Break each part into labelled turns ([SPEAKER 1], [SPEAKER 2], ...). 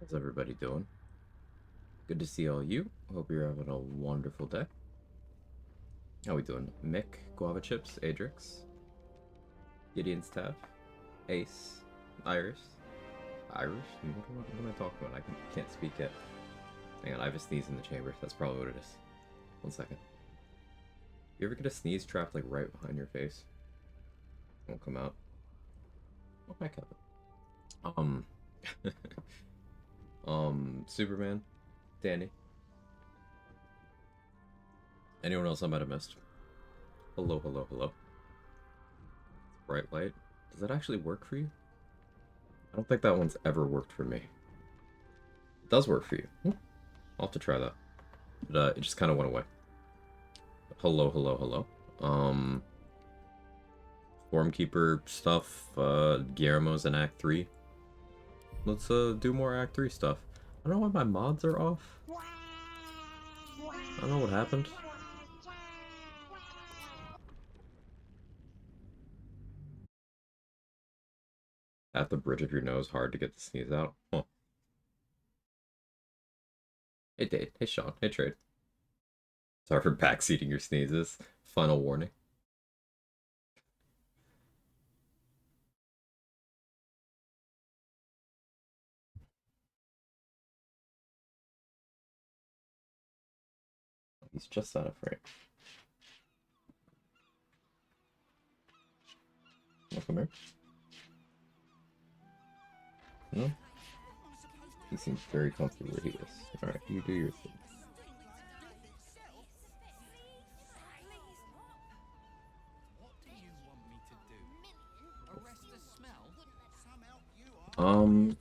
[SPEAKER 1] How's everybody doing? Good to see all you. Hope you're having a wonderful day. How we doing? Mick, Guava Chips, Adrix, Gideon's Tab, Ace, Iris. Irish? What am I talking about? I can't speak yet. Hang on, I have a sneeze in the chamber. That's probably what it is. 1 second. You ever get a sneeze trapped like right behind your face? Won't come out. Oh, hi, Kevin. Superman, Danny. Anyone else I might have missed? Hello, hello, hello. Bright light. Does that actually work for you? I don't think that one's ever worked for me. It does work for you. I'll have to try that. But it just kind of went away. Hello, hello, hello. Swarmkeeper stuff. Guillermo's in Act 3. Let's do more Act 3 stuff. I don't know why my mods are off. I don't know what happened. At the bridge of your nose, hard to get the sneeze out. Huh. Hey Dade. Hey Sean. Hey Trade. Sorry for backseating your sneezes. Final warning. He's just out of frame. Come here. No? He seems very comfortable where he is. Alright, you do your thing.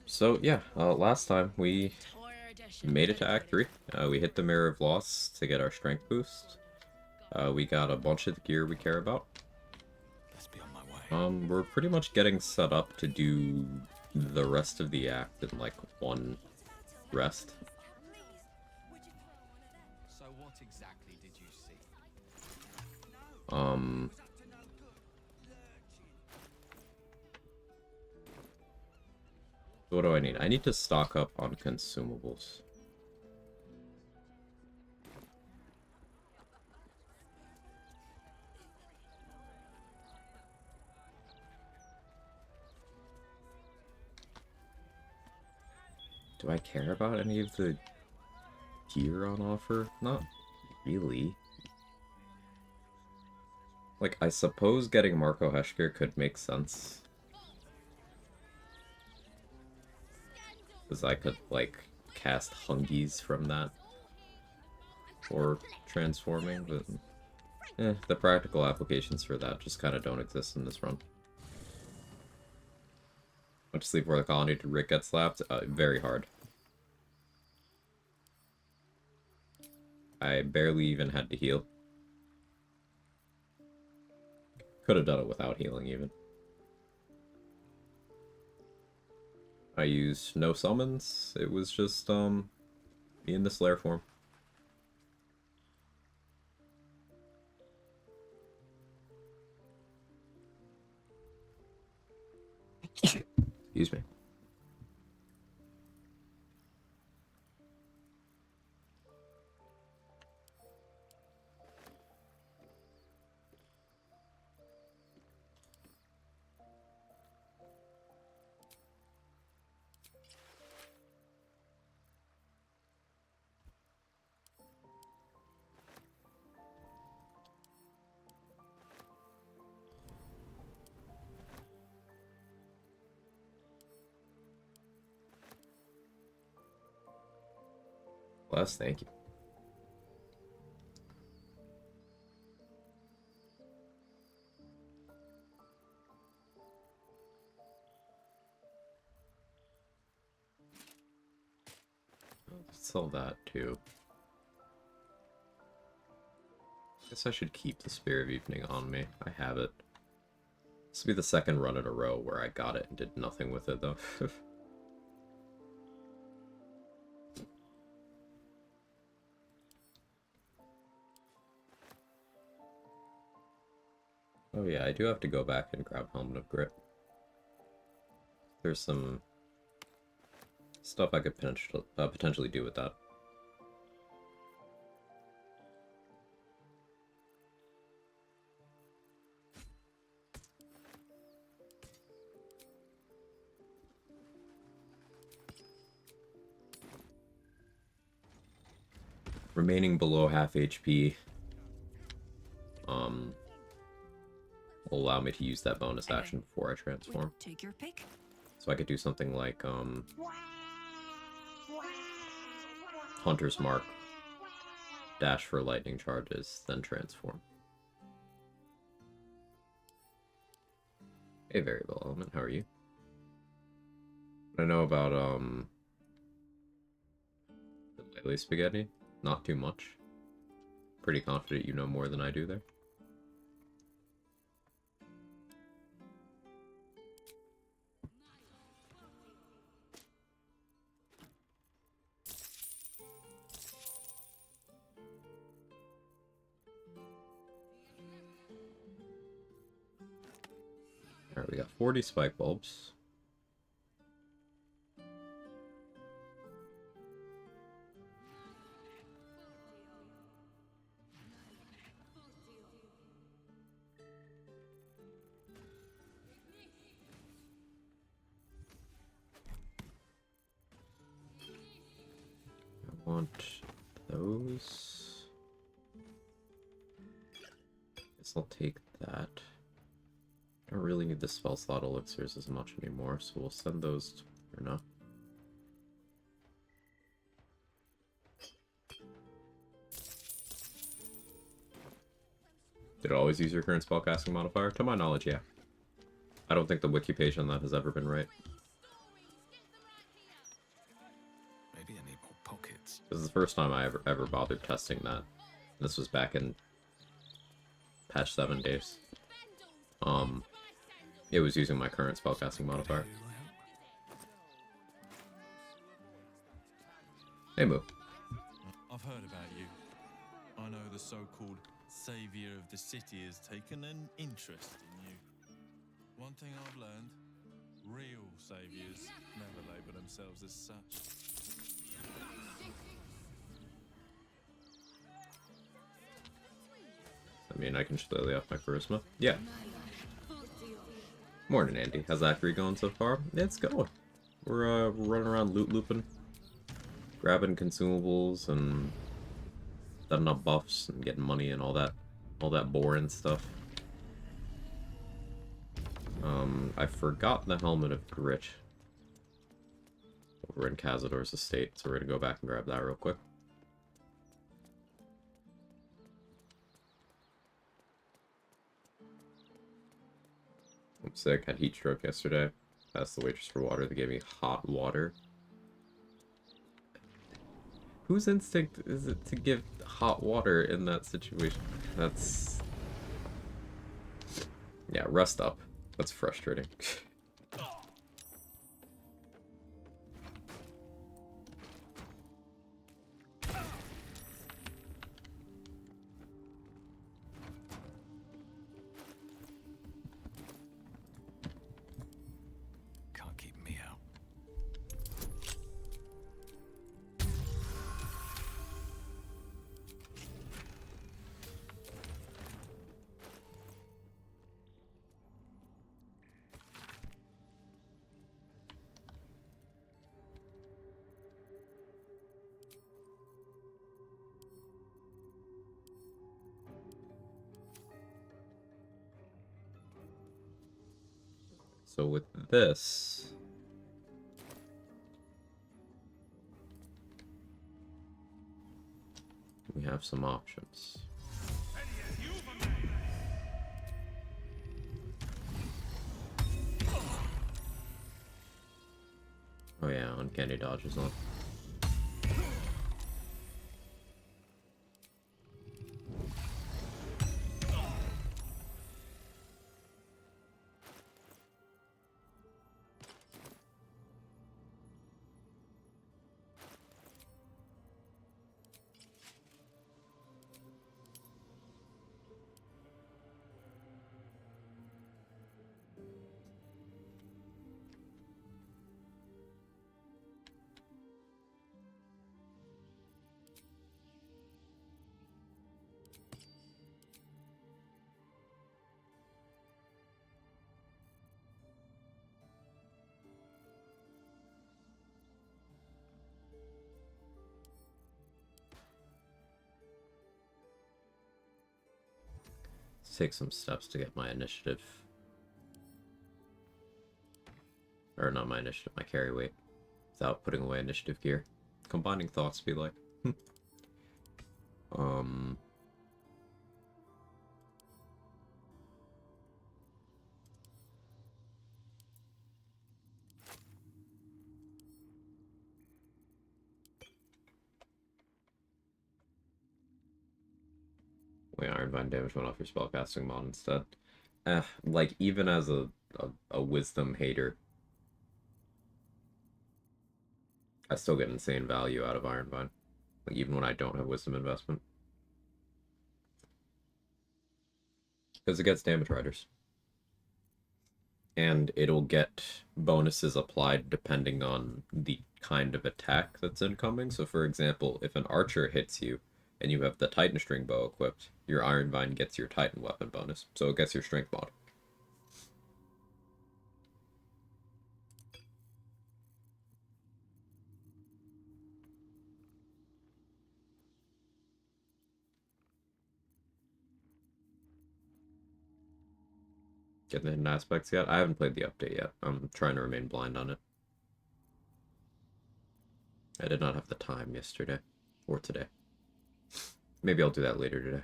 [SPEAKER 1] So yeah, last time we made it to Act 3. We hit the Mirror of Loss to get our strength boost. We got a bunch of the gear we care about. We're pretty much getting set up to do the rest of the act in like one rest.
[SPEAKER 2] So what exactly did you see?
[SPEAKER 1] What do I need? I need to stock up on consumables. Do I care about any of the gear on offer? Not really. Like, I suppose getting Marco Heschker could make sense. Because I could, like, cast Hungies from that. Or transforming, but... the practical applications for that just kind of don't exist in this run. Much sleep where the colony to Rick get slapped? Very hard. I barely even had to heal. Could have done it without healing, even. I used no summons. It was just, me in the Slayer form. Excuse me. Bless, thank you. Sell that too. Guess I should keep the Spear of Evening on me. I have it. This will be the second run in a row where I got it and did nothing with it, though. Oh yeah, I do have to go back and grab Helmet of Grit. There's some stuff I could potentially do with that. Remaining below half HP will allow me to use that bonus action before I transform.
[SPEAKER 3] Take your pick.
[SPEAKER 1] So I could do something like Hunter's Mark, dash for lightning charges, then transform. A variable element, how are you? I know about the Lele Spaghetti, not too much. Pretty confident you know more than I do there. Alright, we got 40 spike bulbs. I want those. Guess I'll take that. I don't really need the spell slot elixirs as much anymore, so we'll send those for now. Did it always use your current spellcasting modifier? To my knowledge, yeah. I don't think the wiki page on that has ever been right.
[SPEAKER 2] Maybe I need more pockets.
[SPEAKER 1] This is the first time I ever bothered testing that. This was back in patch 7 days. It was using my current spellcasting modifier. Hey, Moo.
[SPEAKER 4] I've heard about you. I know the so-called savior of the city has taken an interest in you. One thing I've learned, real saviors never label themselves as such.
[SPEAKER 1] I mean, I can slowly up my charisma. Yeah. Morning, Andy. How's Zachary going so far? It's going. We're running around loot looping, grabbing consumables and setting up buffs and getting money and all that boring stuff. I forgot the Helmet of Grit over in Cazador's estate, so we're gonna go back and grab that real quick. I'm sick, had heat stroke yesterday. Asked the waitress for water, they gave me hot water. Whose instinct is it to give hot water in that situation? That's... yeah, rest up. That's frustrating.
[SPEAKER 2] Can't keep me out.
[SPEAKER 1] So with this... we have some options. Oh yeah, uncanny dodge is on. take some steps to get my initiative. Or not my initiative, my carry weight. Without putting away initiative gear. Combining thoughts be like. Wait, Ironvine damage went off your spellcasting mod instead. Like, even as a wisdom hater, I still get insane value out of Ironvine. Like, even when I don't have wisdom investment. Because it gets damage riders. And it'll get bonuses applied depending on the kind of attack that's incoming. So, for example, if an archer hits you, and you have the Titan String Bow equipped, your Ironvine gets your Titan weapon bonus. So it gets your strength mod. Getting the hidden aspects yet? I haven't played the update yet. I'm trying to remain blind on it. I did not have the time yesterday. Or today. Maybe I'll do that later today.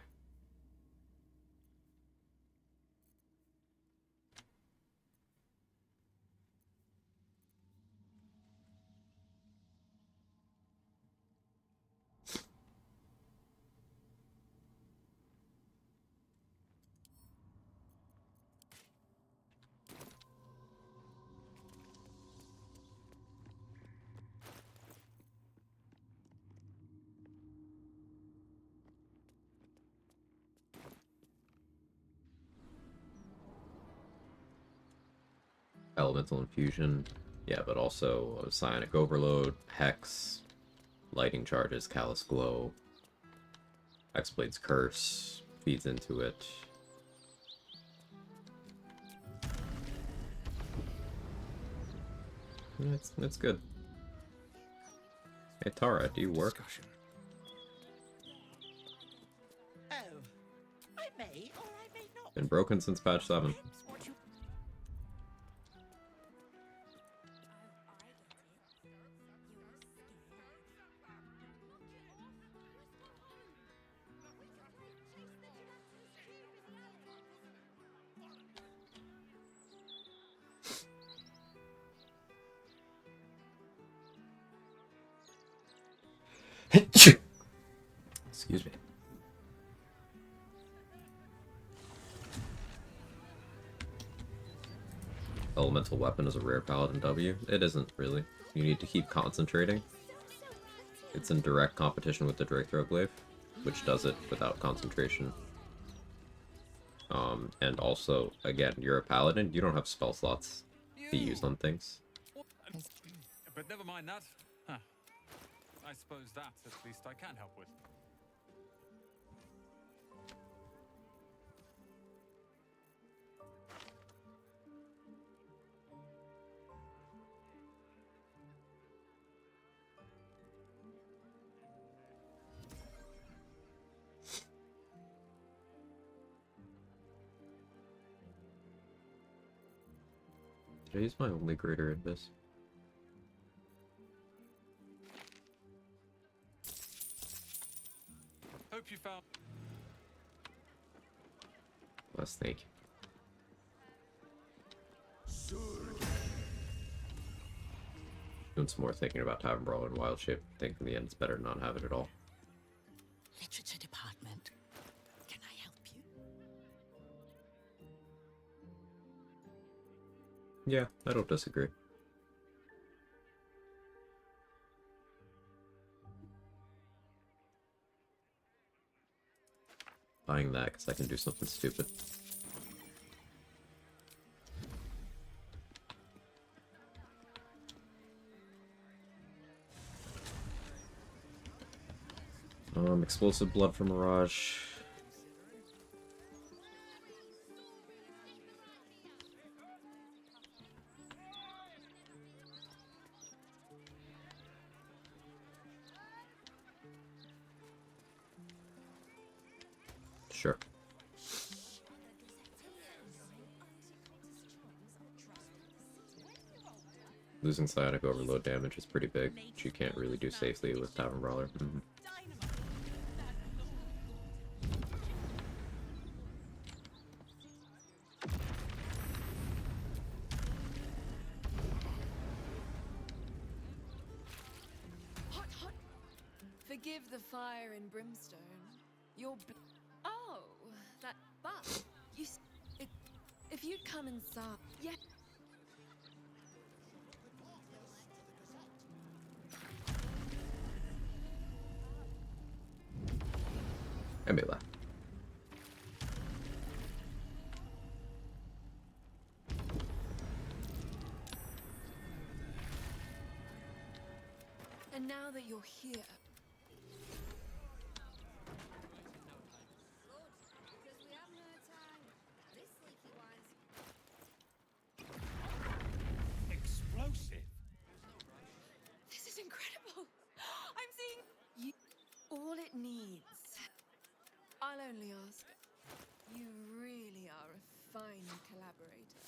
[SPEAKER 1] Elemental Infusion. Yeah, but also Psionic Overload, Hex, Lightning Charges, Callous Glow, Hexblade's Curse feeds into it. It's good. Hey Tara, do you work?
[SPEAKER 3] Oh, I may or I may not.
[SPEAKER 1] Been broken since patch 7. Excuse me. Elemental Weapon is a rare paladin W. It isn't really. You need to keep concentrating. It's in direct competition with the Drakethrow Glaive, which does it without concentration. And also, again, you're a paladin, you don't have spell slots to use on things.
[SPEAKER 5] But never mind that. Huh. I suppose that, at least, I can help with.
[SPEAKER 1] Did I use my only greater in this?
[SPEAKER 5] Hope you found.
[SPEAKER 1] Last snake. Doing some more thinking about Tavern Brawl and Wild Shape. I think in the end it's better to not have it at all.
[SPEAKER 3] Literature department. Can I help you?
[SPEAKER 1] Yeah, I don't disagree. Buying that because I can do something stupid. Explosive Blood from Mirage. Sure. Losing psionic overload damage is pretty big, which you can't really do safely with Tavern Brawler.
[SPEAKER 6] Hot, hot. Forgive the fire and brimstone. Your oh, that but you if you'd come inside, yeah.
[SPEAKER 1] I may laugh.
[SPEAKER 6] And now that you're here,
[SPEAKER 4] Explosive.
[SPEAKER 6] this is incredible. I'm seeing you. All it needs. I'll only ask. You really are a fine collaborator.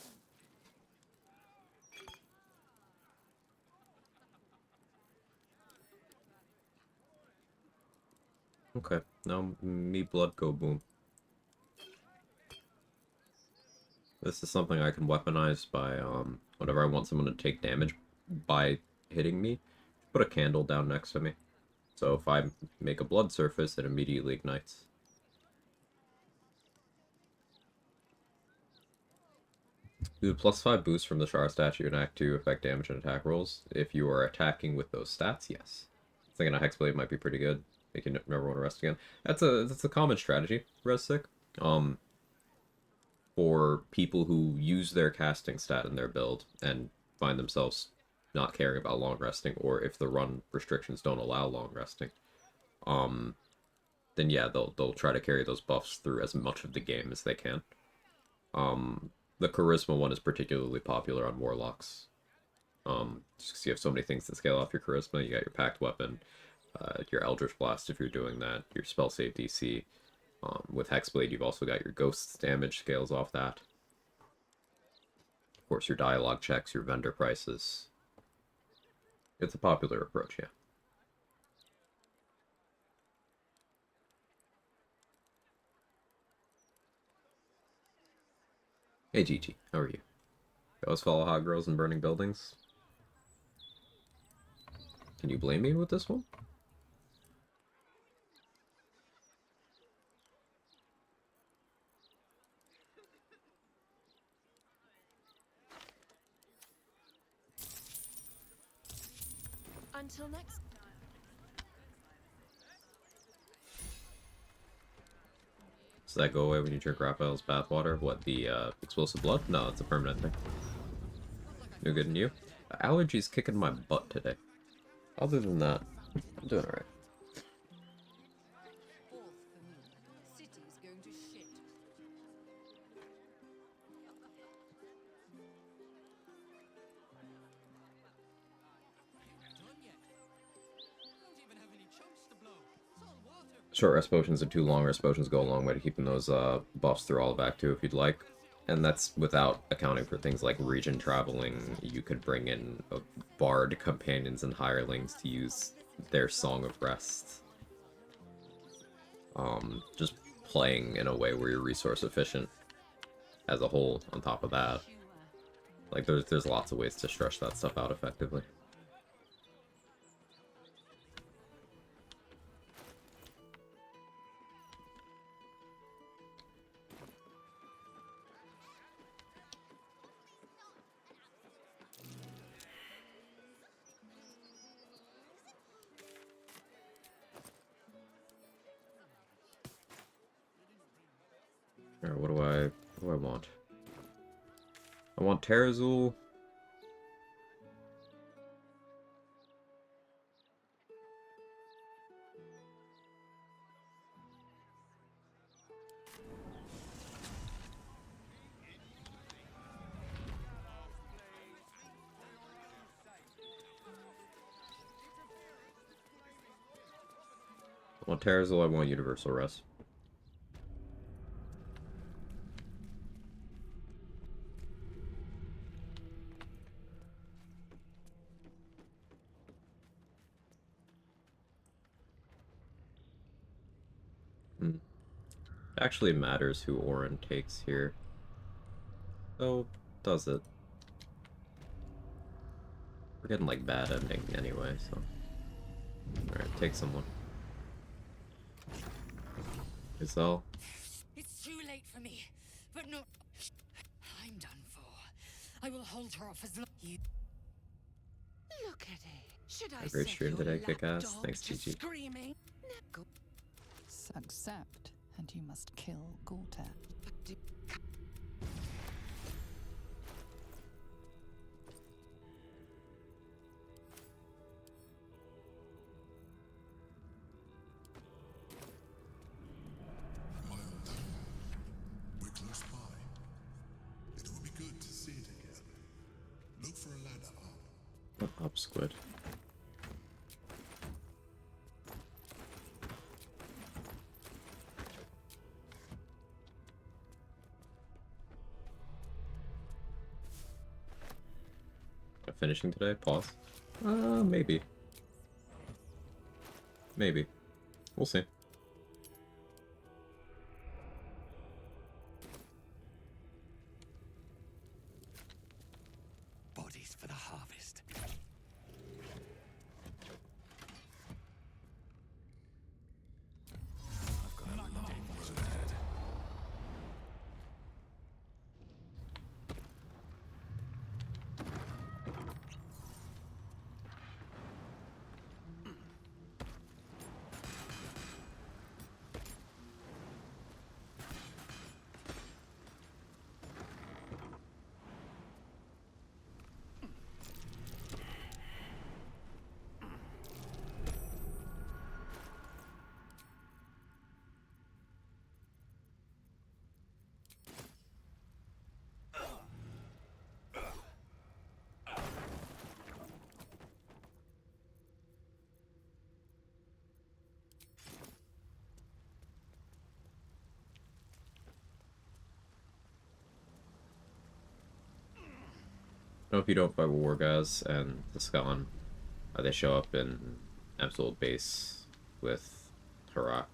[SPEAKER 1] Okay, now me blood go boom. This is something I can weaponize by, whenever I want someone to take damage by hitting me, put a candle down next to me. So if I make a blood surface, it immediately ignites. Do the +5 boost from the Shard statue in Act 2 affect damage and attack rolls? If you are attacking with those stats, yes. Thinking a Hexblade might be pretty good. Make you never want to rest again. That's a common strategy, Res Sick. For people who use their casting stat in their build and find themselves not caring about long resting, or if the run restrictions don't allow long resting, then yeah, they'll try to carry those buffs through as much of the game as they can. The charisma one is particularly popular on warlocks. Just because you have so many things that scale off your charisma. You got your packed weapon, your Eldritch Blast if you're doing that, your spell save DC. With Hexblade, you've also got your Ghost's damage scales off that. Of course, your dialogue checks, your vendor prices. It's a popular approach, yeah. Hey, GG, how are you? You always follow hot girls and burning buildings? Can you blame me with this one?
[SPEAKER 6] Until next.
[SPEAKER 1] Does that go away when you drink Raphael's bathwater? What, the explosive blood? No, it's a permanent thing. No good in you? Allergies kicking my butt today. Other than that, I'm doing alright.
[SPEAKER 6] City's going to shit.
[SPEAKER 1] Short rest potions and 2 long rest potions go a long way to keeping those buffs through all of Act 2 if you'd like. And that's without accounting for things like region traveling. You could bring in bard companions and hirelings to use their Song of Rest. Just playing in a way where you're resource efficient as a whole on top of that. Like, there's lots of ways to stretch that stuff out effectively. Alright, what do I want? I want Terrazul. I want Terrazul, I want Universal Rest. Actually matters who Orin takes here. So, does it? We're getting like bad ending anyway, so. Alright, take someone. Gazelle.
[SPEAKER 7] It's too late for me, but no. I'm done for. I will hold her off as long as you.
[SPEAKER 3] Look at it. Should I
[SPEAKER 1] A great
[SPEAKER 3] set
[SPEAKER 1] stream
[SPEAKER 3] your
[SPEAKER 1] today, kick-ass.
[SPEAKER 3] lapdog
[SPEAKER 1] Thanks,
[SPEAKER 3] to
[SPEAKER 1] GG.
[SPEAKER 3] screaming?
[SPEAKER 8] Accept, and you must kill Gorta.
[SPEAKER 9] My old home. We're close by. It would be good to see it again. Look for a ladder up.
[SPEAKER 1] Up, squid. Finishing today? Pause. Maybe. Maybe. We'll see.
[SPEAKER 2] Bodies for the harvest. I've got a long road ahead.
[SPEAKER 1] No, if you don't fight War Guys and the Scan, they show up in Absolute Base with Harak.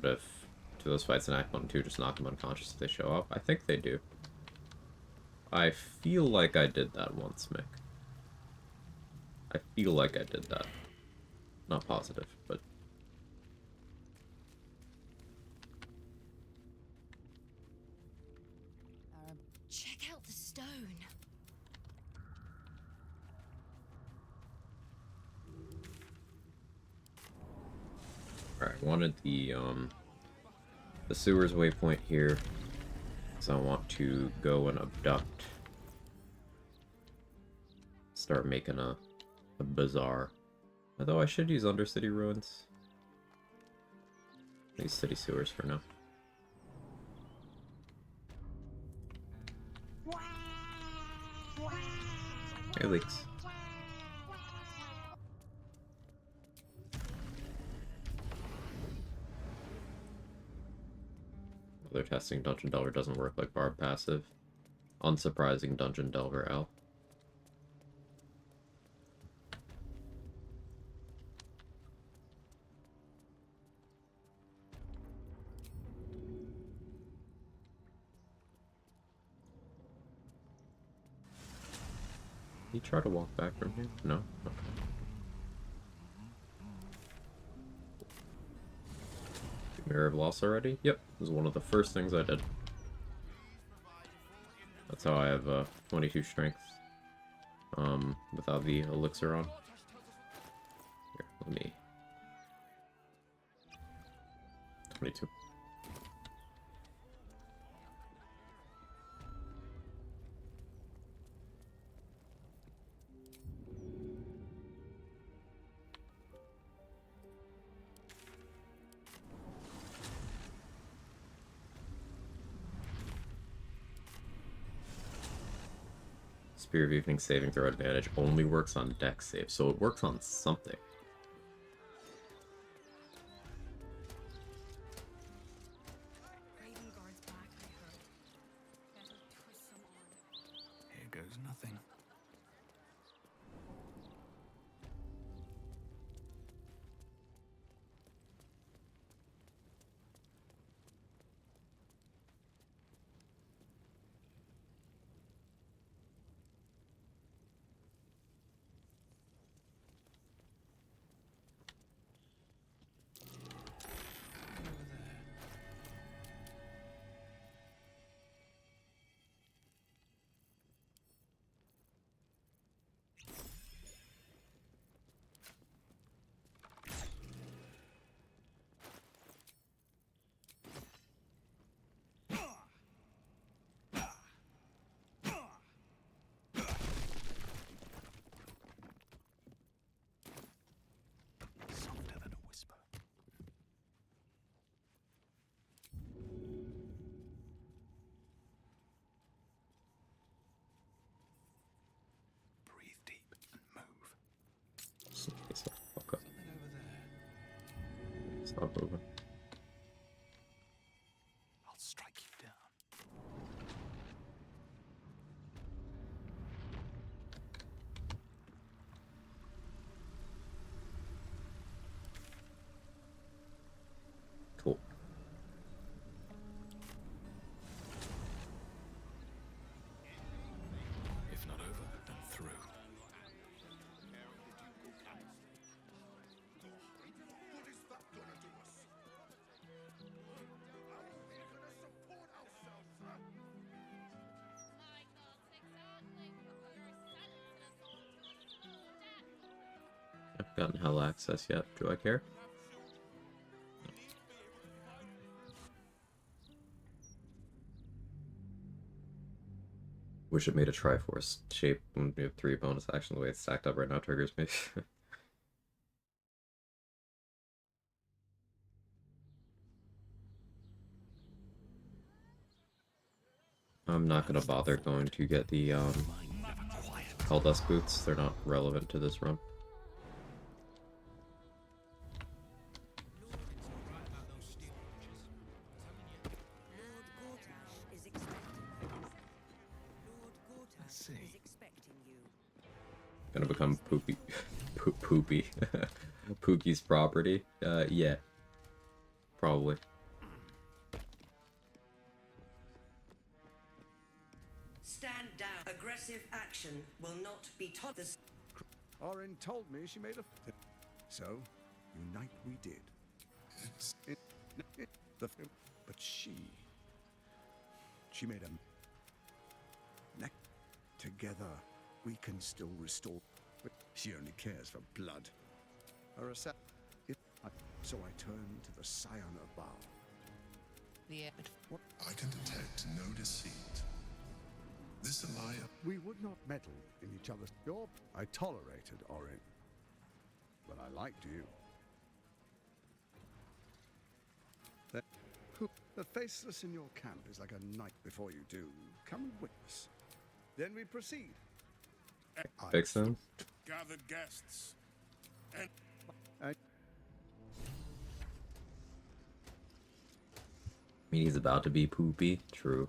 [SPEAKER 1] But if to those fights in Act 1 and 2 just knock them unconscious if they show up, I think they do. I feel like I did that once, Mick. I feel like I did that. Not positive, but...
[SPEAKER 7] Check out the stone.
[SPEAKER 1] Alright, I wanted the sewers waypoint here, because I want to go and abduct. Start making a bazaar. Although I should use Undercity Ruins. These city sewers for now. Hey, leaks. They're testing Dungeon Delver doesn't work like Barb passive. Unsurprising Dungeon Delver L. Did he try to walk back from here? No? Okay. Mirror of Loss already? Yep, this is one of the first things I did. That's how I have 22 strength. Without the elixir on. Here, let me... 22. Spear of Evening saving throw advantage only works on dex save, so it works on something.
[SPEAKER 6] Raven guards back, I heard. Better twist some arm.
[SPEAKER 2] Here goes nothing.
[SPEAKER 1] moving.
[SPEAKER 2] I'll strike you down.
[SPEAKER 1] Cool.
[SPEAKER 2] If not over, then through.
[SPEAKER 9] What is that gonna do us? How are we gonna support ourselves, huh?
[SPEAKER 1] I haven't gotten hell access yet. Do I care? Wish it made a Triforce shape when we have 3 bonus action. The way it's stacked up right now triggers me. I'm not gonna bother going to get the Hell Dust boots. They're not relevant to this run. Gonna become Poopy. Poopy. Pookie's property? Yeah. Probably.
[SPEAKER 10] Stand down. Aggressive action will not be taught.
[SPEAKER 11] Orin told me she made a... So, unite we did. But she made a... Together, we can still restore... But she only cares for blood. So I turned to the Scion of Baal.
[SPEAKER 9] I can detect no deceit. This alliance...
[SPEAKER 11] We would not meddle in each other's... I tolerated Orin. But I liked you. The faceless in your camp is like a night before you do. Come and witness. Then we proceed.
[SPEAKER 1] Fix them.
[SPEAKER 9] Gathered guests. And
[SPEAKER 1] I mean, he's about to be Poopy. True.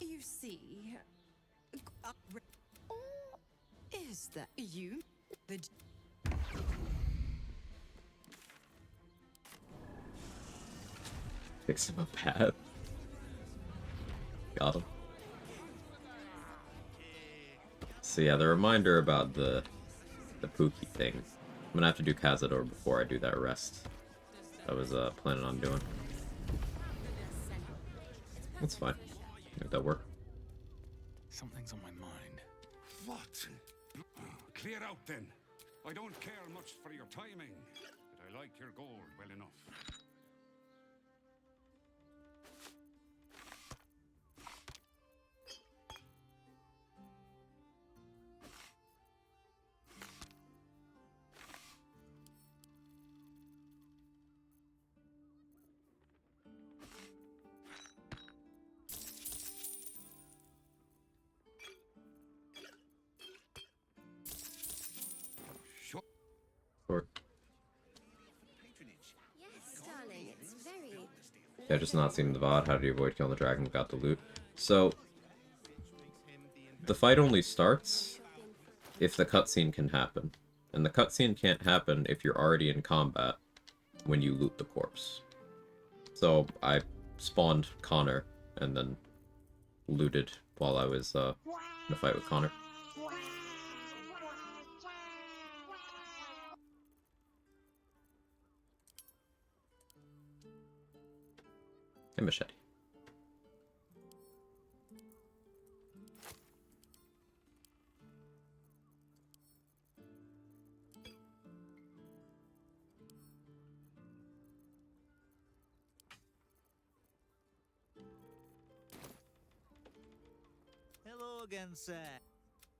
[SPEAKER 10] You see, or is that you? The
[SPEAKER 1] Fix him a path. Got him. So yeah, the reminder about the Pookie thing. I'm gonna have to do Cazador before I do that rest I was planning on doing. That's fine. Make that work.
[SPEAKER 2] Something's on my mind.
[SPEAKER 12] What? Clear out then. I don't care much for your timing, but I like your gold well enough.
[SPEAKER 1] Or
[SPEAKER 6] Yes, darling, it's very...
[SPEAKER 1] yeah, just not seeing the VOD. How do you avoid killing the dragon without the loot? So the fight only starts if the cutscene can happen. And the cutscene can't happen if you're already in combat when you loot the corpse. So I spawned Connor and then looted while I was in a fight with Connor. And machete.
[SPEAKER 13] again, sir.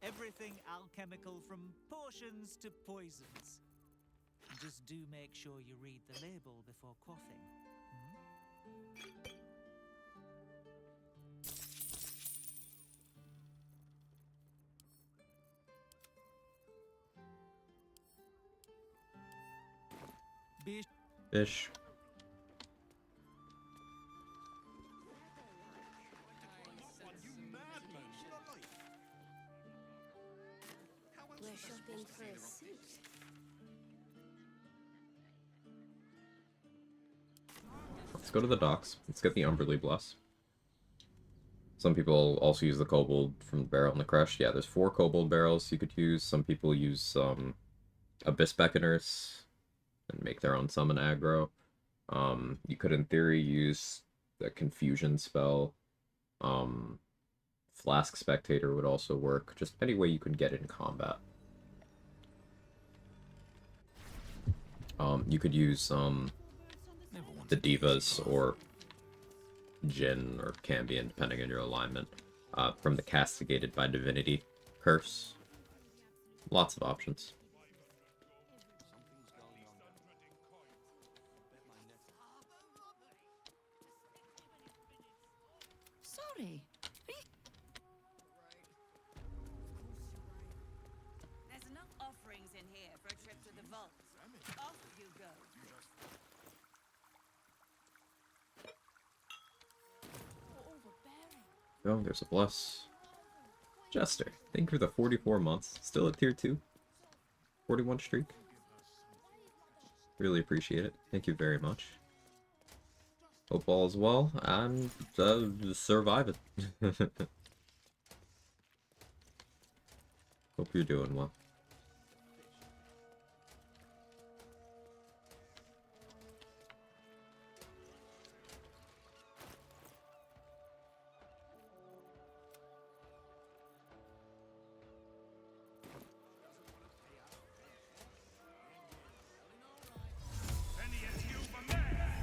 [SPEAKER 13] Everything alchemical from potions to poisons. Just do make sure you read the label before quaffing.
[SPEAKER 1] Fish.
[SPEAKER 14] We're shopping for a suit.
[SPEAKER 1] Let's go to the docks. Let's get the Umberly Bless. Some people also use the kobold from the barrel in the crush. Yeah, there's 4 kobold barrels you could use. Some people use Abyss Beckoners and make their own summon aggro. You could, in theory, use the Confusion spell. Flask Spectator would also work. Just any way you can get in combat. You could use the Divas or Jin or Cambion, depending on your alignment, from the Castigated by Divinity curse. Lots of options.
[SPEAKER 14] Sorry.
[SPEAKER 10] There's enough offerings in here for a trip to the vault. Off you go.
[SPEAKER 1] Oh, there's a bless. Jester, thank you for the 44 months. Still at tier 2. 41 streak. Really appreciate it. Thank you very much. Hope all is well. I'm surviving. Hope you're doing well.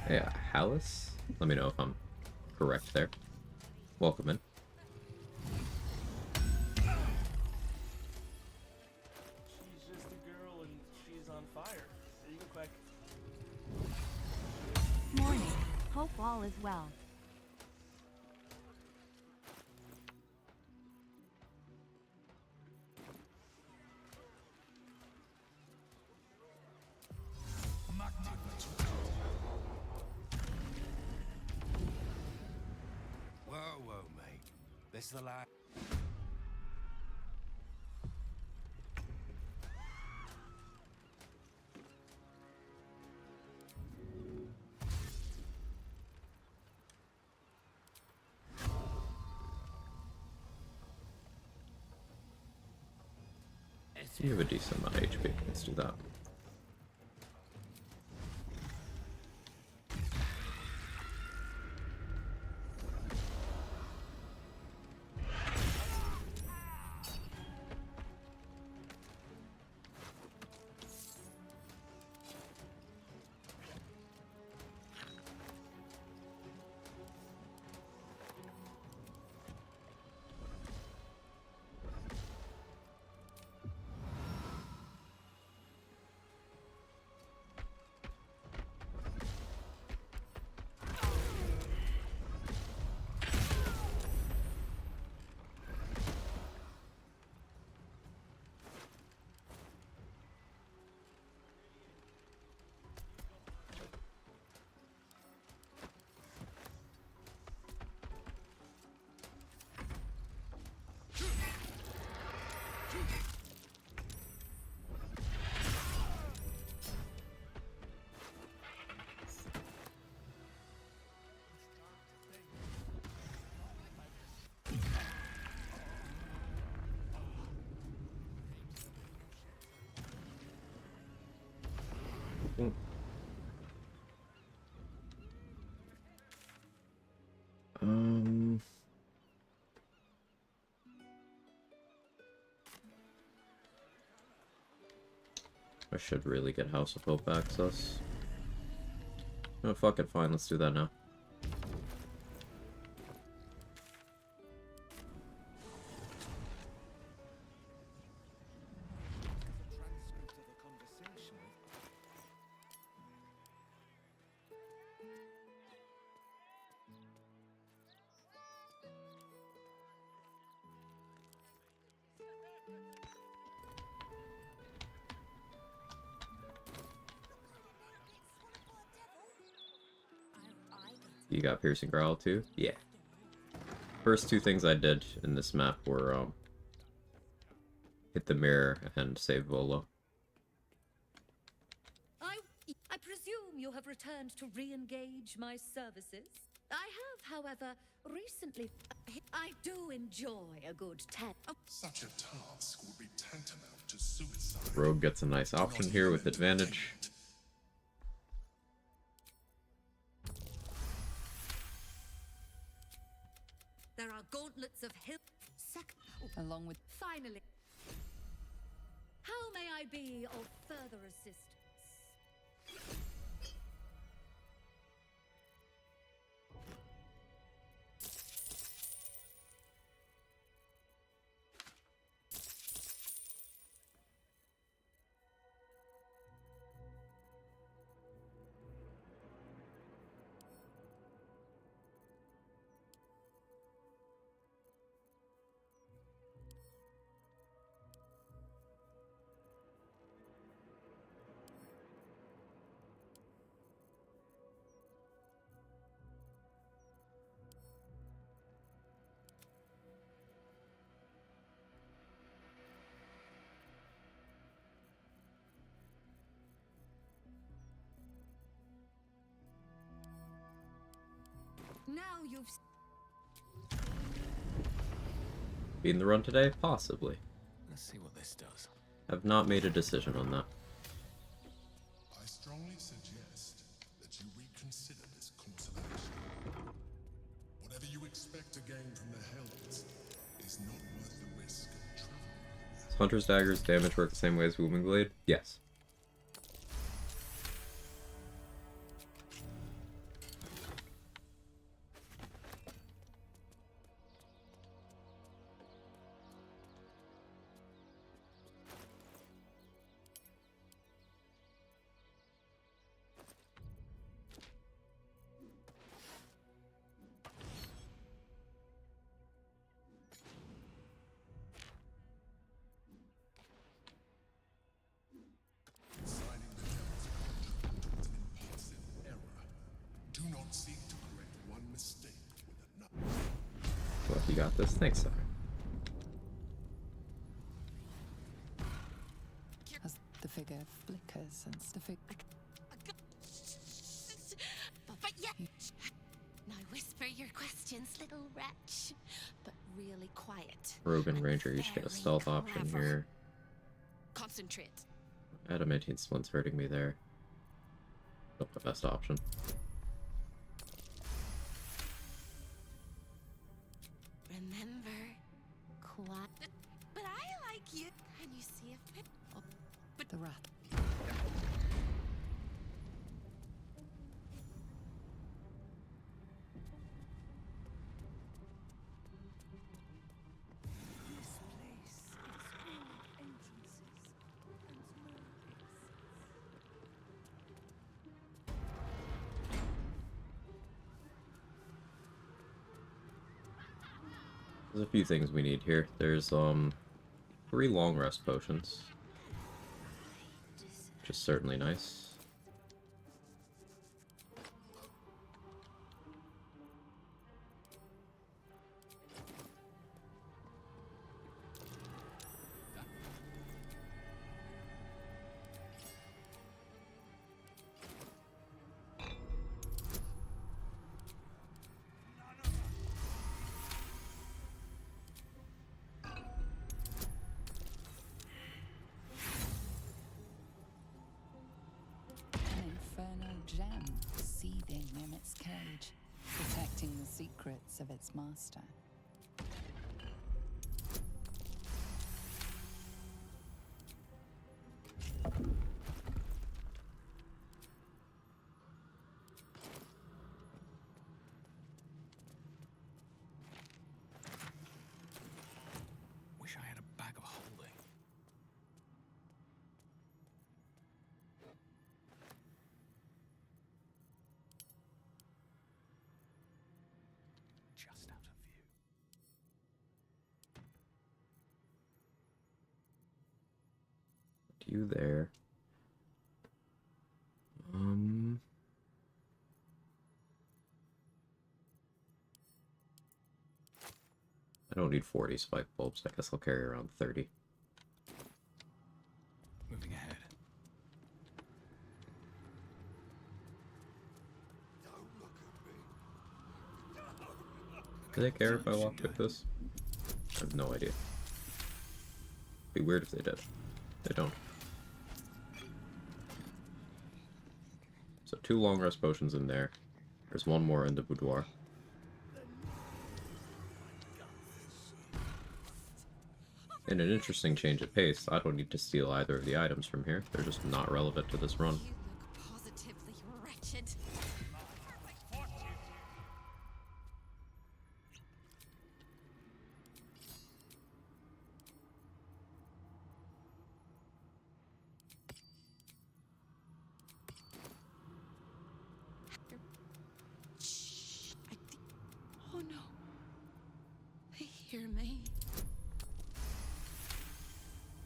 [SPEAKER 1] Yeah, Hallis? Let me know if I'm correct there. Welcome in.
[SPEAKER 15] She's just a girl and she's on fire. There you go, Quag.
[SPEAKER 16] Morning. Hope all is well.
[SPEAKER 17] Whoa, mate. This is the last.
[SPEAKER 1] You have a decent amount of HP. Let's do that. I should really get House of Hope access. No, fuck it, fine, let's do that now. You got Piercing Growl too? Yeah. First two things I did in this map were hit the mirror and save Volo.
[SPEAKER 18] I presume you have returned to re-engage my services? I have, however, recently... I do enjoy a good
[SPEAKER 9] Such a task would be tantamount to suicide.
[SPEAKER 1] Rogue gets a nice option here with advantage.
[SPEAKER 18] There are gauntlets of hill...
[SPEAKER 8] Along with...
[SPEAKER 18] Finally. How may I be of further assistance? Now you've...
[SPEAKER 1] Beating the run today? Possibly.
[SPEAKER 2] Let's see what this does.
[SPEAKER 1] I've not made a decision on that.
[SPEAKER 9] I strongly suggest that you reconsider this course of action. Whatever you expect to gain from the Hells is not worth the risk of traveling.
[SPEAKER 1] Does Hunter's Dagger's damage work the same way as Booming Blade? Yes.
[SPEAKER 9] Signing the Hells contract was an impulsive error. Do not seek to correct one mistake with another.
[SPEAKER 1] Well, if you got this, thanks, sir.
[SPEAKER 8] As the figure flickers and
[SPEAKER 14] But yeah. Now whisper your questions, little wretch. But really quiet.
[SPEAKER 1] Rogue and Ranger each get a stealth option here.
[SPEAKER 14] Concentrate.
[SPEAKER 1] Adamantine Splint's hurting me there. Not the best option.
[SPEAKER 14] Remember, Quag. But I like you. Can you see if... Oh, but
[SPEAKER 8] the rat.
[SPEAKER 1] There's a few things we need here. There's 3 long rest potions, which is certainly nice.
[SPEAKER 8] Gem seething in its cage, protecting the secrets of its master.
[SPEAKER 2] Wish I had a bag of holding. Just out of view.
[SPEAKER 1] You there? I don't need 40 spike bulbs. I guess I'll carry around 30.
[SPEAKER 2] Moving ahead.
[SPEAKER 1] Do they care if I lockpick this? I have no idea. Be weird if they did. They don't. So 2 long rest potions in there. There's 1 more in the boudoir. In an interesting change of pace, I don't need to steal either of the items from here. They're just not relevant to this run.
[SPEAKER 14] You look positively wretched. Shh. Oh no. They hear me.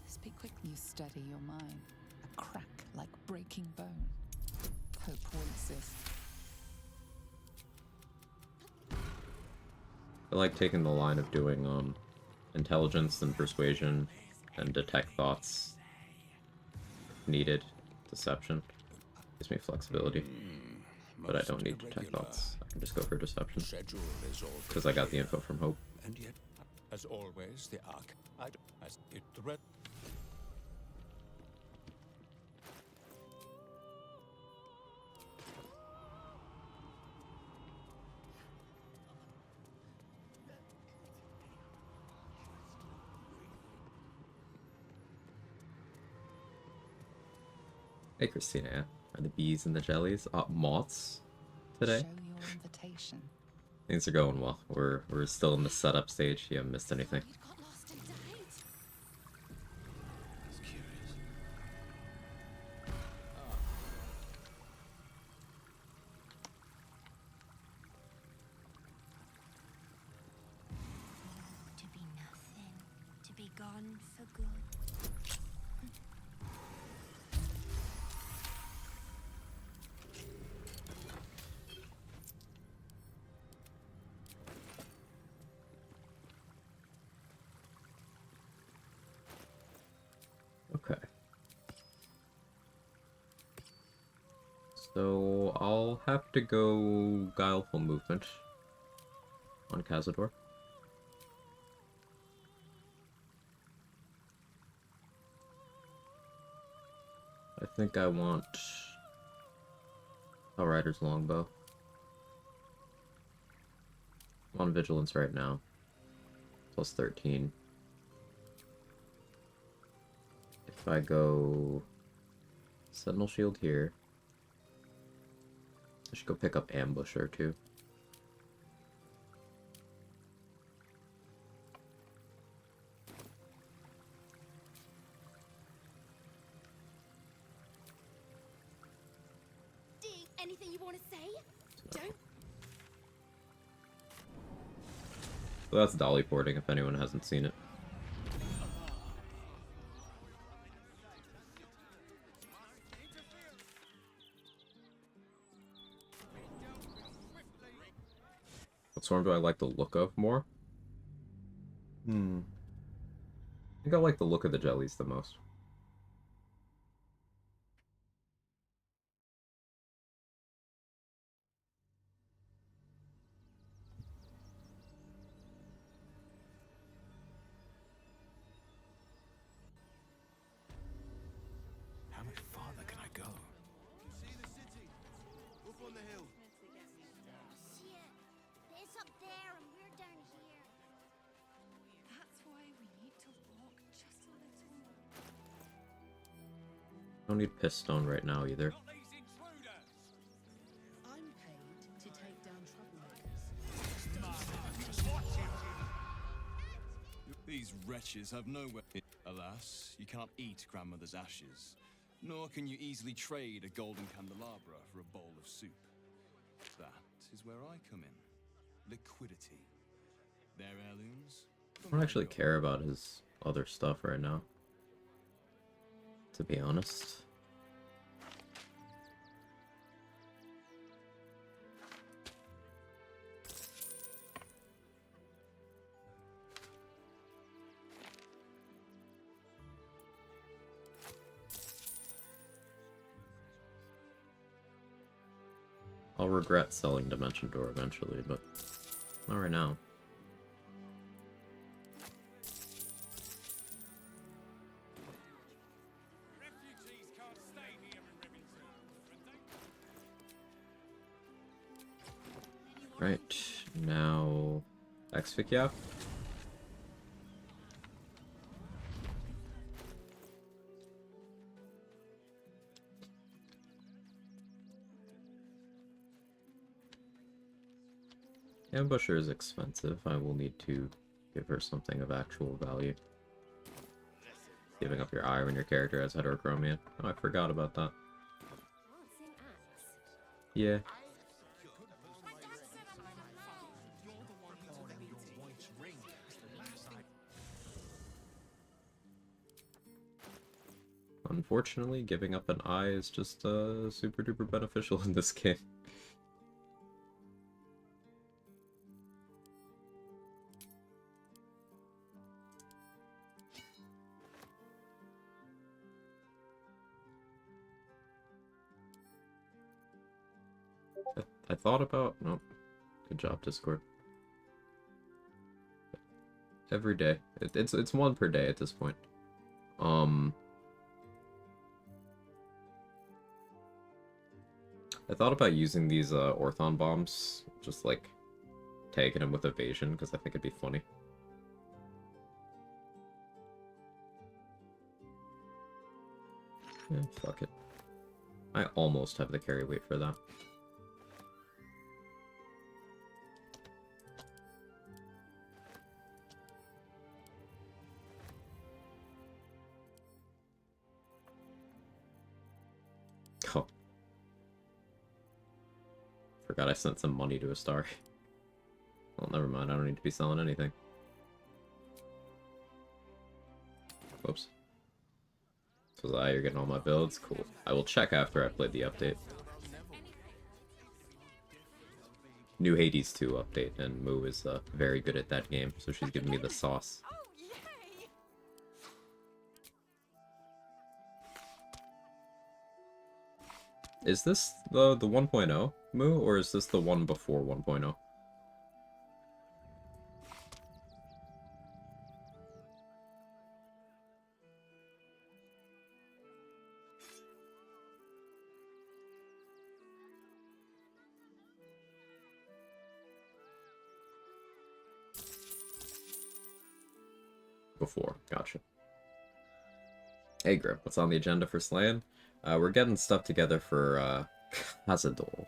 [SPEAKER 8] Speak quick. You steady your mind. A crack like breaking bone. Hope waits this.
[SPEAKER 1] I like taking the line of doing intelligence and persuasion and detect thoughts if needed. Deception gives me flexibility, but I don't need detect thoughts. I can just go for deception because I got the info from Hope.
[SPEAKER 17] And yet, as always, the arc. As it threat.
[SPEAKER 1] Hey Christina, are the bees and the jellies moths today?
[SPEAKER 8] Show your invitation.
[SPEAKER 1] Things are going well. We're still in the setup stage. You haven't missed anything.
[SPEAKER 14] To be nothing, to be gone for good.
[SPEAKER 1] Okay. So I'll have to go Guileful Movement on Cazador. I think I want Outrider's Longbow. I'm on Vigilance right now. Plus 13. If I go Sentinel Shield here, I should go pick up Ambusher too.
[SPEAKER 14] Anything you want to say? Don't.
[SPEAKER 1] So that's dolly porting if anyone hasn't seen it. What swarm do I like the look of more? I think I like the look of the jellies the most.
[SPEAKER 2] How much farther can I go?
[SPEAKER 3] See the city? Up on the hill.
[SPEAKER 14] Shit. It's up there and we're down here.
[SPEAKER 6] That's why we need to walk just a little more.
[SPEAKER 1] Don't need Pistone right now either.
[SPEAKER 19] I'm paid to take down troublemakers.
[SPEAKER 20] These wretches have nowhere. Alas, you can't eat grandmother's ashes, nor can you easily trade a golden candelabra for a bowl of soup. That is where I come in. Liquidity. Their heirlooms.
[SPEAKER 1] I don't actually care about his other stuff right now, to be honest. I'll regret selling Dimension Door eventually, but not right now. Right, now Exficia. Ambusher is expensive. I will need to give her something of actual value. Giving up your eye when your character has heterochromia. Oh, I forgot about that. Yeah. Unfortunately, giving up an eye is just super duper beneficial in this game. I thought about... Nope. Good job, Discord. Every day. It's one per day at this point. I thought about using these Orthon bombs, just like tagging them with evasion, because I think it'd be funny. Yeah, fuck it. I almost have the carry weight for that. Oh. Forgot I sent some money to a star. Well, never mind, I don't need to be selling anything. Whoops. So you're getting all my builds? Cool. I will check after I played the update. New Hades 2 update, and Moo is very good at that game, so she's giving me the sauce. Is this the 1.0 Moo, or is this the one before 1.0? Before, gotcha. Hey Grip, what's on the agenda for Slaying? We're getting stuff together for Cazador.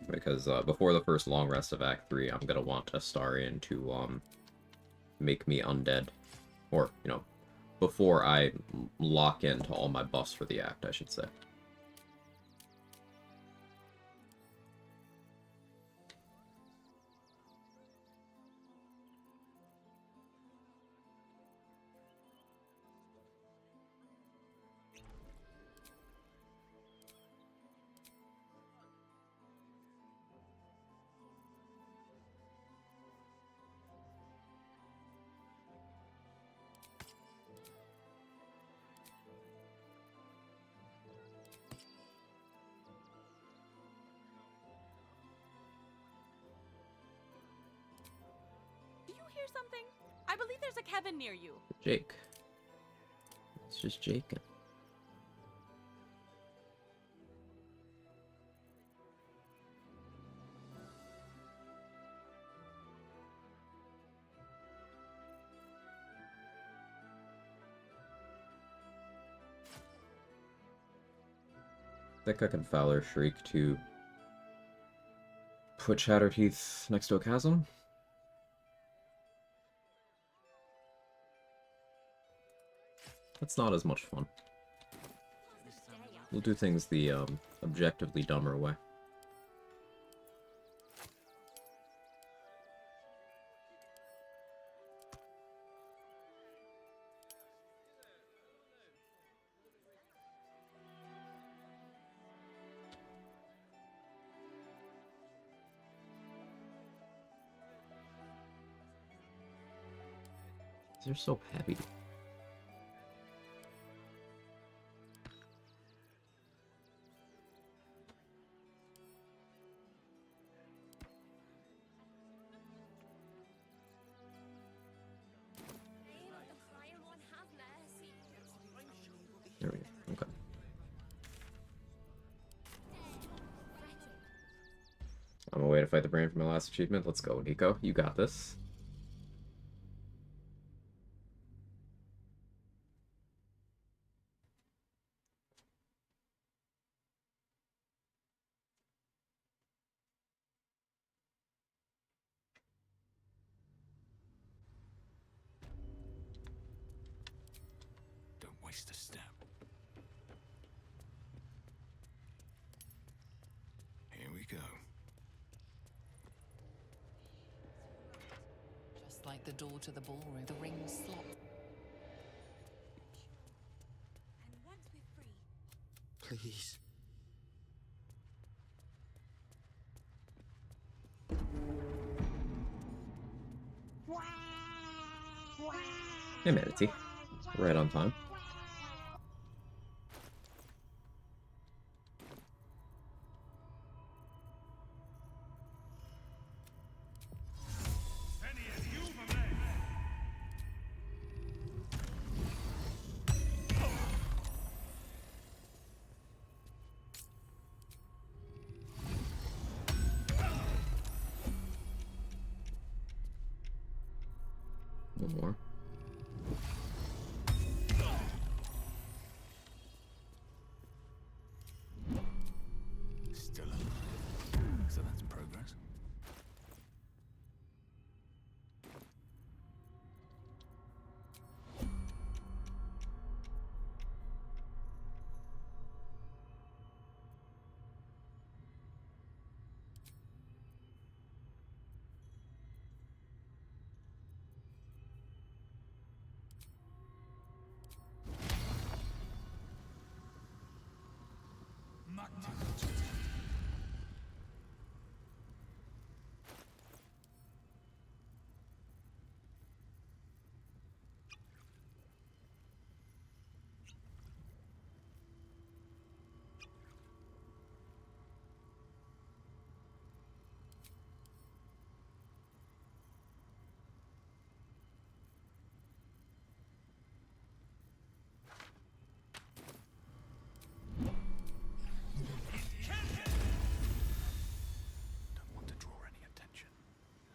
[SPEAKER 1] Because before the first long rest of Act 3, I'm gonna want Astarion to make me undead. Or, you know, before I lock into all my buffs for the act, I should say.
[SPEAKER 21] Something? I believe there's a Kevin near you.
[SPEAKER 1] Jake. It's just Jake. I think I can Fowler Shriek to put Shatterteeth next to a chasm. That's not as much fun. We'll do things the objectively dumber way. They're so heavy. I'm away to fight the brain for my last achievement. Let's go, Nico. You got this.
[SPEAKER 2] Don't waste a step. Here we go.
[SPEAKER 8] Just like the door to the ballroom, the ring slot.
[SPEAKER 5] And once we're free,
[SPEAKER 3] Please.
[SPEAKER 1] Hey, Manatee. Right on time. One more.
[SPEAKER 2] Still alive. So that's progress. Don't want to draw any attention.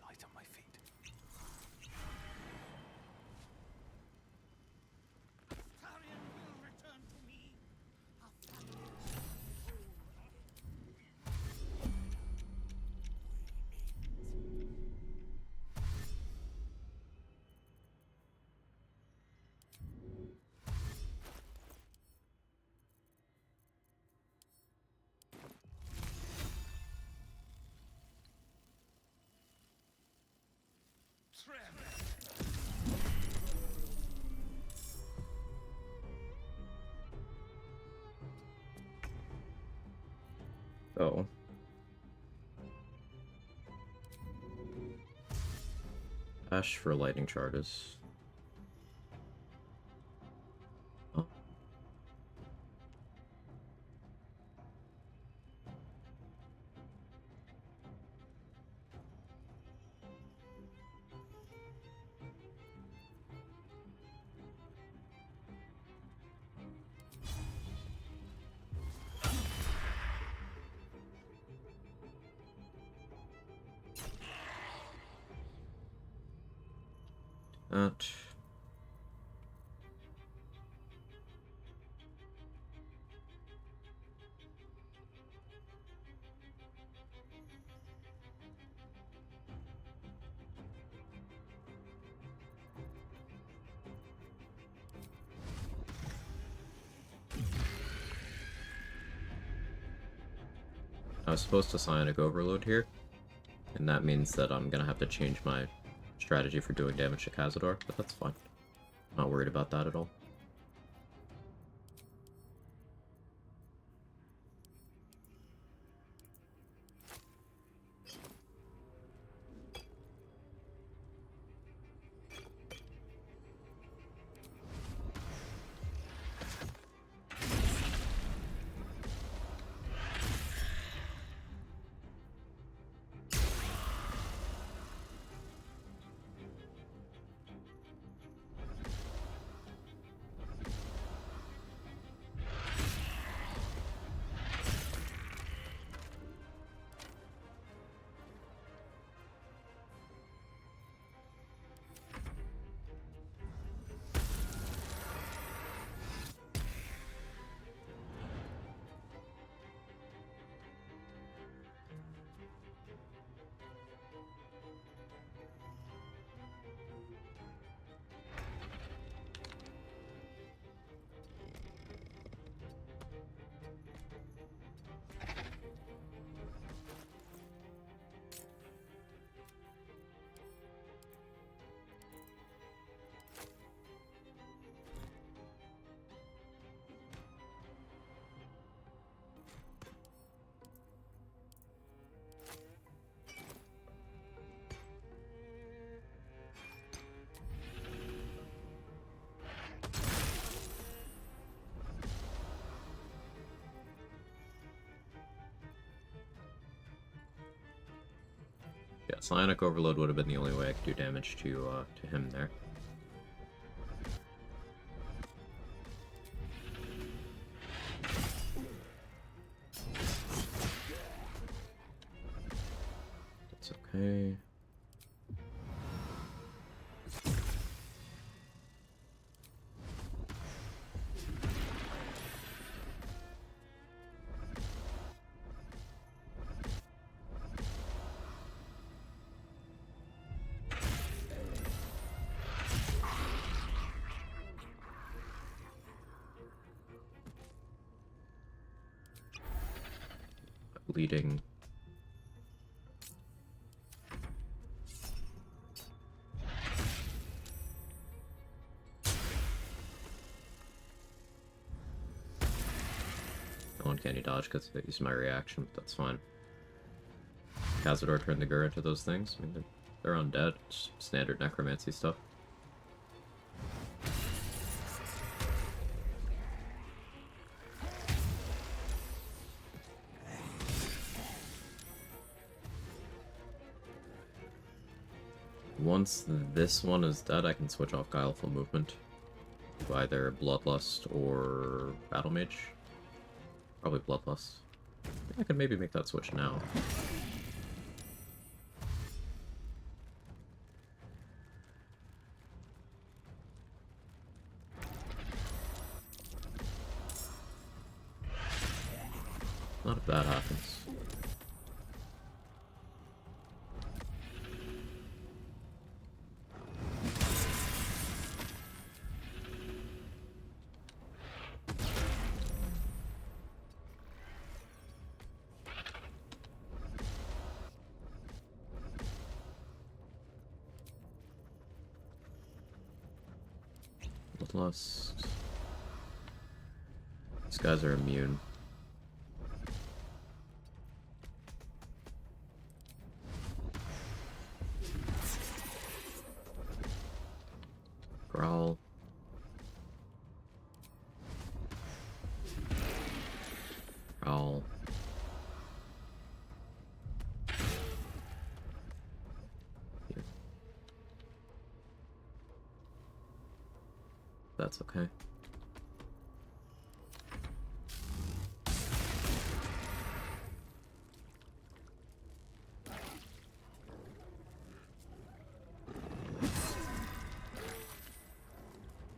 [SPEAKER 2] Light on my feet.
[SPEAKER 3] Tarion will return to me.
[SPEAKER 1] Oh. Ash for lightning charges. Oh. That. I was supposed to Psionic Overload here, and that means that I'm gonna have to change my strategy for doing damage to Cazador, but that's fine. Not worried about that at all. Psionic Overload would have been the only way I could do damage to him there. That's okay. Bleeding. No uncanny dodge because I used my reaction, but that's fine. Cazador turned the Gur into those things. I mean, they're undead. Just standard necromancy stuff. Once this one is dead, I can switch off Guileful Movement to either Bloodlust or Battle Mage. Probably Bloodlust. I could maybe make that switch now. Not if that happens. Bloodlust. These guys are immune. Growl. Growl. Here. That's okay.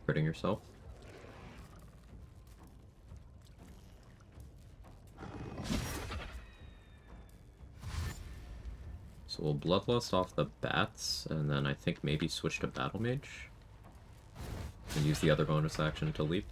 [SPEAKER 1] Hurting yourself. So we'll Bloodlust off the bats, and then I think maybe switch to Battle Mage. And use the other bonus action to leap.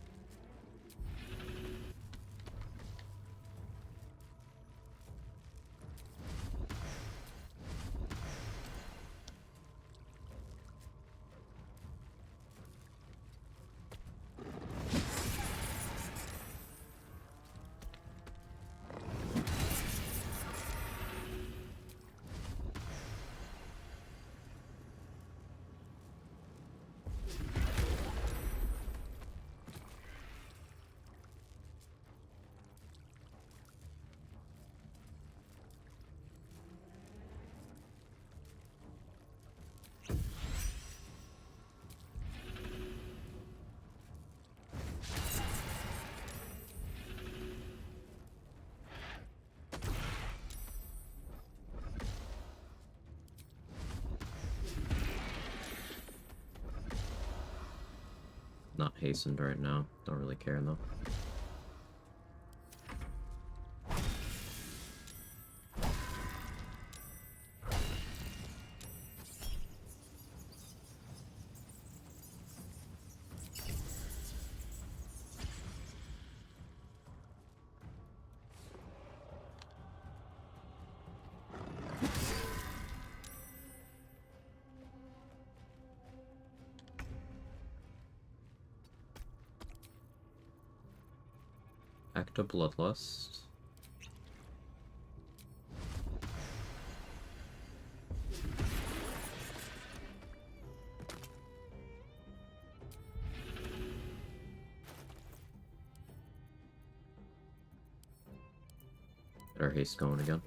[SPEAKER 1] Not hastened right now. Don't really care though. Back to Bloodlust. Get our haste going again.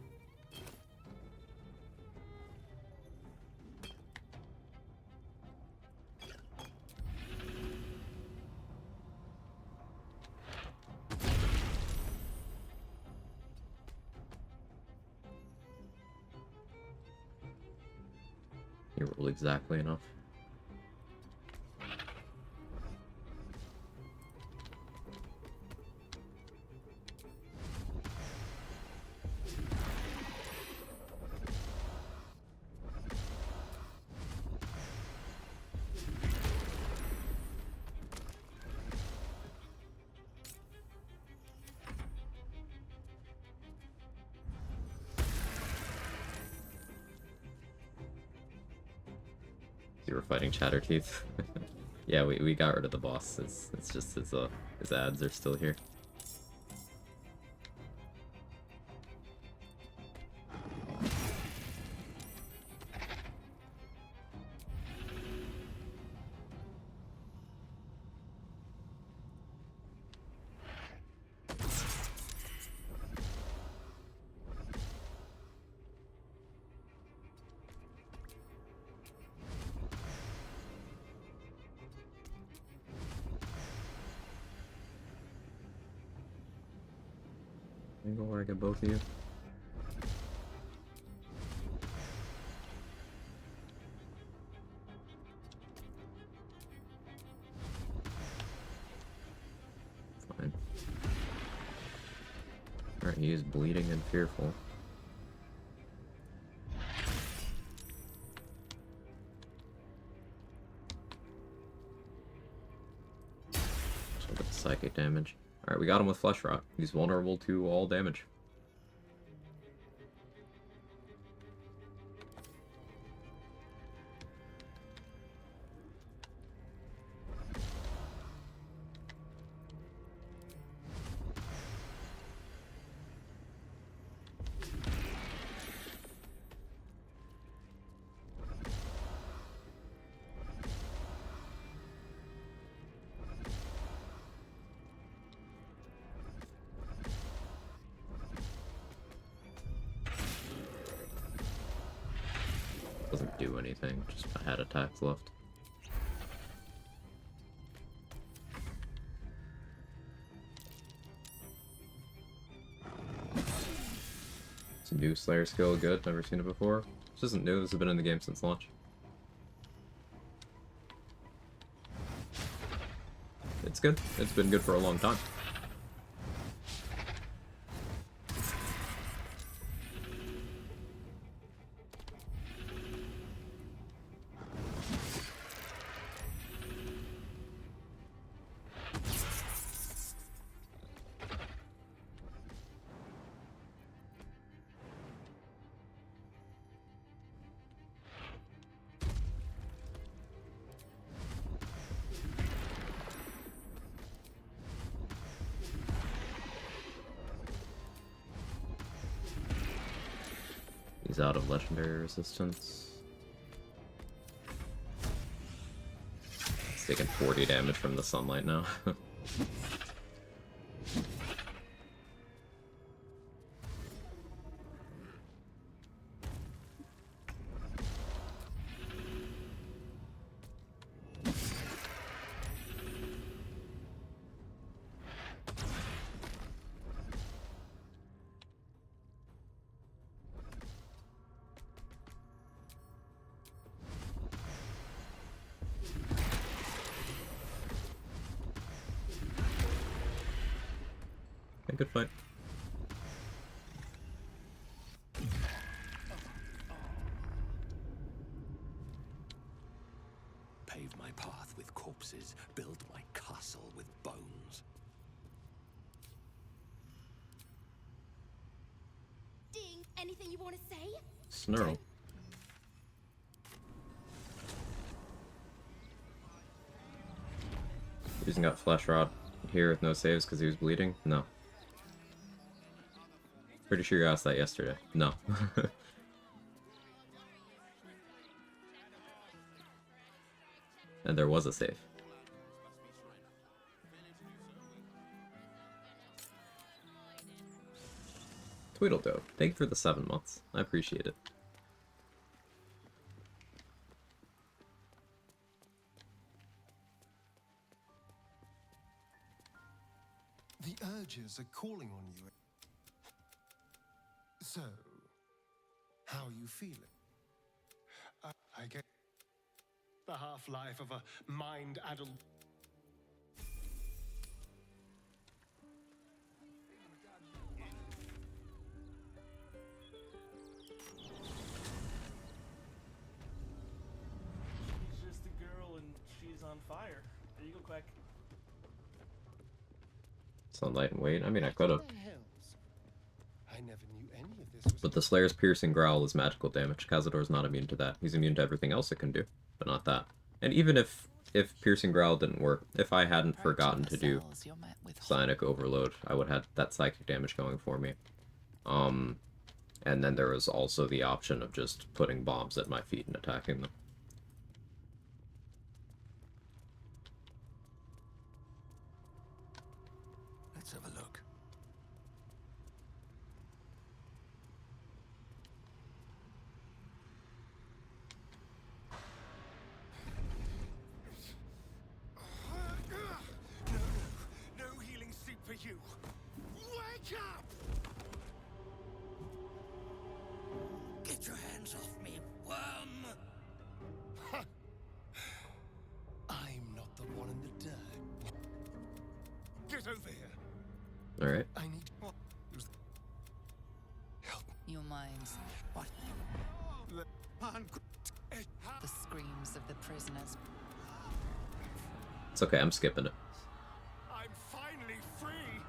[SPEAKER 1] You rolled exactly enough. You were fighting Chatterteeth. Yeah, we got rid of the boss. It's just his ads are still here. Let me go where I get both of you. Fine. Alright, he is bleeding and fearful. So with psychic damage. Alright, we got him with Flesh Rot. He's vulnerable to all damage. Doesn't do anything, just I had attacks left. It's a new Slayer skill, good, never seen it before. This isn't new, this has been in the game since launch. It's good, it's been good for a long time. He's out of legendary resistance. He's taking 40 damage from the sunlight now. A good fight.
[SPEAKER 2] Pave my path with corpses, build my castle with bones.
[SPEAKER 14] Ding, anything you want to say?
[SPEAKER 1] Snarl. Using got Flesh Rot here with no saves because he was bleeding? No. Pretty sure you asked that yesterday. No. And there was a save. Tweedledove, thank you for the 7 months. I appreciate it.
[SPEAKER 4] The urges are calling on you. So, how are you feeling? I get... The half-life of a mind adult.
[SPEAKER 15] She's just a girl and she's on fire. There you go, Quag.
[SPEAKER 1] Sunlight and weight. I mean, I could have.
[SPEAKER 4] I never knew any of this was.
[SPEAKER 1] But the Slayer's piercing growl is magical damage. Cazador's not immune to that. He's immune to everything else it can do, but not that. And even if piercing growl didn't work, if I hadn't forgotten to do psionic overload, I would have had that psychic damage going for me. And then there was also the option of just putting bombs at my feet and attacking them.
[SPEAKER 2] Let's have a look.
[SPEAKER 4] No healing soup for you. Wake up!
[SPEAKER 3] Get your hands off me, worm!
[SPEAKER 4] I'm not the one in the dirt. Get over here.
[SPEAKER 1] All right.
[SPEAKER 4] I need.
[SPEAKER 8] Your minds. What? The screams of the prisoners.
[SPEAKER 1] It's okay, I'm skipping it.
[SPEAKER 4] I'm finally free.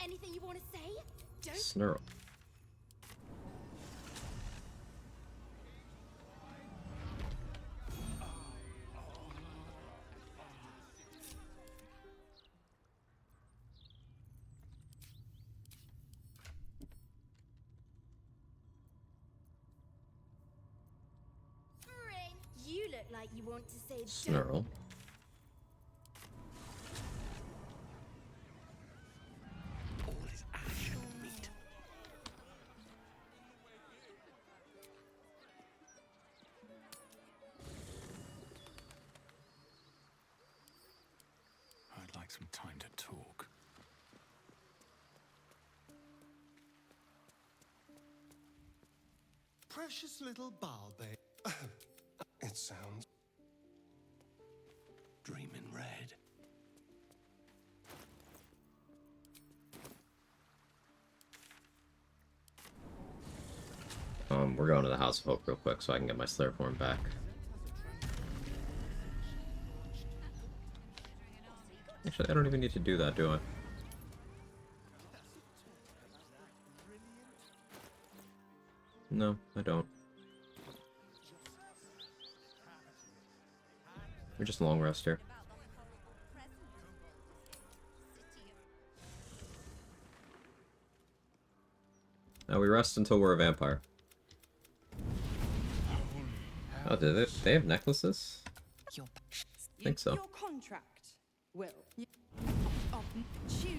[SPEAKER 14] Anything you want to say? Don't.
[SPEAKER 1] Snurl.
[SPEAKER 14] Friend, you look like you want to say
[SPEAKER 1] Snurl.
[SPEAKER 2] I'd like some time to talk.
[SPEAKER 4] Precious little Balbe. It sounds.
[SPEAKER 2] Dreaming red.
[SPEAKER 1] We're going to the House of Hope real quick so I can get my Slayer form back. Actually, I don't even need to do that, do I? No, I don't. We're just long rest here. Now we rest until we're a vampire. Oh, did it? They have necklaces? I think so.
[SPEAKER 6] Your contract will choose.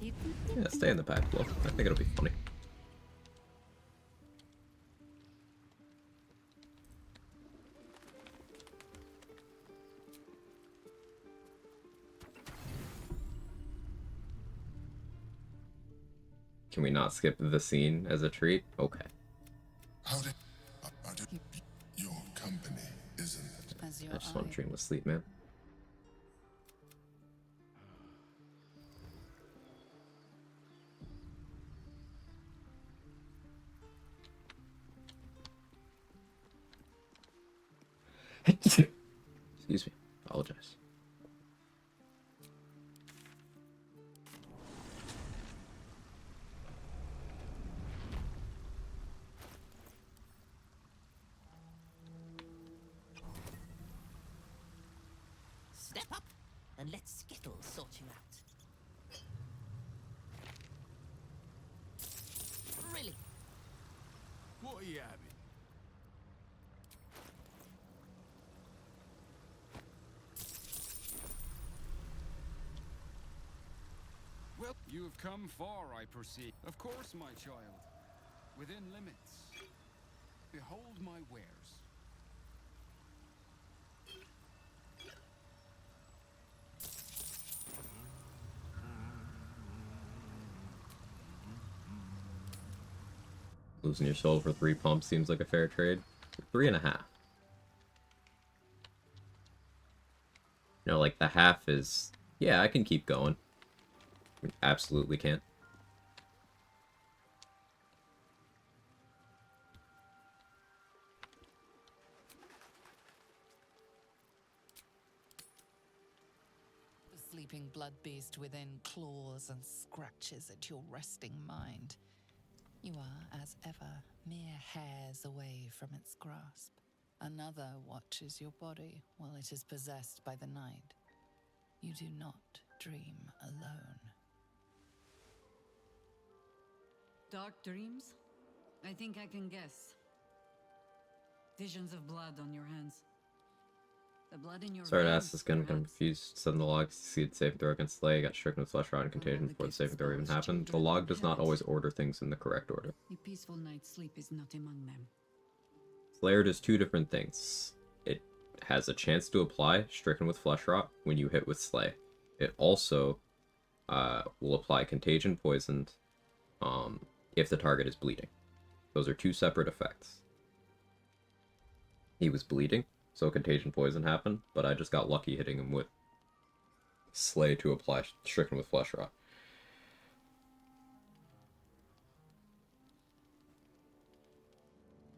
[SPEAKER 1] Yeah, stay in the back, Wolf. I think it'll be funny. Can we not skip the scene as a treat? Okay.
[SPEAKER 9] How did your company, isn't it?
[SPEAKER 1] I just want to dream with sleep, man. Excuse me. Apologize.
[SPEAKER 3] Step up and let Skittles sort you out.
[SPEAKER 12] You have come far, I perceive. Of course, my child. Within limits. Behold my wares.
[SPEAKER 1] Losing your soul for 3 pumps seems like a fair trade. 3.5. You know, like the half is... Yeah, I can keep going. Absolutely can't.
[SPEAKER 8] The sleeping blood beast within claws and scratches at your resting mind. You are, as ever, mere hairs away from its grasp. Another watches your body while it is possessed by the night. You do not dream alone.
[SPEAKER 7] Dark dreams? I think I can guess. Visions of blood on your hands. The blood in your
[SPEAKER 1] Sorry to
[SPEAKER 7] veins,
[SPEAKER 1] ask this again, but I'm confused. Sudden the log succeeded saving throw against Slay, got stricken with flesh rot and contagion before the saving throw even happened. The log does not always order things in the correct order.
[SPEAKER 7] A peaceful night's sleep is not among them.
[SPEAKER 1] Slayer does 2 different things. It has a chance to apply stricken with flesh rot when you hit with Slay. It also will apply contagion poisoned if the target is bleeding. Those are 2 separate effects. He was bleeding, so contagion poison happened, but I just got lucky hitting him with Slay to apply stricken with flesh rot.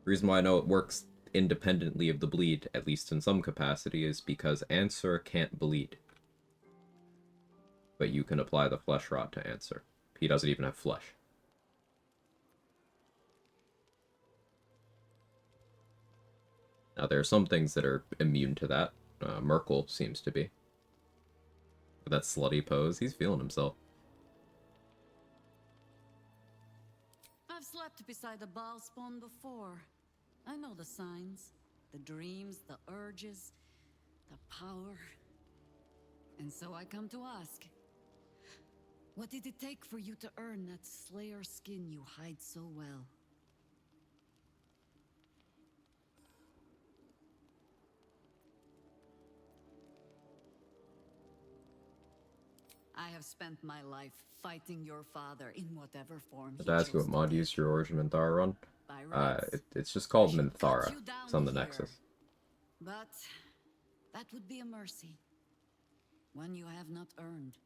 [SPEAKER 1] The reason why I know it works independently of the bleed, at least in some capacity, is because Answer can't bleed. But you can apply the flesh rot to Answer. He doesn't even have flesh. Now, there are some things that are immune to that. Merkel seems to be. With that slutty pose, he's feeling himself.
[SPEAKER 7] I've slept beside a ball spawn before. I know the signs, the dreams, the urges, the power. And so I come to ask, what did it take for you to earn that Slayer skin you hide so well? I have spent my life fighting your father in whatever form he
[SPEAKER 1] I'd ask you
[SPEAKER 7] chose
[SPEAKER 1] what
[SPEAKER 7] to
[SPEAKER 1] mod
[SPEAKER 7] take.
[SPEAKER 1] used your Origin Minthara run.
[SPEAKER 7] By rights,
[SPEAKER 1] It's just called
[SPEAKER 7] I should cut
[SPEAKER 1] Minthara.
[SPEAKER 7] you down
[SPEAKER 1] It's on the
[SPEAKER 7] here.
[SPEAKER 1] Nexus.
[SPEAKER 7] But that would be a mercy. One you have not earned.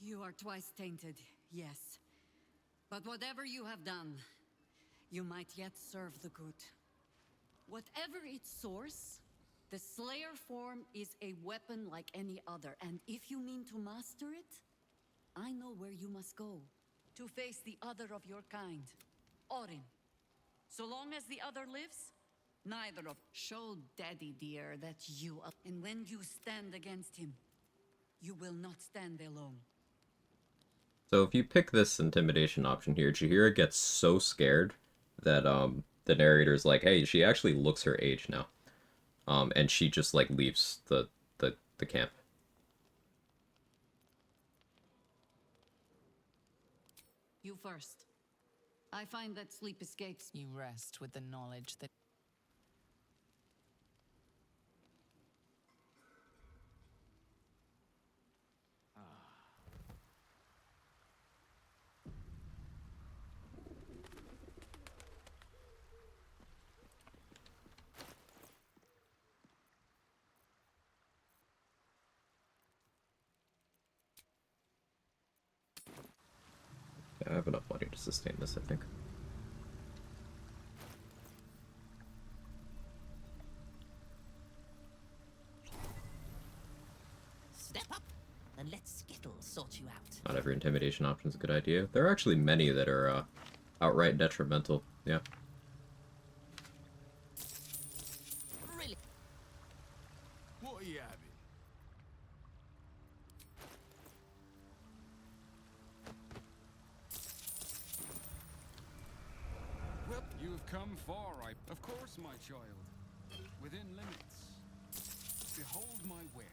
[SPEAKER 7] You are twice tainted, yes. But whatever you have done, you might yet serve the good. Whatever its source, the Slayer form is a weapon like any other, and if you mean to master it, I know where you must go. To face the other of your kind, Orin. So long as the other lives, neither of... Show Daddy, dear, that you... And when you stand against him, you will not stand alone.
[SPEAKER 1] So if you pick this intimidation option here, Jaheira gets so scared that the narrator's like, hey, she actually looks her age now. And she just like leaves the camp.
[SPEAKER 7] You first. I find that sleep escapes.
[SPEAKER 8] You rest with the knowledge that...
[SPEAKER 1] Yeah, I have enough money to sustain this, I think.
[SPEAKER 3] Step up and let Skittle sort you out.
[SPEAKER 1] Not every intimidation option is a good idea. There are actually many that are outright detrimental. Yeah.
[SPEAKER 3] Really?
[SPEAKER 4] What are you having?
[SPEAKER 12] Well, you have come far, of course, my child. Within limits. Behold my wares.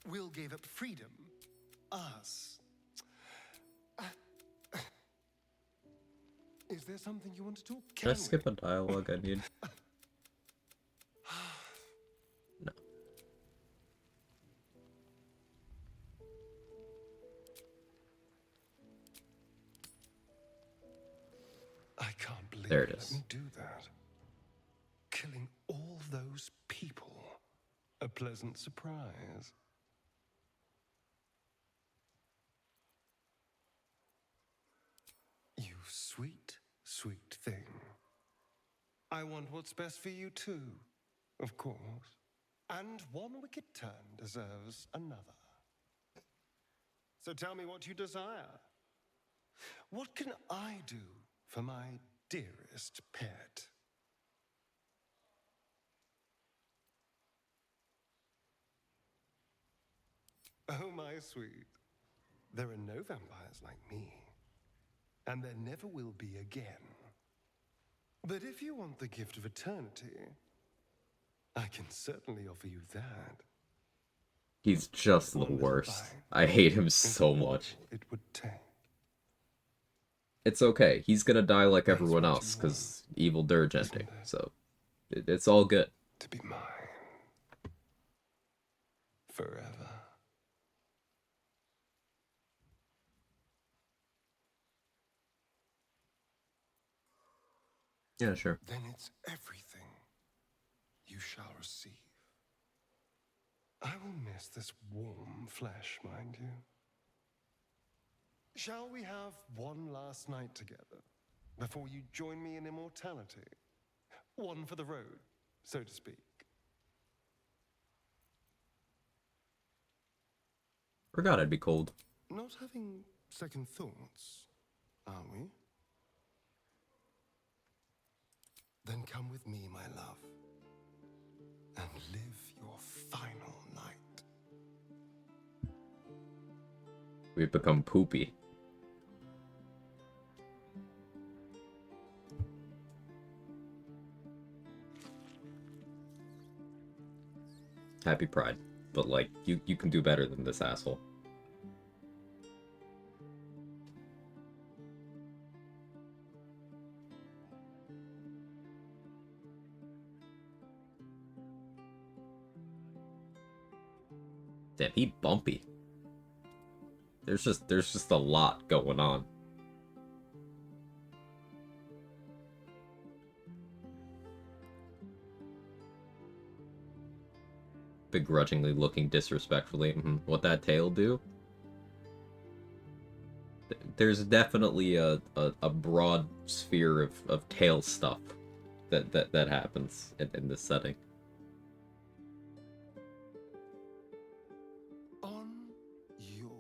[SPEAKER 4] Will gave up freedom. Us. Is there something you want to talk?
[SPEAKER 1] Should I skip a dialogue I need? No.
[SPEAKER 4] I can't believe
[SPEAKER 1] There it
[SPEAKER 4] you let
[SPEAKER 1] is.
[SPEAKER 4] me do that. Killing all those people. A pleasant surprise. You sweet, sweet thing. I want what's best for you too, of course. And one wicked turn deserves another. So tell me what you desire. What can I do for my dearest pet? Oh, my sweet. There are no vampires like me. And there never will be again. But if you want the gift of eternity, I can certainly offer you that.
[SPEAKER 1] He's just the worst. I hate him so much.
[SPEAKER 4] It would take.
[SPEAKER 1] It's okay. He's gonna die like everyone else, because evil dirge ending. So, it's all good.
[SPEAKER 4] To be mine. Forever.
[SPEAKER 1] Yeah, sure.
[SPEAKER 4] Then it's everything you shall receive. I will miss this warm flesh, mind you. Shall we have one last night together before you join me in immortality? One for the road, so to speak.
[SPEAKER 1] Forgot I'd be cold.
[SPEAKER 4] Not having second thoughts, are we? Then come with me, my love, and live your final night.
[SPEAKER 1] We've become poopy. Happy Pride. But, like, you can do better than this asshole. Damn, he bumpy. There's just a lot going on. Begrudgingly looking disrespectfully. What that tail do? There's definitely a broad sphere of tail stuff that happens in this setting.
[SPEAKER 4] On your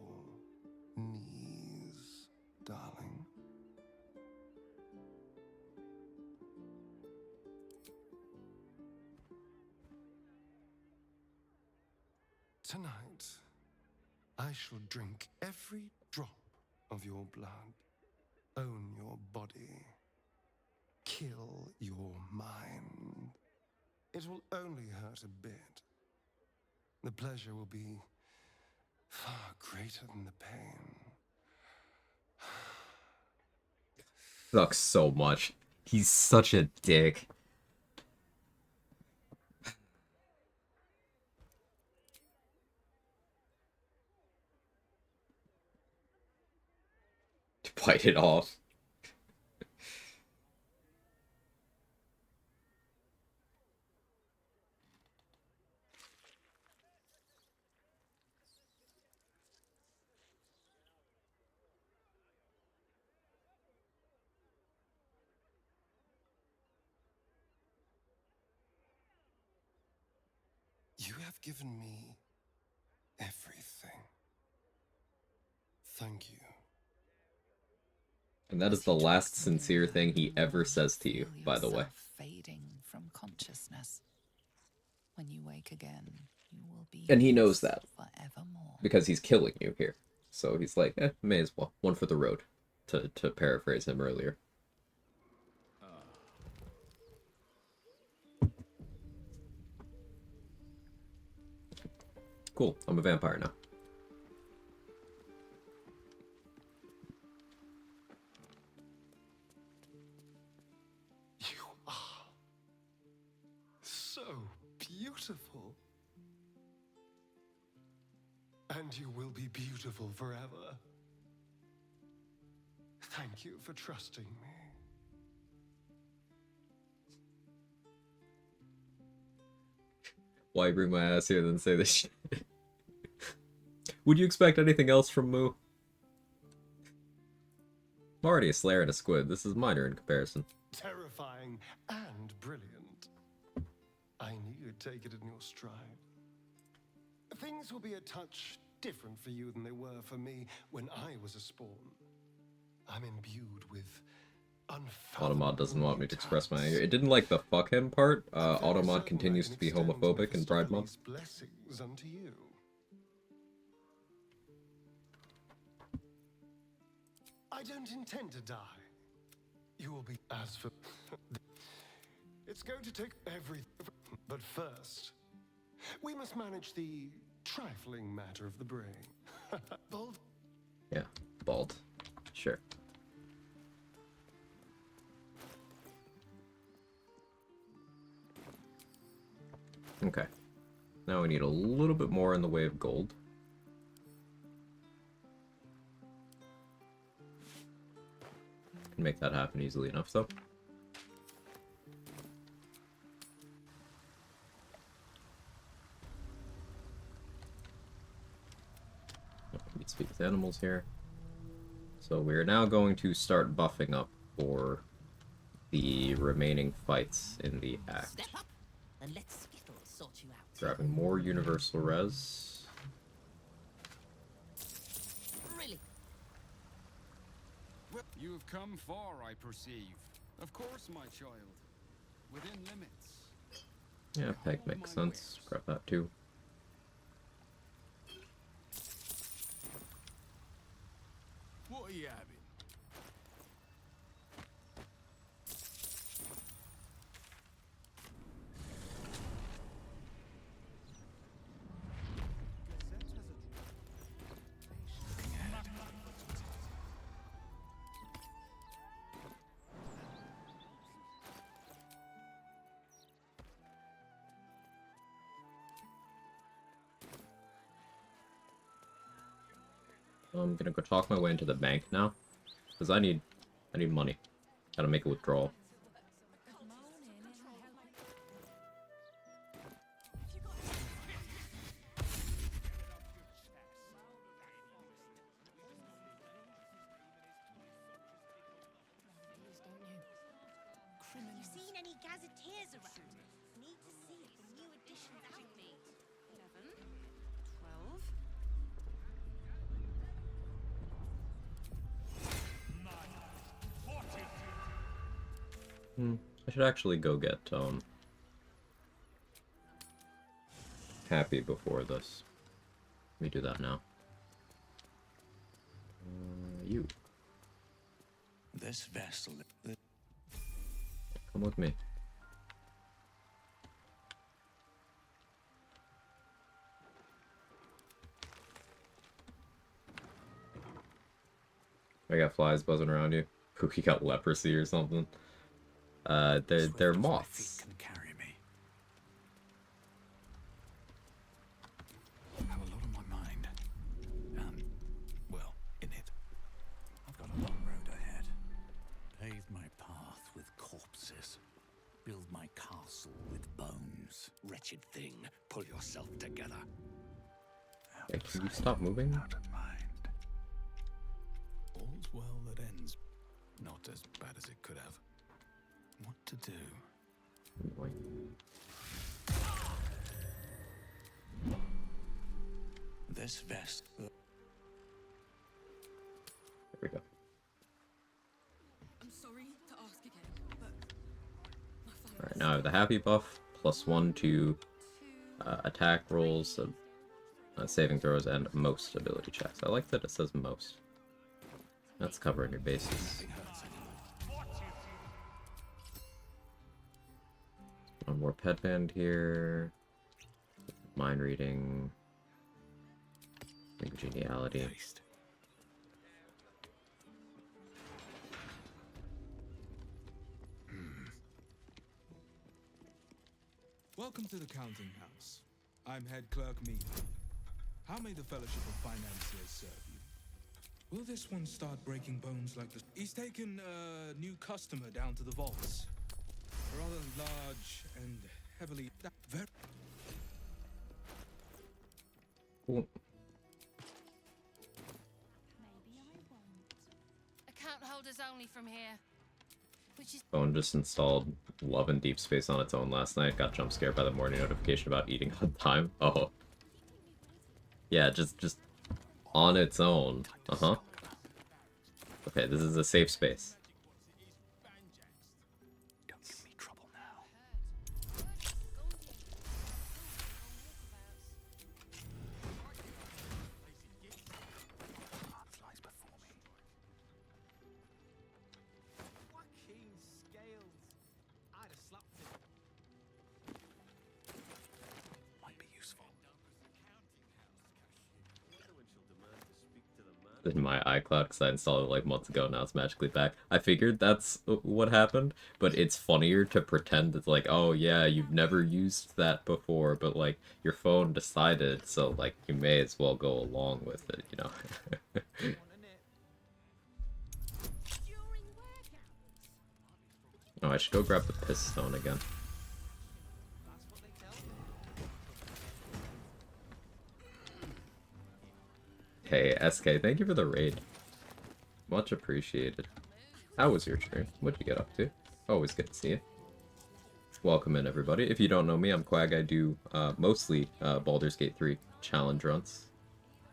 [SPEAKER 4] knees, darling. Tonight, I shall drink every drop of your blood, own your body, kill your mind. It will only hurt a bit. The pleasure will be far greater than the pain.
[SPEAKER 1] Sucks so much. He's such a dick. To bite it off.
[SPEAKER 4] You have given me everything. Thank you.
[SPEAKER 1] And that is the last sincere thing he ever says to you, by the way.
[SPEAKER 8] Fading from consciousness. When you wake again, you will be
[SPEAKER 1] And he knows that.
[SPEAKER 8] forevermore.
[SPEAKER 1] Because he's killing you here. So he's like, may as well. One for the road. To paraphrase him earlier. Cool, I'm a vampire now.
[SPEAKER 4] You are so beautiful. And you will be beautiful forever. Thank you for trusting me.
[SPEAKER 1] Why bring my ass here then say this shit? Would you expect anything else from Moo? I'm already a slayer and a squid. This is minor in comparison.
[SPEAKER 4] Terrifying and brilliant. I knew you'd take it in your stride. Things will be a touch different for you than they were for me when I was a spawn. I'm imbued with
[SPEAKER 1] Automod doesn't want me to express my anger. It didn't like the fuck him part. Automod continues to be homophobic in Pride Month.
[SPEAKER 4] Blessings unto you. I don't intend to die. You will be as for... It's going to take everything. But first, we must manage the trifling matter of the brain. Bald?
[SPEAKER 1] Yeah, bald. Sure. Okay. Now we need a little bit more in the way of gold. Can make that happen easily enough, though. We need to speak with animals here. So we're now going to start buffing up for the remaining fights in the act.
[SPEAKER 3] Step up and let Skittle sort you out.
[SPEAKER 1] Grabbing more universal res.
[SPEAKER 3] Really?
[SPEAKER 12] You have come far, I perceive. Of course, my child. Within limits.
[SPEAKER 1] Yeah, peg makes sense. Grab that too.
[SPEAKER 17] What are you having?
[SPEAKER 1] I'm gonna go talk my way into the bank now, because I need money. Gotta make a withdrawal.
[SPEAKER 14] You seen any gazetteers around? Need to see if the new edition's out.
[SPEAKER 6] 11, 12.
[SPEAKER 1] I should actually go get Happy before this. Let me do that now. You.
[SPEAKER 17] This vessel...
[SPEAKER 1] Come with me. I got flies buzzing around you. Ooh, you got leprosy or something. They're moths.
[SPEAKER 2] Can carry me. I have a lot on my mind. And, well, in it. I've got a long road ahead. Pave my path with corpses. Build my castle with bones.
[SPEAKER 17] Wretched thing, pull yourself together.
[SPEAKER 1] Hey, can you stop moving?
[SPEAKER 2] Out of mind. All's well that ends. Not as bad as it could have. What to do?
[SPEAKER 1] Boy.
[SPEAKER 17] This vest...
[SPEAKER 1] There we go. Alright, now I have the happy buff, +1 to attack rolls, saving throws, and most ability checks. I like that it says most. That's covering your bases. One more pet band here. Mind reading. Geniality.
[SPEAKER 11] Welcome to the counting house. I'm head clerk Mead. How may the Fellowship of Financiers serve you? Will this one start breaking bones like this? He's taken a new customer down to the vaults. A rather large and heavily... Very...
[SPEAKER 1] Cool.
[SPEAKER 14] Account holders only from here. Which is
[SPEAKER 1] Phone just installed Love and Deep Space on its own last night. Got jump scared by the morning notification about eating on time. Oh. Yeah, just on its own. Uh-huh. Okay, this is a safe space.
[SPEAKER 2] Don't give me trouble now. Lies before me.
[SPEAKER 13] Joaquin Scales. I'd have slapped him.
[SPEAKER 2] Might be useful.
[SPEAKER 1] In my iCloud, because I installed it like months ago, now it's magically back. I figured that's what happened, but it's funnier to pretend it's like, oh yeah, you've never used that before, but like your phone decided, so like you may as well go along with it, you know. Oh, I should go grab the Pistone again. Hey, SK, thank you for the raid. Much appreciated. How was your stream? What'd you get up to? Always good to see you. Welcome in, everybody. If you don't know me, I'm Quag. I do mostly Baldur's Gate 3 challenge runs.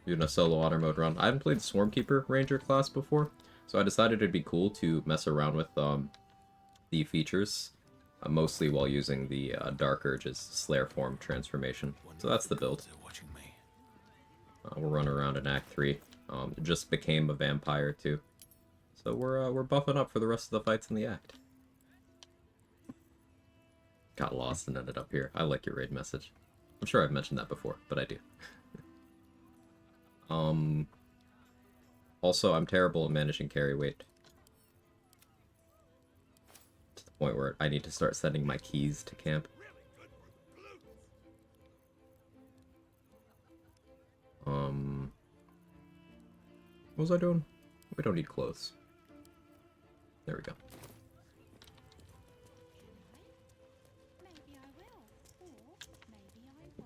[SPEAKER 1] Doing a solo honor mode run. I haven't played the Swarmkeeper Ranger class before, so I decided it'd be cool to mess around with the features, mostly while using the Dark Urge's Slayer form transformation. So that's the build. We're running around in Act 3. Just became a vampire too. So we're buffing up for the rest of the fights in the act. Got lost and ended up here. I like your raid message. I'm sure I've mentioned that before, but I do. Also, I'm terrible at managing carry weight. To the point where I need to start sending my keys to camp. What was I doing? We don't need clothes. There we go.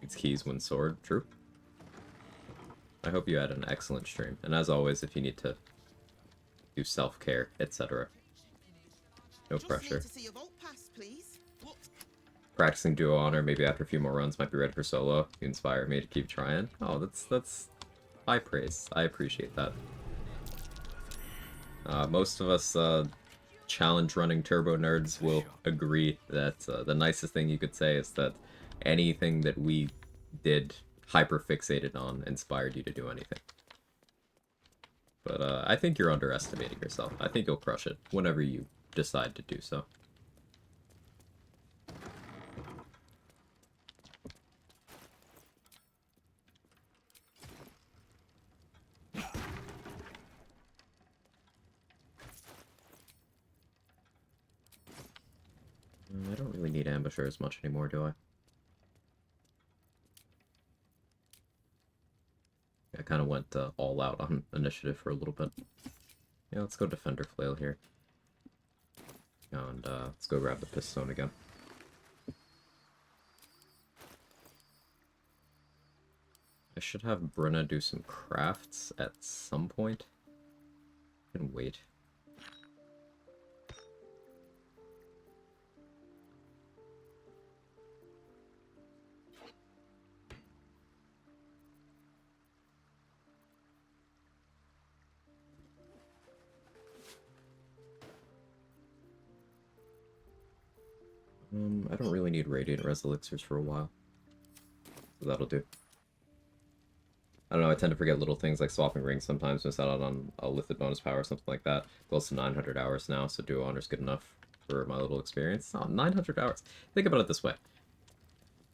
[SPEAKER 1] It's keys when sword. True. I hope you had an excellent stream. And as always, if you need to do self-care, etc. No pressure. Practicing duo honor, maybe after a few more runs, might be ready for solo. You inspire me to keep trying. Oh, that's high praise. I appreciate that. Most of us challenge running turbo nerds will agree that the nicest thing you could say is that anything that we did hyper fixated on inspired you to do anything. But I think you're underestimating yourself. I think you'll crush it whenever you decide to do so. I don't really need Ambusher as much anymore, do I? I kind of went all out on initiative for a little bit. Yeah, let's go Defender Flail here. And let's go grab the Pistone again. I should have Brenna do some crafts at some point. I can wait. I don't really need Radiant Res Elixirs for a while. So that'll do. I don't know, I tend to forget little things like swapping rings sometimes, miss out on a lifted bonus power or something like that. Close to 900 hours now, so Duo Honor's good enough for my little experience. Oh, 900 hours. Think about it this way.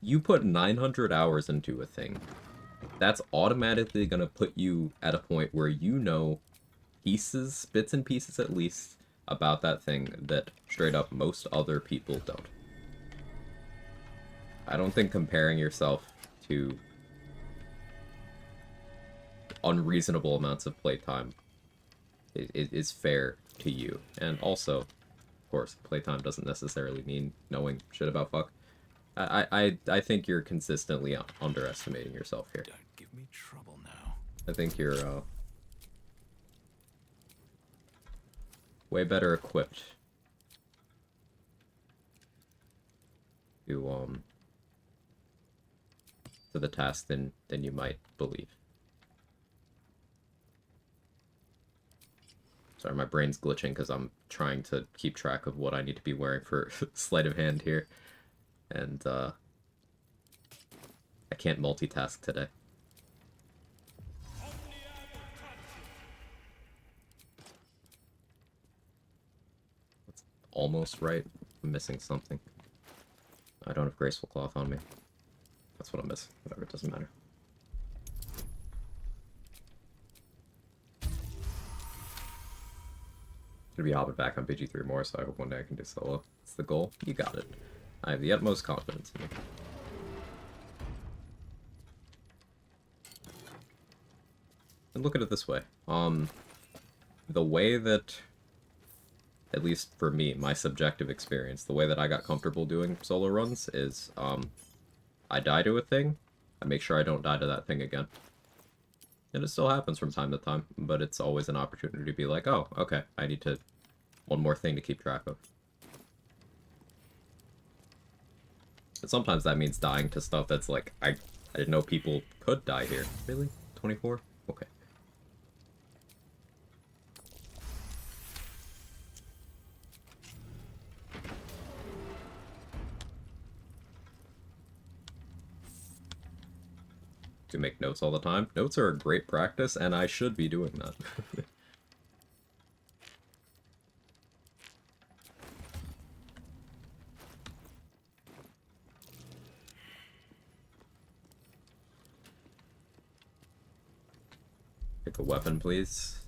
[SPEAKER 1] You put 900 hours into a thing, that's automatically going to put you at a point where you know pieces, bits and pieces at least, about that thing that straight up most other people don't. I don't think comparing yourself to unreasonable amounts of playtime is fair to you. And also, of course, playtime doesn't necessarily mean knowing shit about fuck. I think you're consistently underestimating yourself here.
[SPEAKER 2] Don't give me trouble now.
[SPEAKER 1] I think you're way better equipped to the task than you might believe. Sorry, my brain's glitching because I'm trying to keep track of what I need to be wearing for sleight of hand here. And, I can't multitask today. That's almost right. I'm missing something. I don't have Graceful Cloth on me. That's what I'm missing. Whatever, it doesn't matter. Gonna be hopping back on BG3 more, so I hope one day I can do solo. It's the goal. You got it. I have the utmost confidence in you. And look at it this way. The way that, at least for me, my subjective experience, the way that I got comfortable doing solo runs is, I die to a thing, I make sure I don't die to that thing again. And it still happens from time to time, but it's always an opportunity to be like, oh, okay, I need to... one more thing to keep track of. And sometimes that means dying to stuff that's like, I didn't know people could die here. Really? 24? Okay. To make notes all the time. Notes are a great practice, and I should be doing that. Pick a weapon, please.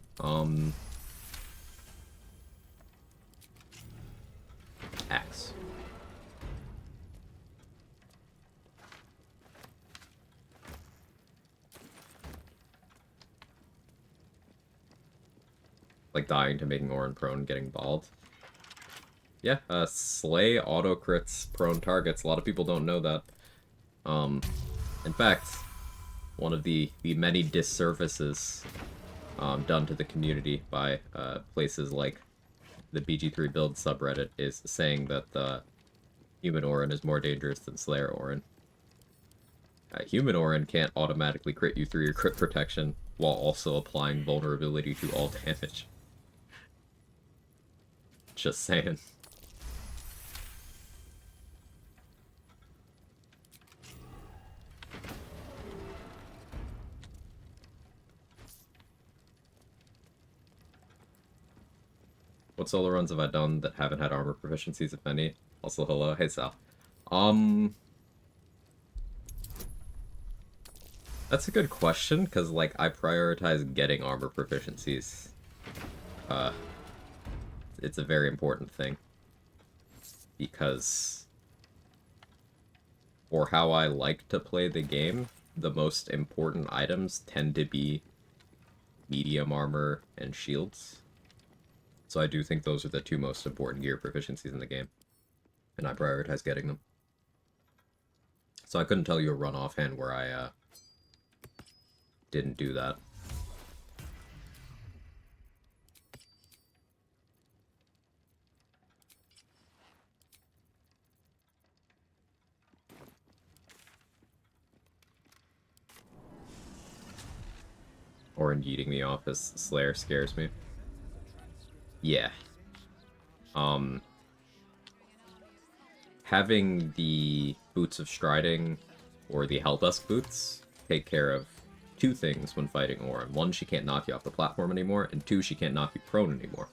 [SPEAKER 1] Axe. Like dying to making Orin prone, getting bald. Yeah, Slay auto crits prone targets. A lot of people don't know that. In fact, one of the many disservices done to the community by places like the BG3 build subreddit is saying that human Orin is more dangerous than Slayer Orin. Human Orin can't automatically crit you through your crit protection while also applying vulnerability to all damage. Just saying. What solo runs have I done that haven't had armor proficiencies, if any? Also, hello. Hey, Sal. That's a good question, because, like, I prioritize getting armor proficiencies. It's a very important thing. Because for how I like to play the game, the most important items tend to be medium armor and shields. So I do think those are the two most important gear proficiencies in the game. And I prioritize getting them. So I couldn't tell you a run offhand where I didn't do that. Orin yeeting me off as Slayer scares me. Yeah. having the Boots of Striding or the Helldusk boots take care of two things when fighting Orin. One, she can't knock you off the platform anymore, and two, she can't knock you prone anymore.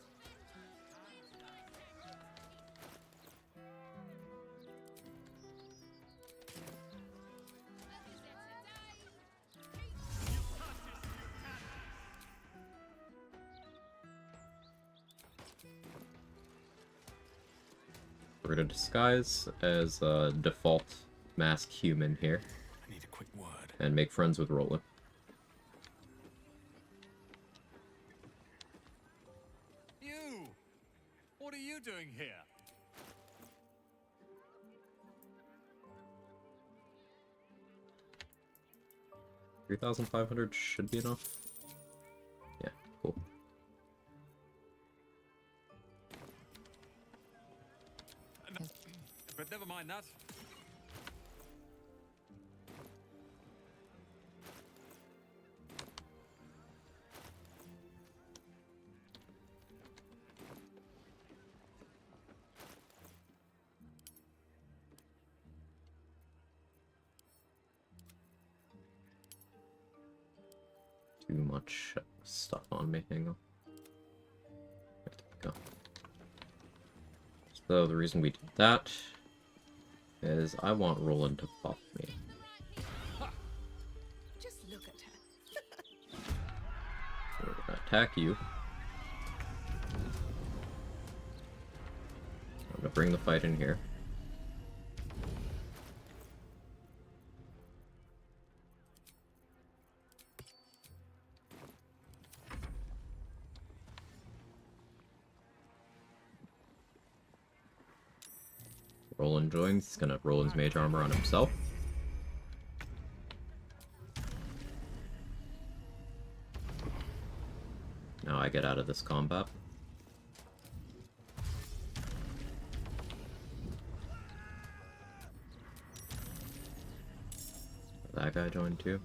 [SPEAKER 1] We're gonna disguise as a default masked human here.
[SPEAKER 2] I need a quick word.
[SPEAKER 1] And make friends with Roland.
[SPEAKER 20] You! What are you doing here?
[SPEAKER 1] 3,500 should be enough. Yeah, cool.
[SPEAKER 12] But never mind that.
[SPEAKER 1] Too much stuff on me, hang on. There we go. So the reason we did that is I want Roland to buff me.
[SPEAKER 5] Just look at her.
[SPEAKER 1] So we're gonna attack you. I'm gonna bring the fight in here. Roland joins. He's gonna have Roland's mage armor on himself. Now I get out of this combat. That guy joined too.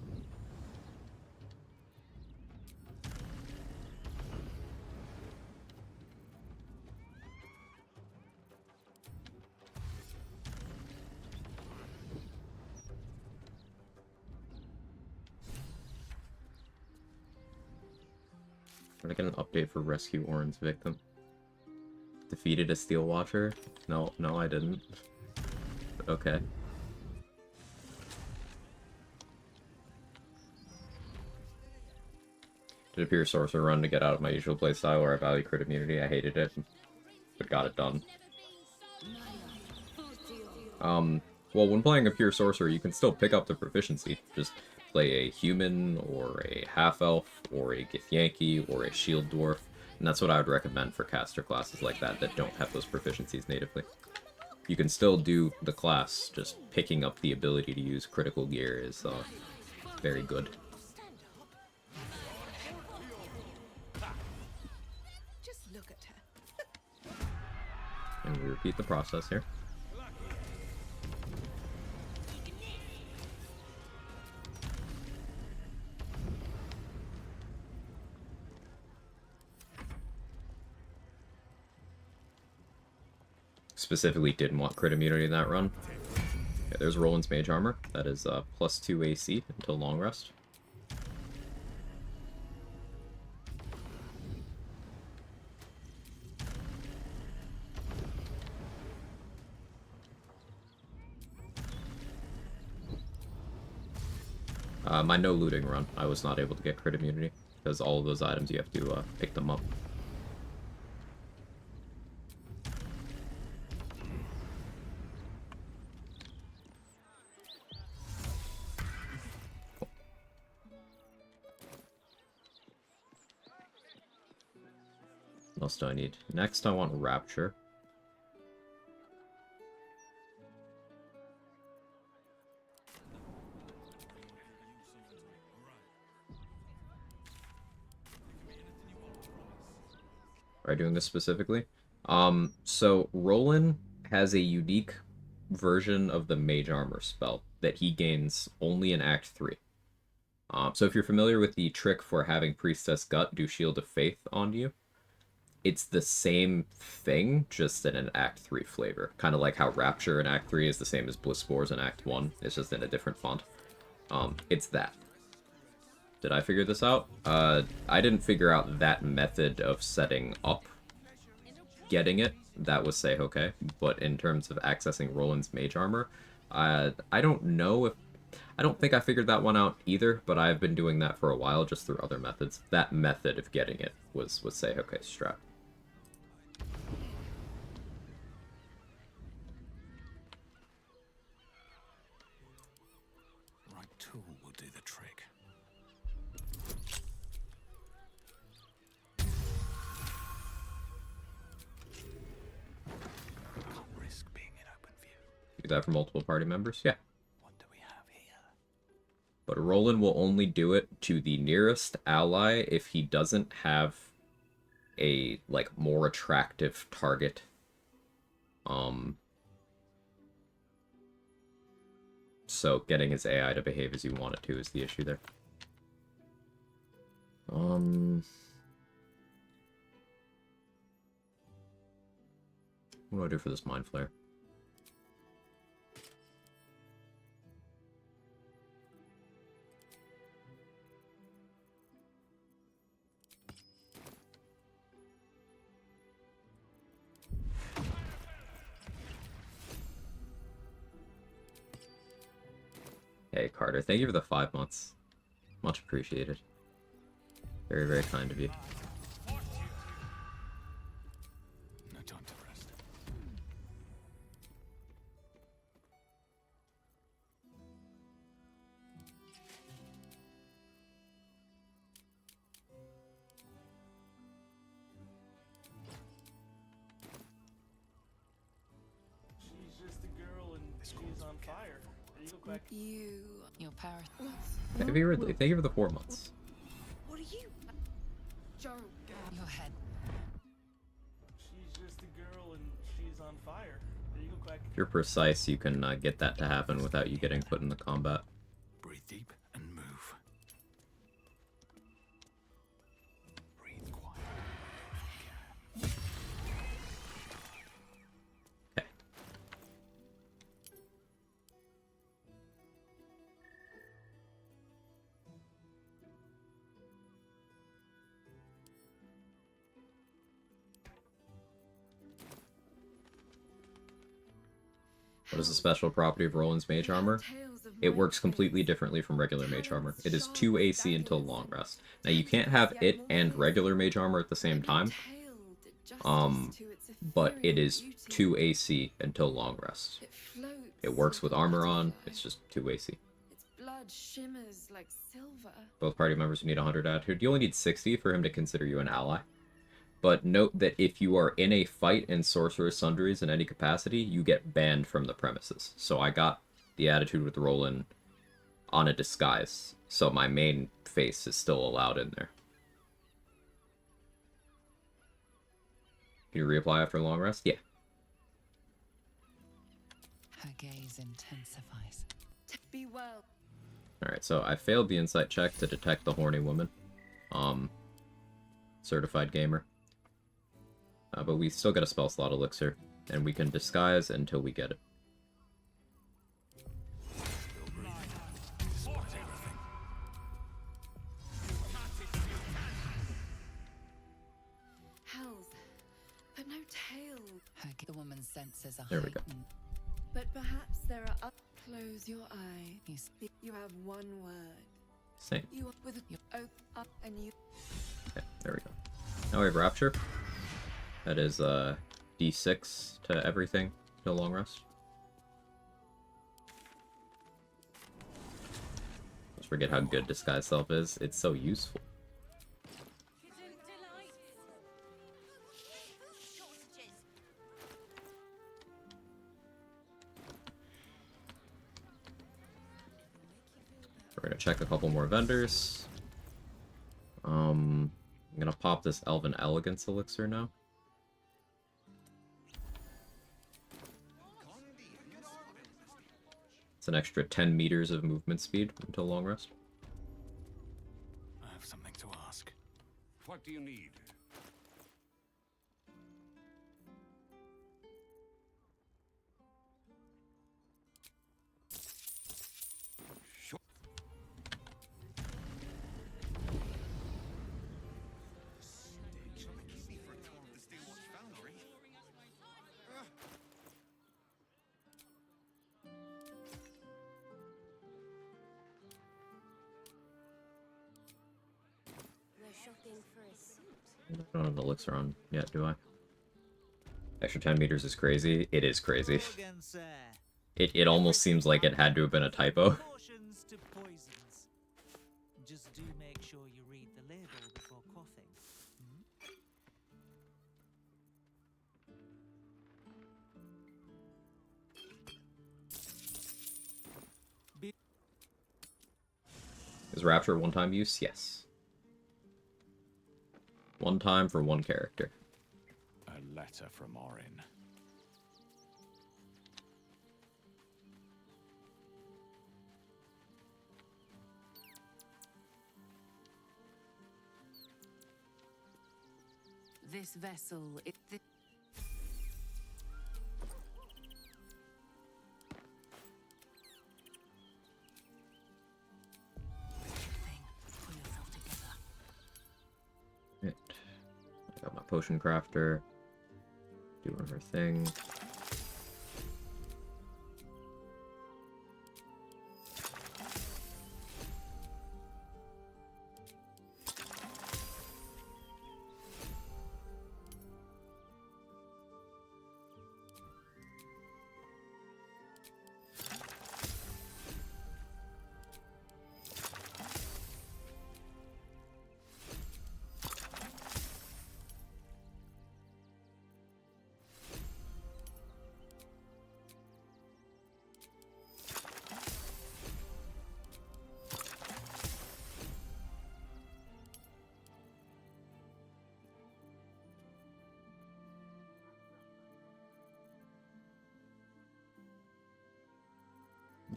[SPEAKER 1] Did I get an update for Rescue Orin's victim? Defeated a Steel Watcher? No, I didn't. But okay. Did a pure sorcerer run to get out of my usual playstyle where I value crit immunity. I hated it, but got it done. Well, when playing a pure sorcerer, you can still pick up the proficiency. Just play a human, or a half-elf, or a Githyanki, or a shield dwarf, and that's what I would recommend for caster classes like that don't have those proficiencies natively. You can still do the class, just picking up the ability to use critical gear is very good.
[SPEAKER 5] Just look at her.
[SPEAKER 1] And we repeat the process here. Specifically didn't want crit immunity in that run. Okay, there's Roland's mage armor. That is +2 AC until long rest. My no looting run, I was not able to get crit immunity because all of those items you have to pick them up. What else do I need? Next, I want Rapture. Are I doing this specifically? So Roland has a unique version of the Mage Armor spell that he gains only in Act 3. So if you're familiar with the trick for having Priestess Gut do Shield of Faith on you, it's the same thing, just in an Act 3 flavor. Kind of like how Rapture in Act 3 is the same as Bliss Spores in Act 1. It's just in a different font. It's that. Did I figure this out? I didn't figure out that method of setting up getting it. That was Seihoke. But in terms of accessing Roland's mage armor, I don't know if... I don't think I figured that one out either, but I've been doing that for a while just through other methods. That method of getting it was Seihoke's strat.
[SPEAKER 2] Right tool will do the trick. Can't risk being in open view.
[SPEAKER 1] Do that for multiple party members? Yeah. But Roland will only do it to the nearest ally if he doesn't have a, like, more attractive target. So getting his AI to behave as you want it to is the issue there. What do I do for this Mind Flare? Hey, Carter, thank you for the 5 months. Much appreciated. Very, very kind of you.
[SPEAKER 2] No time to rest.
[SPEAKER 15] She's just a girl and she's on fire. There you go, Quag.
[SPEAKER 8] Your power.
[SPEAKER 1] Thank you for the 4 months.
[SPEAKER 6] What are you? Joe.
[SPEAKER 8] Your head.
[SPEAKER 15] She's just a girl and she's on fire. There you go, Quag.
[SPEAKER 1] If you're precise, you can get that to happen without you getting put in the combat.
[SPEAKER 2] Breathe deep and move. Breathe quiet.
[SPEAKER 1] Okay. What is the special property of Roland's mage armor? It works completely differently from regular mage armor. It is 2 AC until long rest. Now you can't have it and regular mage armor at the same time. But it is 2 AC until long rest. It works with armor on, it's just 2 AC.
[SPEAKER 6] Its blood shimmers like silver.
[SPEAKER 1] Both party members need 100 attitude. You only need 60 for him to consider you an ally. But note that if you are in a fight in Sorcerer's Sundries in any capacity, you get banned from the premises. So I got the attitude with Roland on a disguise, so my main face is still allowed in there. Can you reapply after a long rest? Yeah.
[SPEAKER 8] Her gaze intensifies.
[SPEAKER 6] Be well.
[SPEAKER 1] Alright, so I failed the insight check to detect the horny woman. Certified gamer. But we still get a spell slot elixir, and we can disguise until we get it.
[SPEAKER 6] Hells, but no tail.
[SPEAKER 8] The woman's senses are
[SPEAKER 1] There we go.
[SPEAKER 8] heightened.
[SPEAKER 6] But perhaps there are up. Close your eye. You have one word.
[SPEAKER 1] Same.
[SPEAKER 6] You are with open up and you.
[SPEAKER 1] Okay, there we go. Now we have Rapture. That is D6 to everything till long rest. Let's forget how good Disguise Self is. It's so useful. We're gonna check a couple more vendors. I'm gonna pop this Elven Elegance elixir now. It's an extra 10 meters of movement speed until long rest.
[SPEAKER 2] I have something to ask.
[SPEAKER 12] What do you need?
[SPEAKER 14] shopping for a suit.
[SPEAKER 1] I don't have the elixir on yet, do I? Extra 10 meters is crazy. It is crazy. It almost seems like it had to have been a typo.
[SPEAKER 13] Cautions to poisons. Just do make sure you read the label before quaffing.
[SPEAKER 1] Is Rapture one-time use? Yes. One time for one character.
[SPEAKER 2] A letter from Orin.
[SPEAKER 7] This vessel,
[SPEAKER 1] Right. I got my potion crafter. Doing her thing.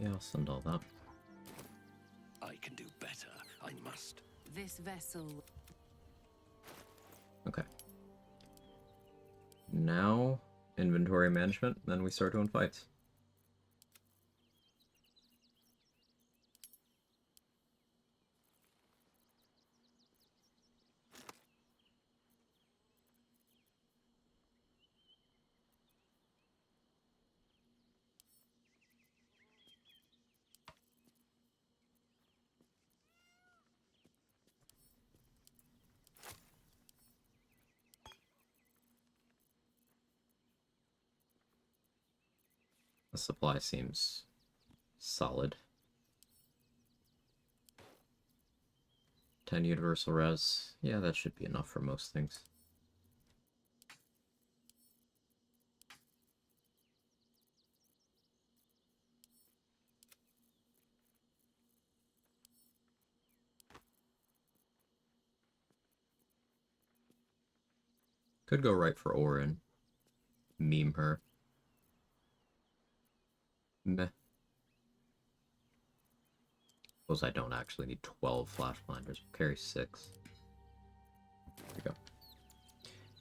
[SPEAKER 1] Yeah, I'll send all that.
[SPEAKER 4] I can do better. I must.
[SPEAKER 7] this vessel.
[SPEAKER 1] Okay. Now, inventory management, then we start doing fights. The supply seems solid. 10 universal res. Yeah, that should be enough for most things. Could go right for Orin. Meme her. Meh. Suppose I don't actually need 12 flash blinders. We'll carry 6. There we go.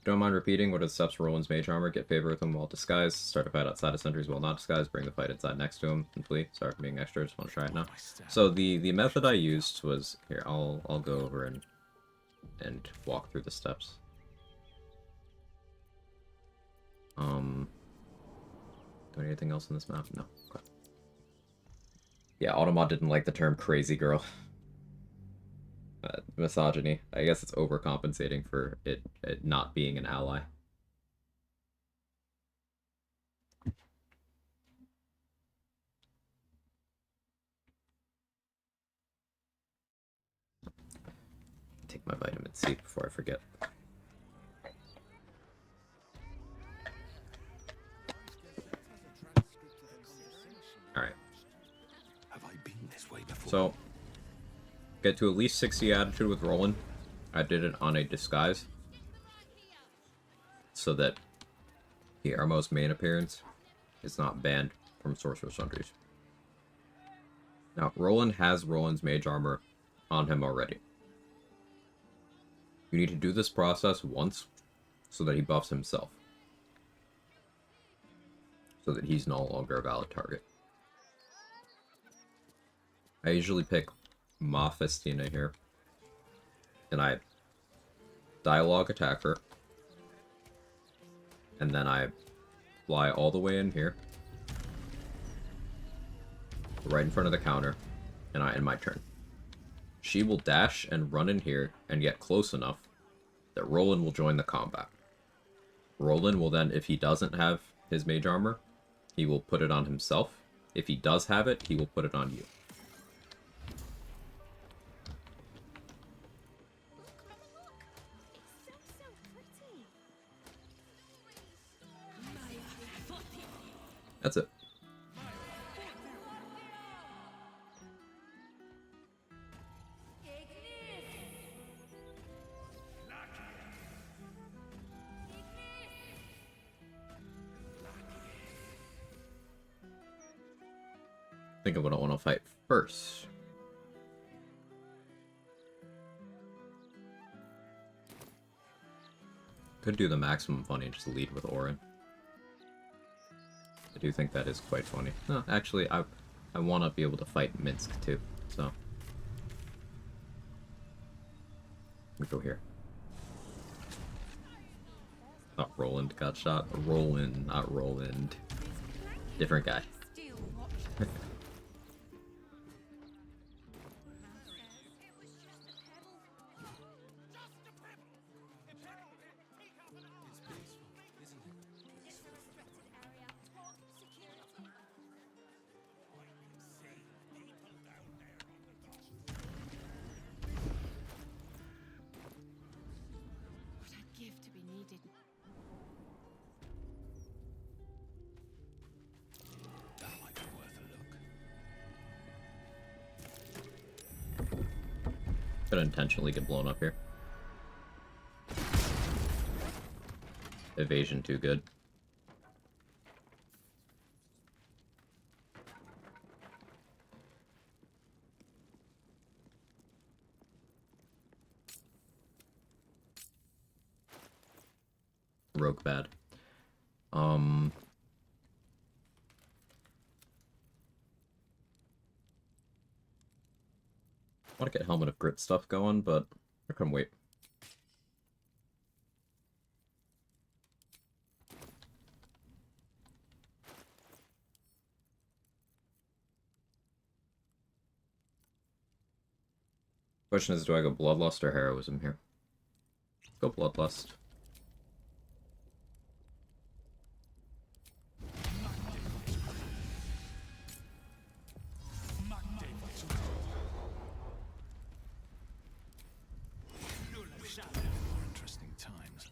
[SPEAKER 1] Don't mind repeating, what are the steps for Roland's mage armor? Get favor with him while disguised. Start a fight outside of sentries while not disguised. Bring the fight inside next to him. And flee. Sorry for being extra, just want to try it now. So the method I used was here, I'll go over and walk through the steps. Do anything else in this map? No. Okay. Yeah, Automod didn't like the term crazy girl. Misogyny. I guess it's overcompensating for it not being an ally. Take my vitamin C before I forget. Alright.
[SPEAKER 4] Have I been this way before?
[SPEAKER 1] So, get to at least 60 attitude with Roland. I did it on a disguise. So that the Armo's main appearance is not banned from Sorcerer Sundries. Now, Roland has Roland's mage armor on him already. You need to do this process once so that he buffs himself. So that he's no longer a valid target. I usually pick Ma Festina here. And I dialogue attack her. And then I fly all the way in here. Right in front of the counter. And I end my turn. she will dash and run in here and get close enough that Roland will join the combat. Roland will then, if he doesn't have his mage armor, he will put it on himself. If he does have it, he will put it on you. That's it. I think I'm gonna want to fight first. Could do the maximum funny and just lead with Orin. I do think that is quite funny. No, actually, I want to be able to fight Minsk too, so we go here. Not Roland got shot. Roland, not Roland. Different guy.
[SPEAKER 14] What I'd give to be needed.
[SPEAKER 2] That might be worth a look.
[SPEAKER 1] Could intentionally get blown up here. Evasion too good. Rogue bad. I want to get Helmet of Grit stuff going, but I can wait. Question is, do I go Bloodlust or Heroism here? Go Bloodlust.
[SPEAKER 2] Interesting times.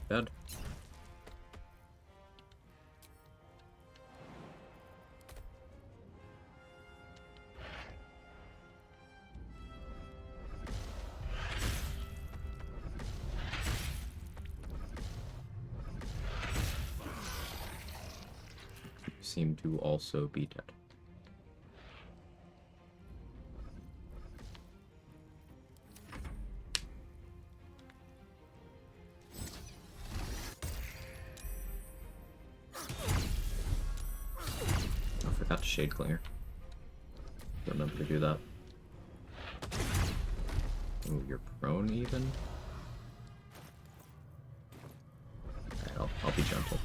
[SPEAKER 1] Dead. Seem to also be dead. I forgot to Shade Clinger. Remember to do that. Ooh, you're prone even? Alright, I'll be gentle.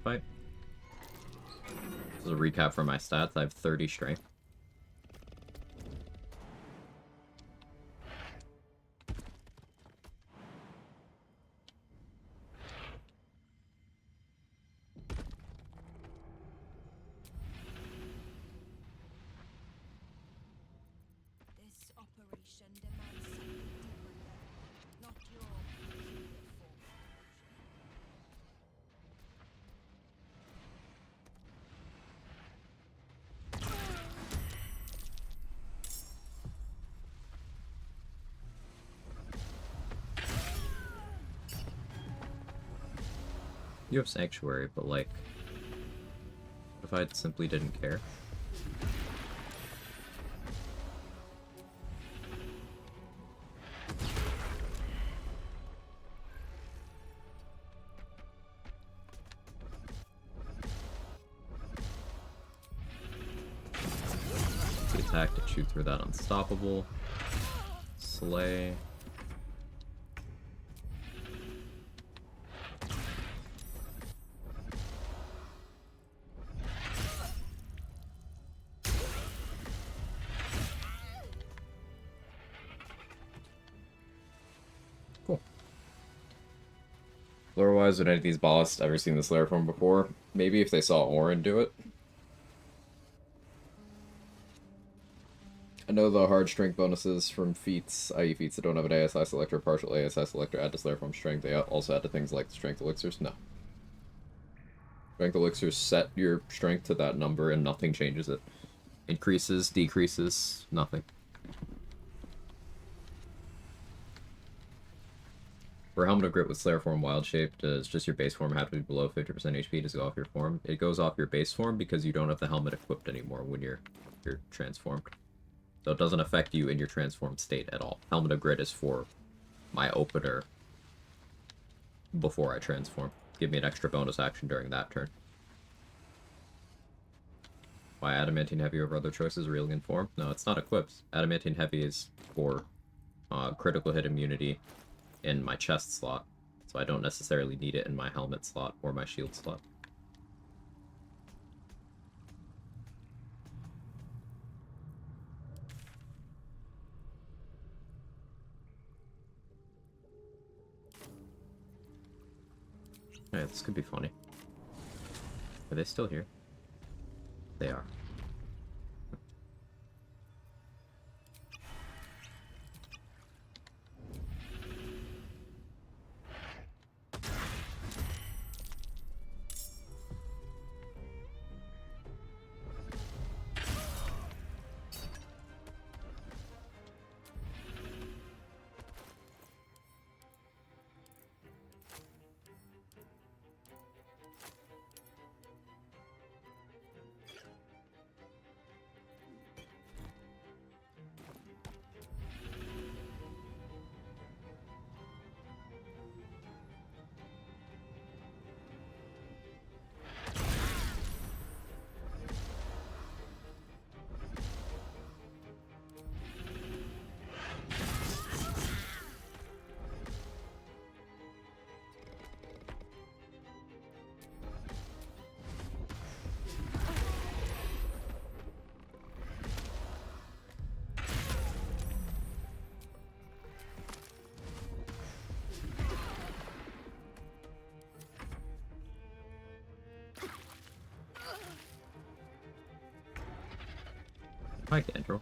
[SPEAKER 1] fight. This is a recap for my stats. I have 30 strength.
[SPEAKER 5] This operation demands something different. Not your peculiar form.
[SPEAKER 1] You have Sanctuary, but like, what if I simply didn't care? The attack to shoot through that unstoppable. Slay. Cool. Lore-wise, would any of these ballists ever seen the Slayer form before? Maybe if they saw Orin do it. I know the hard strength bonuses from feats, i.e. feats that don't have an ASI selector, partial ASI selector, add to Slayer form strength. They also add to things like strength elixirs. No. Strength elixirs set your strength to that number and nothing changes it. Increases, decreases, nothing. For Helmet of Grit with Slayer form wild shape, does just your base form have to be below 50% HP? Does it go off your form? It goes off your base form because you don't have the helmet equipped anymore when you're transformed. So it doesn't affect you in your transformed state at all. Helmet of Grit is for my opener before I transform. Give me an extra bonus action during that turn. Why Adamantine Heavy over other choices? Reeling in form? No, it's not equipped. Adamantine Heavy is for critical hit immunity in my chest slot, so I don't necessarily need it in my helmet slot or my shield slot. Alright, this could be funny. Are they still here? They are. Hi, Gandrel.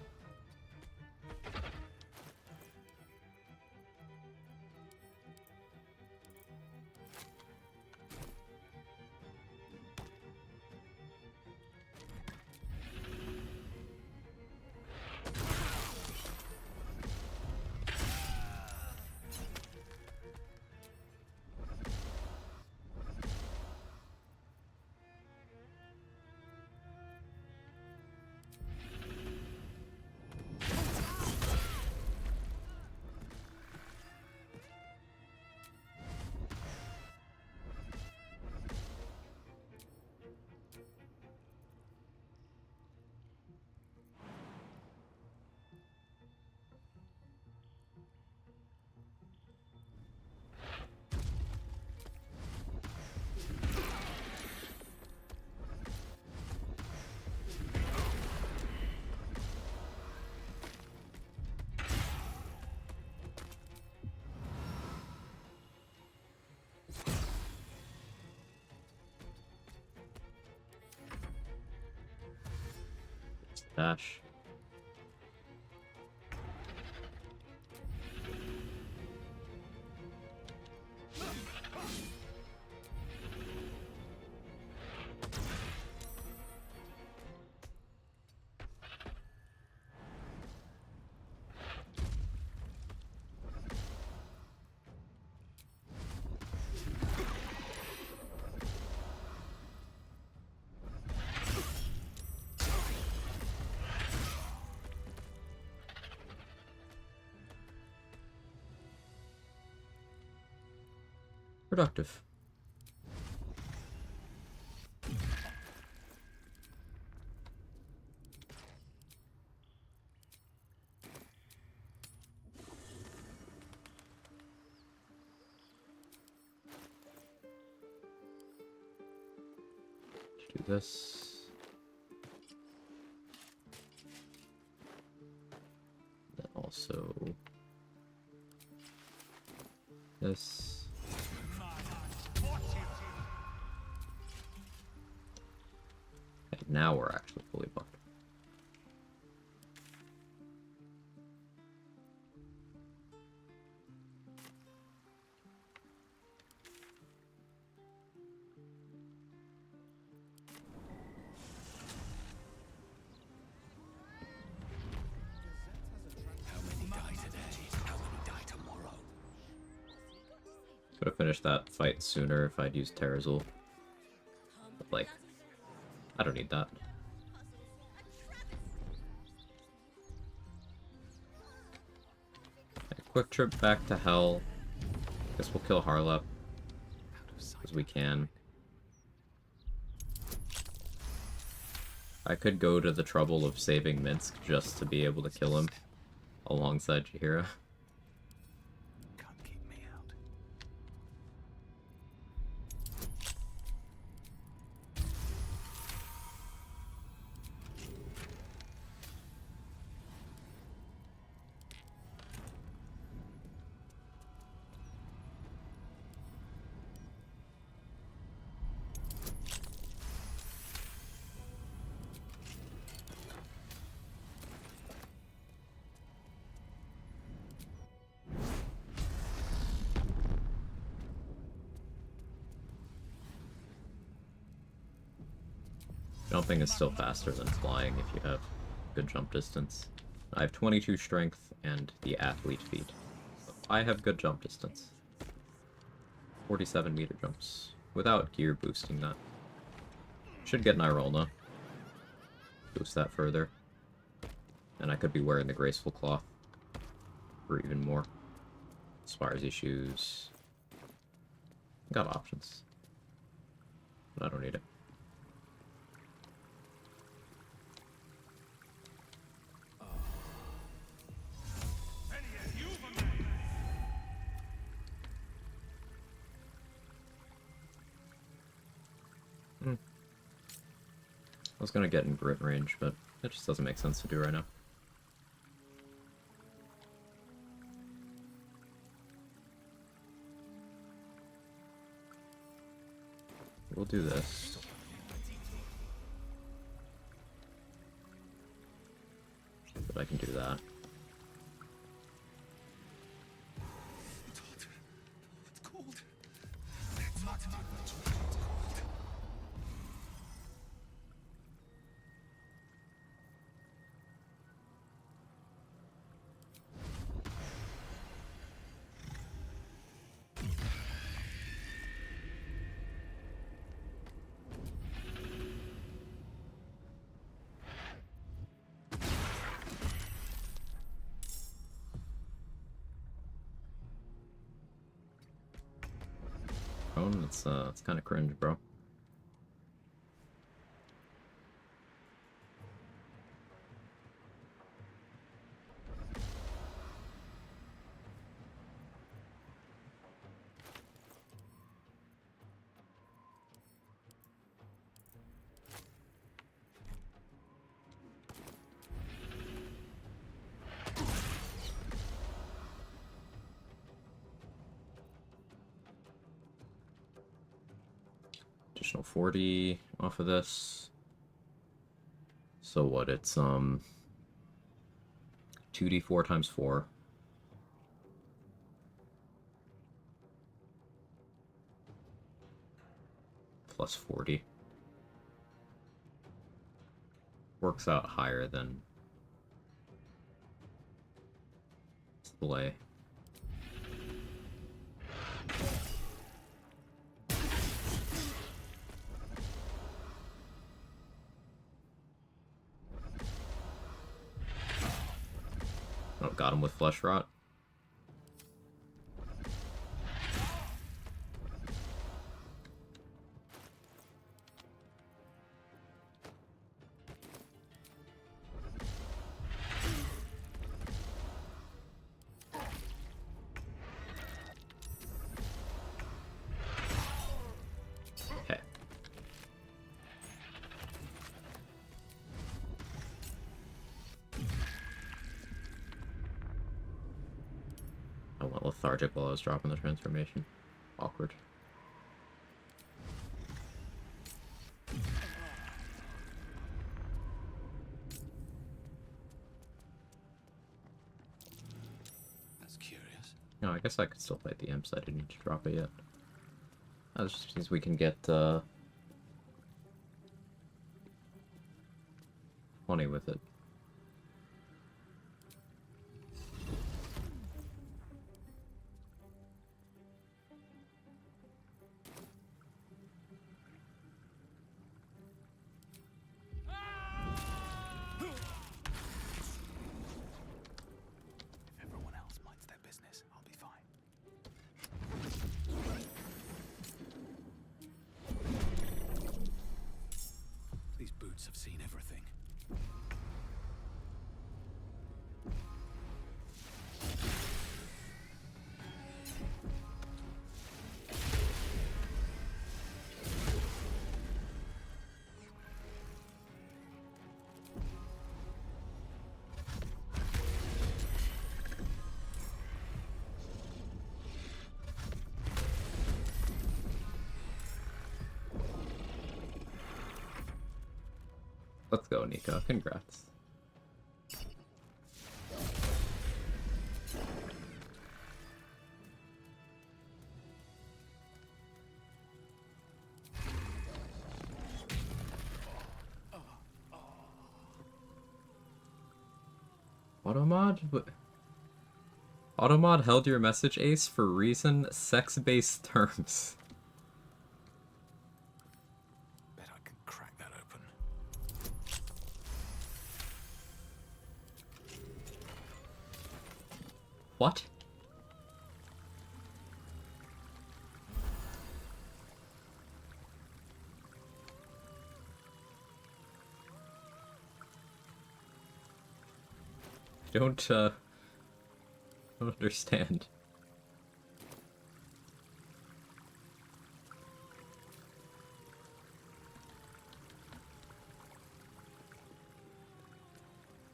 [SPEAKER 1] Dash. Productive. Do this. Then also this. Okay, now we're actually fully buffed.
[SPEAKER 2] How many die today? How many die tomorrow?
[SPEAKER 1] Could have finished that fight sooner if I'd used Terrazul. But, like, I don't need that. Okay, quick trip back to Hell. Guess we'll kill Harlep. Because we can. I could go to the trouble of saving Minsk just to be able to kill him alongside Jaheira. Jumping is still faster than flying if you have good jump distance. I have 22 strength and the athlete feat. So I have good jump distance. 47 meter jumps without gear boosting that. Should get Nirolna. Boost that further. And I could be wearing the Graceful Cloth for even more. Swarzy shoes. Got options. But I don't need it. I was gonna get in grit range, but it just doesn't make sense to do right now. We'll do this. But I can do that.
[SPEAKER 2] It's cold.
[SPEAKER 1] It's kind of cringe, bro. Additional 40 off of this. So what, it's 2d4 times 4. Plus 40. Works out higher than display. Oh, got him with flesh rot. Okay. I went lethargic while I was dropping the transformation. Awkward.
[SPEAKER 20] That's curious.
[SPEAKER 1] No, I guess I could still fight the imps. I didn't need to drop it yet. That just means we can get, 20 with it.
[SPEAKER 2] If everyone else minds their business, I'll be fine. These boots have seen everything.
[SPEAKER 1] Let's go, Nico. Congrats. Automod? Automod held your message, Ace, for reason sex-based terms.
[SPEAKER 2] Bet I can crack that open.
[SPEAKER 1] What? Don't understand.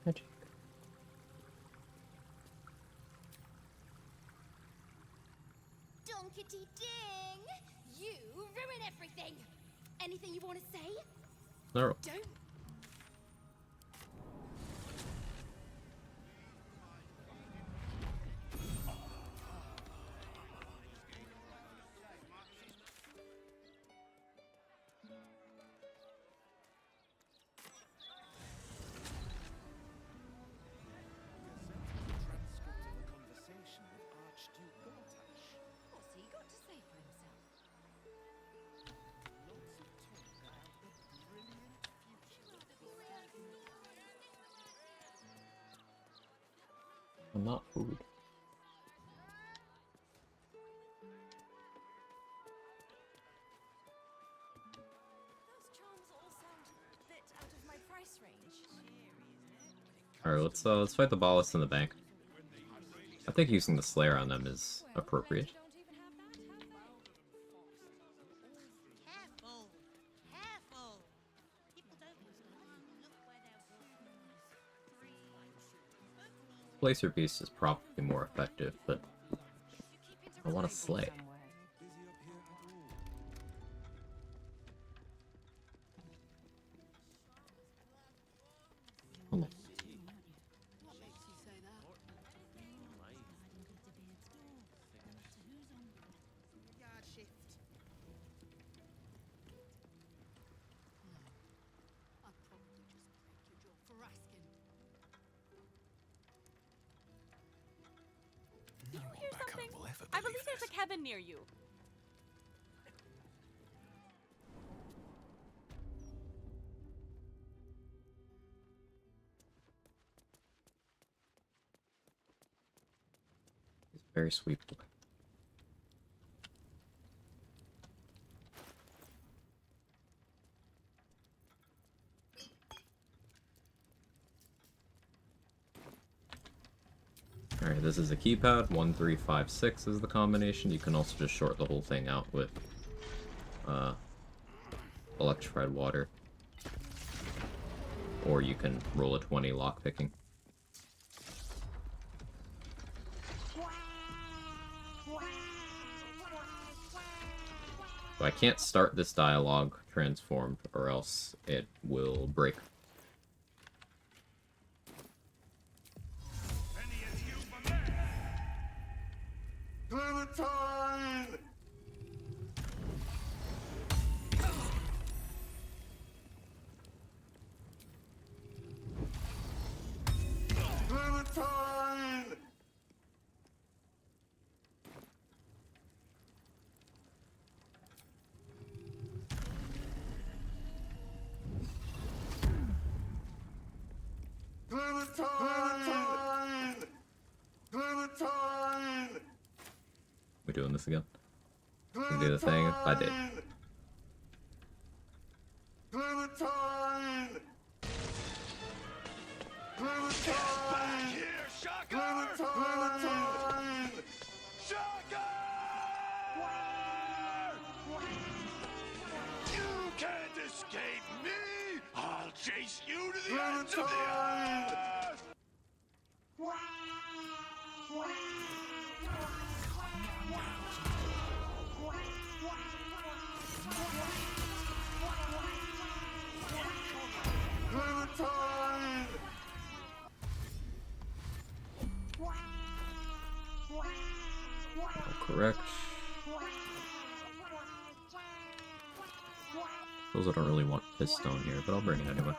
[SPEAKER 1] Magic.
[SPEAKER 14] Donkety ding! You ruin everything! Anything you want to say?
[SPEAKER 1] No.
[SPEAKER 14] Don't. What's he got to say for himself?
[SPEAKER 1] I'm not food.
[SPEAKER 6] Those charms all sound a bit out of my price range.
[SPEAKER 1] Alright, let's fight the ballists in the bank. I think using the Slayer on them is appropriate.
[SPEAKER 14] Careful! Careful! People don't look where they're
[SPEAKER 1] Placer Beast is probably more effective, but I want to slay.
[SPEAKER 21] believe there's a Kevin near you.
[SPEAKER 1] He's a very sweet boy. Alright, this is a keypad. 1356 is the combination. You can also just short the whole thing out with electrified water. Or you can roll a 20 lockpicking. So I can't start this dialogue transformed, or else it will break.
[SPEAKER 9] Clementine! Clementine! Clementine! Clementine!
[SPEAKER 1] We doing this again? Can do the thing if I did.
[SPEAKER 9] Clementine! Clementine! Get back here, Shocker! Clementine! Shocker! You can't escape me! I'll chase you to the ends of the earth! Clementine!
[SPEAKER 1] Correct. Suppose I don't really want this stone here, but I'll bring it anyway.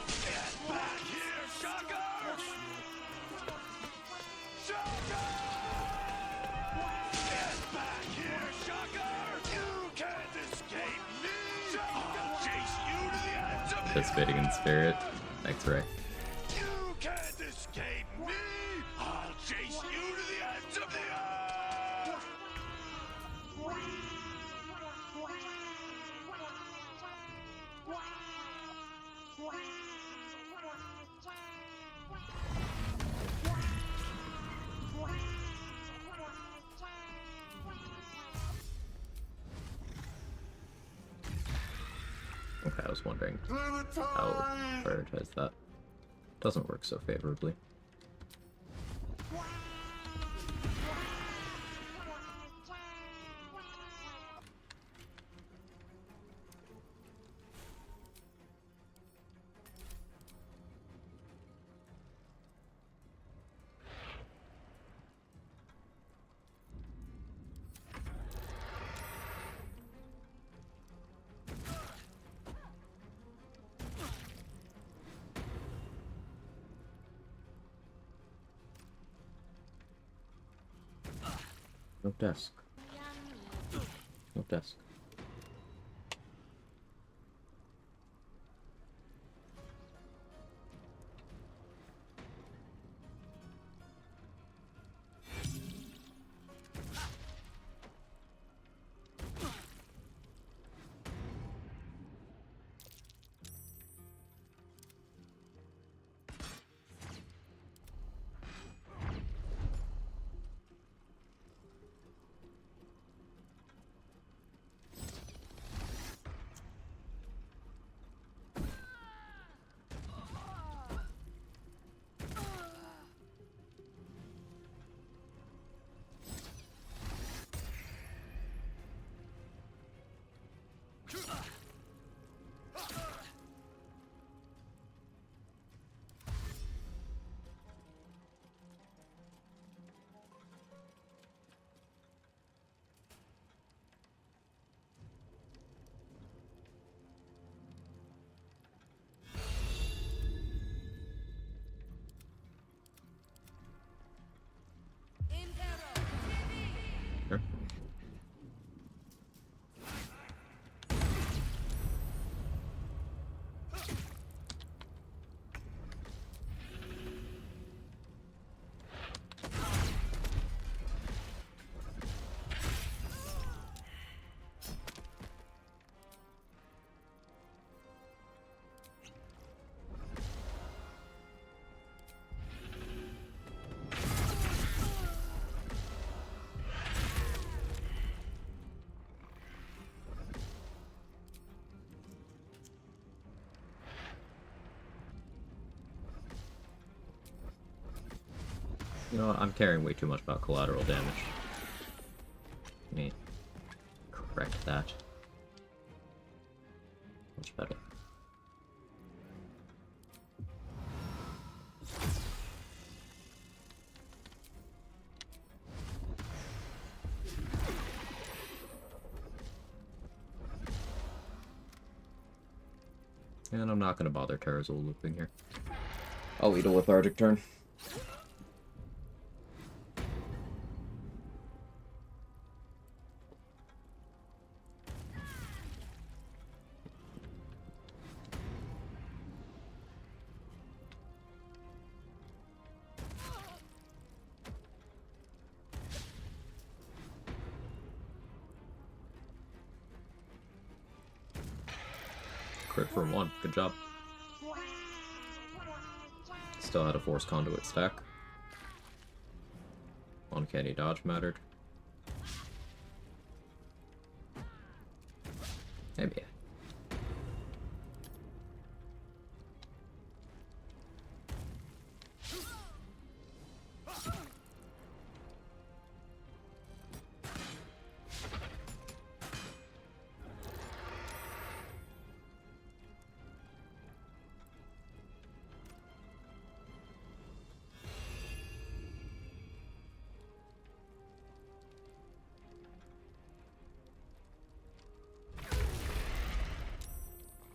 [SPEAKER 9] Get back here, Shocker! Shocker! Get back here, Shocker! You can't escape me! I'll chase you to the ends of the
[SPEAKER 1] Participating in spirit. Thanks, Ray.
[SPEAKER 9] You can't escape me! I'll chase you to the ends of the earth!
[SPEAKER 1] Okay, I was wondering how to prioritize that. Doesn't work so favorably. No desk. No desk. You know what? I'm caring way too much about collateral damage. Let me correct that. Much better. And I'm not going to bother Terrazol looping here. I'll eat a lethargic turn. Crit for 1. Good job. Still had a Force Conduit stack. Uncanny dodge mattered. Maybe.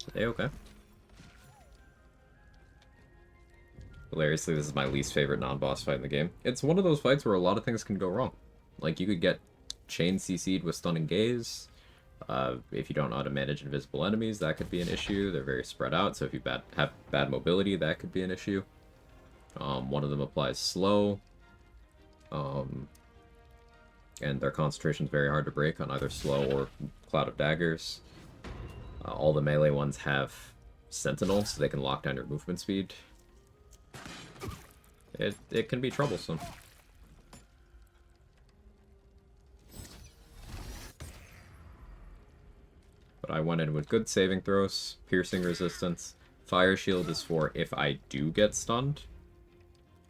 [SPEAKER 1] Are they okay? Hilariously, this is my least favorite non-boss fight in the game. It's one of those fights where a lot of things can go wrong. Like, you could get chain CC'd with Stunning Gaze. If you don't know how to manage invisible enemies, that could be an issue. They're very spread out, so if you have bad mobility, that could be an issue. One of them applies slow. And their concentration is very hard to break on either slow or Cloud of Daggers. All the melee ones have Sentinel, so they can lock down your movement speed. It can be troublesome. But I went in with good saving throws, piercing resistance. Fire Shield is for if I do get stunned,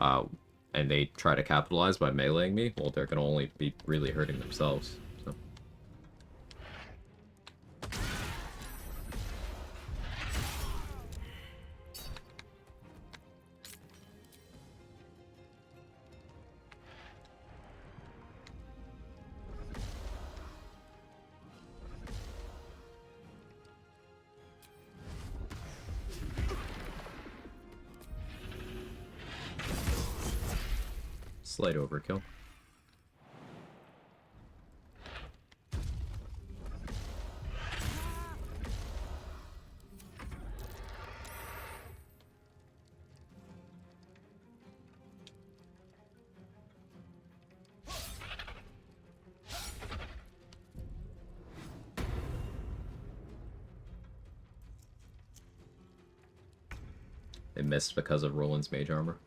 [SPEAKER 1] and they try to capitalize by meleeing me, well, they're going to only be really hurting themselves. So. Slight overkill. It missed because of Roland's mage armor.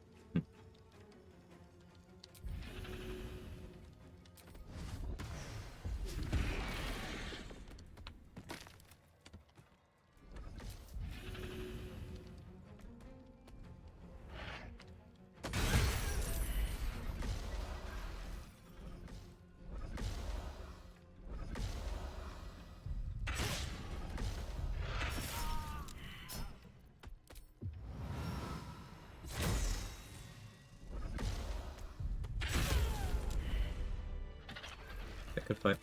[SPEAKER 1] Good fight.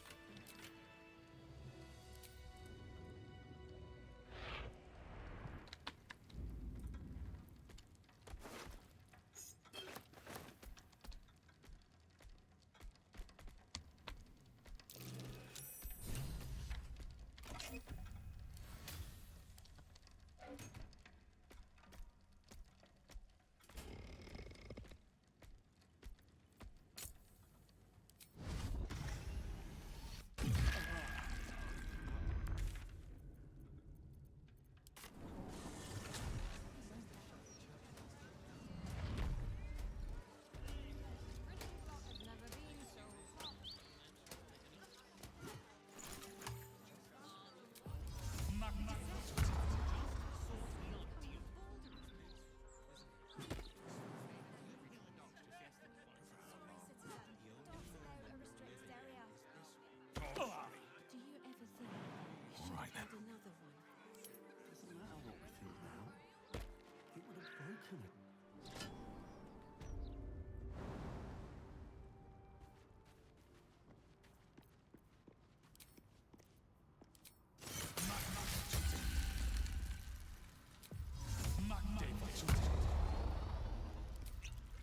[SPEAKER 2] can I?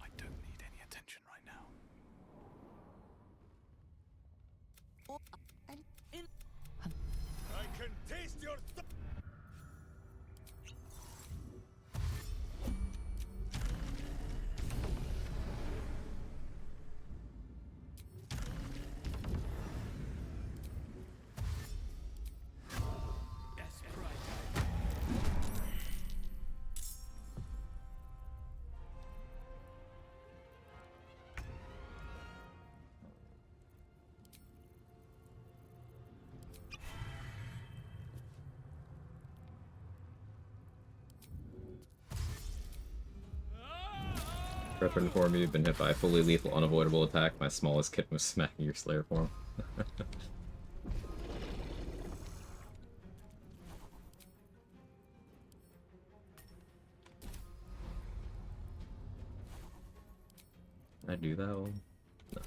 [SPEAKER 2] I don't need any attention right now.
[SPEAKER 12] I can taste your
[SPEAKER 1] Prep inform you, you've been hit by a fully lethal unavoidable attack. My smallest kitten was smacking your Slayer form. I do that one? No.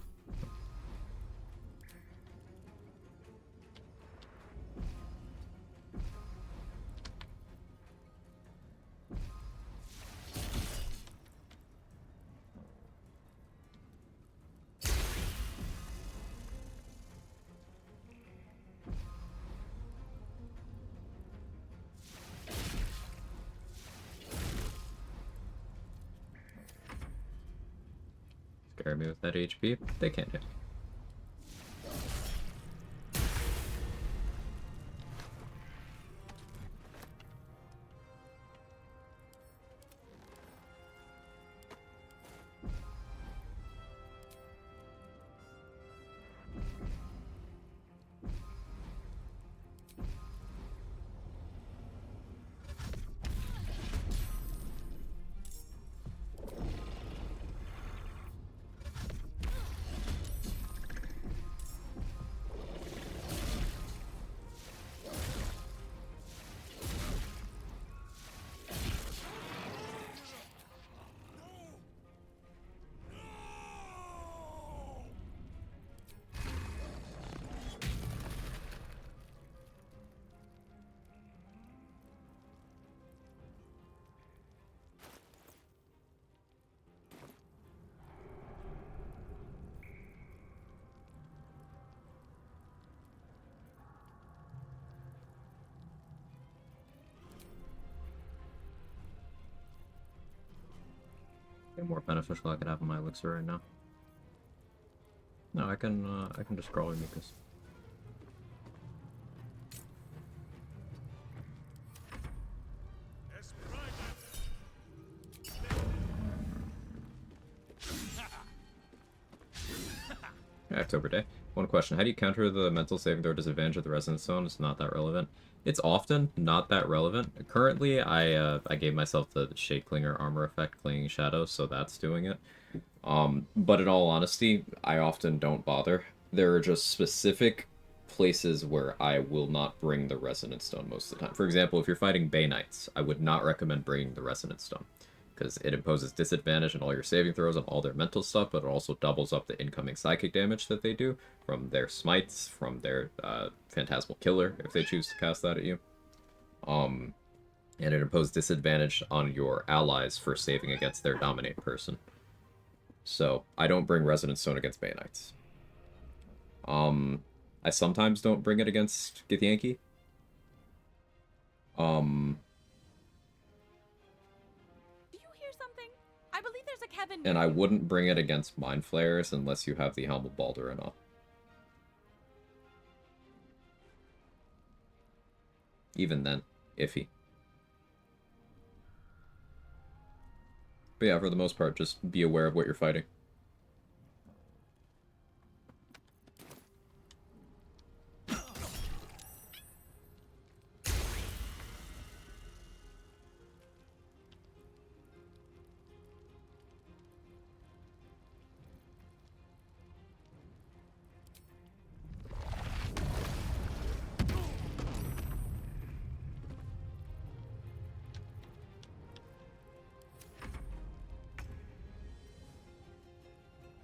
[SPEAKER 1] Scare me with that HP? They can't hit. More beneficial I could have in my elixir right now. No, I can just scroll Mikas. October Day. One question. How do you counter the mental saving throw disadvantage of the Resonance Stone? It's not that relevant. It's often not that relevant. Currently, I gave myself the Shade Clinger armor effect, Clinging Shadows, so that's doing it. But in all honesty, I often don't bother. There are just specific places where I will not bring the Resonance Stone most of the time. For example, if you're fighting Bay Knights, I would not recommend bringing the Resonance Stone, because it imposes disadvantage on all your saving throws on all their mental stuff, but it also doubles up the incoming psychic damage that they do from their smites, from their Phantasmal Killer, if they choose to cast that at you. And it imposes disadvantage on your allies for saving against their Dominate person. So, I don't bring Resonance Stone against Bay Knights. I sometimes don't bring it against Githyanki.
[SPEAKER 21] I believe there's a Kevin.
[SPEAKER 1] And I wouldn't bring it against Mind Flayers unless you have the Helm of Baldurin up. Even then, iffy. But yeah, for the most part, just be aware of what you're fighting.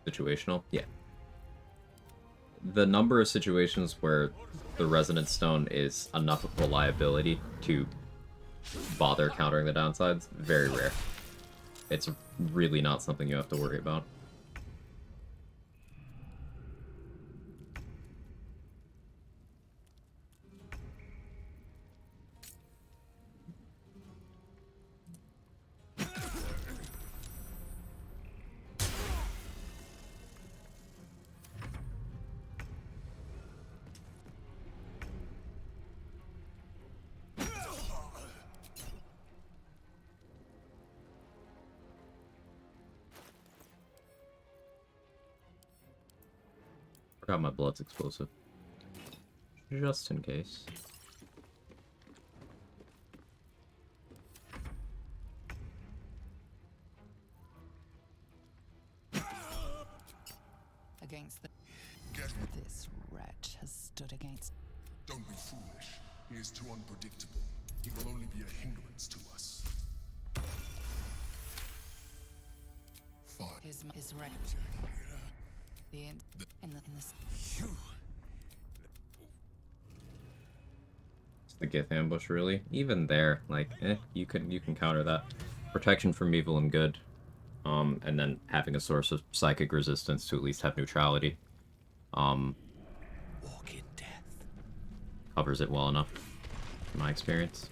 [SPEAKER 1] Situational? Yeah. The number of situations where the Resonant Stone is enough of a liability to bother countering the downsides, very rare. It's really not something you have to worry about. Forgot my blood's explosive. Just in case.
[SPEAKER 8] Against the... This wretch has stood against...
[SPEAKER 9] Don't be foolish. He is too unpredictable. He will only be a hindrance to us. Fine.
[SPEAKER 8] His wretch. The end... In the...
[SPEAKER 1] It's the Gith ambush, really. Even there, like, you can counter that. Protection from evil and good. And then having a source of psychic resistance to at least have neutrality.
[SPEAKER 2] Walk in death.
[SPEAKER 1] Covers it well enough, in my experience.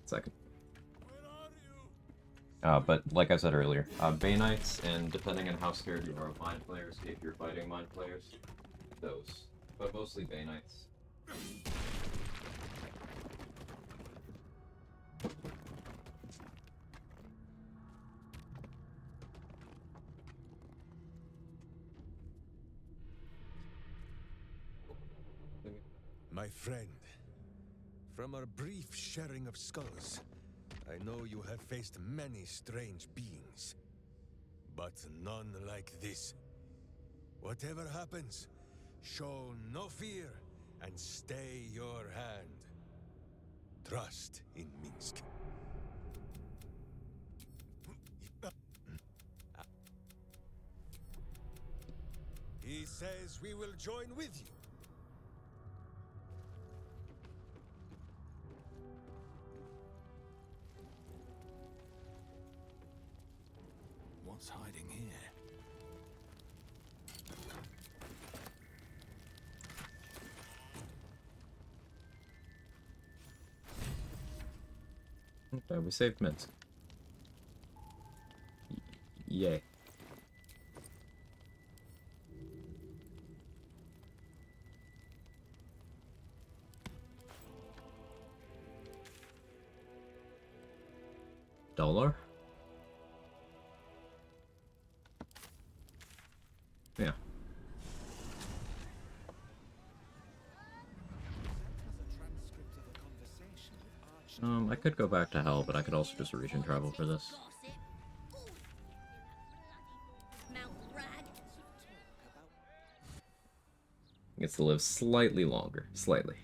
[SPEAKER 1] Second. But like I said earlier, Bay Knights, and depending on how scared you are of Mind Players, if you're fighting Mind Players, those. But mostly Bay Knights.
[SPEAKER 4] My friend, from our brief sharing of skulls, I know you have faced many strange beings, but none like this. Whatever happens, show no fear and stay your hand. Trust in Minsk. He says we will join with you.
[SPEAKER 2] What's hiding here?
[SPEAKER 1] Okay, we saved Minsk. Yay. $1? Yeah. I could go back to hell, but I could also just region travel for this. Gets to live slightly longer. Slightly.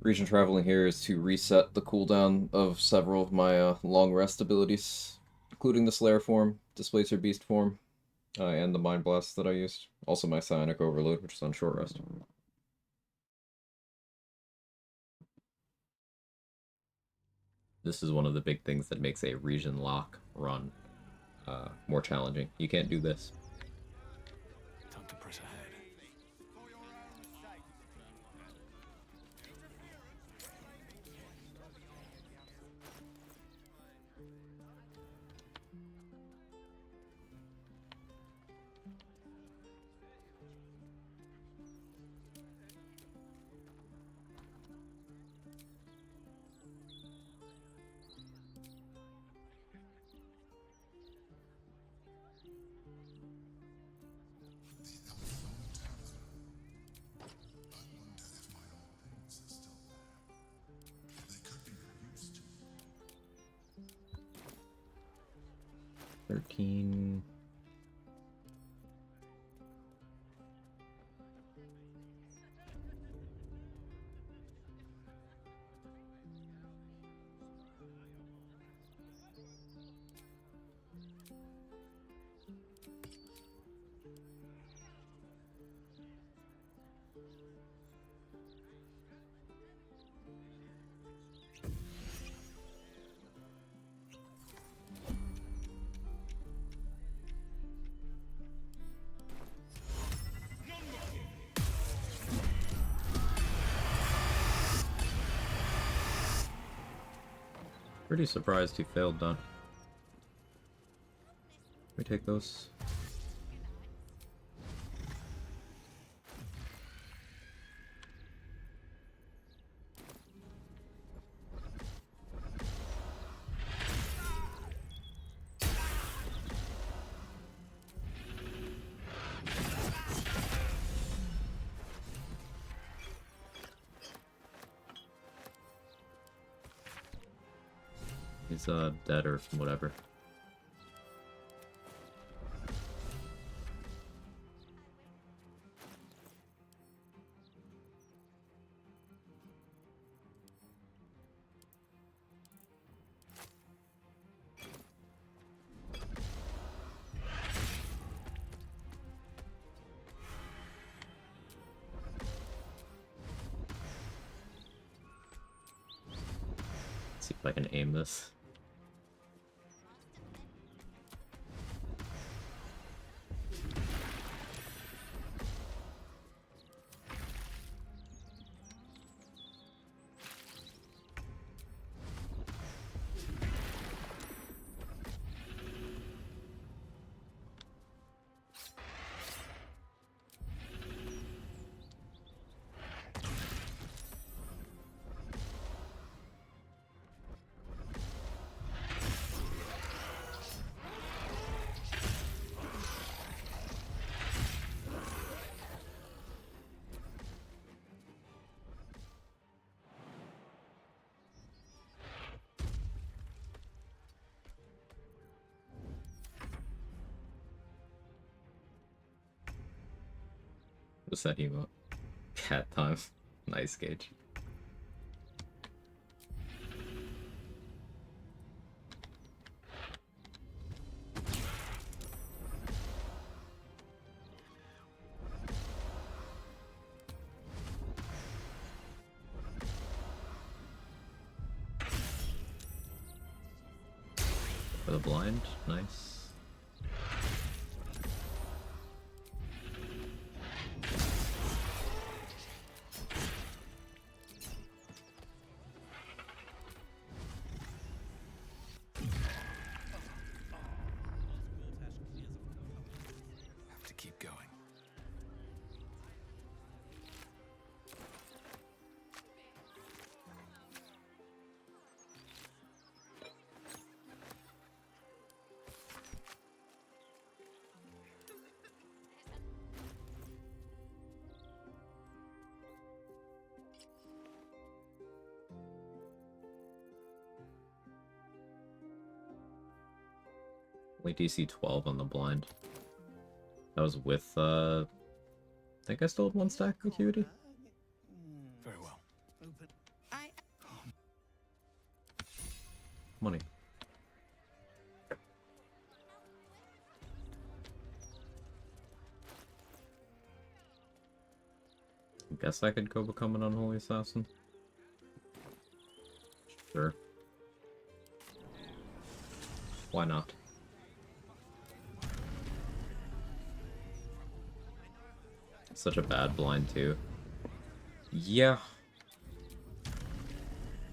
[SPEAKER 1] Region traveling here is to reset the cooldown of several of my long rest abilities, including the Slayer form, Displacer Beast form, and the Mind Blast that I used. Also my Psionic Overload, which is on short rest. This is one of the big things that makes a region lock run more challenging. You can't do this.
[SPEAKER 2] Time to press ahead.
[SPEAKER 1] 13. Pretty surprised he failed that. We take those. He's dead or whatever. See if I can aim this. What's that emote? Cat time. Nice, Gage. For the blind, nice.
[SPEAKER 20] Have to keep going.
[SPEAKER 1] Only DC 12 on the blind. That was with, I think I still had 1 stack acuity.
[SPEAKER 20] Very well.
[SPEAKER 1] Money. Guess I could go become an unholy assassin. Sure. Why not? Such a bad blind too. Yeah.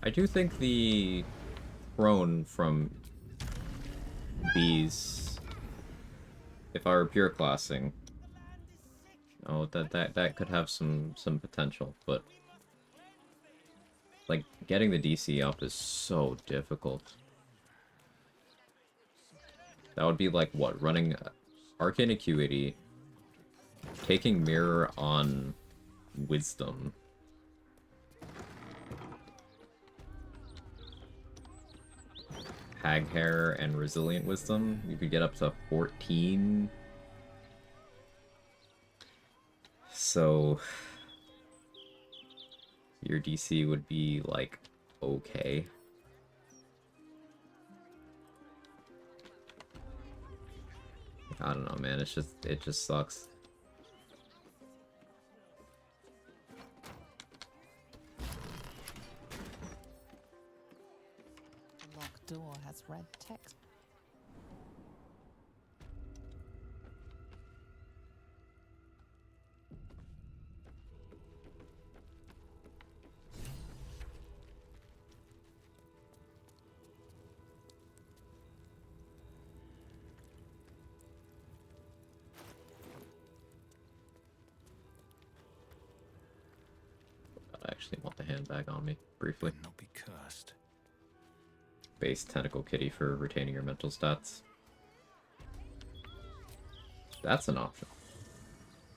[SPEAKER 1] I do think the prone from bees, if I were pure classing, oh, that could have some potential, but like getting the DC up is so difficult. That would be like what, running Arcane Acuity, taking Mirror on Wisdom. Hag Hair and Resilient Wisdom, you could get up to 14. So your DC would be like okay. I don't know, man. It just sucks.
[SPEAKER 8] The locked door has red text.
[SPEAKER 1] I actually want the handbag on me, briefly.
[SPEAKER 2] Not be cursed.
[SPEAKER 1] Base Tentacle Kitty for retaining your mental stats. That's an option.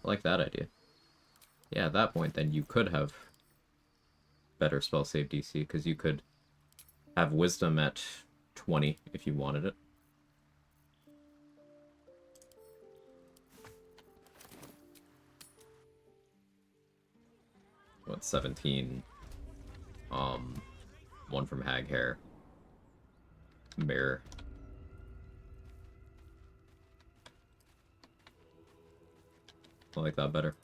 [SPEAKER 1] I like that idea. Yeah, at that point, then you could have better spell save DC, because you could have Wisdom at 20 if you wanted it. What, 17? One from Hag Hair. Mirror. I like that better.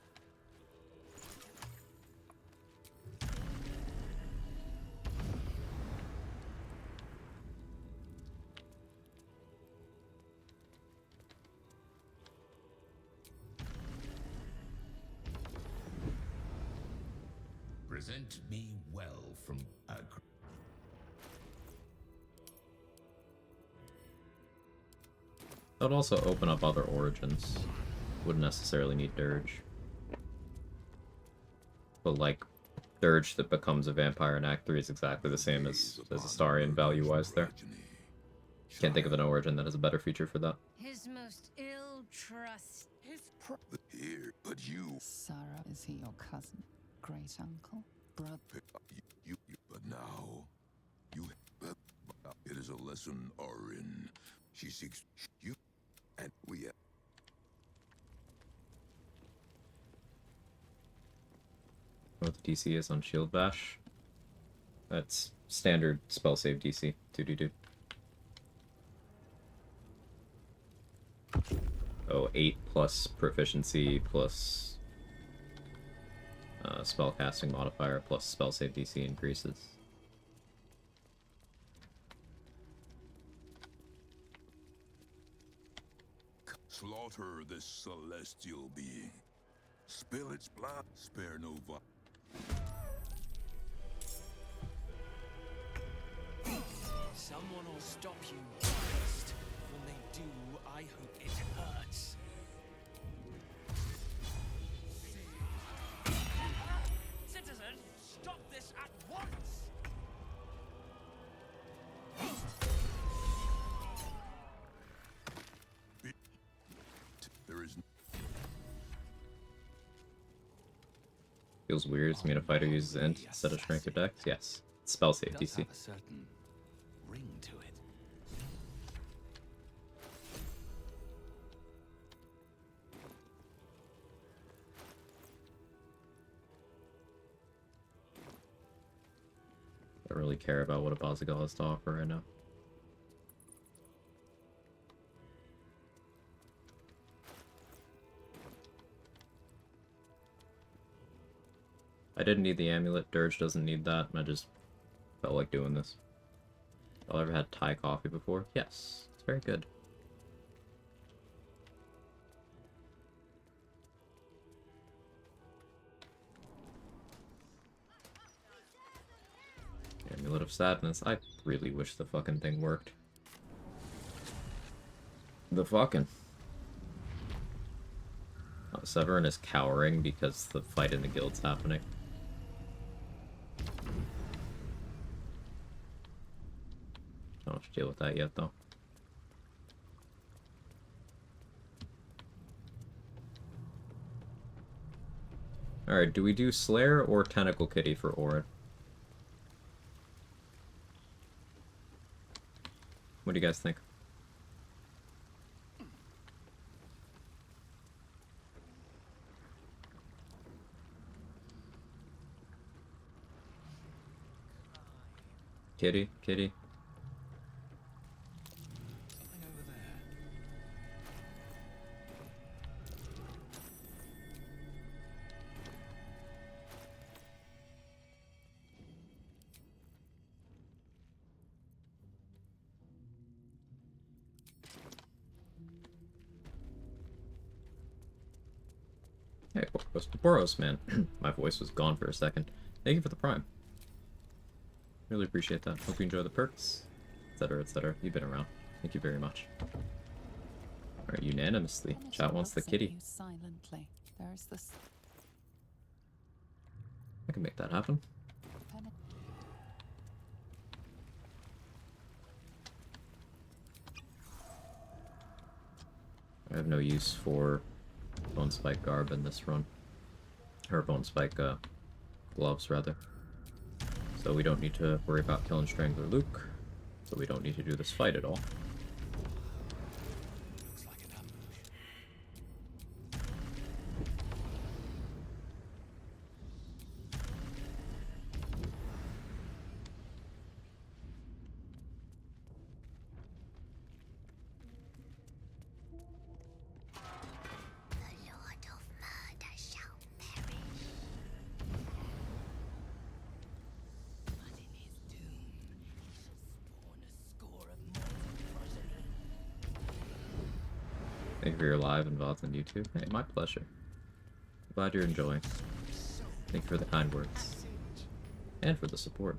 [SPEAKER 10] Present me well from a...
[SPEAKER 1] That would also open up other origins. Wouldn't necessarily need Dirge. But like, Dirge that becomes a vampire in Act 3 is exactly the same as Astarion value-wise there. Can't think of an origin that has a better feature for that.
[SPEAKER 14] His most ill trust.
[SPEAKER 10] Here, but you...
[SPEAKER 8] Sarah, is he your cousin? Great uncle? Brother?
[SPEAKER 10] But now... You... It is a lesson, Orin. She seeks you, and we...
[SPEAKER 1] What the DC is on Shield Bash? That's standard spell save DC, 2d2. Oh, 8 plus proficiency plus spellcasting modifier plus spell save DC increases.
[SPEAKER 10] Slaughter this celestial being. Spill its blood, spare no violence.
[SPEAKER 22] Someone will stop you first. When they do, I hope it hurts. Citizens, stop this at once!
[SPEAKER 10] There is...
[SPEAKER 1] Feels weird to me a fighter uses int instead of strength or dex. Yes. Spell save DC.
[SPEAKER 2] A certain ring to it.
[SPEAKER 1] I don't really care about what a Bazigal has to offer right now. I didn't need the amulet. Dirge doesn't need that. I just felt like doing this. Y'all ever had Thai coffee before? Yes. It's very good. Amulet of Sadness. I really wish the fucking thing worked. The fucking... Oh, Severin is cowering because the fight in the guild's happening. I don't have to deal with that yet, though. Alright, do we do Slayer or Tentacle Kitty for Orin? What do you guys think? Kitty, kitty.
[SPEAKER 20] Something over there.
[SPEAKER 1] Hey, Boros, man. My voice was gone for a second. Thank you for the prime. Really appreciate that. Hope you enjoy the perks, etc., etc. You've been around. Thank you very much. Alright, unanimously. Chat wants the kitty.
[SPEAKER 8] Silently. There's this.
[SPEAKER 1] I can make that happen. I have no use for Bone Spike garb in this run. Or Bone Spike gloves, rather. So we don't need to worry about killing Strangler Luke. So we don't need to do this fight at all.
[SPEAKER 20] Looks like an ambush.
[SPEAKER 14] The Lord of Murder shall perish. But in his doom, he shall spawn a score of mortal progeny.
[SPEAKER 1] Thank you for your live and VODs on YouTube. Hey, my pleasure. Glad you're enjoying. Thank you for the kind words. And for the support.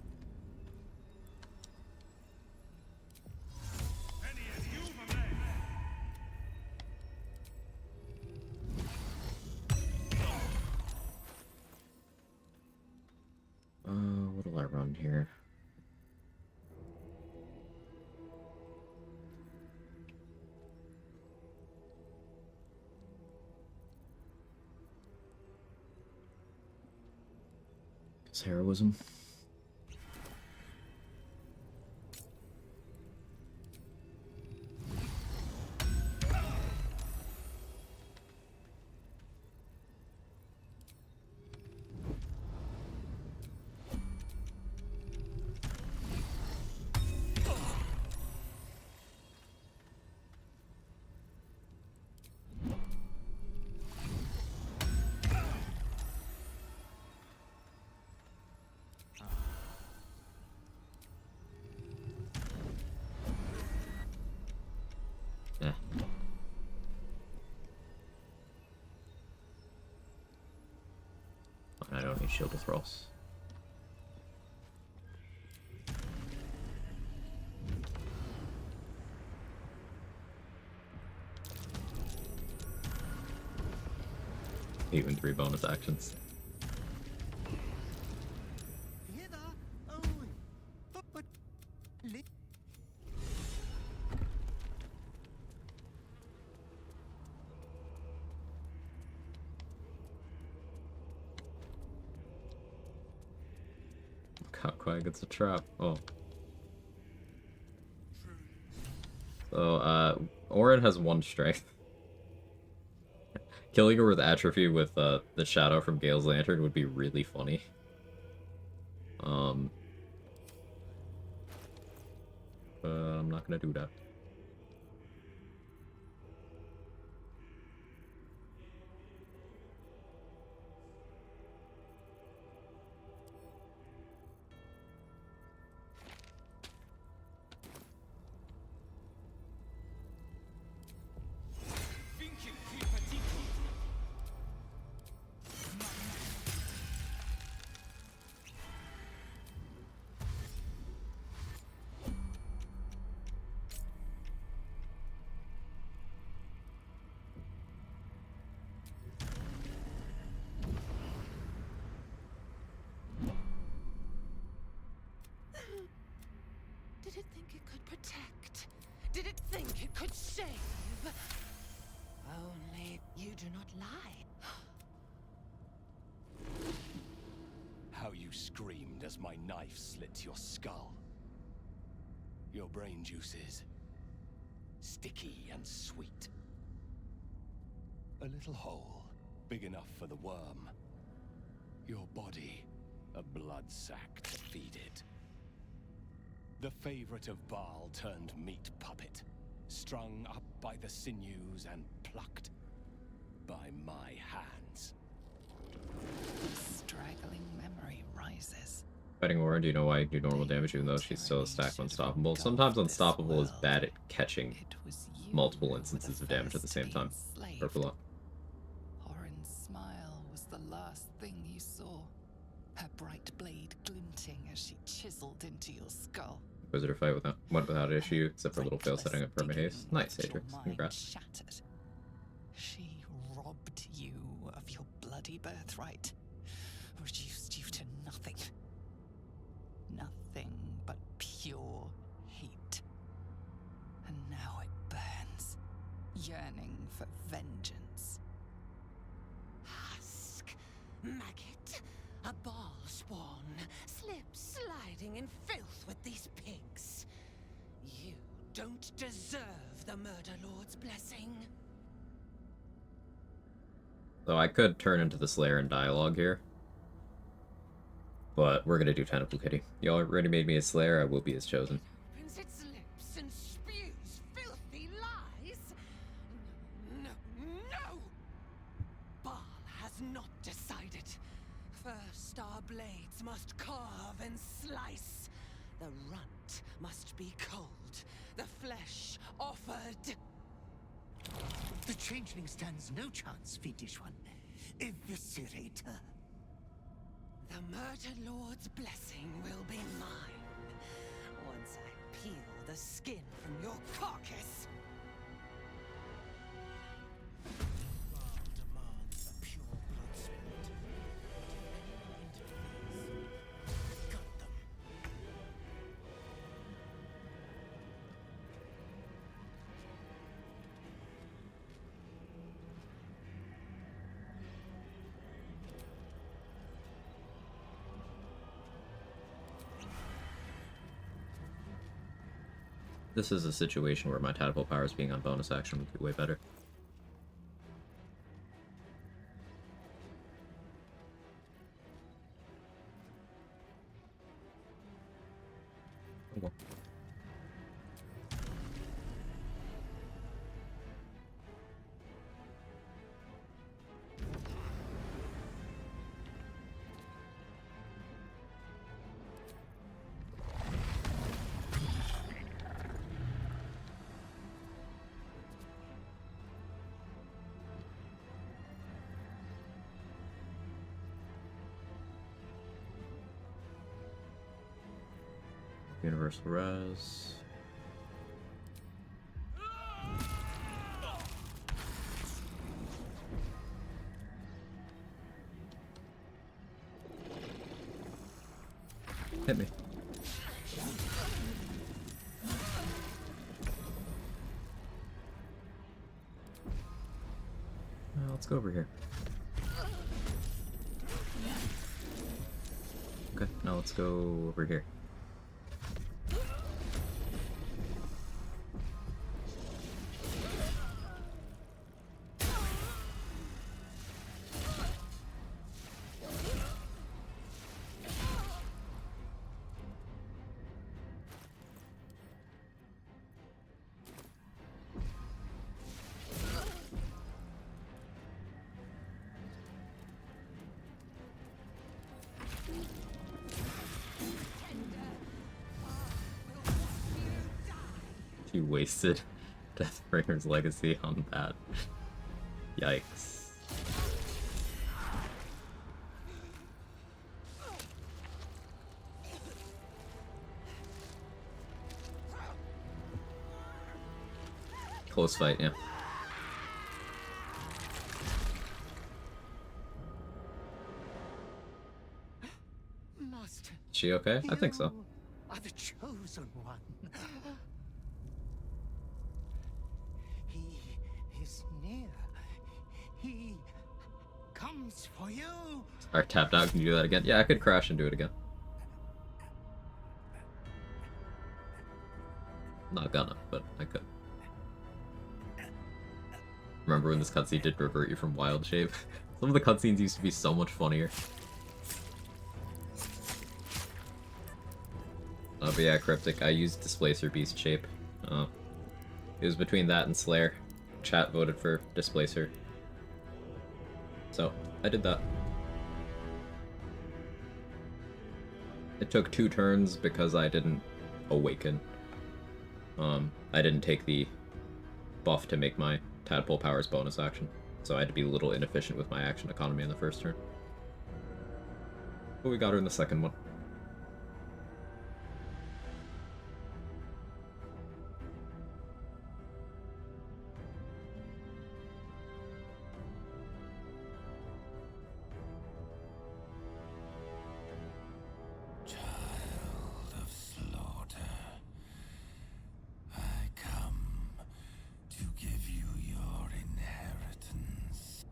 [SPEAKER 1] What'll I run here? It's heroism. Yeah. I don't need shield with Ross. Even 3 bonus actions.
[SPEAKER 3] Hither only. But
[SPEAKER 1] Quag, it's a trap. Oh. So, Orin has 1 strength. Killing her with atrophy with the shadow from Gale's Lantern would be really funny. But I'm not gonna do that.
[SPEAKER 14] Did it think it could protect? Did it think it could save? Only you do not lie.
[SPEAKER 20] How you screamed as my knife slit your skull. Your brain juices
[SPEAKER 16] sticky and sweet. A little hole, big enough for the worm. Your body, a blood sack to feed it. The favorite of Baal turned meat puppet, strung up by the sinews and plucked by my hands.
[SPEAKER 8] Straggling memory rises.
[SPEAKER 1] Fighting Aura, do you know why you do normal damage even though she's still a stack of Unstoppable? Sometimes Unstoppable is bad at catching multiple instances of damage at the same time. Purple luck.
[SPEAKER 8] Orin's smile was the last thing you saw. Her bright blade glinting as she chiseled into your skull.
[SPEAKER 1] Wizard fight went without issue, except for a little fail setting up for haste. Nice, Adrix. Congrats.
[SPEAKER 8] Shattered. She robbed you of your bloody birthright. Reduced you to nothing. Nothing but pure heat. And now it burns, yearning for vengeance.
[SPEAKER 14] Husk, maggot, a ball spawn, slip sliding in filth with these pigs. You don't deserve the Murder Lord's blessing.
[SPEAKER 1] So I could turn into the Slayer in dialogue here. But we're gonna do Tentacle Kitty. You already made me a Slayer, I will be his chosen.
[SPEAKER 14] Opens its lips and spews filthy lies. No! Baal has not decided. First our blades must carve and slice. The runt must be cold. The flesh offered.
[SPEAKER 3] The changeling stands no chance, fiendish one. Eviscerate her.
[SPEAKER 14] The Murder Lord's blessing will be mine. Once I peel the skin from your carcass.
[SPEAKER 3] Demands a pure blood spirit. Got them.
[SPEAKER 1] This is a situation where my tactical powers being on bonus action would be way better. Oh well. Universal Res. Hit me. Let's go over here. Okay, now let's go over here. He wasted Deathbringer's legacy on that. Yikes. Close fight, yeah.
[SPEAKER 3] Master.
[SPEAKER 1] She okay? I think so.
[SPEAKER 3] You are the chosen one. He is near. He comes for you.
[SPEAKER 1] Alright, tapped out. Can you do that again? Yeah, I could crash and do it again. Not gonna, but I could. remember when this cutscene did revert you from wild shape. Some of the cutscenes used to be so much funnier. But yeah, Cryptic, I used Displacer Beast shape. It was between that and Slayer. Chat voted for Displacer. So, I did that. It took 2 turns because I didn't awaken. I didn't take the buff to make my Tadpole Powers bonus action, so I had to be a little inefficient with my action economy in the first turn. But we got her in the second one.
[SPEAKER 10] To give you your inheritance.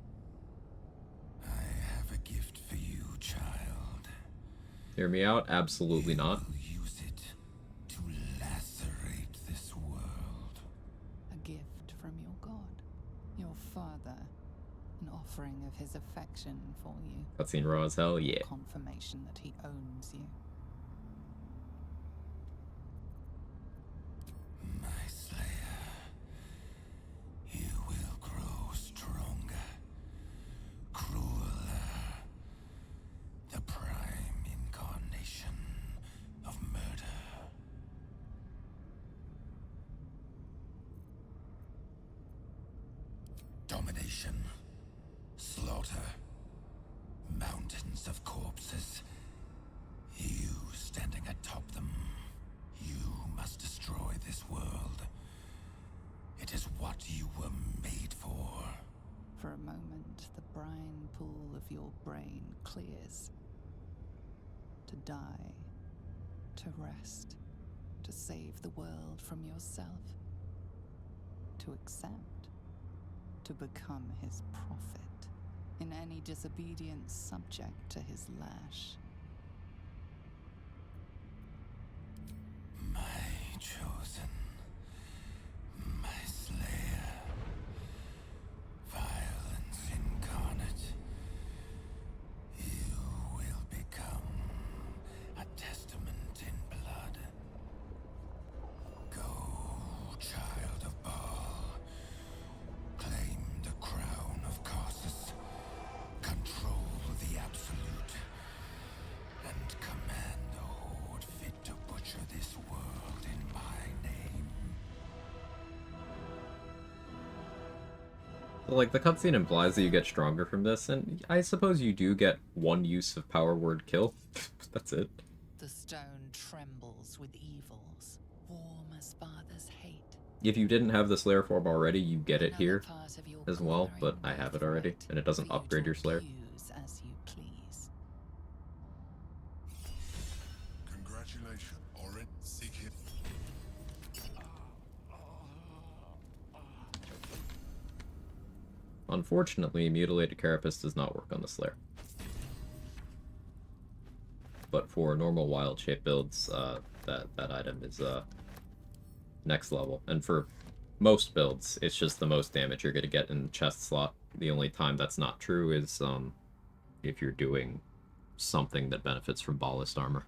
[SPEAKER 10] I have a gift for you, child.
[SPEAKER 1] Hear me out? Absolutely not.
[SPEAKER 10] Use it to lacerate this world.
[SPEAKER 8] A gift from your god, your father, an offering of his affection for you.
[SPEAKER 1] Cutscene raw as hell, yeah.
[SPEAKER 8] Confirmation that he owns you.
[SPEAKER 10] My slayer, you will grow stronger, crueler, the prime incarnation of murder. Domination, slaughter, mountains of corpses. You standing atop them. You must destroy this world. It is what you were made for.
[SPEAKER 8] For a moment, the brine pool of your brain clears. To die, to rest, to save the world from yourself. To accept, to become his prophet, in any disobedience subject to his lash.
[SPEAKER 10] My chosen, my slayer, violence incarnate. You will become a testament in blood. Go, child of Baal. Claim the crown of Caucasus. Control the absolute. And command the horde fit to butcher this world in my name.
[SPEAKER 1] So, like, the cutscene implies that you get stronger from this, and I suppose you do get 1 use of power word kill. That's it.
[SPEAKER 8] The stone trembles with evils, warm as father's hate.
[SPEAKER 1] If you didn't have the Slayer form already, you get it here as well, but I have it already, and it doesn't upgrade your Slayer.
[SPEAKER 8] Use as you please.
[SPEAKER 9] Congratulations, Orin. Seek him.
[SPEAKER 1] Unfortunately, Mutilated Carapace does not work on the Slayer. But for normal wild shape builds, that item is next level. And for most builds, it's just the most damage you're going to get in the chest slot. The only time that's not true is if you're doing something that benefits from ballast armor.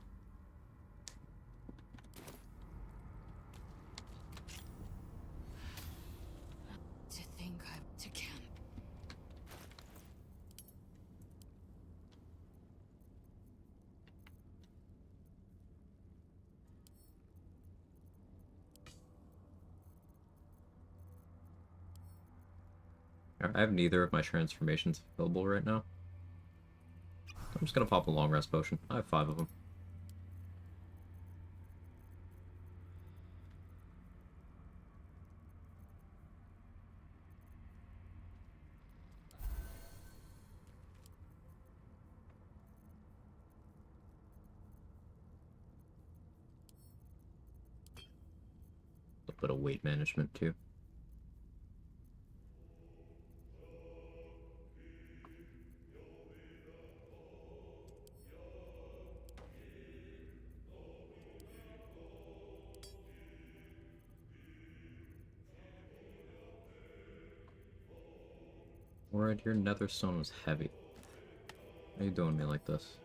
[SPEAKER 5] To think I'm to camp.
[SPEAKER 1] I have neither of my transformations available right now. I'm just going to pop a long rest potion. I have 5 of them. A bit of weight management too. Alright, your nether stone was heavy. Why are you doing me like this?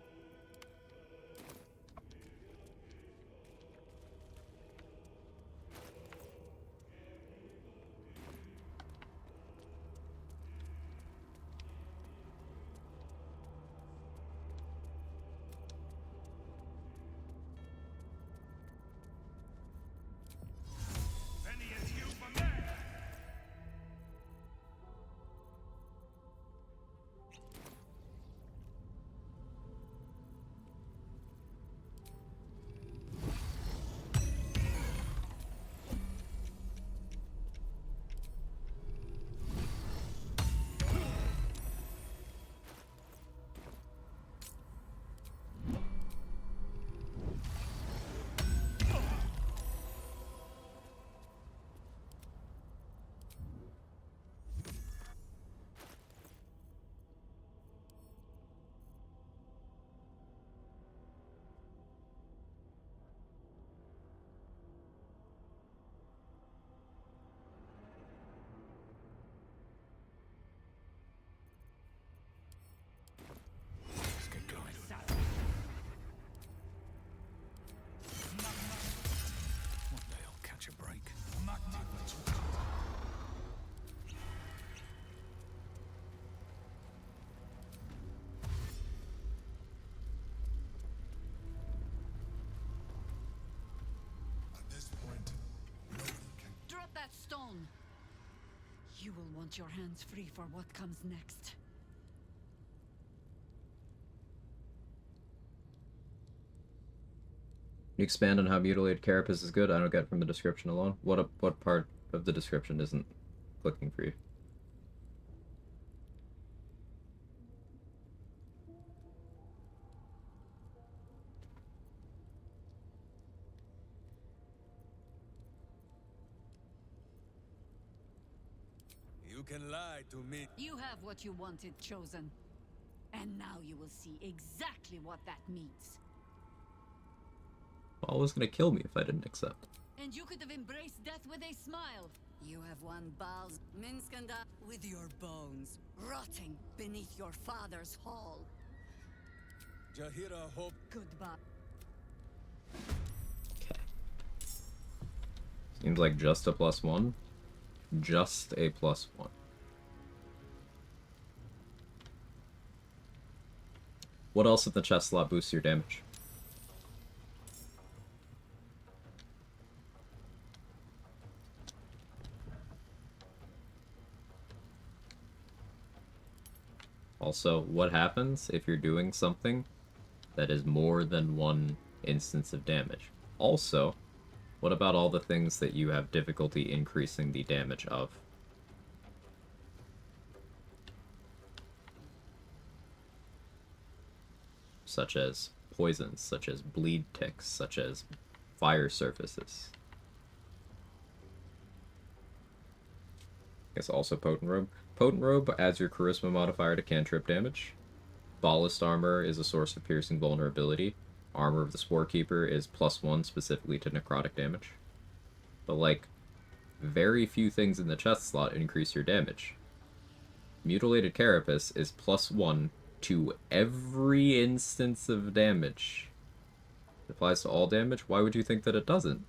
[SPEAKER 2] Let's get going. One day I'll catch a break.
[SPEAKER 9] At this point, nobody can.
[SPEAKER 7] Drop that stone! You will want your hands free for what comes next.
[SPEAKER 1] Can you expand on how mutilated carapace is good? I don't get it from the description alone. What part of the description isn't clicking for you?
[SPEAKER 10] You can lie to me.
[SPEAKER 7] You have what you wanted, Chosen. And now you will see exactly what that means.
[SPEAKER 1] Paul was gonna kill me if I didn't accept.
[SPEAKER 7] And you could have embraced death with a smile. You have won Baal's Minskanda with your bones, rotting beneath your father's hall.
[SPEAKER 10] Jahira hope.
[SPEAKER 7] Goodbye.
[SPEAKER 1] Seems like just a +1. Just a +1. What else in the chest slot boosts your damage? Also, what happens if you're doing something that is more than one instance of damage? Also, what about all the things that you have difficulty increasing the damage of? Such as poisons, such as bleed ticks, such as fire surfaces. I guess also Potent Robe. Potent Robe adds your Charisma modifier to cantrip damage. Ballast Armor is a source of piercing vulnerability. Armor of the Swarmkeeper is +1 specifically to necrotic damage. But, like, very few things in the chest slot increase your damage. Mutilated Carapace is +1 to every instance of damage. It applies to all damage? Why would you think that it doesn't?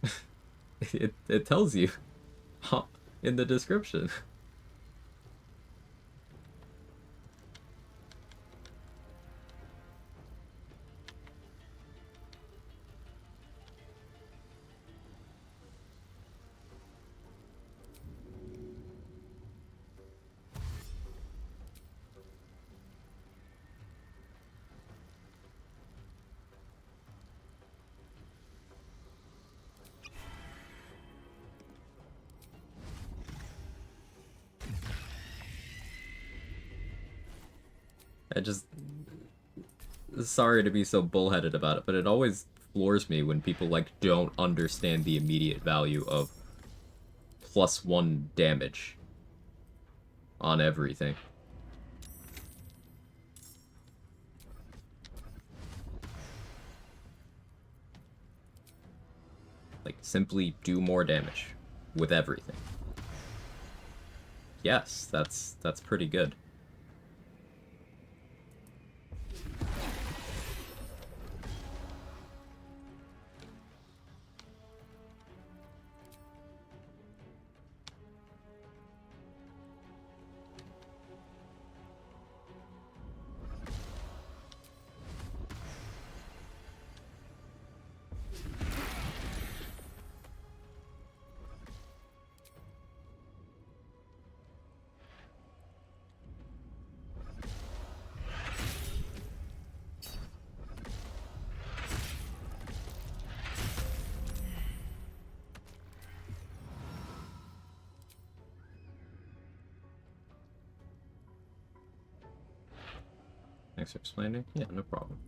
[SPEAKER 1] it tells you in the description. I just... Sorry to be so bullheaded about it, but it always floors me when people, like, don't understand the immediate value of +1 damage on everything. Like, simply do more damage with everything. Yes, that's pretty good. Thanks for explaining. Yeah, no problem.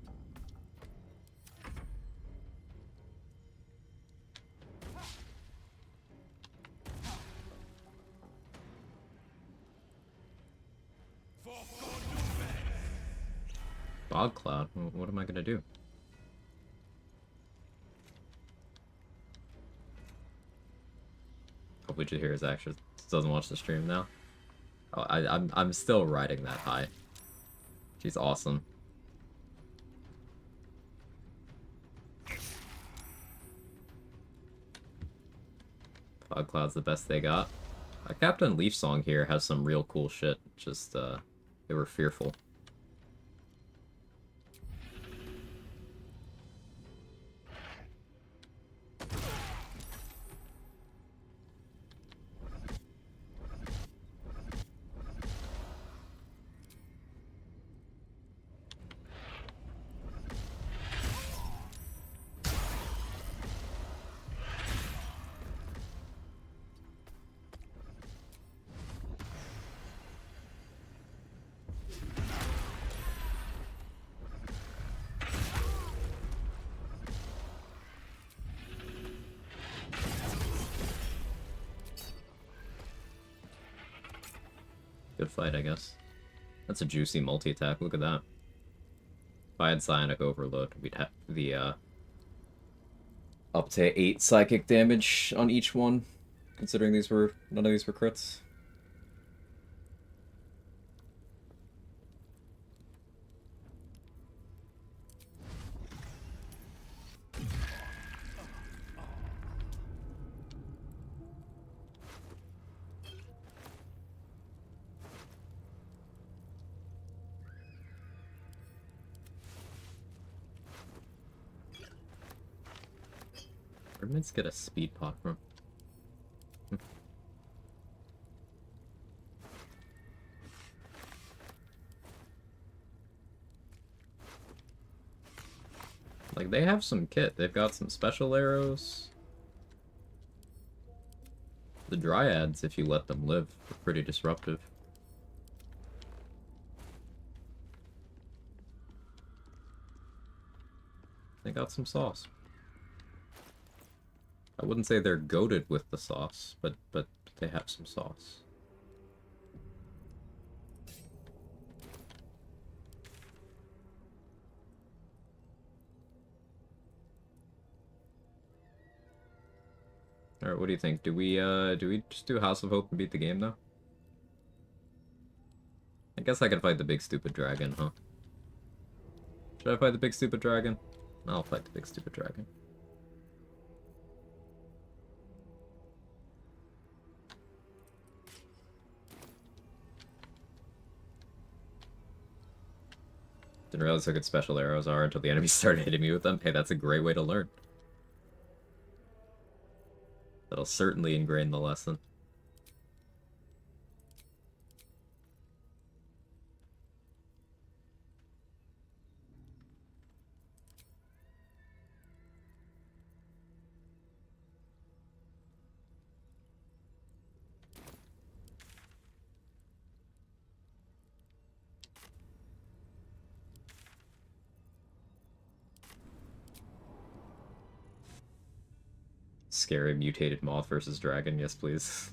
[SPEAKER 1] Fog cloud? What am I gonna do? Hopefully Jahir's actually doesn't watch the stream now. Oh, I'm still riding that high. She's awesome. Fog cloud's the best they got. Captain Leaf Song here has some real cool shit. Just they were fearful. Good fight, I guess. That's a juicy multi-attack. Look at that. If I had Psionic Overload, we'd have the up to 8 psychic damage on each one, considering none of these were crits. Where did Mints get a speed pot from? Like, they have some kit. They've got some special arrows. The Dryads, if you let them live, are pretty disruptive. They got some sauce. I wouldn't say they're goated with the sauce, but they have some sauce. Alright, what do you think? Do we just do House of Hope and beat the game now? I guess I can fight the big stupid dragon, huh? Should I fight the big stupid dragon? I'll fight the big stupid dragon. Didn't realize how good special arrows are until the enemies started hitting me with them. Hey, that's a great way to learn. That'll certainly ingrain the lesson. Scary mutated moth versus dragon, yes please.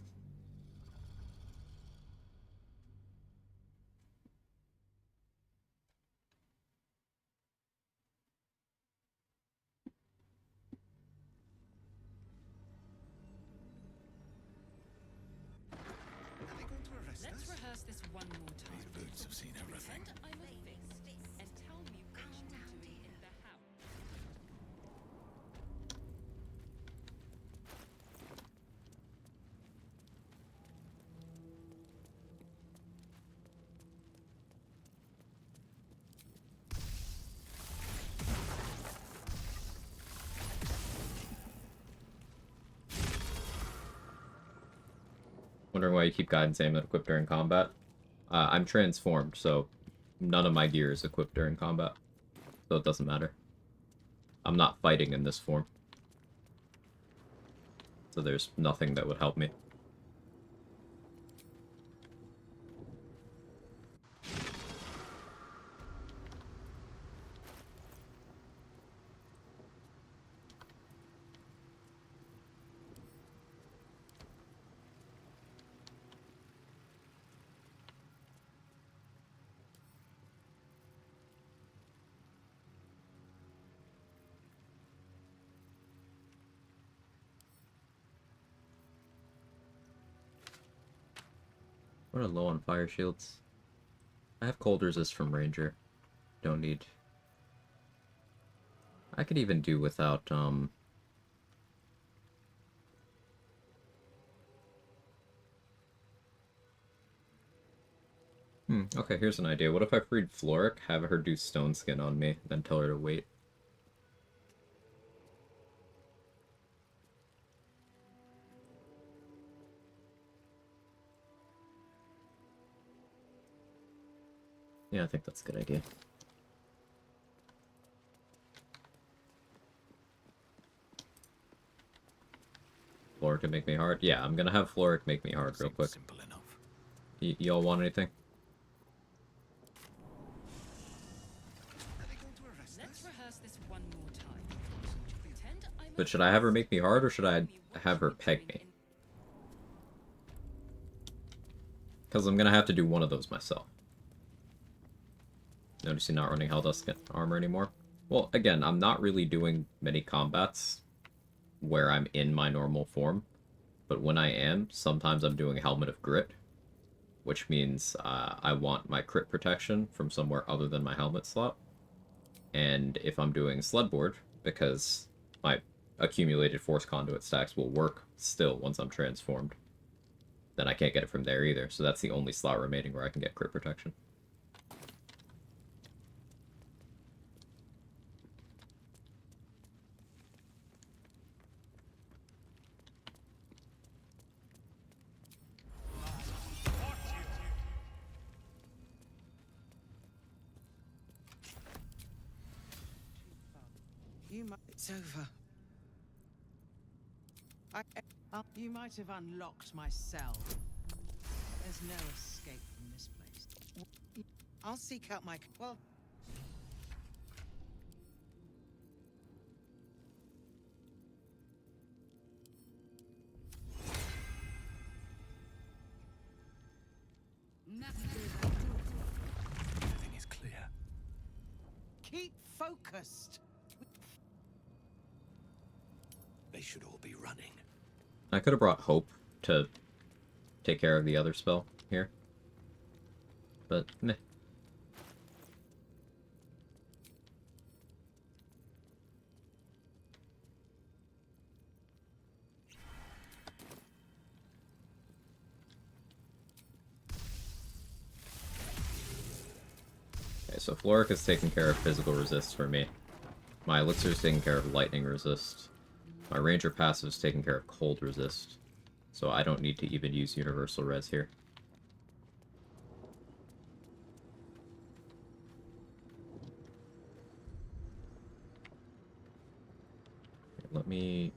[SPEAKER 7] Let's rehearse this one more time.
[SPEAKER 2] These boots have seen everything.
[SPEAKER 7] I'm a face, and tell me what you're doing in the house.
[SPEAKER 1] Wondering why you keep guidance aim not equipped during combat. I'm transformed, so none of my gear is equipped during combat. So it doesn't matter. I'm not fighting in this form. So there's nothing that would help me. Kind of low on fire shields. I have cold resist from Ranger. Don't need. I could even do without, okay, here's an idea. What if I freed Floric, have her do Stone Skin on me, then tell her to wait? Yeah, I think that's a good idea. Floric can make me hard? Yeah, I'm gonna have Floric make me hard real quick.
[SPEAKER 2] Simple enough.
[SPEAKER 1] Y'all want anything?
[SPEAKER 7] Let's rehearse this one more time. Pretend I'm
[SPEAKER 1] But should I have her make me hard, or should I have her peg me? Because I'm gonna have to do one of those myself. Notice you're not running Helldust armor anymore? Well, again, I'm not really doing many combats where I'm in my normal form. But when I am, sometimes I'm doing Helmet of Grit, which means I want my crit protection from somewhere other than my helmet slot. And if I'm doing Sledboard, because my accumulated Force Conduit stacks will work still once I'm transformed, then I can't get it from there either. So that's the only slot remaining where I can get crit protection.
[SPEAKER 14] It's over. You might have unlocked my cell. There's no escape from this place. I'll seek out my... Well...
[SPEAKER 2] Everything is clear.
[SPEAKER 14] Keep focused.
[SPEAKER 2] They should all be running.
[SPEAKER 1] I could have brought Hope to take care of the other spell here. But, meh. Okay, so Floric is taking care of physical resist for me. My Elixir is taking care of lightning resist. My Ranger passive is taking care of cold resist. So I don't need to even use universal res here. Let me...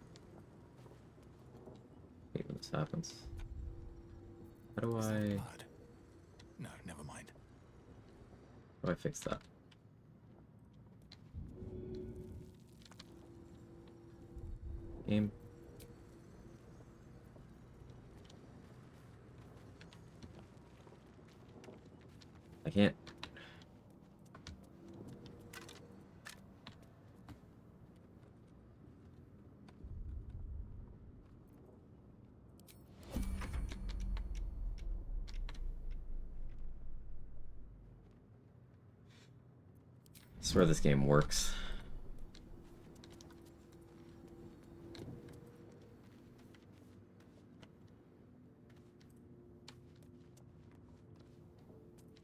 [SPEAKER 1] hate when this happens. How do I...
[SPEAKER 2] No, never mind.
[SPEAKER 1] How do I fix that? Game. I can't. I swear this game works.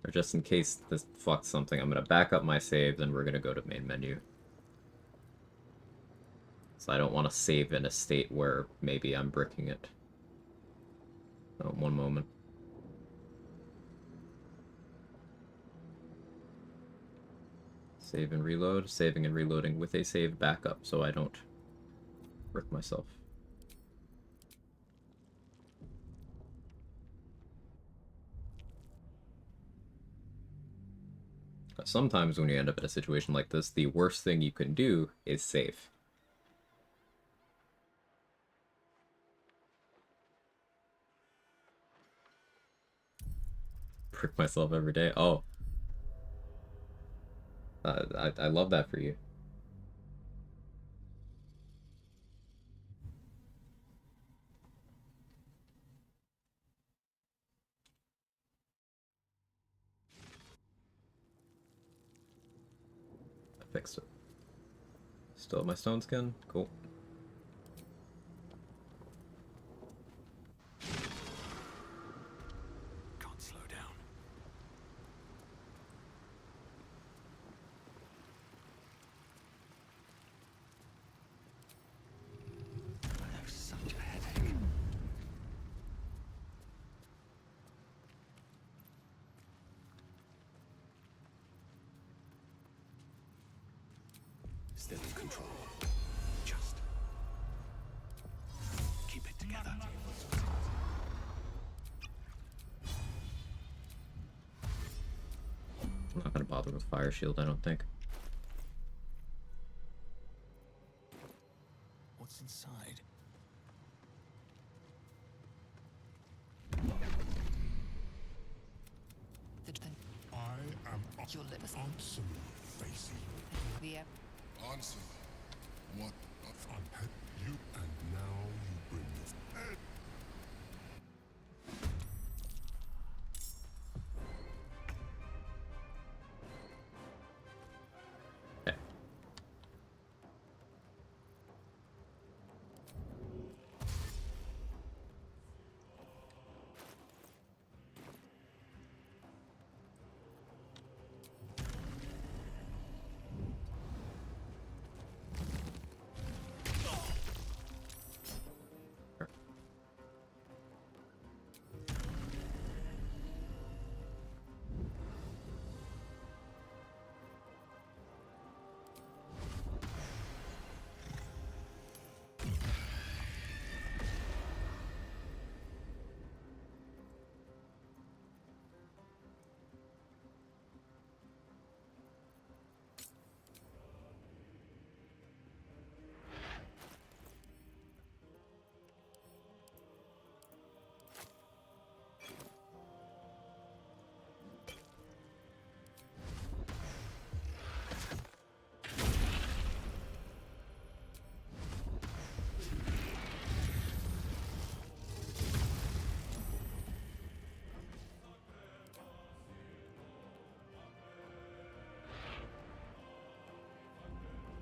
[SPEAKER 1] Or just in case this fucks something, I'm gonna back up my save, then we're gonna go to main menu. So I don't want to save in a state where maybe I'm bricking it. Oh, one moment. Save and reload, saving and reloading with a save backup so I don't brick myself. Sometimes when you end up in a situation like this, the worst thing you can do is save. Brick myself every day. Oh. I love that for you. fixed it. Still have my stone skin? Cool.
[SPEAKER 2] Can't slow down.
[SPEAKER 3] I have such a headache.
[SPEAKER 2] Still in control. Just keep it together.
[SPEAKER 1] I'm not gonna bother with Fire Shield, I don't think.
[SPEAKER 2] What's inside?
[SPEAKER 9] I am
[SPEAKER 8] Your lips.
[SPEAKER 9] Answer me, Facey.
[SPEAKER 8] The
[SPEAKER 9] Answer. What? Unpack you, and now you bring your head.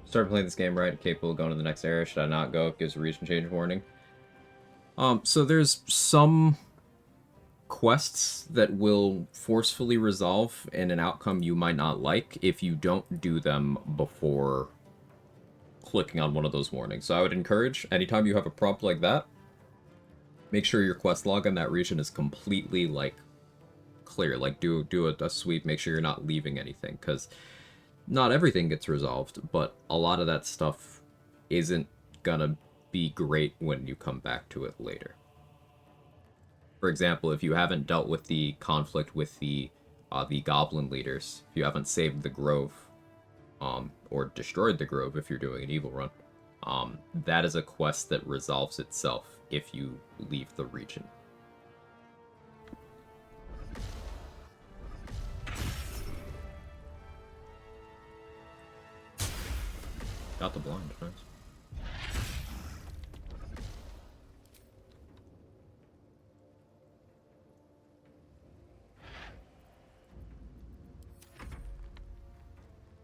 [SPEAKER 1] Started playing this game right, capable of going to the next area. Should I not go? It gives a region change warning. So there's some quests that will forcefully resolve in an outcome you might not like if you don't do them before clicking on one of those warnings. So I would encourage, anytime you have a prompt like that, make sure your quest log in that region is completely, like, clear. Like, do a sweep, make sure you're not leaving anything, because not everything gets resolved, but a lot of that stuff isn't gonna be great when you come back to it later. For example, if you haven't dealt with the conflict with the goblin leaders, if you haven't saved the grove, or destroyed the grove if you're doing an evil run, that is a quest that resolves itself if you leave the region. Got the blind, nice.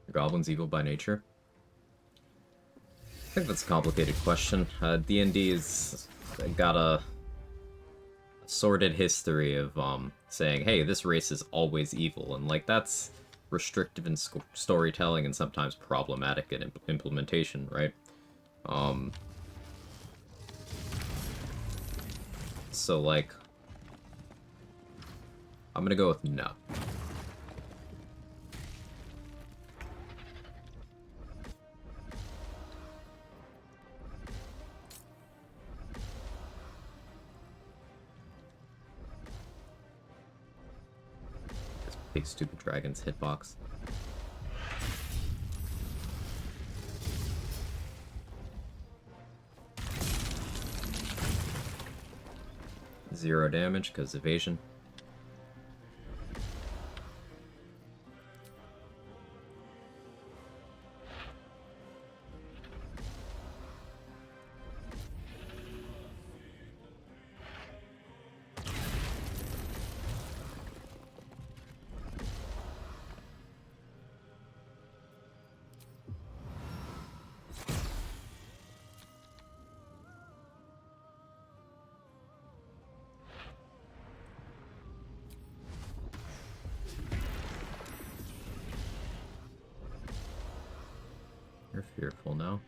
[SPEAKER 1] Are goblins evil by nature? I think that's a complicated question. D&D has got a sordid history of saying, hey, this race is always evil, and like that's restrictive in storytelling and sometimes problematic in implementation, right? So like, I'm gonna go with no. Big stupid dragon's hitbox. Zero damage because evasion. fearful now.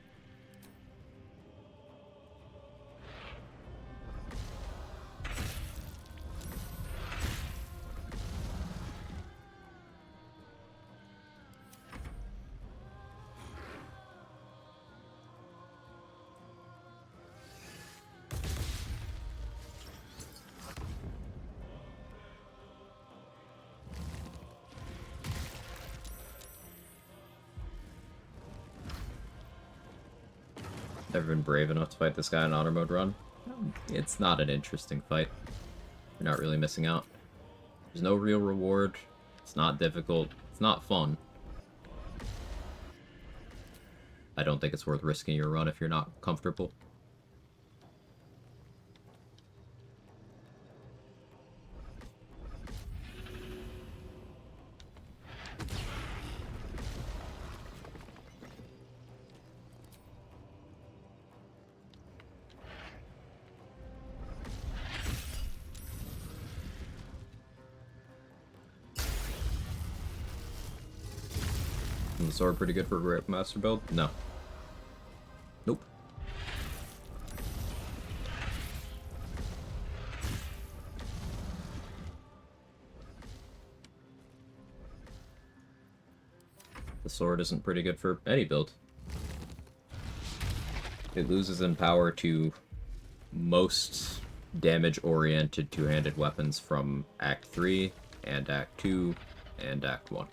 [SPEAKER 1] Never been brave enough to fight this guy in honor mode run. It's not an interesting fight. You're not really missing out. There's no real reward. It's not difficult. It's not fun. I don't think it's worth risking your run if you're not comfortable. Is the sword pretty good for a Great Master build? No. Nope. The sword isn't pretty good for any build. It loses in power to most damage-oriented two-handed weapons from Act 3 and Act 2 and Act 1.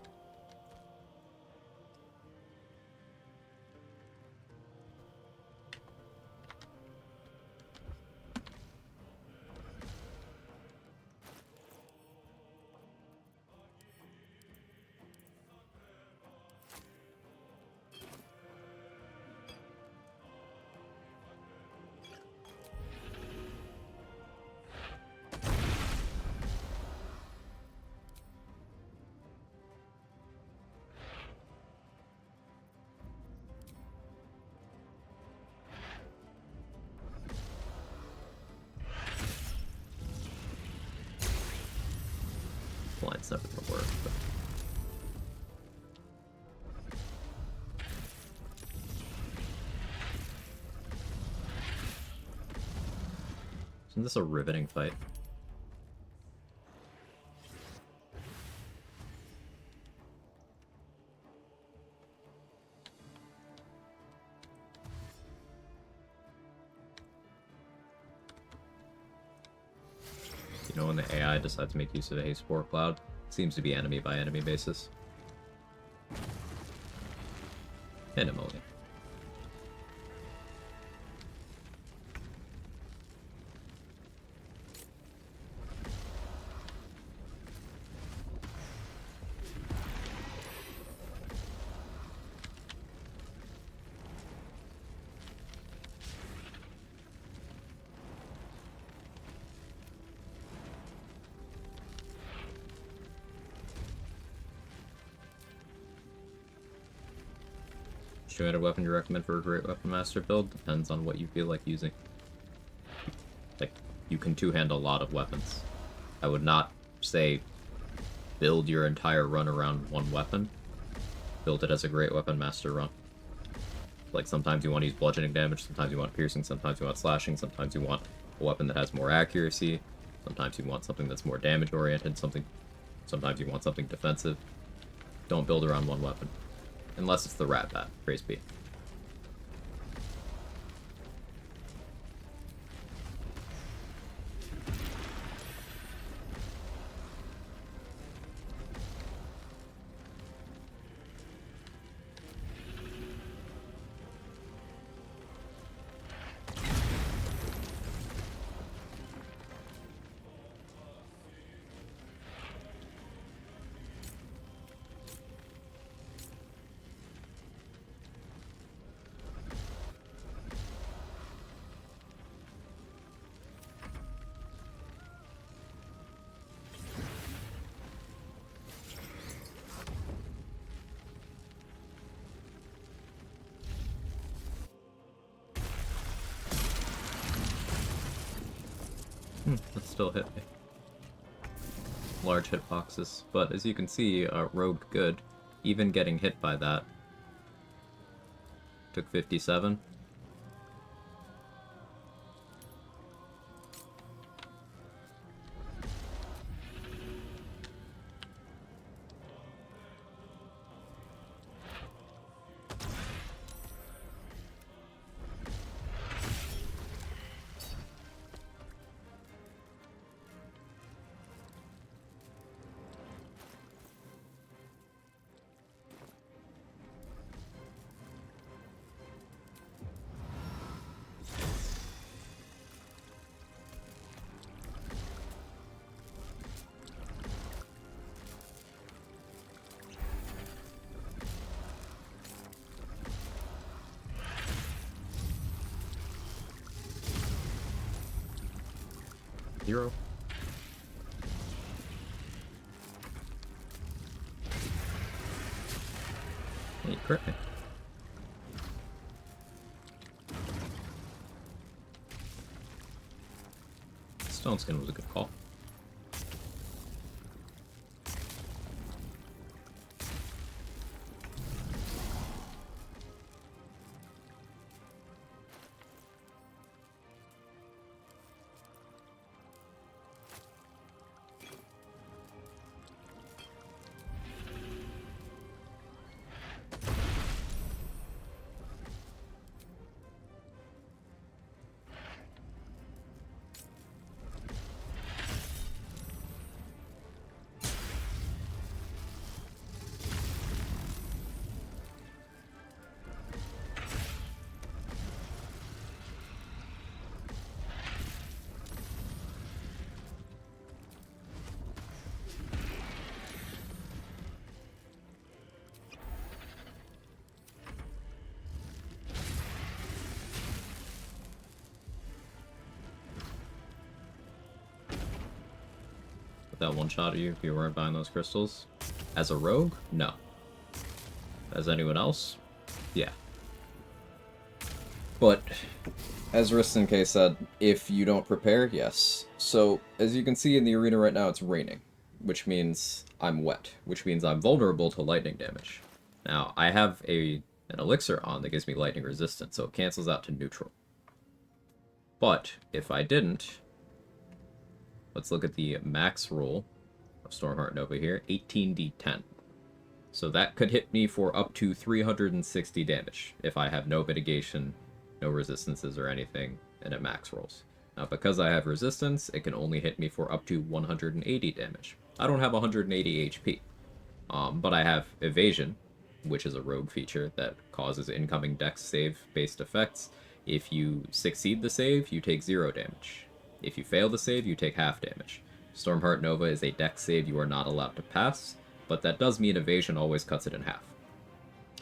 [SPEAKER 1] Blind's never gonna work, but... Isn't this a riveting fight? You know, when the AI decides to make use of a Haste Spore Cloud, it seems to be enemy by enemy basis. Minimally. Two-handed weapon you recommend for a Great Weapon Master build depends on what you feel like using. Like, you can two-hand a lot of weapons. I would not say build your entire run around one weapon. Build it as a Great Weapon Master run. Like, sometimes you want to use bludgeoning damage, sometimes you want piercing, sometimes you want slashing, sometimes you want a weapon that has more accuracy, sometimes you want something that's more damage-oriented, sometimes you want something defensive. Don't build around one weapon. Unless it's the Rat Bat, praise be. That still hit me. Large hitboxes, but as you can see, Rogue good. Even getting hit by that Took 57. Zero. Hey, crit me. Stone Skin was a good call. That one shot at you if you weren't buying those crystals. As a rogue, no. As anyone else, yeah. But, as Ristenk said, if you don't prepare, yes. So, as you can see in the arena right now, it's raining, which means I'm wet, which means I'm vulnerable to lightning damage. Now, I have an elixir on that gives me lightning resistance, so it cancels out to neutral. But, if I didn't, let's look at the max roll of Stormheart Nova here, 18d10. So that could hit me for up to 360 damage if I have no mitigation, no resistances or anything, and it max rolls. Now, because I have resistance, it can only hit me for up to 180 damage. I don't have 180 HP, but I have evasion, which is a rogue feature that causes incoming dex save-based effects. If you succeed the save, you take 0 damage. If you fail the save, you take half damage. Stormheart Nova is a dex save you are not allowed to pass, but that does mean evasion always cuts it in half.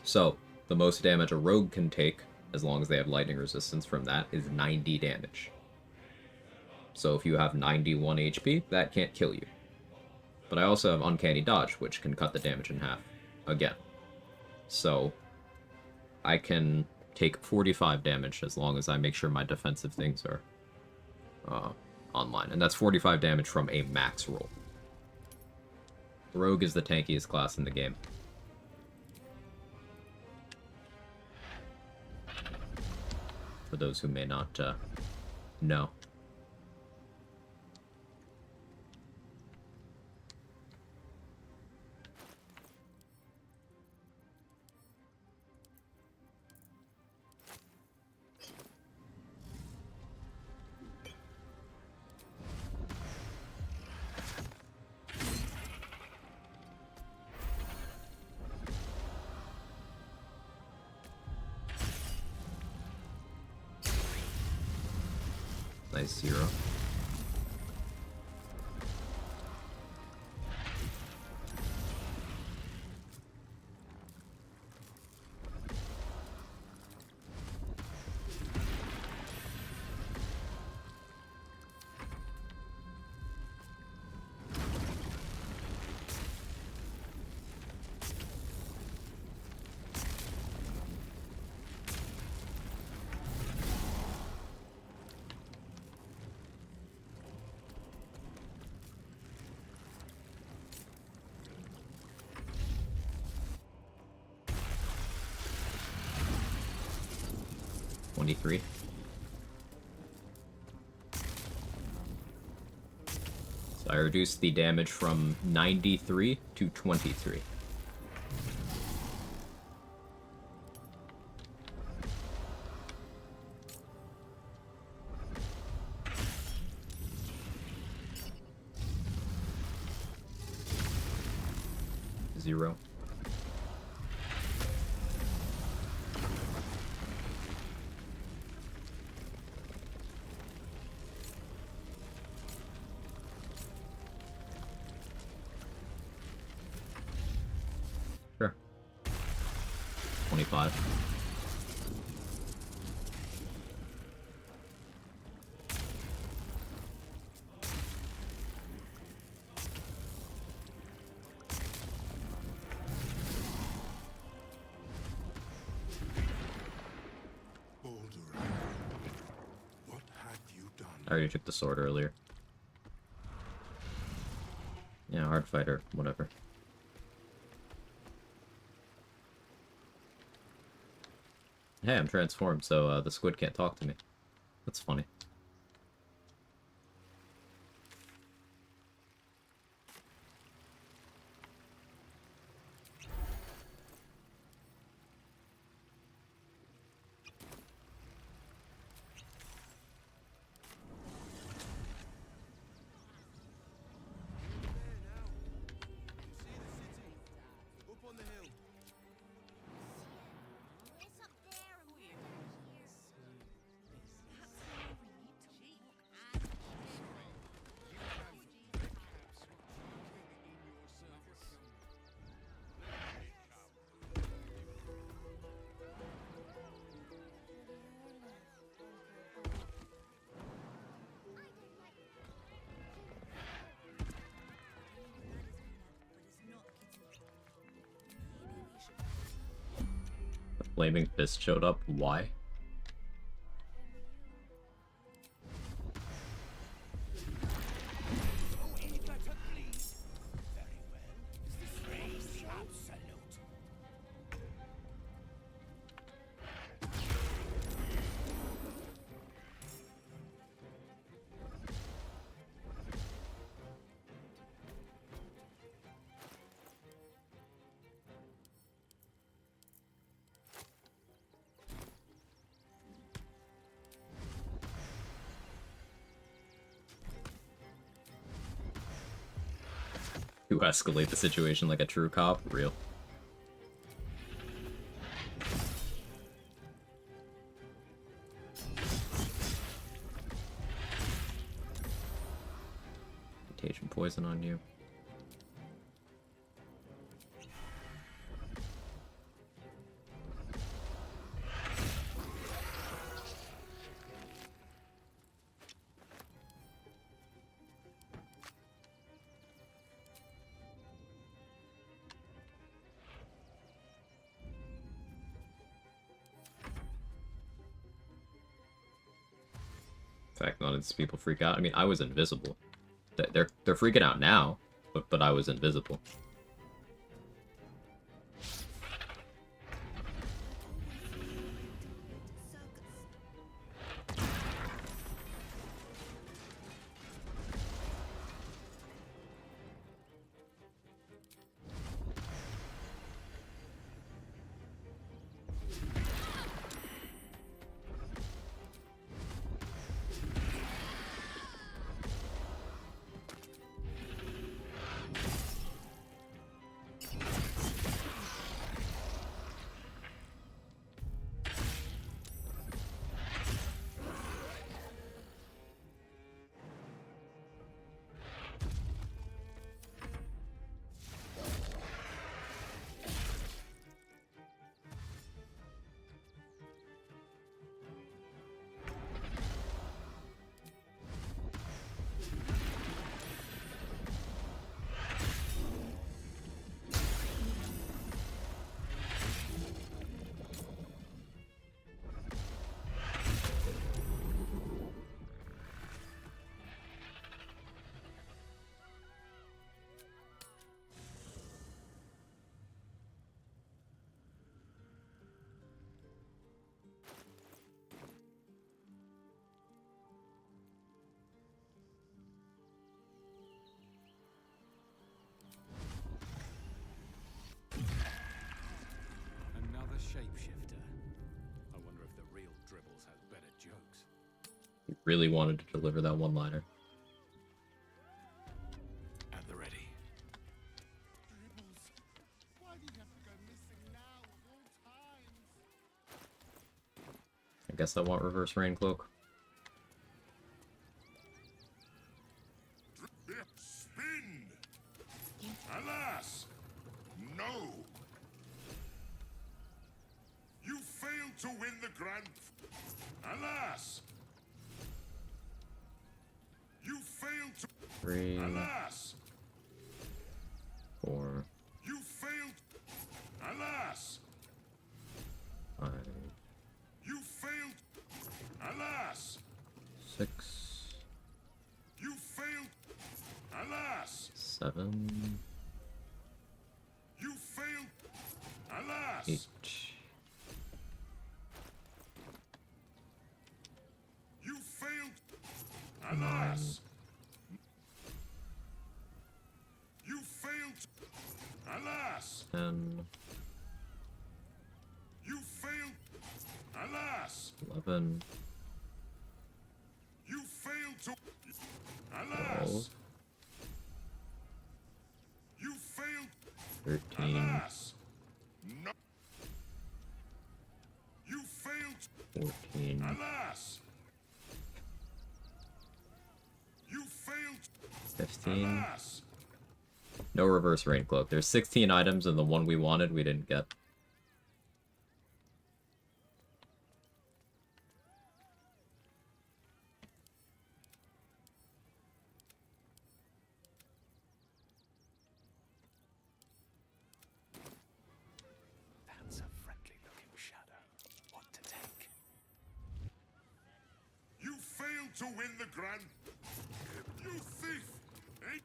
[SPEAKER 1] So, the most damage a rogue can take, as long as they have lightning resistance from that, is 90 damage. So if you have 91 HP, that can't kill you. But I also have Uncanny Dodge, which can cut the damage in half, again. So, I can take 45 damage as long as I make sure my defensive things are online. And that's 45 damage from a max roll. Rogue is the tankiest class in the game. For those who may not know. Nice 0. 23. So I reduced the damage from 93 to 23. Zero. Sure. 25.
[SPEAKER 9] What have you done?
[SPEAKER 1] I already took the sword earlier. Yeah, hard fighter, whatever. Hey, I'm transformed, so the squid can't talk to me. That's funny. The flaming fist showed up. Why? You escalate the situation like a true cop? Real. Contagion poison on you. In fact, none of these people freak out. I mean, I was invisible. They're freaking out now, but I was invisible. really wanted to deliver that one-liner.
[SPEAKER 2] At the ready.
[SPEAKER 1] I guess I want reverse rain cloak.
[SPEAKER 9] Spin! Alas! No! You failed to win the grand... Alas! You failed to...
[SPEAKER 1] 3,
[SPEAKER 9] Alas!
[SPEAKER 1] 4,
[SPEAKER 9] You failed... Alas!
[SPEAKER 1] 5,
[SPEAKER 9] You failed... Alas!
[SPEAKER 1] 6,
[SPEAKER 9] You failed... Alas!
[SPEAKER 1] 7,
[SPEAKER 9] You failed... Alas!
[SPEAKER 1] 8,
[SPEAKER 9] You failed... Alas! You failed... Alas!
[SPEAKER 1] 10,
[SPEAKER 9] You failed... Alas!
[SPEAKER 1] 11,
[SPEAKER 9] You failed to...
[SPEAKER 1] 12,
[SPEAKER 9] Alas! You failed...
[SPEAKER 1] 13,
[SPEAKER 9] Alas! No! You failed...
[SPEAKER 1] 14,
[SPEAKER 9] Alas! You failed...
[SPEAKER 1] 15.
[SPEAKER 9] Alas!
[SPEAKER 1] No reverse rain cloak. There's 16 items and the one we wanted we didn't get.
[SPEAKER 2] That's a friendly-looking shadow. What to take?
[SPEAKER 9] You failed to win the grand... You thief! Eh?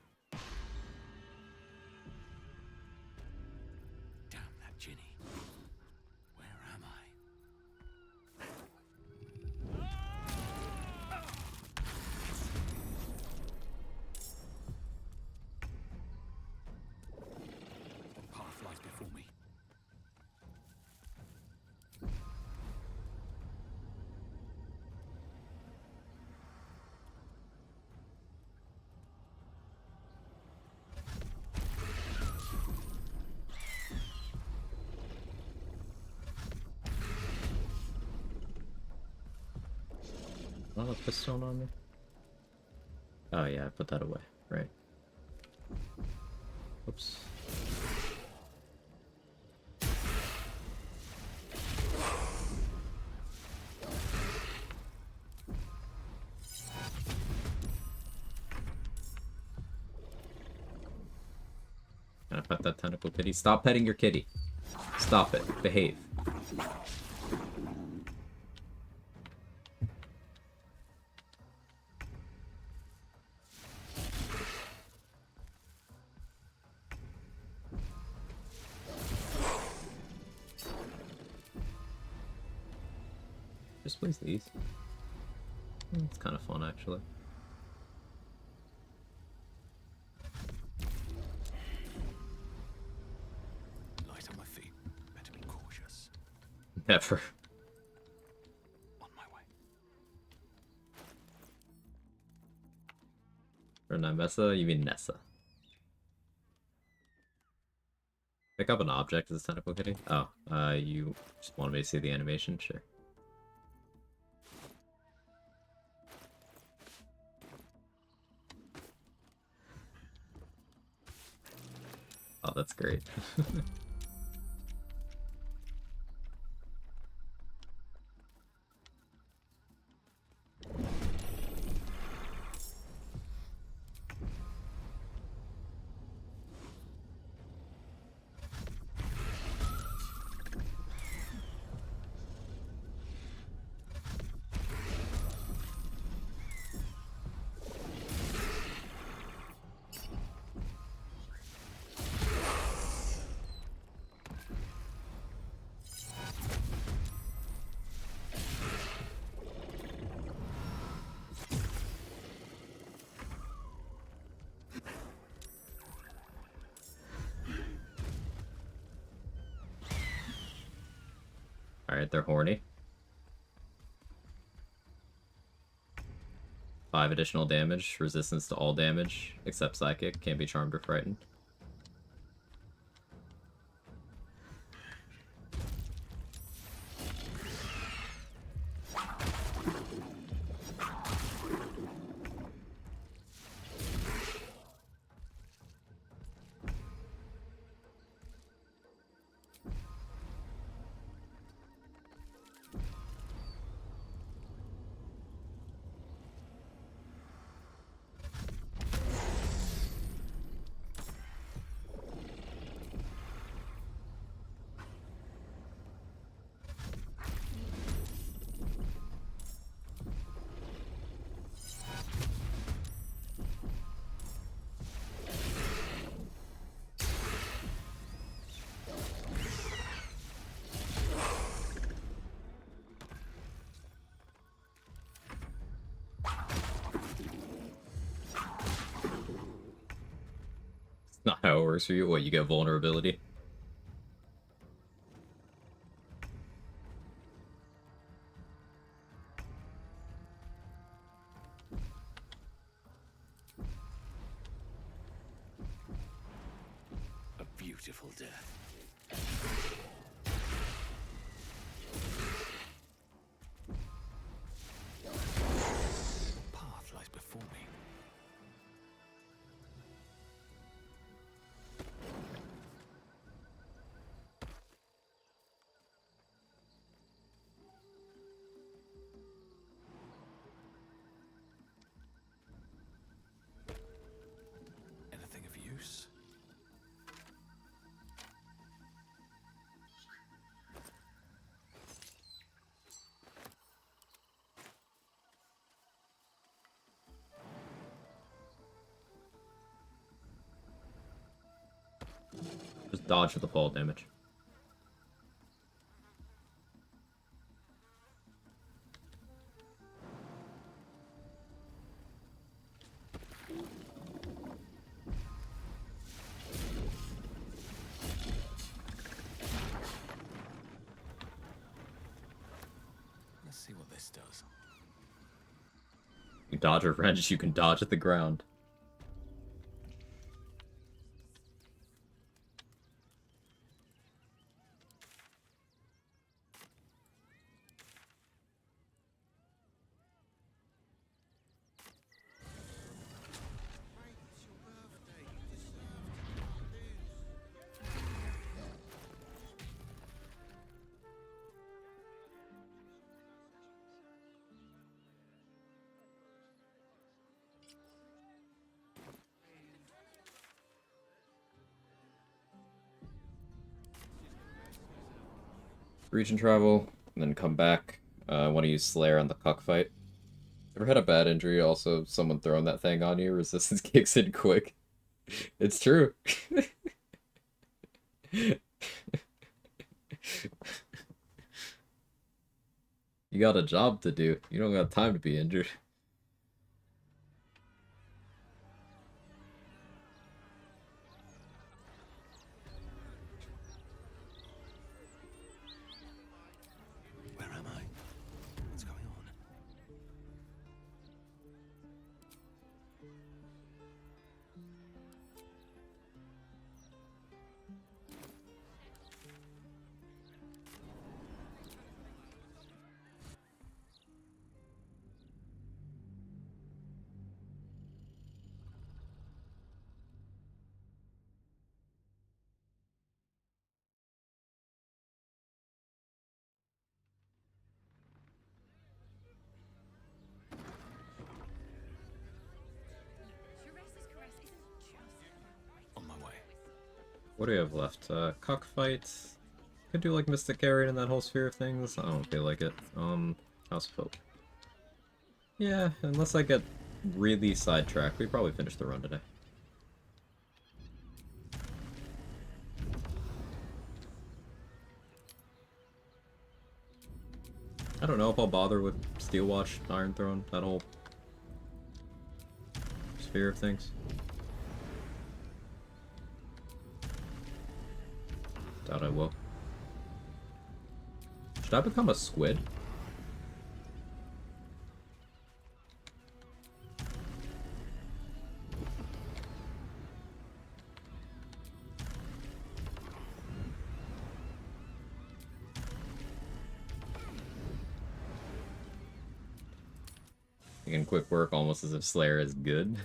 [SPEAKER 2] Damn that Ginny. Where am I? What path lies before me?
[SPEAKER 1] Not a pistol on me? Oh yeah, I put that away. Right. Oops. Can I pet that tentacle kitty? Stop petting your kitty. Stop it. Behave. Just place these. It's kind of fun, actually.
[SPEAKER 2] Light on my feet. Better be cautious.
[SPEAKER 1] Never.
[SPEAKER 2] On my way.
[SPEAKER 1] For Nymessa, you mean Nessa. Pick up an object as a tentacle kitty? Oh, you just wanted me to see the animation? Sure. Oh, that's great. Alright, they're horny. 5 additional damage, resistance to all damage, except psychic, can't be charmed or frightened. Not how it works for you. What, you get vulnerability?
[SPEAKER 16] A beautiful death. Path lies before me. Anything of use?
[SPEAKER 1] Just dodge for the fall damage.
[SPEAKER 16] Let's see what this does.
[SPEAKER 1] You dodge a wrench, you can dodge at the ground. Region travel, and then come back. I want to use Slayer on the cockfight. Ever had a bad injury? Also, someone throwing that thing on you, resistance kicks in quick. It's true. You got a job to do. You don't got time to be injured.
[SPEAKER 16] Where am I? What's going on? On my way.
[SPEAKER 1] What do we have left? Cockfight. Could do like Mystic Carrion and that whole sphere of things. I don't feel like it. House of Hope. Yeah, unless I get really sidetracked, we probably finish the run today. I don't know if I'll bother with Steel Watch, Iron Throne, that whole sphere of things. Doubt I will. Should I become a squid? Making quick work almost as if Slayer is good.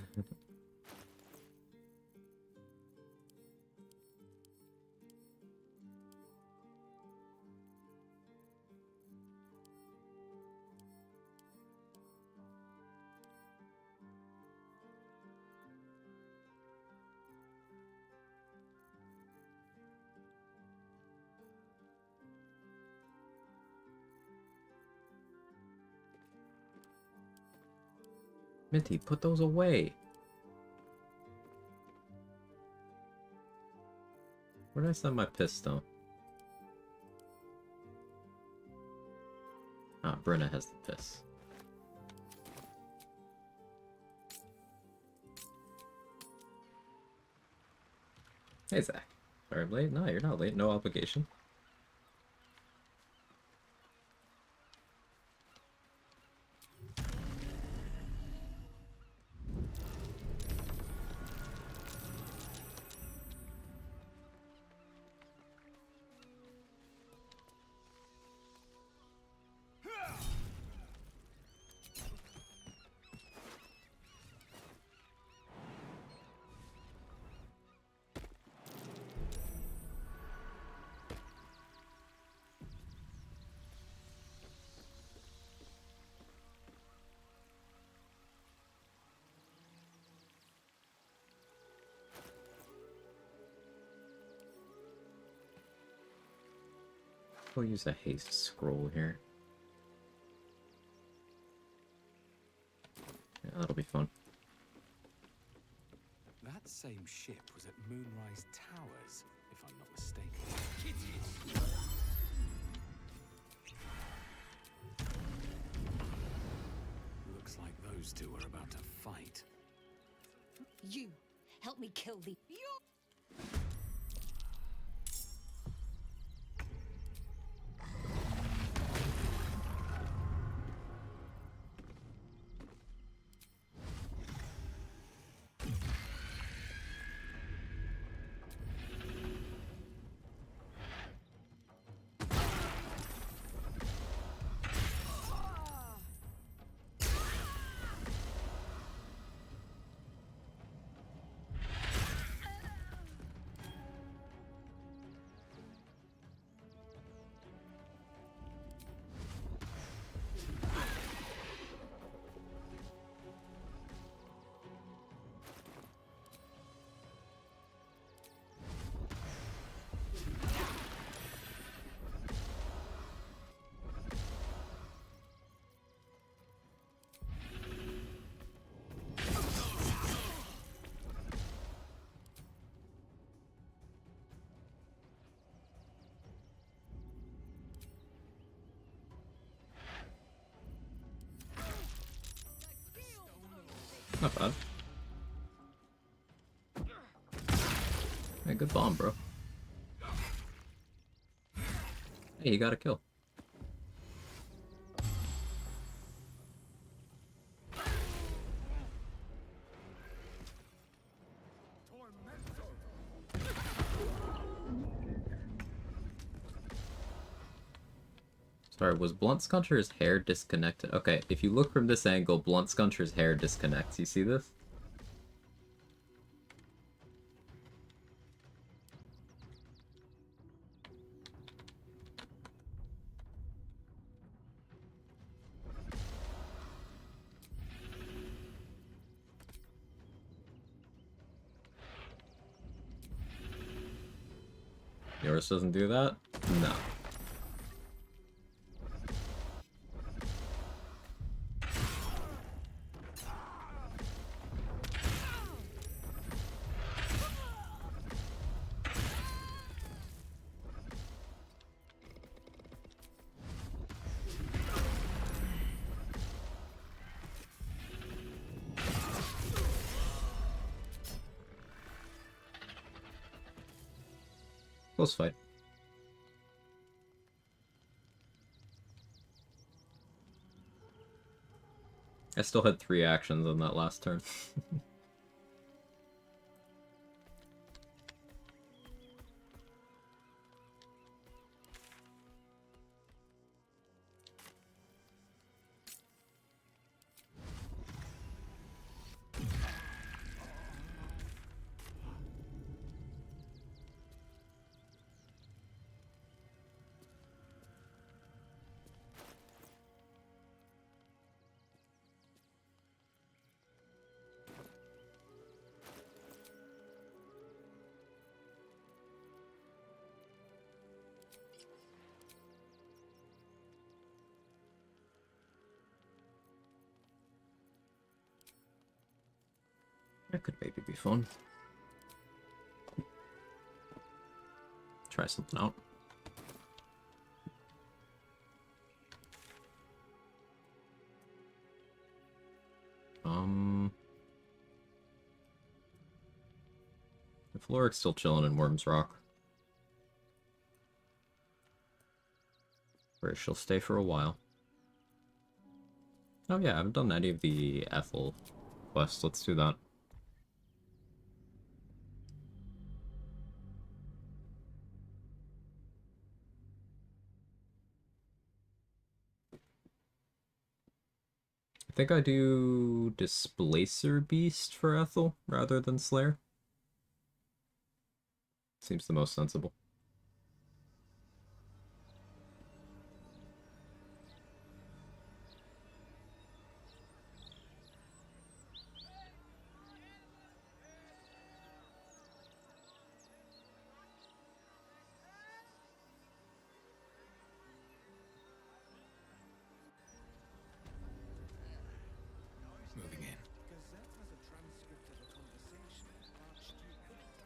[SPEAKER 1] Minty, put those away. Where did I send my pistol? Ah, Brenna has the piss. Hey, Zach. Sorry I'm late. No, you're not late. No obligation. We'll use a haste scroll here. Yeah, that'll be fun.
[SPEAKER 2] That same ship was at Moonrise Towers, if I'm not mistaken. Looks like those two are about to fight.
[SPEAKER 7] You help me kill the.
[SPEAKER 1] Not bad. Hey, good bomb, bro. Hey, you got a kill. Sorry, was Blunt Scuncher's hair disconnected? Okay, if you look from this angle, Blunt Scuncher's hair disconnects. You see this? Yours doesn't do that? No. Close fight. I still had 3 actions on that last turn. That could maybe be fun. Try something out. If Lorik's still chilling in Worm's Rock, where she'll stay for a while. Oh yeah, I haven't done any of the Ethel quests. Let's do that. I think I do Displacer Beast for Ethel rather than Slayer. Seems the most sensible.
[SPEAKER 20] Moving in.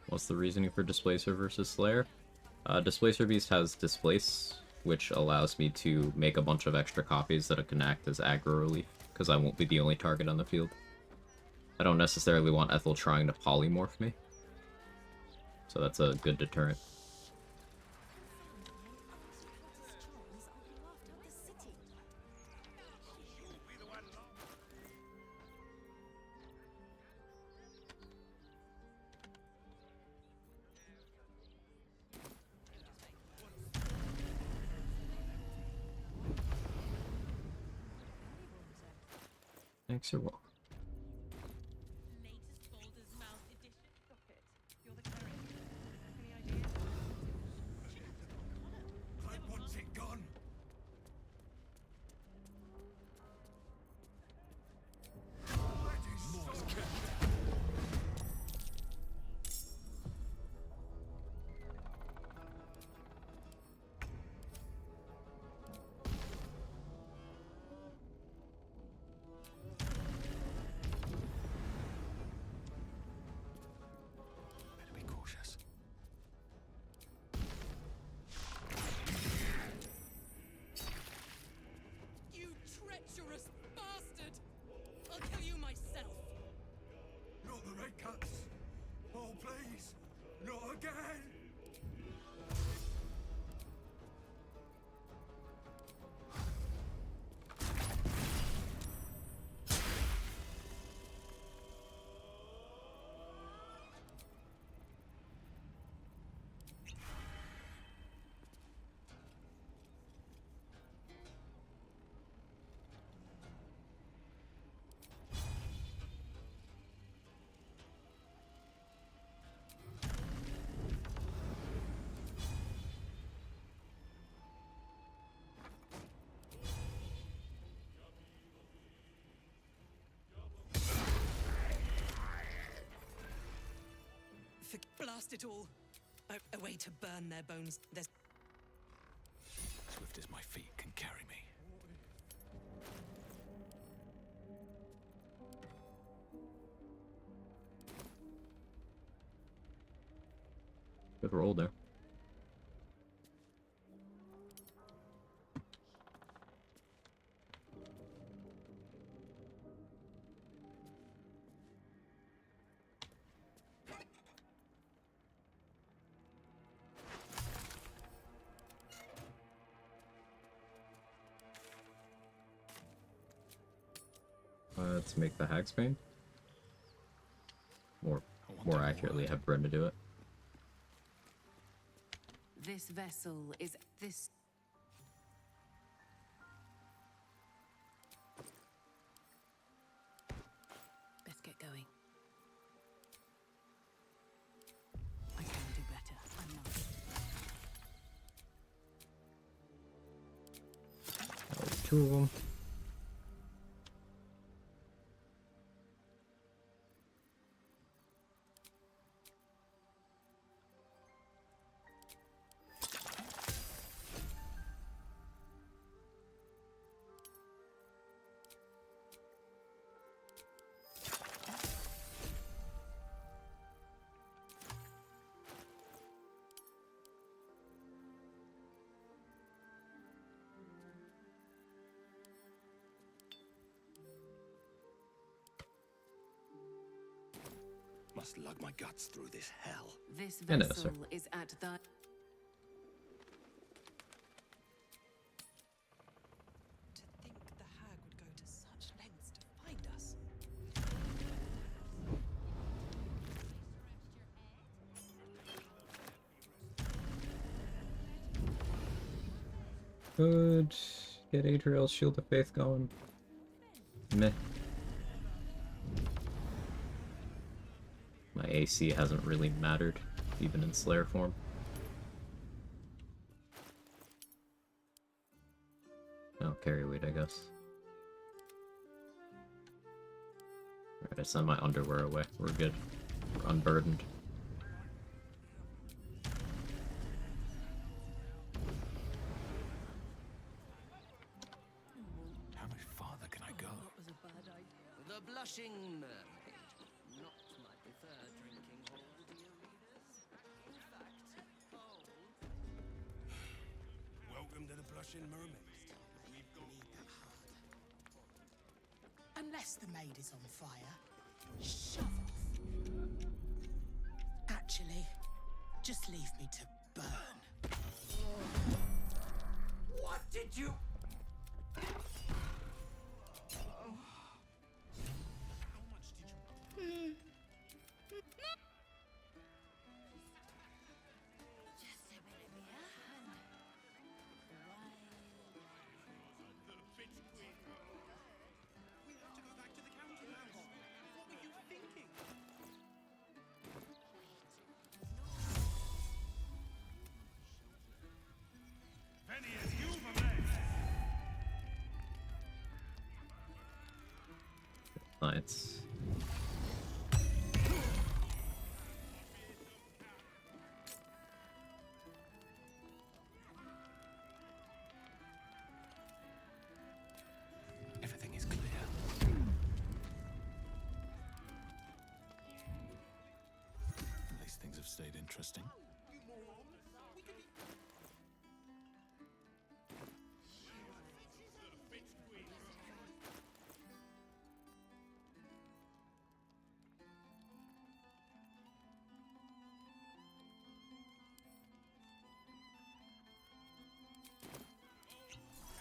[SPEAKER 1] What's the reasoning for Displacer versus Slayer? Displacer Beast has Displace, which allows me to make a bunch of extra copies that can act as aggro relief, because I won't be the only target on the field. I don't necessarily want Ethel trying to polymorph me, so that's a good deterrent. Thanks, you're welcome.
[SPEAKER 10] I want it gone.
[SPEAKER 20] Better be cautious.
[SPEAKER 14] You treacherous bastard! I'll kill you myself!
[SPEAKER 10] Not the red cuts. Oh, please. Not again.
[SPEAKER 14] Blast it all! A way to burn their bones. There's...
[SPEAKER 20] Swift as my feet can carry me.
[SPEAKER 1] Good roll there. Let's make the Hagsbane. More accurately, have Brenda do it.
[SPEAKER 7] This vessel is this. Best get going. I can do better. I'm not.
[SPEAKER 1] Two of them.
[SPEAKER 16] must lug my guts through this hell.
[SPEAKER 7] This
[SPEAKER 1] No, no,
[SPEAKER 7] vessel
[SPEAKER 1] sir.
[SPEAKER 7] is at the...
[SPEAKER 14] To think the hag would go to such lengths to find us.
[SPEAKER 1] Could get Adriel's Shield of Faith going. Meh. My AC hasn't really mattered, even in Slayer form. Oh, carry weight, I guess. Alright, I send my underwear away. We're good. We're unburdened.
[SPEAKER 16] How much farther can I go?
[SPEAKER 14] The Blushing Mermaid. Not my preferred drinking hole, dear readers. In fact, cold.
[SPEAKER 10] Welcome to the Blushing Mermaid. We've gonna eat that hard.
[SPEAKER 18] Unless the maid is on fire, shove off. Actually, just leave me to burn.
[SPEAKER 10] What did you...
[SPEAKER 1] Science.
[SPEAKER 16] Everything is clear. At least things have stayed interesting.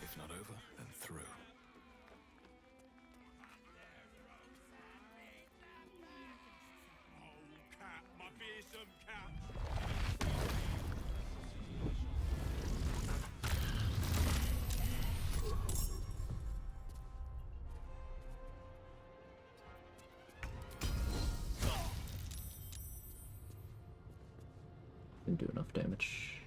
[SPEAKER 16] If not over, then through.
[SPEAKER 10] Cat, my fearsome cat.
[SPEAKER 1] Didn't do enough damage.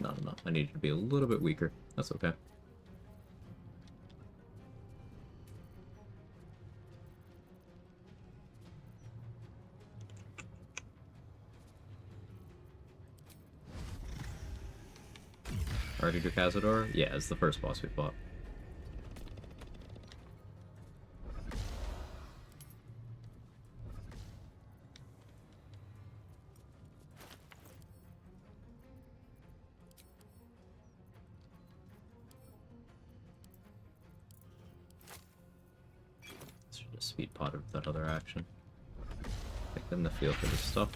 [SPEAKER 1] Not enough. I needed to be a little bit weaker. That's okay. Already do Cazador? Yeah, it's the first boss we fought. Should have speed potted with that other action. Getting the feel for this stuff.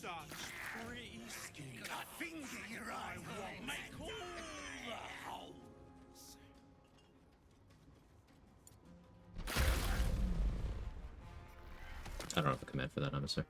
[SPEAKER 10] Such pretty skin. A finger your eye won't make all the holes.
[SPEAKER 1] I don't have a command for that, emissary.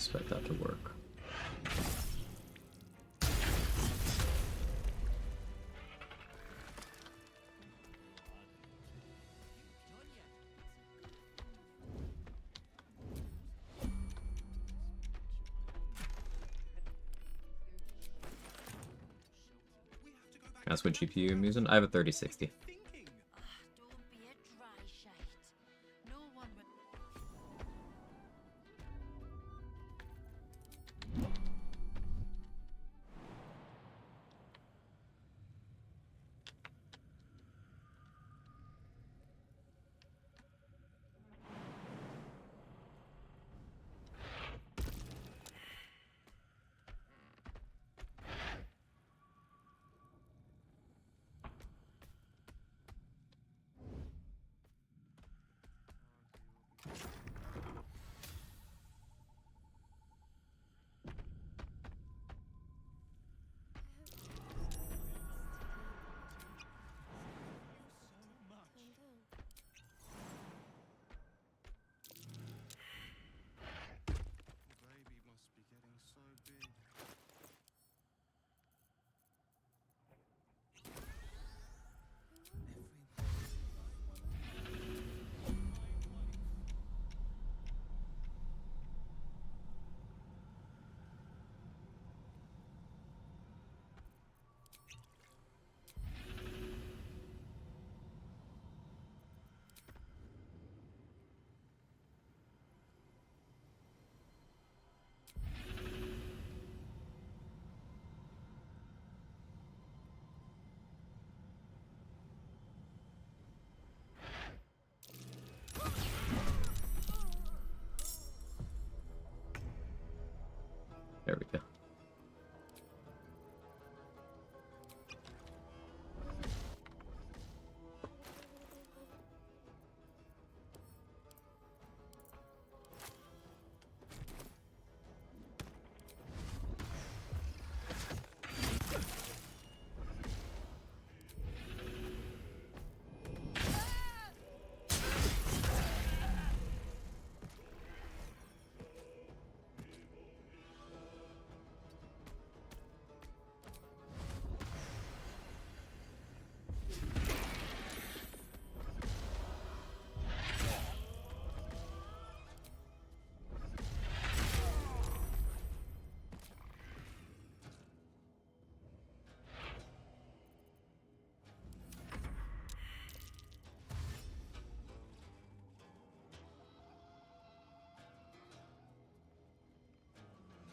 [SPEAKER 1] expect that to work. That's what GPU I'm using. I have a 3060. There we go.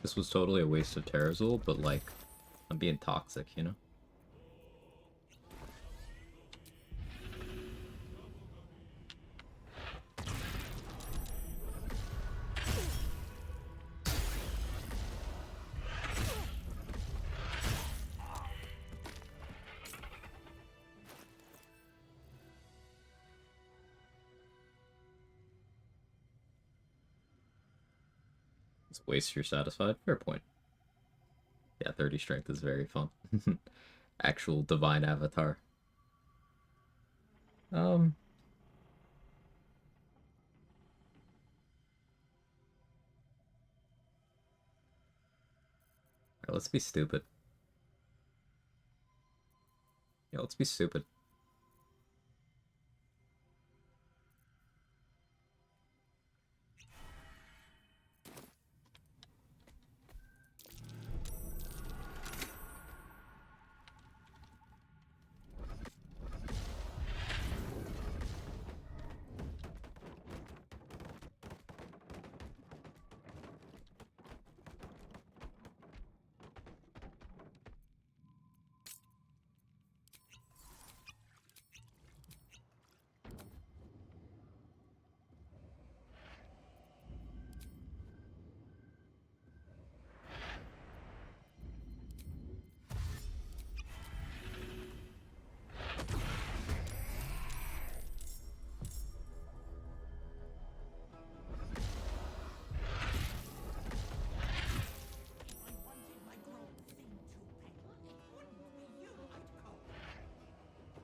[SPEAKER 1] This was totally a waste of Terrazul, but like, I'm being toxic, you know? Waste, you're satisfied? Fair point. Yeah, 30 strength is very fun. Actual divine avatar. Alright, let's be stupid. Yeah, let's be stupid.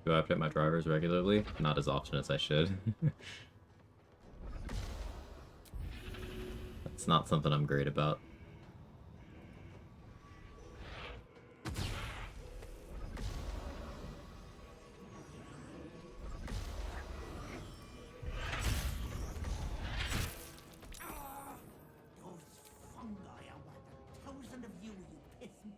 [SPEAKER 1] Do I update my drivers regularly? Not as often as I should. It's not something I'm great about.
[SPEAKER 3] Those fungi are worth 1,000 of you, you peasant.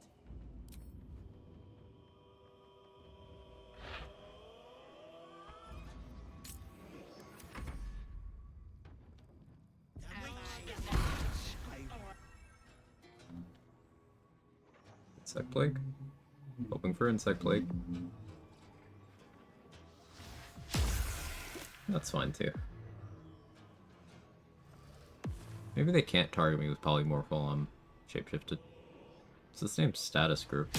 [SPEAKER 1] Insect plague? Hoping for insect plague. That's fine too. Maybe they can't target me with polymorphal. I'm shapeshifted. It's the same status group.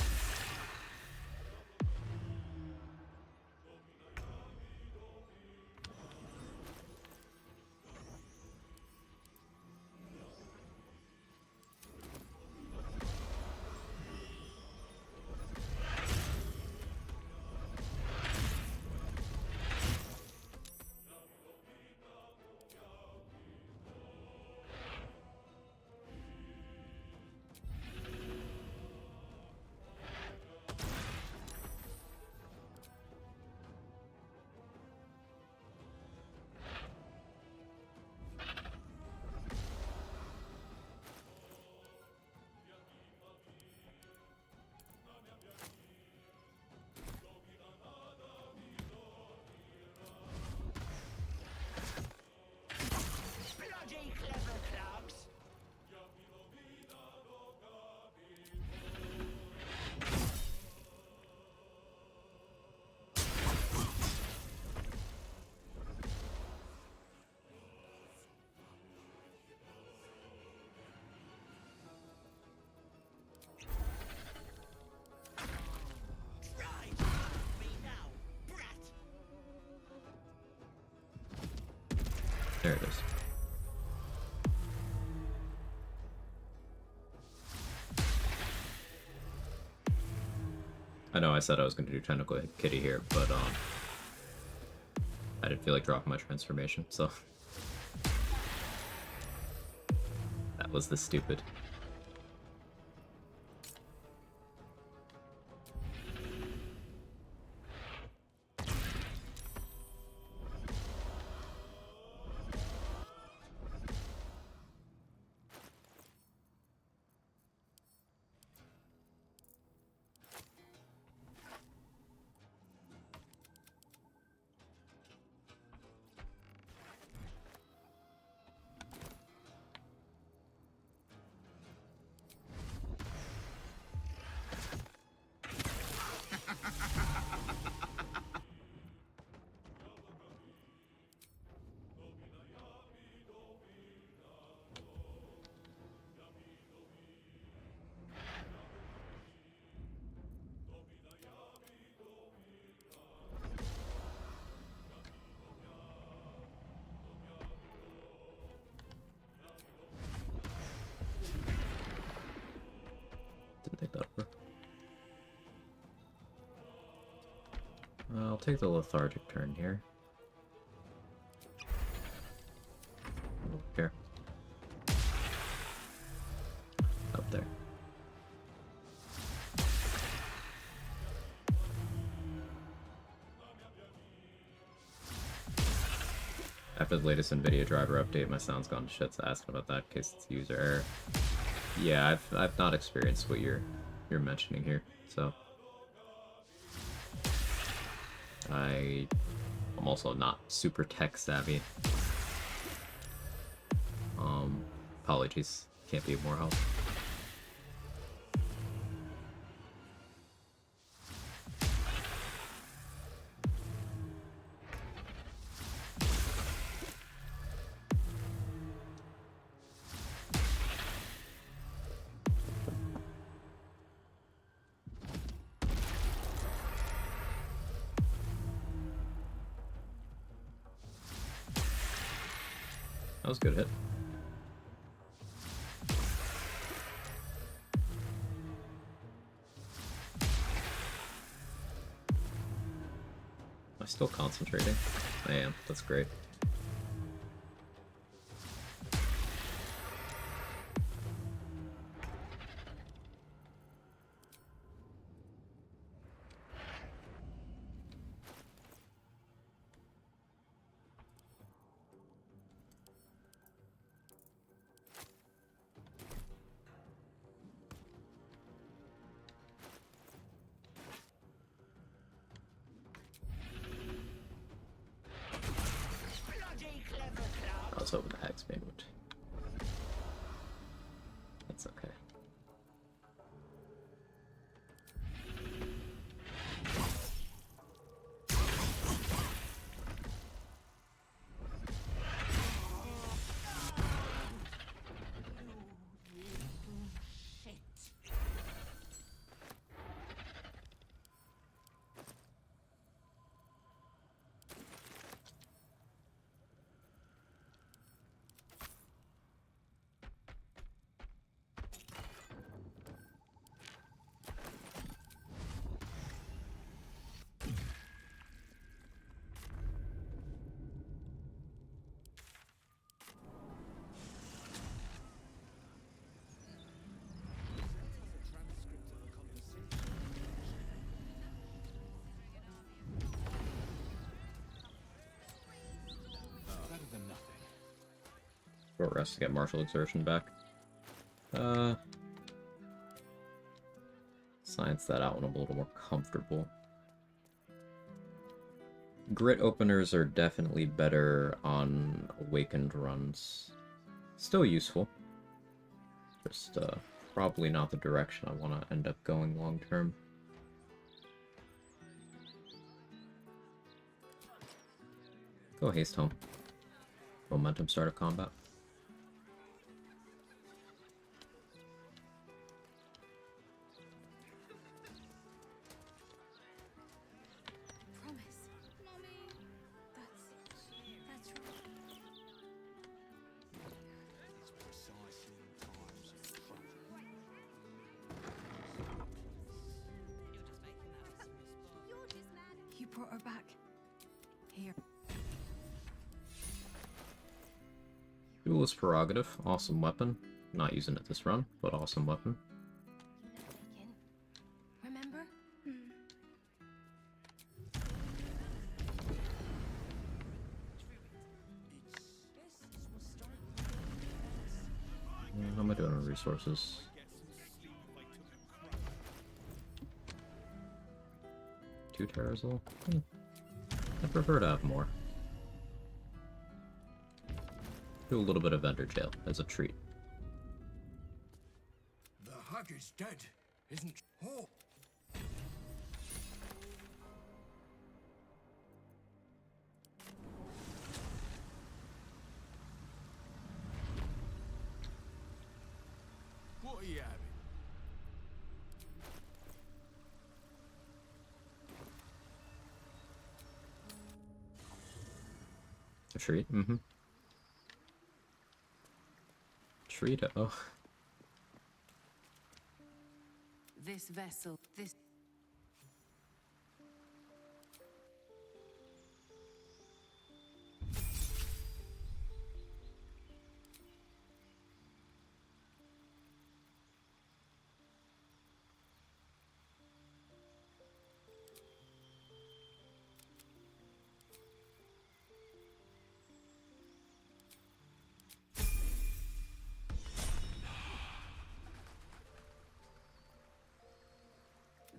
[SPEAKER 3] Bloody clever clogs. Try to hunt me now, brat.
[SPEAKER 1] There it is. I know I said I was going to do Tentacle Kitty here, but I didn't feel like dropping my transformation, so that was the stupid. Didn't take that over. I'll take the lethargic turn here. Here. Up there. After the latest NVIDIA driver update, my sound's gone to shit, so asking about that in case it's user error. Yeah, I've not experienced what you're mentioning here, so I'm also not super tech savvy. Apologies. Can't be of more help. That was a good hit. Am I still concentrating? I am. That's great. also with the Hexbane would. That's okay. Short rest to get martial exertion back. Science that out when I'm a little more comfortable. Grit openers are definitely better on awakened runs. Still useful. Just probably not the direction I want to end up going long term. Go haste home. Momentum start of combat.
[SPEAKER 6] You brought her back. Here.
[SPEAKER 1] Duelist Prerogative, awesome weapon. Not using it this run, but awesome weapon.
[SPEAKER 6] Remember?
[SPEAKER 1] How am I doing on resources? Two Terrazol? I prefer to have more. Do a little bit of Vendor Jail as a treat.
[SPEAKER 10] The hug is dead, isn't it? Oh. What are you having?
[SPEAKER 1] A treat? Mm-hmm. Treat? Oh.
[SPEAKER 7] This vessel, this...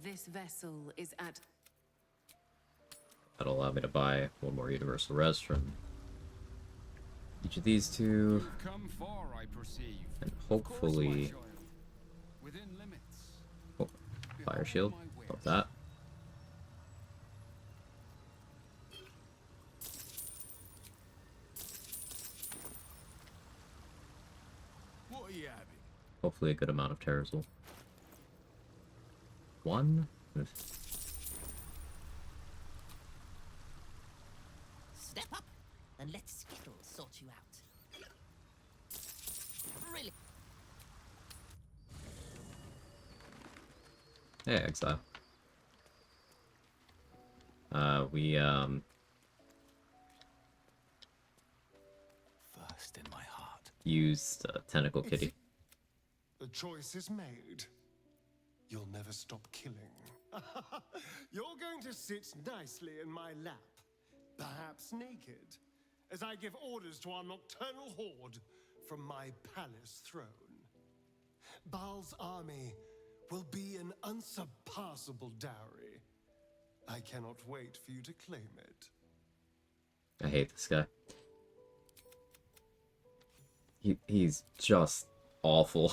[SPEAKER 7] This vessel is at...
[SPEAKER 1] That'll allow me to buy one more Universal Res from each of these two.
[SPEAKER 12] You've come far, I perceive.
[SPEAKER 1] And
[SPEAKER 12] Of course, my
[SPEAKER 1] hopefully...
[SPEAKER 12] child. Within limits.
[SPEAKER 1] Oh, Fire Shield. Love that.
[SPEAKER 10] What are you having?
[SPEAKER 1] Hopefully a good amount of Terrazol. One?
[SPEAKER 3] Step up and let Skittle sort you out. Really?
[SPEAKER 1] Hey, Exile. We,
[SPEAKER 2] First in my heart.
[SPEAKER 1] used Tentacle Kitty.
[SPEAKER 4] The choice is made. You'll never stop killing. You're going to sit nicely in my lap, perhaps naked, as I give orders to our nocturnal horde from my palace throne. Baal's army will be an unsurpassable dowry. I cannot wait for you to claim it.
[SPEAKER 1] I hate this guy. He's just awful.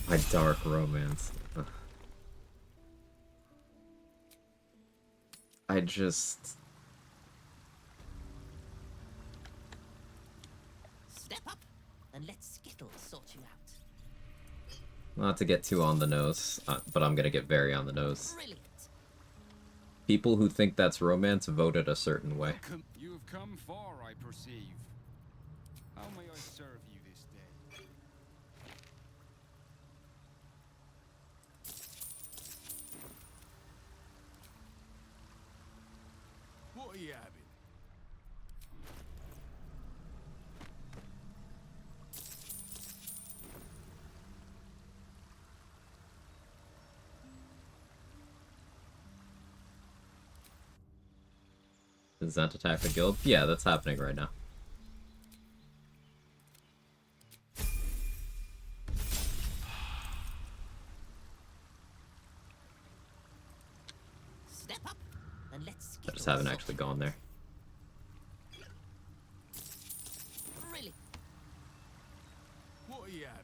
[SPEAKER 1] My dark romance. Ugh. I just...
[SPEAKER 3] Step up and let Skittles sort you out.
[SPEAKER 1] Not to get too on the nose, but I'm gonna get very on the nose. People who think that's romance voted a certain way.
[SPEAKER 12] You've come far, I perceive. How may I serve you this day?
[SPEAKER 2] What are you having?
[SPEAKER 1] Does that attack the guild? Yeah, that's happening right now.
[SPEAKER 3] Step up and let
[SPEAKER 1] I
[SPEAKER 3] Skittles
[SPEAKER 1] just haven't
[SPEAKER 3] sort
[SPEAKER 1] actually
[SPEAKER 3] you
[SPEAKER 1] gone there.
[SPEAKER 3] out. Really?
[SPEAKER 2] What are you having?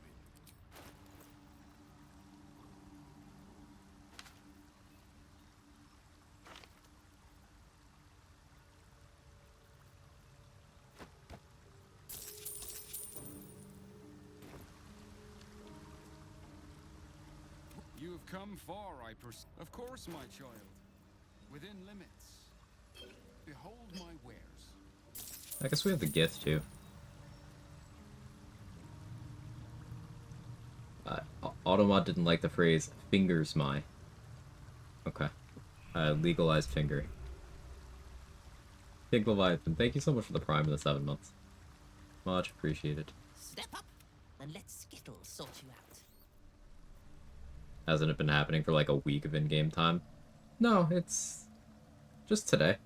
[SPEAKER 12] You have come far, I perceive. Of course, my child. Within limits. Behold my wares.
[SPEAKER 1] I guess we have the gift too. Automod didn't like the phrase "fingers my." Okay. Legalized finger. Pink Leviathan, thank you so much for the prime of the 7 months. Much appreciated.
[SPEAKER 3] Step up and let Skittles sort you out.
[SPEAKER 1] Hasn't it been happening for like a week of in-game time? No, it's just today.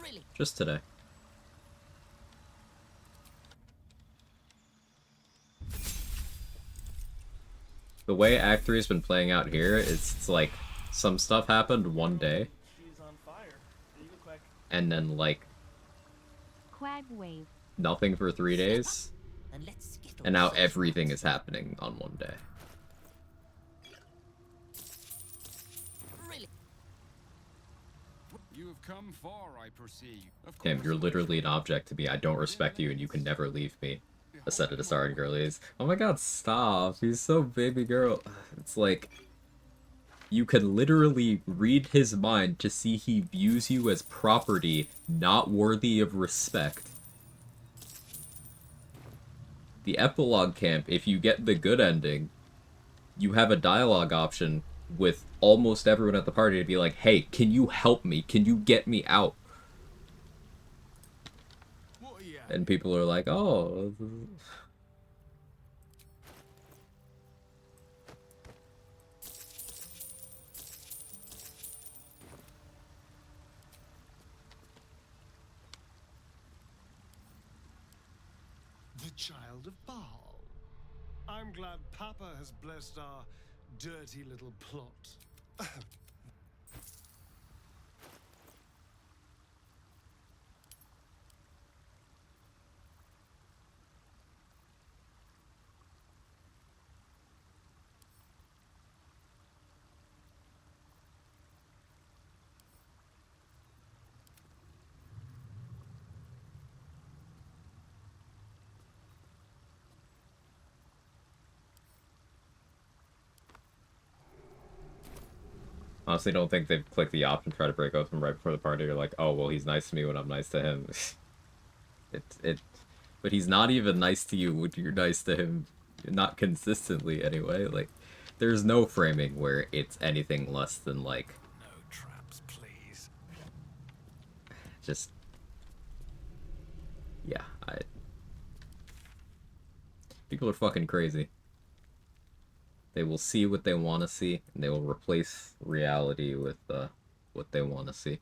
[SPEAKER 3] Really?
[SPEAKER 1] Just today. The way Act 3 has been playing out here, it's like some stuff happened one day.
[SPEAKER 15] She's on fire. There you go, Quag.
[SPEAKER 1] And then like
[SPEAKER 17] Quag wave.
[SPEAKER 1] nothing for 3 days.
[SPEAKER 3] And let Skittles
[SPEAKER 1] And now
[SPEAKER 3] sort you
[SPEAKER 1] everything is happening on one day.
[SPEAKER 3] Really?
[SPEAKER 12] You have come far, I perceive. Of
[SPEAKER 1] Tim,
[SPEAKER 12] course,
[SPEAKER 1] you're
[SPEAKER 12] my
[SPEAKER 1] literally an
[SPEAKER 12] child.
[SPEAKER 1] object to me. I don't respect you and you can never leave me. Ascended to Star and Girlies. Oh my god, stop. He's so baby girl. It's like... You can literally read his mind to see he views you as property not worthy of respect. The epilogue camp, if you get the good ending, you have a dialogue option with almost everyone at the party to be like, hey, can you help me? Can you get me out? And people are like, oh...
[SPEAKER 4] The child of Baal. I'm glad Papa has blessed our dirty little plot.
[SPEAKER 1] Honestly, don't think they've clicked the option to try to break oath from right before the party. You're like, oh, well, he's nice to me when I'm nice to him. But he's not even nice to you when you're nice to him. Not consistently, anyway. Like, there's no framing where it's anything less than, like...
[SPEAKER 2] No traps, please.
[SPEAKER 1] Just... Yeah, People are fucking crazy. They will see what they want to see, and they will replace reality with what they want to see.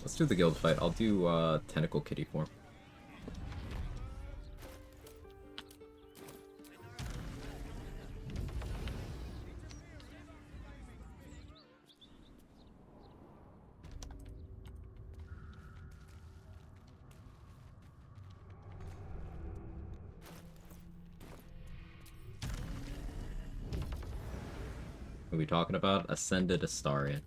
[SPEAKER 1] Let's do the guild fight. I'll do Tentacle Kitty form. are we talking about? Ascended Astarion.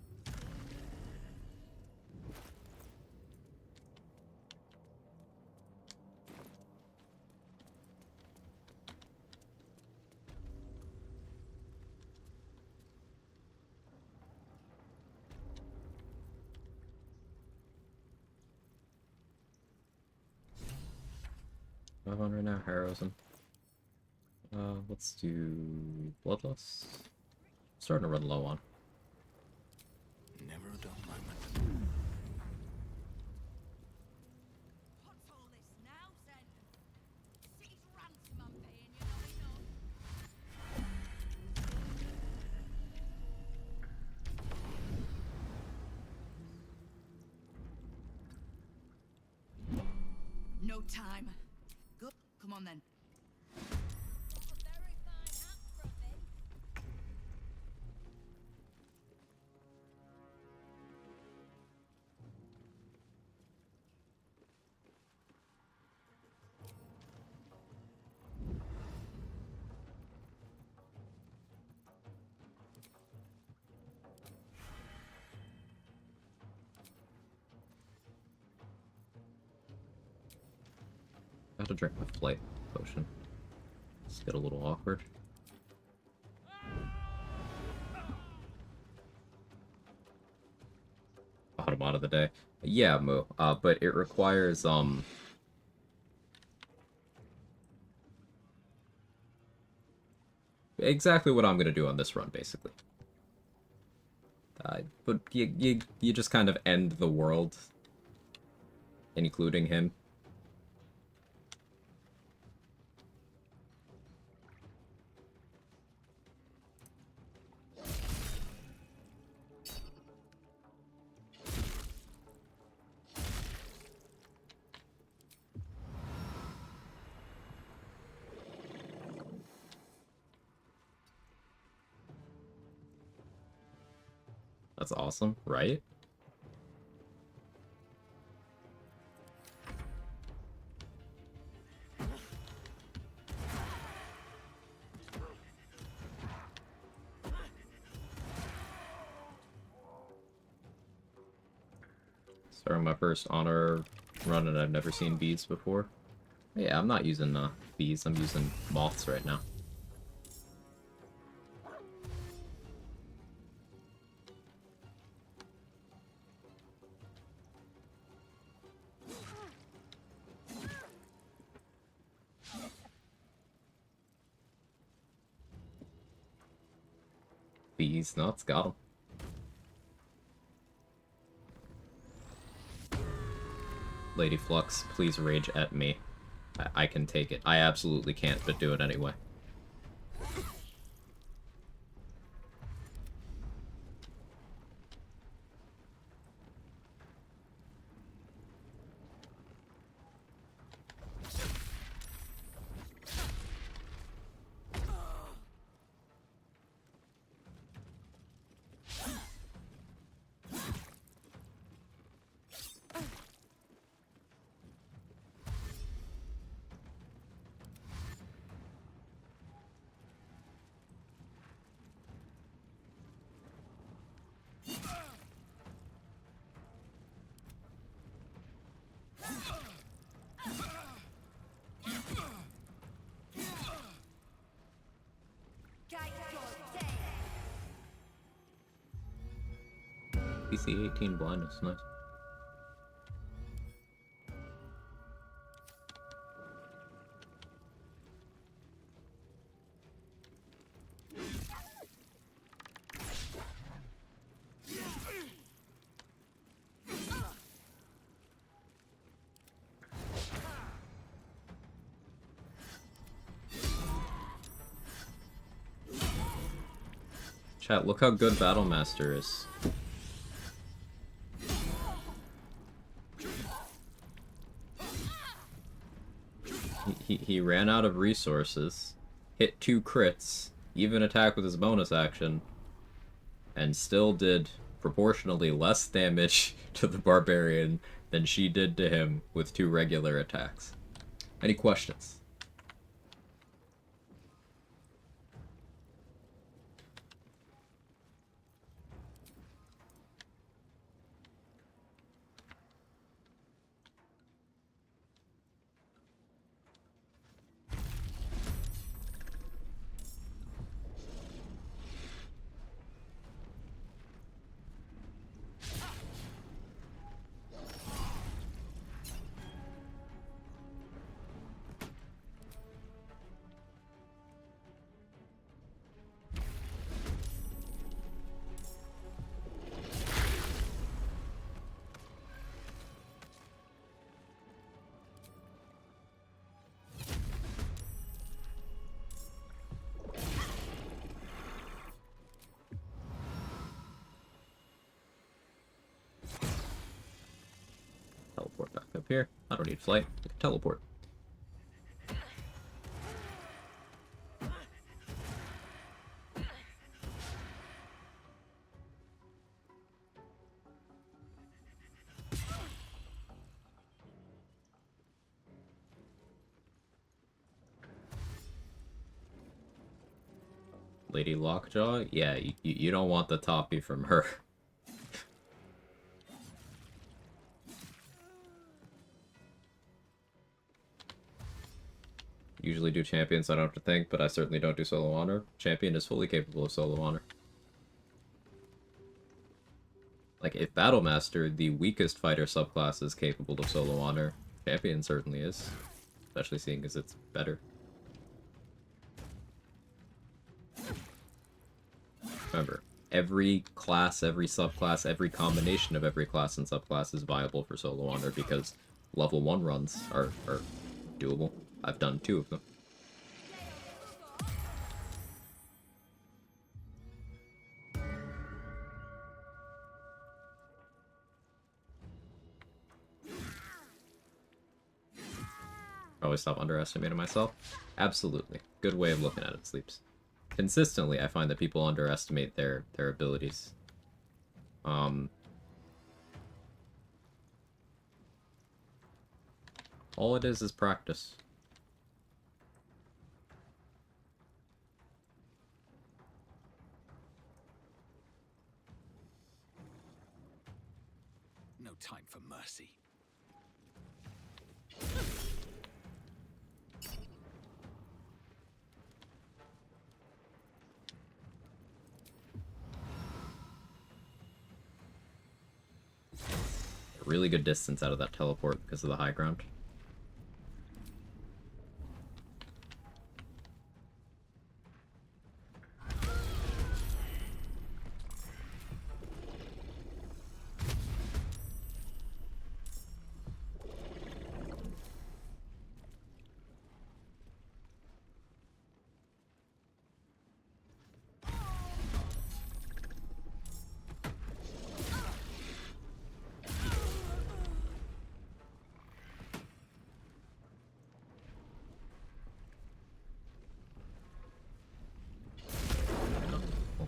[SPEAKER 1] Right now, heroism. Let's do Bloodlust. Starting to run low on.
[SPEAKER 2] Never a dull moment.
[SPEAKER 11] No time. Good. Come on then.
[SPEAKER 1] I have to drink my flight potion. Let's get a little awkward. Bottom out of the day. Yeah, Moo. But it requires, exactly what I'm gonna do on this run, basically. But you just kind of end the world, including him. That's awesome, right? Starting my first honor run, and I've never seen bees before. Yeah, I'm not using bees, I'm using moths right now. Bees nuts, got him. Lady Flux, please rage at me. I can take it. I absolutely can't, but do it anyway. PC 18 blindness, nice. Chat, look how good Battlemaster is. He ran out of resources, hit 2 crits, even attacked with his bonus action, and still did proportionally less damage to the Barbarian than she did to him with 2 regular attacks. Any questions? here. I don't need flight. I can teleport. Lady Lockjaw? Yeah, you don't want the toppy from her. Usually do champions, I don't have to think, but I certainly don't do solo honor. Champion is fully capable of solo honor. Like, if Battlemaster, the weakest fighter subclass, is capable of solo honor, champion certainly is. Especially seeing as it's better. Remember, every class, every subclass, every combination of every class and subclass is viable for solo honor because level 1 runs are doable. I've done 2 of them. Probably stop underestimating myself. Absolutely. Good way of looking at it, Sleeps. Consistently, I find that people underestimate their abilities. All it is practice.
[SPEAKER 2] No time for mercy.
[SPEAKER 1] Really good distance out of that teleport because of the high ground.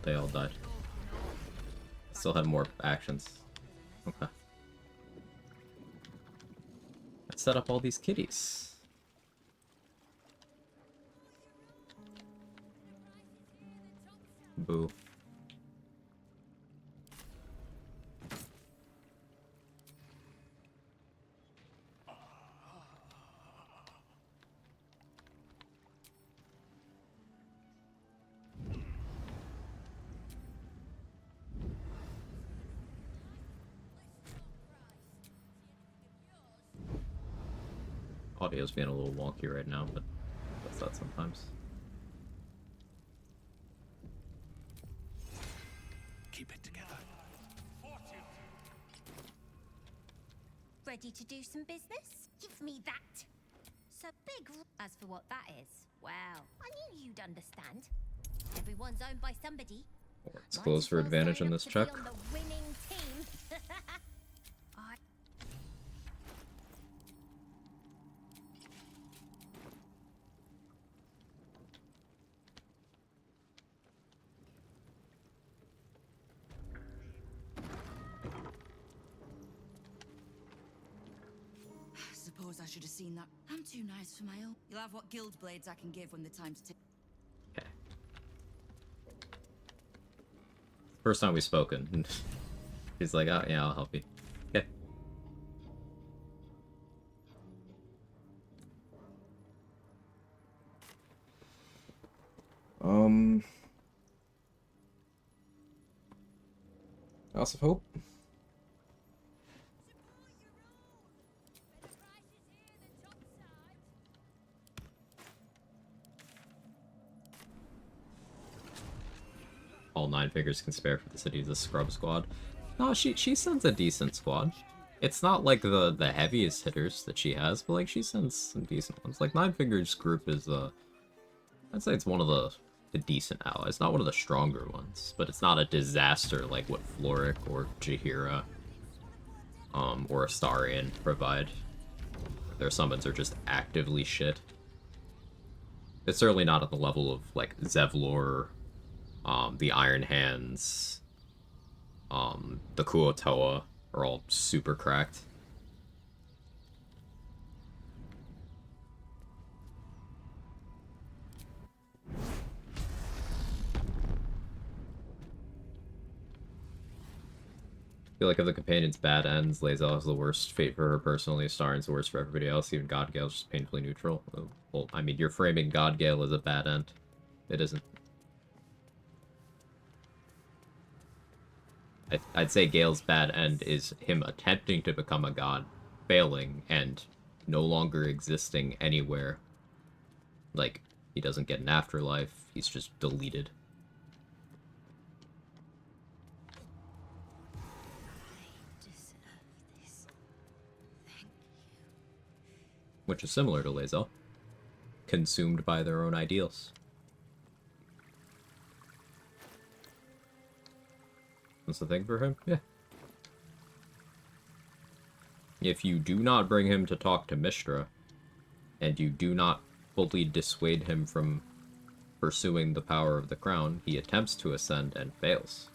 [SPEAKER 1] They all died. Still had more actions. Okay. Let's set up all these kitties. Boo. Audio's being a little wonky right now, but that's that sometimes.
[SPEAKER 2] Keep it together.
[SPEAKER 13] Ready to do some business? Give me that. So big. As for what that is, well, I knew you'd understand. Everyone's owned by somebody.
[SPEAKER 1] It's close for advantage in this check.
[SPEAKER 13] On the winning team.
[SPEAKER 11] Suppose I should have seen that. I'm too nice for my own. You'll have what guild blades I can give when the time's to.
[SPEAKER 1] Okay. First time we've spoken. He's like, oh yeah, I'll help you. Okay. House of Hope. All 9 figures can spare for the city of the scrub squad. No, she sends a decent squad. It's not like the heaviest hitters that she has, but like she sends some decent ones. Like 9 figures group is I'd say it's one of the decent allies. Not one of the stronger ones, but it's not a disaster like what Floric or Jaheira or Astarion provide. their summons are just actively shit. It's certainly not at the level of, like, Zevlor, the Iron Hands, the Kuotoa are all super cracked. I feel like if the companion's bad ends, Lae'zel has the worst fate for her personally, Starin's the worst for everybody else, even Godgale's just painfully neutral. Well, I mean, you're framing Godgale as a bad end. It isn't. I'd say Gale's bad end is him attempting to become a god, failing, and no longer existing anywhere. Like, he doesn't get an afterlife, he's just deleted. Which is similar to Lae'zel. Consumed by their own ideals. That's the thing for him? Yeah. If you do not bring him to talk to Mystra, and you do not fully dissuade him from pursuing the power of the crown, he attempts to ascend and fails.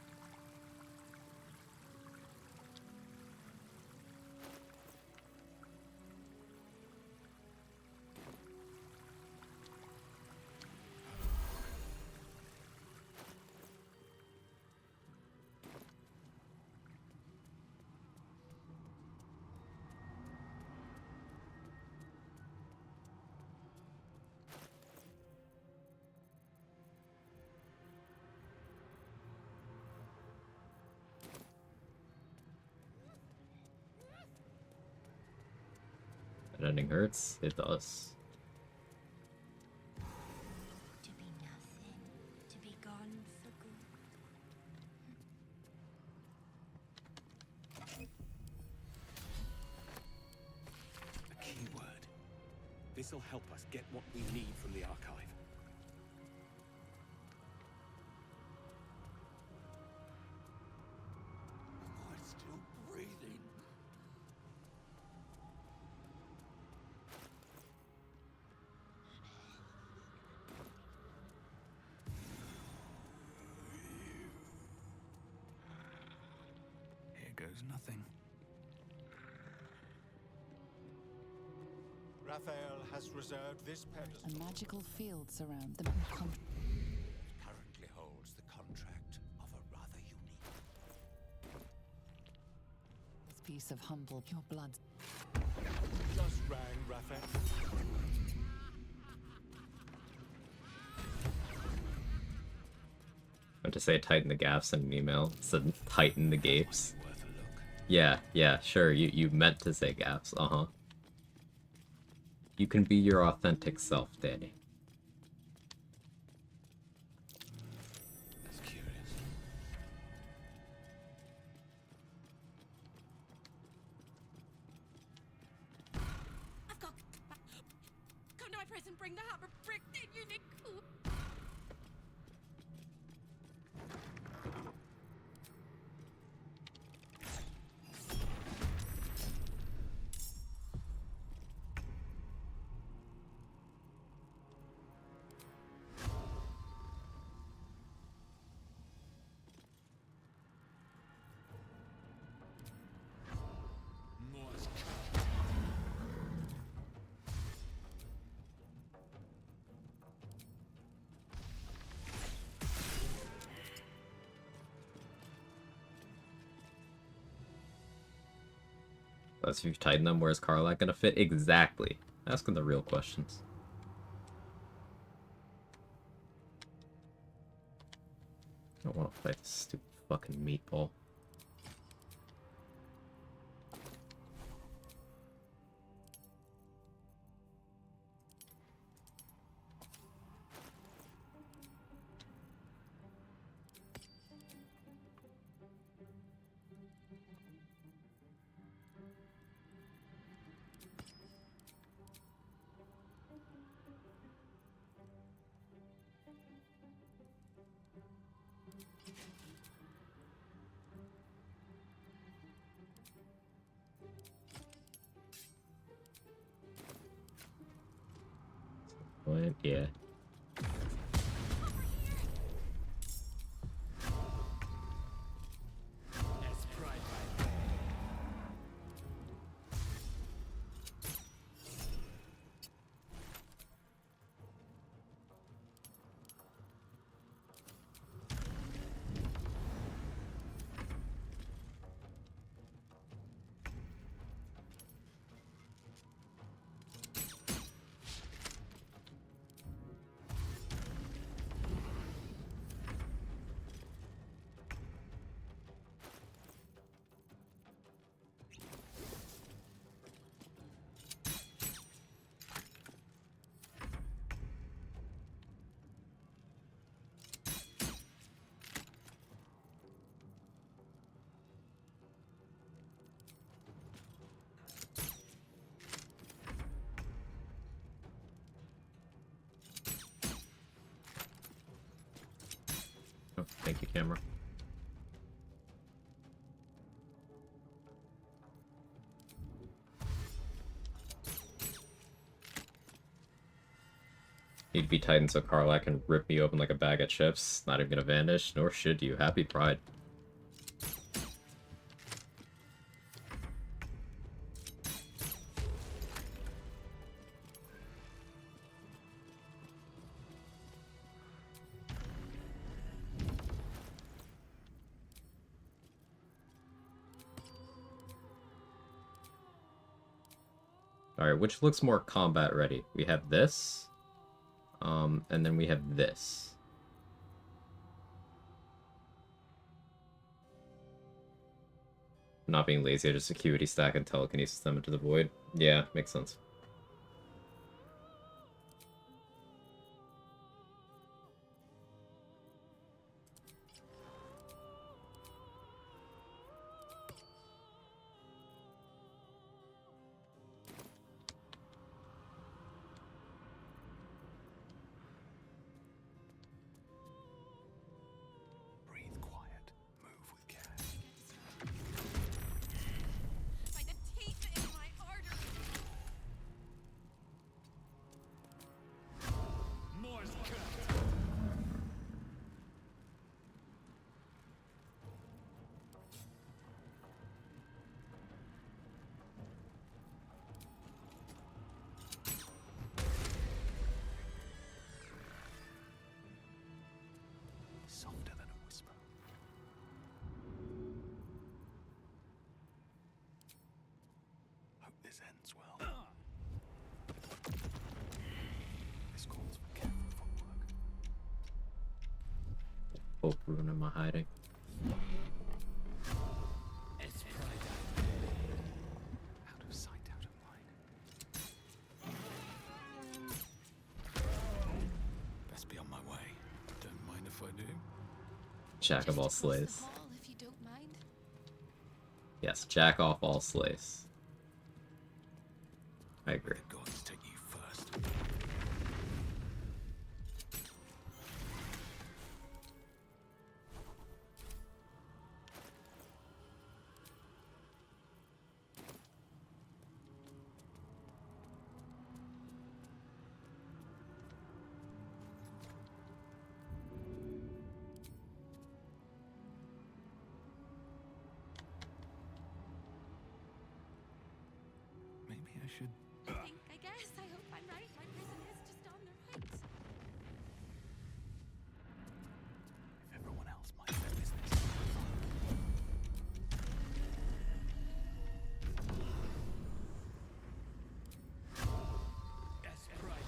[SPEAKER 1] That ending hurts? It does.
[SPEAKER 13] To be nothing, to be gone for good.
[SPEAKER 2] A keyword. This'll help us get what we need from the archive.
[SPEAKER 3] Am I still breathing?
[SPEAKER 2] Here goes nothing.
[SPEAKER 19] Raphael has reserved this pedestal.
[SPEAKER 8] A magical field surrounds them.
[SPEAKER 3] It currently holds the contract of a rather unique.
[SPEAKER 8] This piece of humble, your blood.
[SPEAKER 19] Just rang, Raphael.
[SPEAKER 1] I meant to say tighten the gaps in an email. It said tighten the gapes. Yeah, sure. You meant to say gaps. Uh-huh. You can be your authentic self, Danny.
[SPEAKER 2] That's curious.
[SPEAKER 6] I've got. Come to my press and bring the hammer brick, did you, Nick?
[SPEAKER 1] That's if you've tightened them. Where's Karlach gonna fit? Exactly. Asking the real questions. I don't want to fight this stupid fucking meatball. point. Yeah. Oh, thank you, camera. Need to be Titan so Karlak can rip me open like a bag of chips. Not even gonna vanish, nor should you. Happy Pride. Alright, which looks more combat ready? We have this, and then we have this. Not being lazy, I just acuity stack and telekinesis them into the void. Yeah, makes sense.
[SPEAKER 2] Breathe quiet. Move with care.
[SPEAKER 6] By the teeth in my artery.
[SPEAKER 12] Morse cut.
[SPEAKER 2] Softer than a whisper. Hope this ends well. This calls for careful footwork.
[SPEAKER 1] Hope ruining my hiding.
[SPEAKER 2] Out of sight, out of mind. Best be on my way. Don't mind if I do.
[SPEAKER 1] Jack of all slays.
[SPEAKER 6] Hall, if you don't mind.
[SPEAKER 1] Yes, jack off all slays. I agree.
[SPEAKER 2] Gods take you first. Maybe I should.
[SPEAKER 6] I guess. I hope I'm right. My prison is just on the right.
[SPEAKER 2] If everyone else minds their business.
[SPEAKER 12] Yes, right.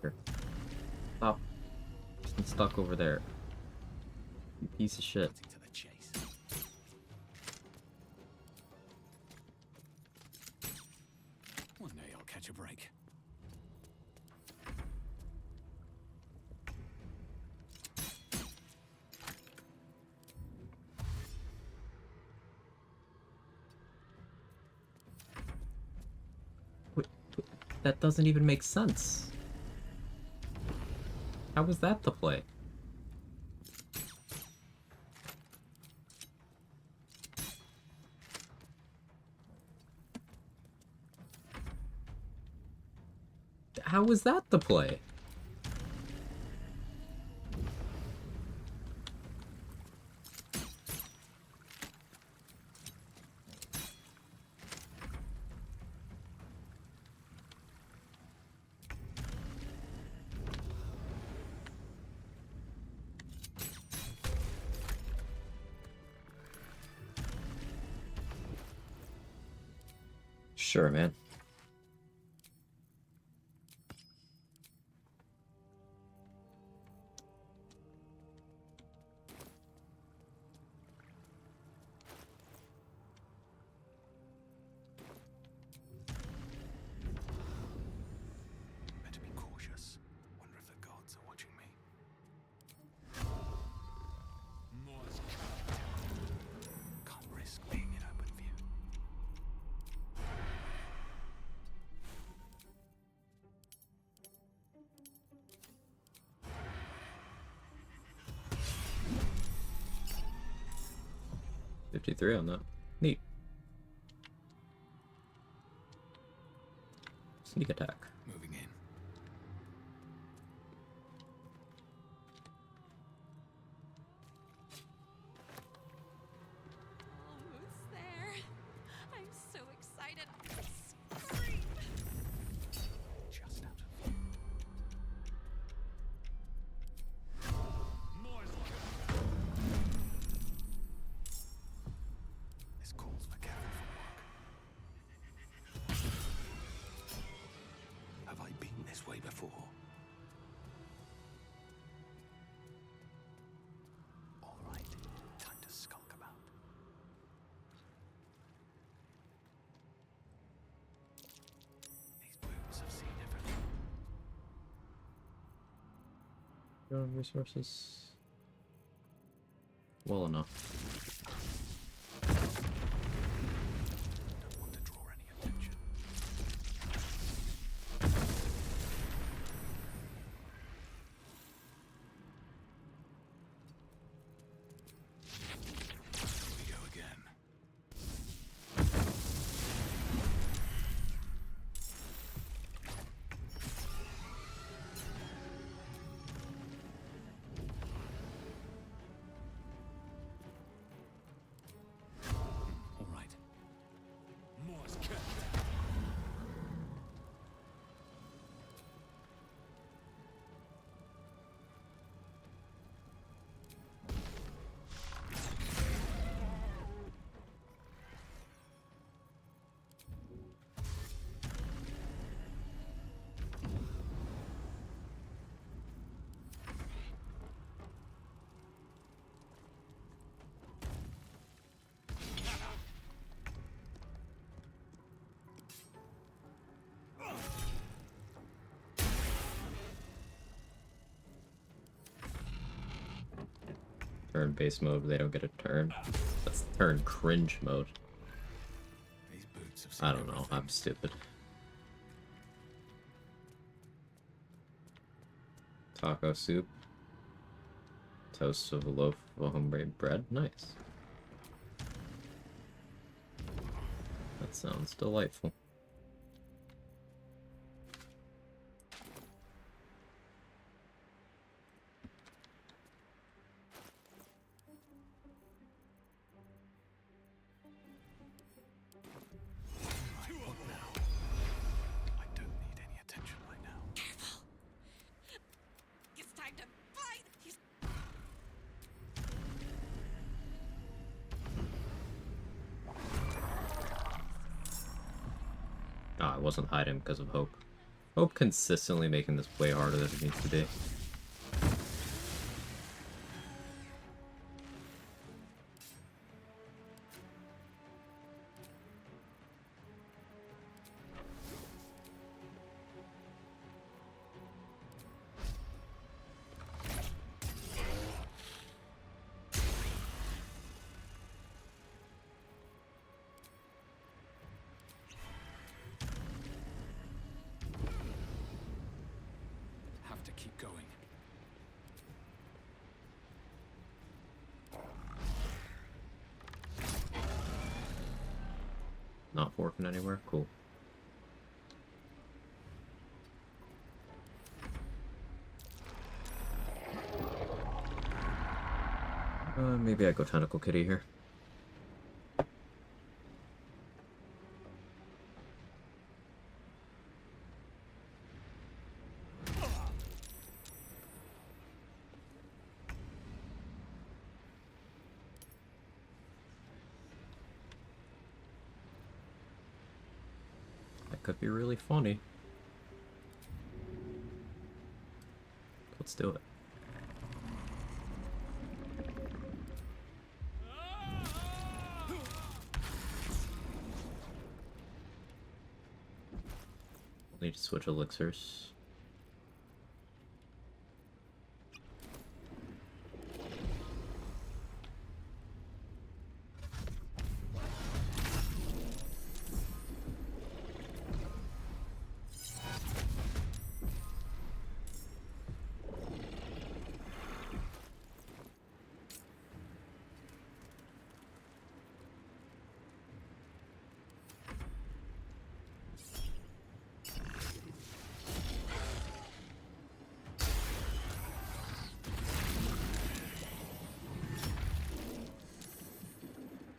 [SPEAKER 1] motherfucker. Stop. I'm stuck over there. You piece of shit.
[SPEAKER 2] To the chase. One day I'll catch a break.
[SPEAKER 1] That doesn't even make sense. How was that the play? How was that the play? Sure, man.
[SPEAKER 2] Better be cautious. Wonder if the gods are watching me. Can't risk being in open view.
[SPEAKER 1] $53 on that. Neat. Sneak attack.
[SPEAKER 2] Moving in.
[SPEAKER 6] Oh, who's there? I'm so excited. Scream!
[SPEAKER 2] Just out of view. This calls for careful footwork. Have I been this way before? All right, time to skulk about. These boots have seen everything.
[SPEAKER 1] Resources. Well enough.
[SPEAKER 2] Don't want to draw any attention. Here we go again. All right. Morse cut.
[SPEAKER 1] Turn base mode, they don't get a turn. That's turn cringe mode.
[SPEAKER 2] These boots have seen
[SPEAKER 1] I don't know,
[SPEAKER 2] everything.
[SPEAKER 1] I'm stupid. Taco soup. Toast of a loaf of homemade bread. Nice. That sounds delightful.
[SPEAKER 2] What now? I don't need any attention right now.
[SPEAKER 6] Careful! It's time to fight! He's...
[SPEAKER 1] Ah, I wasn't hiding because of hope. Hope consistently making this way harder than it needs to be.
[SPEAKER 2] Have to keep going.
[SPEAKER 1] Not forking anywhere? Cool. Maybe I go Tentacle Kitty here. That could be really funny. Let's do it. Need to switch elixirs.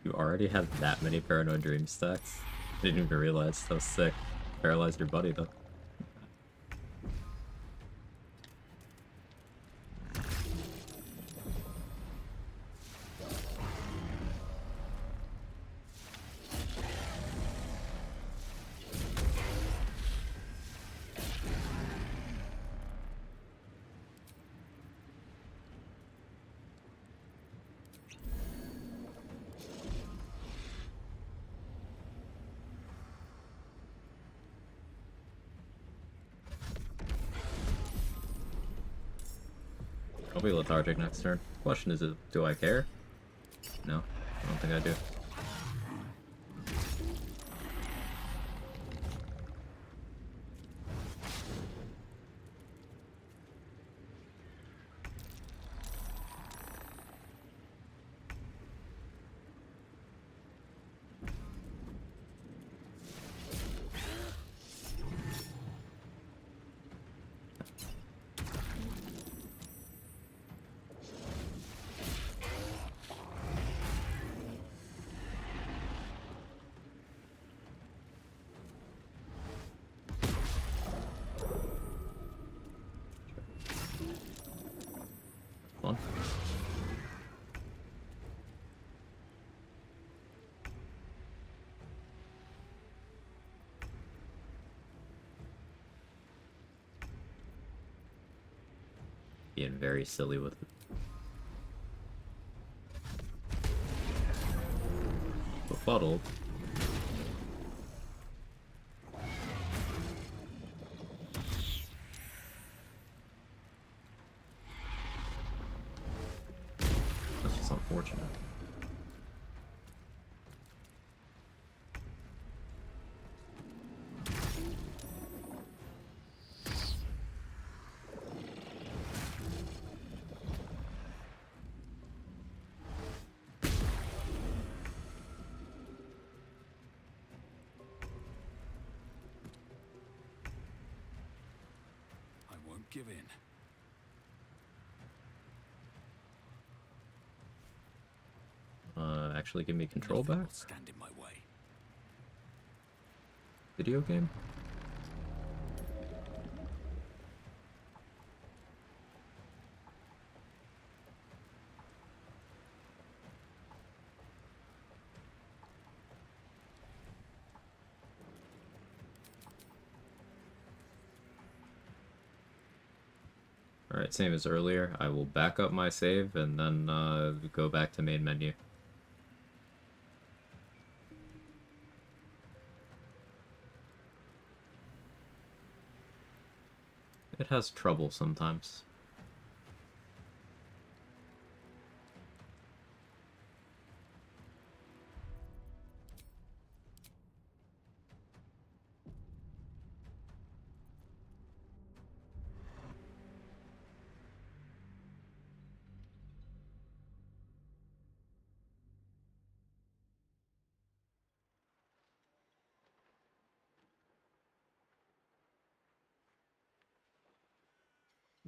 [SPEAKER 1] You already have that many Paranoid Dream stacks? I didn't even realize. That was sick. Paralyzed your buddy, though. I'll be lethargic next turn. Question is, do I care? No, I don't think I do. Fun. Being very silly with it. Befuddled. That's just unfortunate.
[SPEAKER 2] I won't give in.
[SPEAKER 1] Actually give me control
[SPEAKER 2] Nothing
[SPEAKER 1] back?
[SPEAKER 2] will stand in my way.
[SPEAKER 1] Video game? Alright, same as earlier. I will back up my save and then go back to main menu. It has trouble sometimes.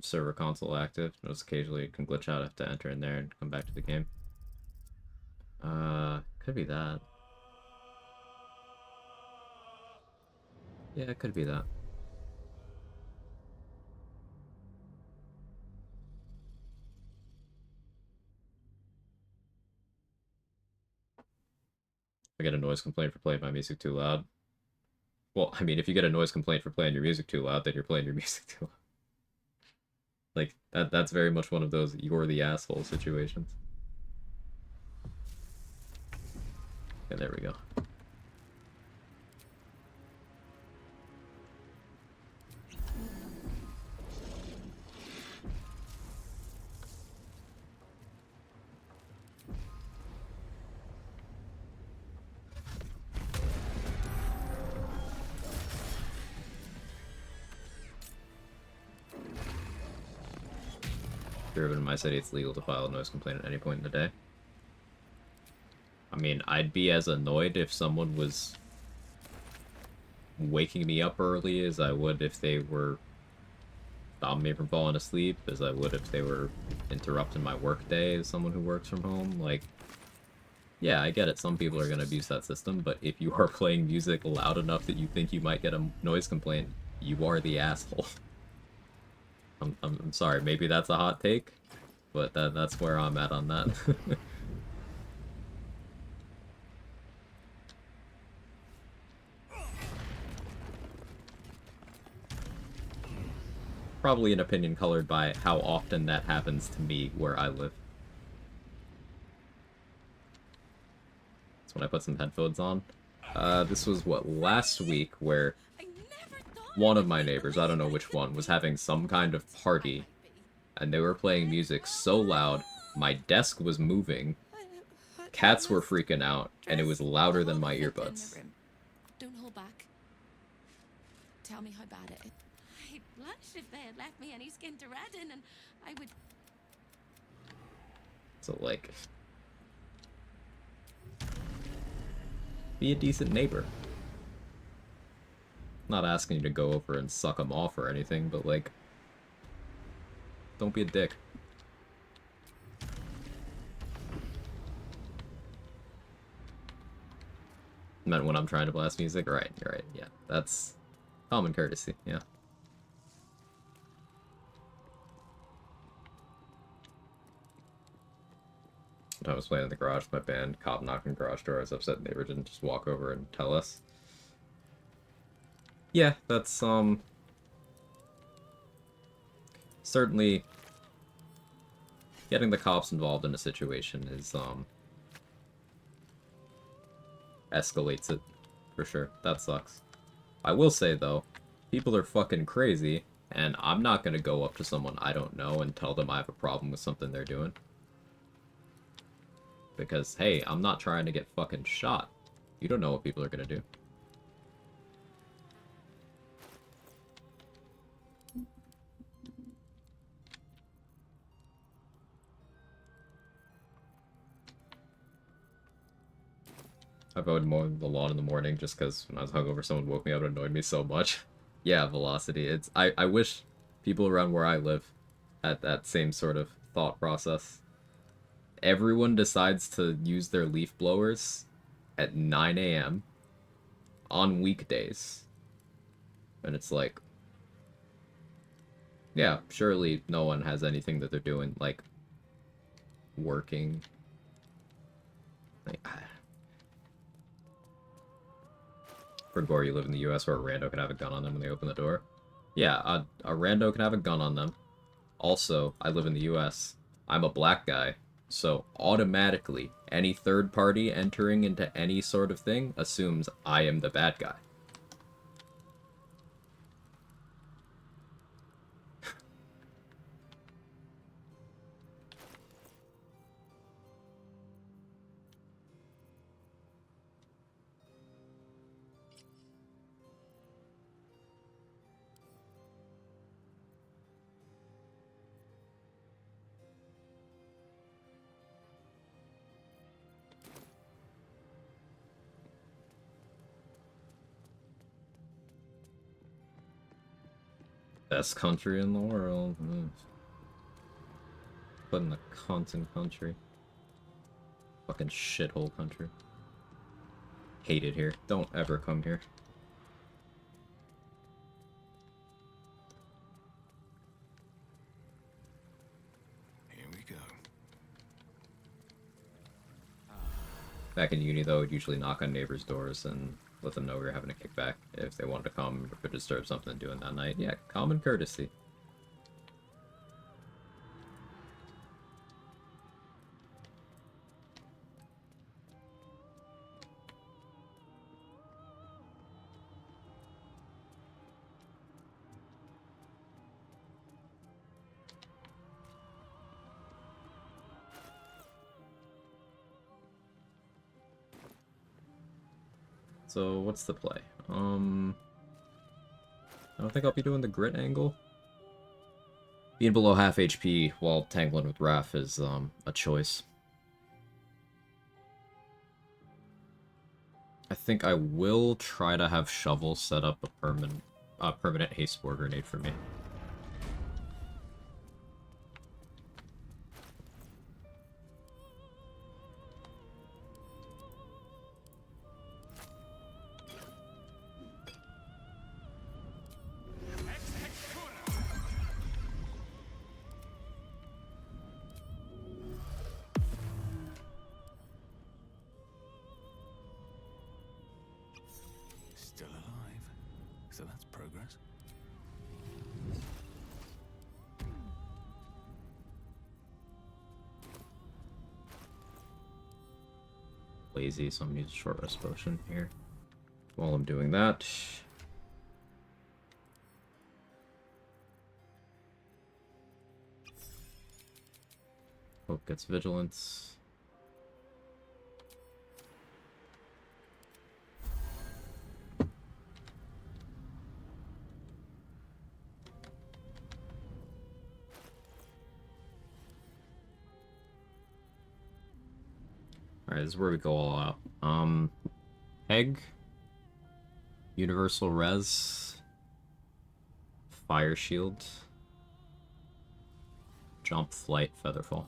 [SPEAKER 1] Server console active. Notice occasionally it can glitch out. I have to enter in there and come back to the game. Could be that. Yeah, it could be that. I get a noise complaint for playing my music too loud. Well, I mean, if you get a noise complaint for playing your music too loud, then you're playing your music too loud. Like, that's very much one of those you're the asshole situations. And there we go. In my city, it's legal to file a noise complaint at any point in the day. I mean, I'd be as annoyed if someone was waking me up early as I would if they were stopping me from falling asleep, as I would if they were interrupting my work day as someone who works from home. Like, yeah, I get it. Some people are going to abuse that system, but if you are playing music loud enough that you think you might get a noise complaint, you are the asshole. I'm sorry, maybe that's a hot take, but that's where I'm at on that. Probably an opinion colored by how often that happens to me where I live. That's when I put some headphones on. This was, what, last week, where one of my neighbors, I don't know which one, was having some kind of party, and they were playing music so loud, my desk was moving, cats were freaking out, and it was louder than my earbuds.
[SPEAKER 6] Don't hold back. Tell me how bad it is.
[SPEAKER 13] I'd blush if they had left me any skin to redden, and I would...
[SPEAKER 1] So, like... be a decent neighbor. Not asking you to go over and suck them off or anything, but, like... don't be a dick. Meant when I'm trying to blast music? Right, you're right, yeah. That's common courtesy, yeah. I was playing in the garage with my band, cop knocking garage door. I was upset neighbor didn't just walk over and tell us. Yeah, that's, certainly getting the cops involved in a situation is, escalates it, for sure. That sucks. I will say, though, people are fucking crazy, and I'm not gonna go up to someone I don't know and tell them I have a problem with something they're doing. Because, hey, I'm not trying to get fucking shot. You don't know what people are gonna do. I've always mowed the lawn in the morning just because when I was hungover, someone woke me up and annoyed me so much. Yeah, velocity. It's I wish people around where I live had that same sort of thought process. Everyone decides to use their leaf blowers at 9 a.m. on weekdays. And it's like, yeah, surely no one has anything that they're doing, like, working. Like, for Gore, you live in the US where a rando can have a gun on them when they open the door. Yeah, a rando can have a gun on them. Also, I live in the US. I'm a black guy. So automatically, any third party entering into any sort of thing assumes I am the bad guy. Best country in the world. Put in the content country. Fucking shithole country. Hate it here. Don't ever come here.
[SPEAKER 20] Here we go.
[SPEAKER 1] Back in uni, though, I'd usually knock on neighbors' doors and let them know we were having a kickback if they wanted to come or could disturb something doing that night. Yeah, common courtesy. So, what's the play? I don't think I'll be doing the grit angle. Being below half HP while tangling with Raph is, a choice. I think I will try to have Shovel set up a permanent haste spore grenade for me.
[SPEAKER 2] Still alive. So that's progress.
[SPEAKER 1] Lazy, so I'm gonna use a short rest potion here. While I'm doing that, Hope gets vigilance. Alright, this is where we go all out. Egg, Universal Res, Fire Shield, Jump, Flight, Featherfall.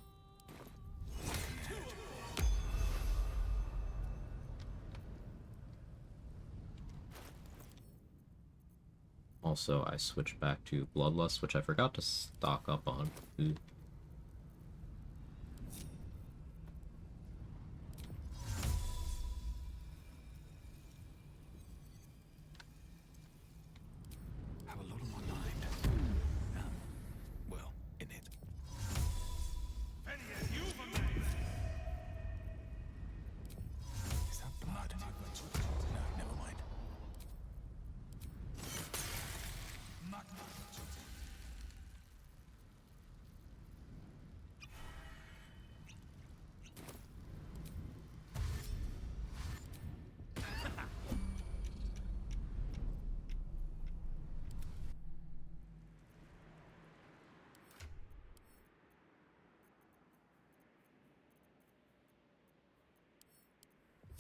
[SPEAKER 1] Also, I switched back to Bloodlust, which I forgot to stock up on. Ooh.
[SPEAKER 2] Have a lot on my mind. Well, in it. Is that blood? No, never mind.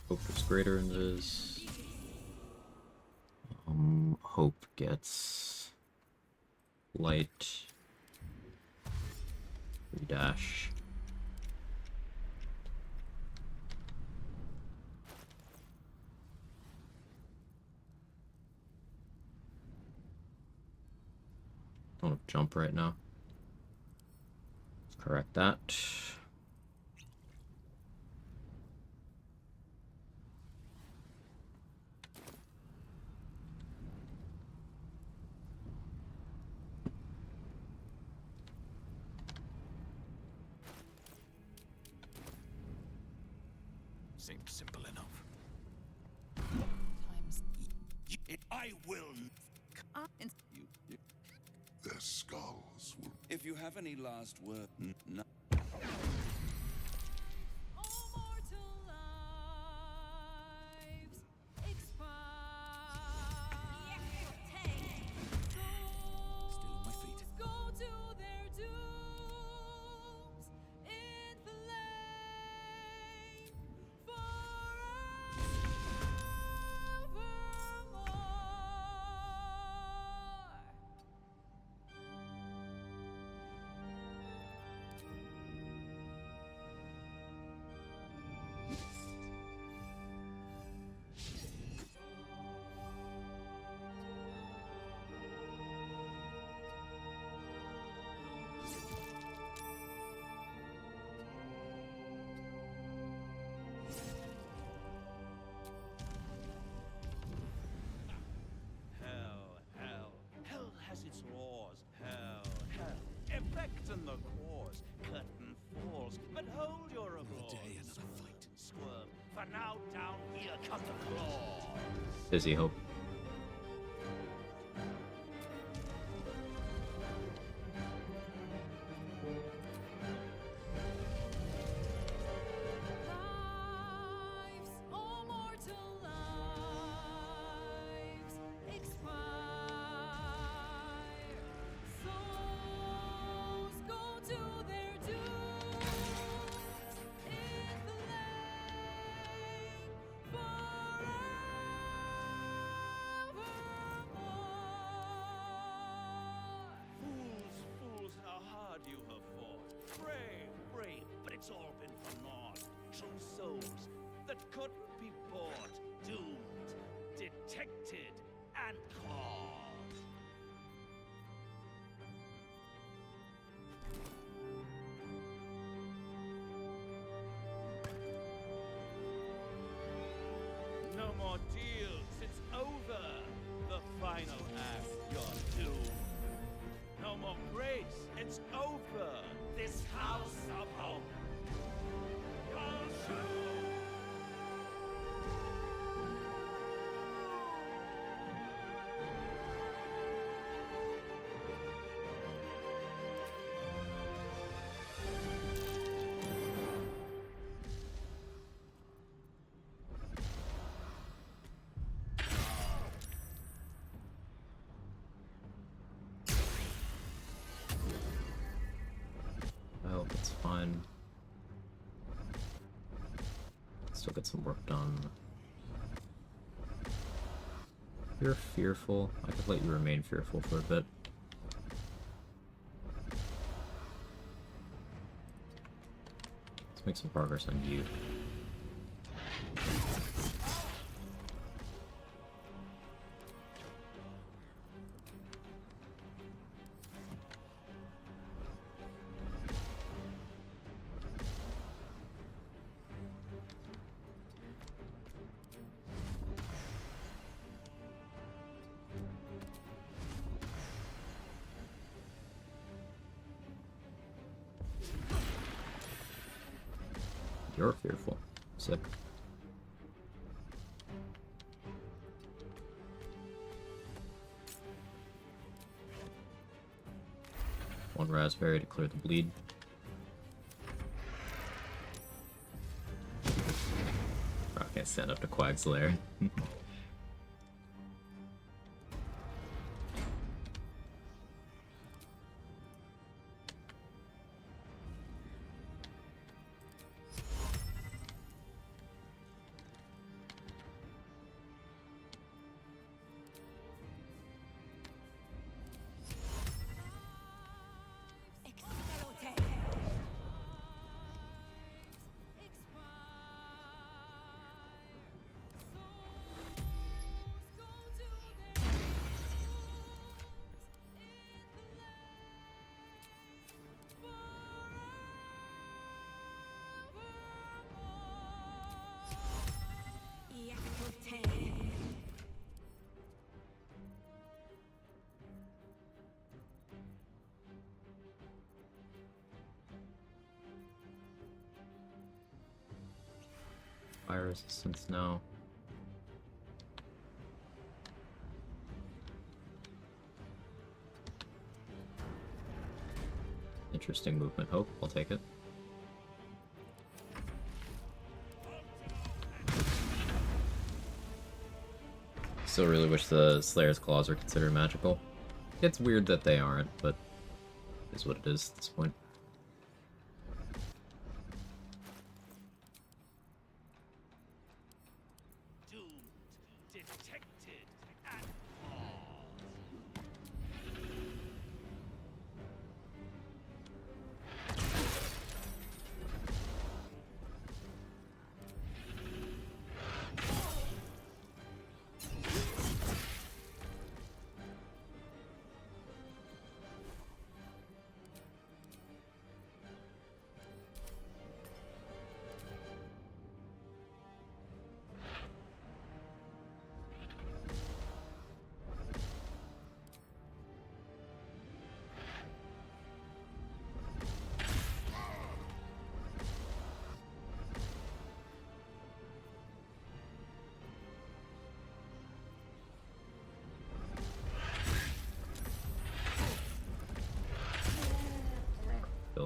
[SPEAKER 1] Hope is greater in this. Hope gets light. Dash. Don't have jump right now. Let's correct that.
[SPEAKER 2] Seems simple enough.
[SPEAKER 8] Times.
[SPEAKER 2] I will.
[SPEAKER 9] Their skulls will.
[SPEAKER 20] If you have any last word, no.
[SPEAKER 21] Hell has its laws. Hell. Effect and the cause. Curtain falls. But hold your applause.
[SPEAKER 2] Another day, another fight.
[SPEAKER 21] Squirm. For now, down here come the claws.
[SPEAKER 1] Busy hope.
[SPEAKER 21] Fools, how hard you have fought. Brave, but it's all been for naught. True souls that couldn't be bought. Doomed, detected, and caught. No more deals, it's over. The final act, you're doomed. No more grace, it's over. This house of hope.
[SPEAKER 1] I hope it's fine. Still get some work done. You're fearful. I could let you remain fearful for a bit. Let's make some progress on you. You're fearful. Sick. One raspberry to clear the bleed. I can't stand up to Quag's lair. fire resistance now. Interesting movement. Hope. I'll take it. Still really wish the Slayer's Claws were considered magical. It's weird that they aren't, but it is what it is at this point.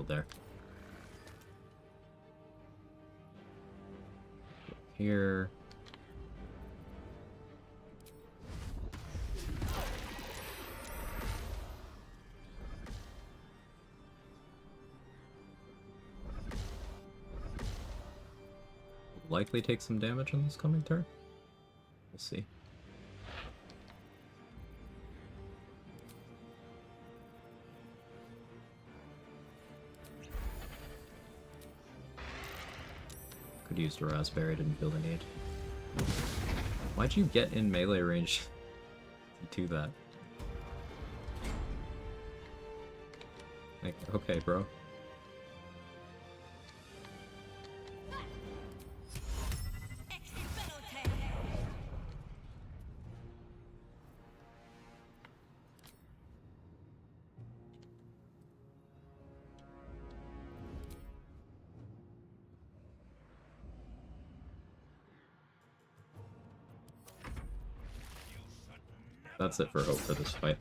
[SPEAKER 1] There. Here. Likely take some damage on this coming turn. We'll see. Could use the raspberry, didn't feel the need. Why'd you get in melee range to do that? Like, okay, bro. That's it for hope for this fight.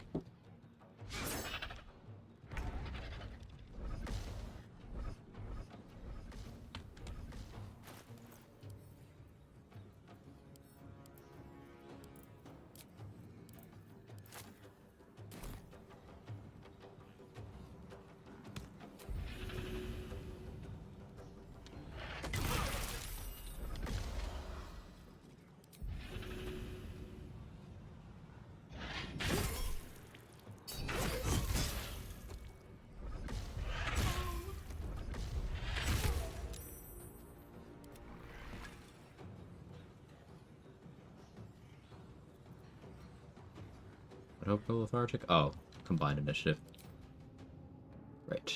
[SPEAKER 1] I hope no lethargic. Oh, combined initiative. Right.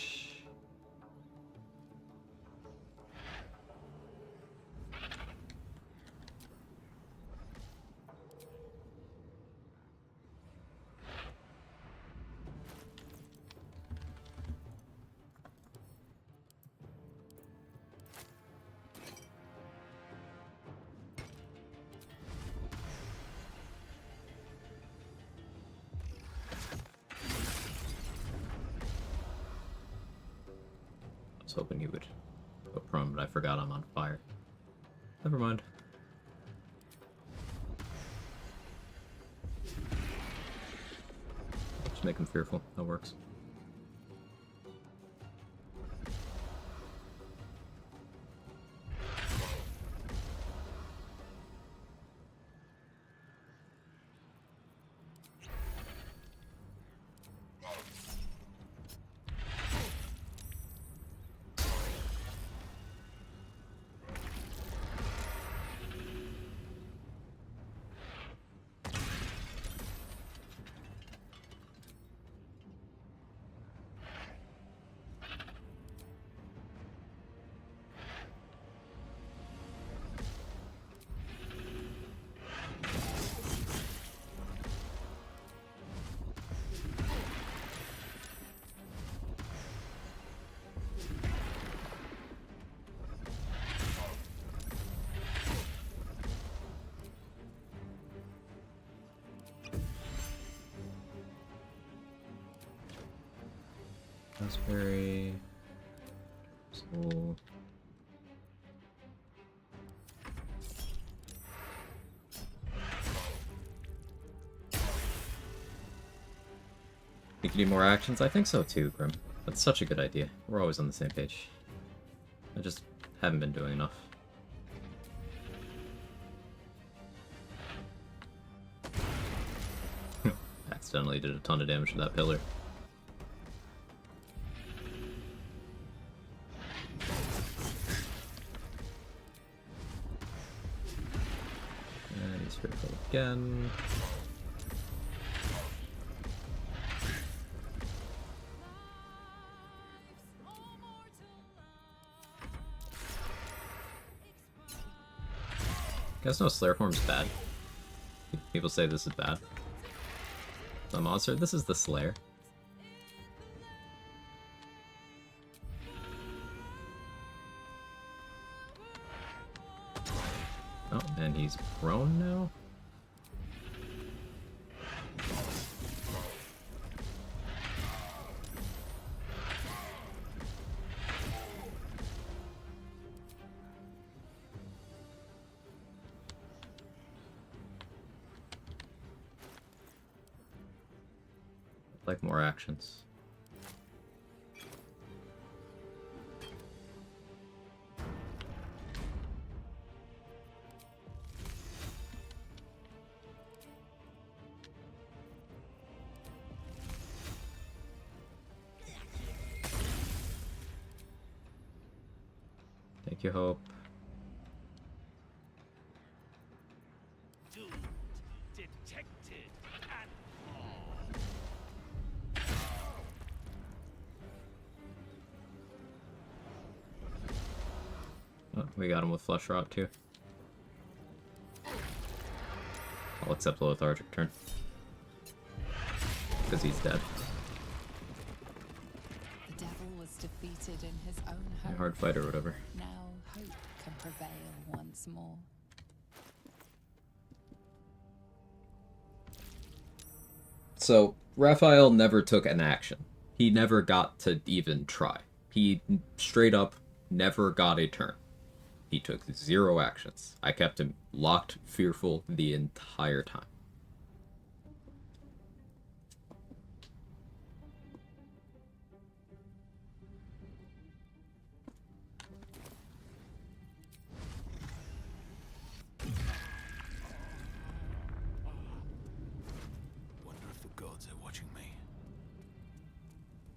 [SPEAKER 1] Hoping you would go prone, but I forgot I'm on fire. Never mind. Just make him fearful. That works. Raspberry. Soul. You can do more actions? I think so too, Grim. That's such a good idea. We're always on the same page. I just haven't been doing enough. Accidentally did a ton of damage to that pillar. And he's fearful again. You guys know Slayer form's bad? People say this is bad. The monster? This is the Slayer. Oh, and he's prone now? Like more actions. Thank you, Hope.
[SPEAKER 21] Detected and
[SPEAKER 1] Oh, we got him with Flesh Rot too. I'll accept the lethargic turn. Because he's dead.
[SPEAKER 8] The devil was defeated in his own home.
[SPEAKER 1] A hard fight or whatever.
[SPEAKER 8] Now hope can prevail once more.
[SPEAKER 1] So, Raphael never took an action. He never got to even try. He straight up never got a turn. He took 0 actions. I kept him locked, fearful the entire time.
[SPEAKER 2] Wonder if the gods are watching me.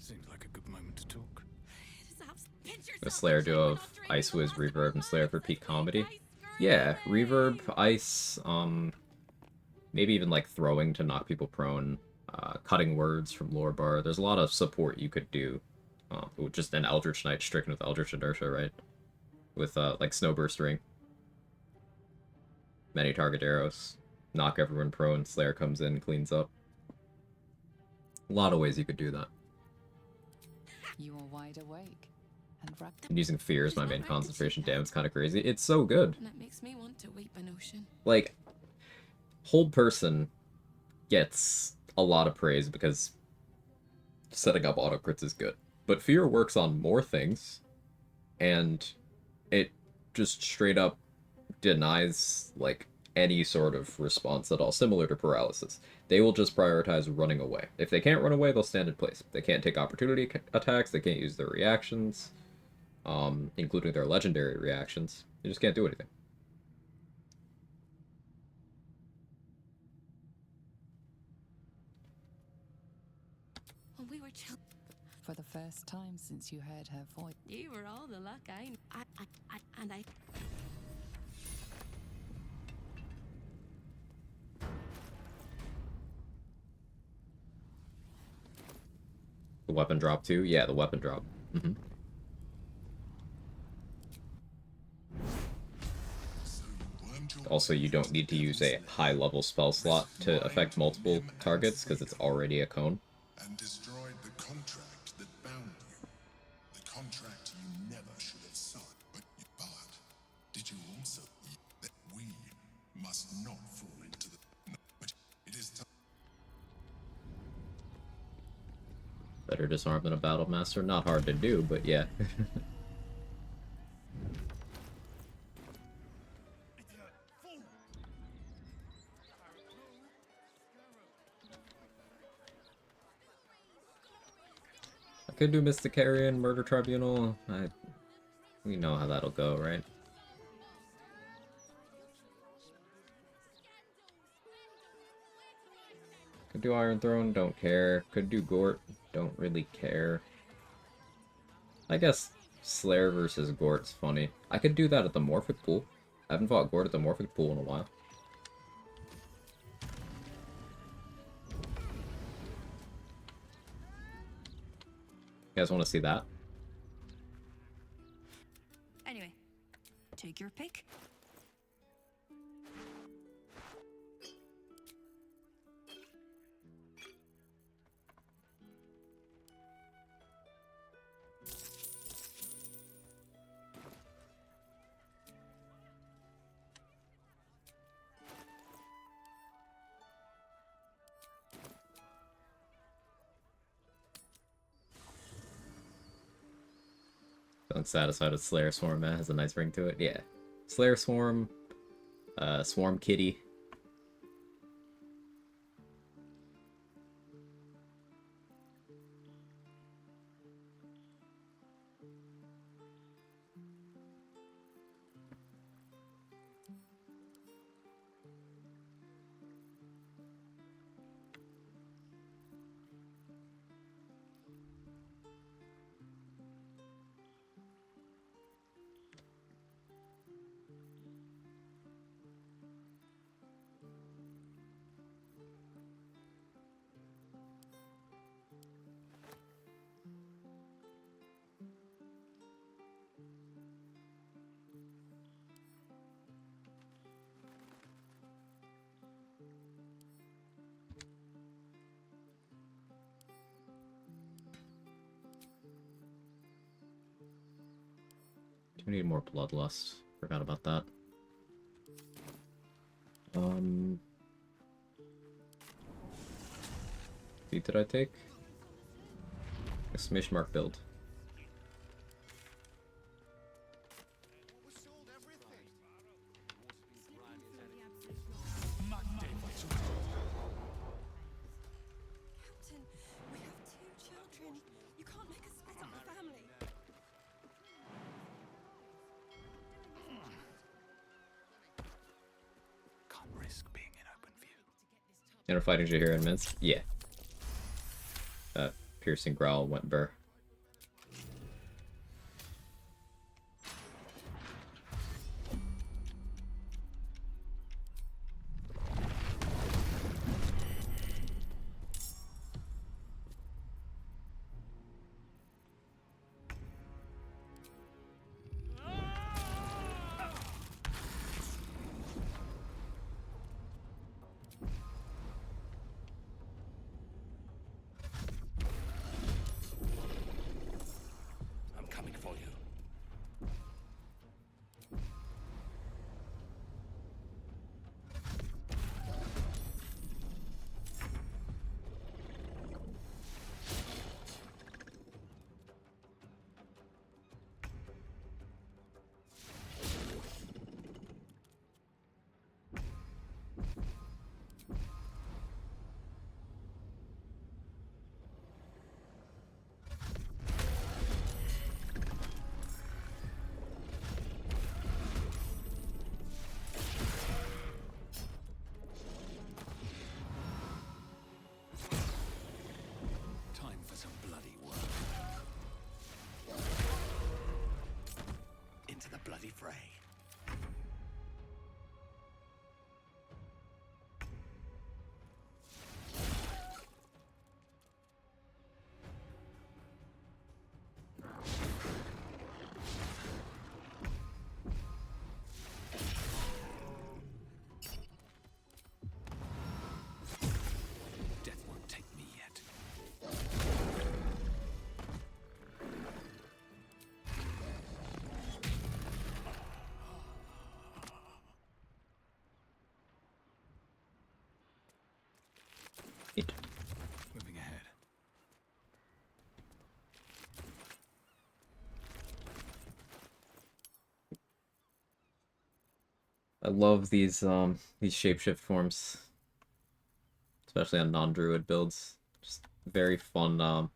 [SPEAKER 2] Seems like a good moment to talk.
[SPEAKER 1] The Slayer duo of Ice Wiz, Reverb, and Slayer for peak comedy. Yeah, Reverb, Ice, maybe even like throwing to knock people prone, cutting words from lore bar. There's a lot of support you could do. With just an Eldritch Knight stricken with Eldritch Inertia, right? With like Snowburst Ring. Many target arrows. Knock everyone prone, Slayer comes in, cleans up. A lot of ways you could do that.
[SPEAKER 8] You are wide awake.
[SPEAKER 1] And using Fear as my main concentration damage is kind of crazy. It's so good.
[SPEAKER 6] And that makes me want to weep an ocean.
[SPEAKER 1] Like, Hold Person gets a lot of praise because setting up auto crits is good. But Fear works on more things, and it just straight up denies, like, any sort of response at all, similar to Paralysis. They will just prioritize running away. If they can't run away, they'll stand in place. They can't take opportunity attacks, they can't use their reactions, including their legendary reactions. They just can't do anything.
[SPEAKER 6] When we were
[SPEAKER 8] For the first time since you heard her voice.
[SPEAKER 6] you were all the luck I
[SPEAKER 1] The weapon drop too? Yeah, the weapon drop. Also, you don't need to use a high-level spell slot to affect multiple targets, because it's already a cone.
[SPEAKER 9] And destroyed the contract that bound you. The contract you never should have signed. But did you also that we must not fall into the... No, but it is time.
[SPEAKER 1] Better disarm than a battle master. Not hard to do, but yeah. I could do Mysticarian, Murder Tribunal. We know how that'll go, right? Could do Iron Throne, don't care. Could do Gort, don't really care. I guess Slayer versus Gort's funny. I could do that at the Morphic Pool. I haven't fought Gort at the Morphic Pool in a while. You guys want to see that?
[SPEAKER 11] Anyway, take your pick.
[SPEAKER 1] Unsatisfied with Slayer Swarm, that has a nice ring to it. Yeah. Slayer Swarm, Swarm Kitty. Do we need more Bloodlust? Forgot about that. Feet did I take? A Smishmark build.
[SPEAKER 6] Captain, we have 2 children. You can't make us split up the family.
[SPEAKER 2] Can't risk being in open view.
[SPEAKER 1] Inner fighting Jaheira and Minsk? Yeah. That piercing growl went burr.
[SPEAKER 2] I'm coming for you. Time for some bloody work. Into the bloody fray. Death won't take me yet.
[SPEAKER 1] It.
[SPEAKER 2] Moving ahead.
[SPEAKER 1] I love these shapeshift forms, especially on non-druid builds. Just very fun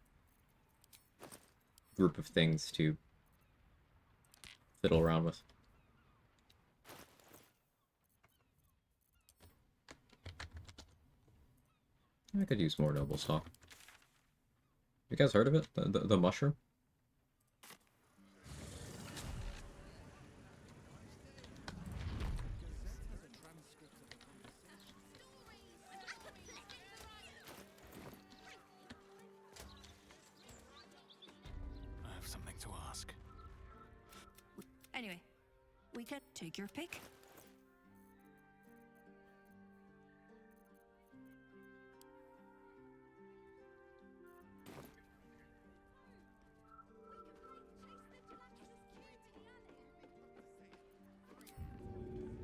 [SPEAKER 1] group of things to fiddle around with. I could use more noble stock. You guys heard of it? The mushroom?
[SPEAKER 2] I have something to ask.
[SPEAKER 11] Anyway, we could take your pick.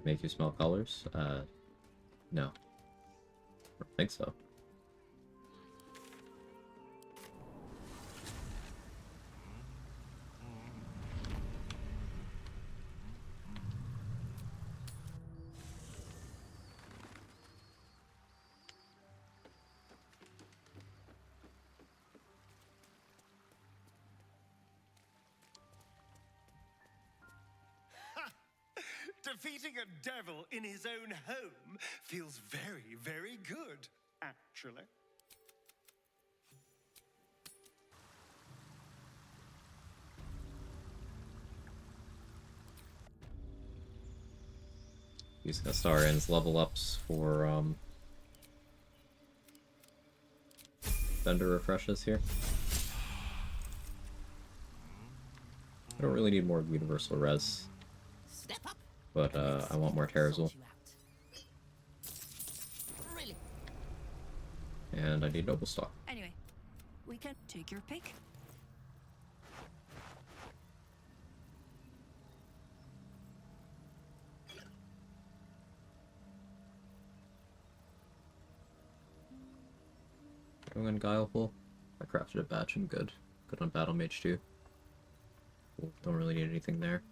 [SPEAKER 1] Make you smell colors? No. I don't think so.
[SPEAKER 4] Defeating a devil in his own home feels very, very good, actually.
[SPEAKER 1] Use Astarian's level ups for vendor refreshes here. I don't really need more universal res. But I want more Terrazul.
[SPEAKER 11] Really?
[SPEAKER 1] And I need noble stock.
[SPEAKER 11] Anyway, we can take your pick.
[SPEAKER 1] Going on Guileful. I crafted a batch and good. Good on Battle Mage too. Cool. Don't really need anything there.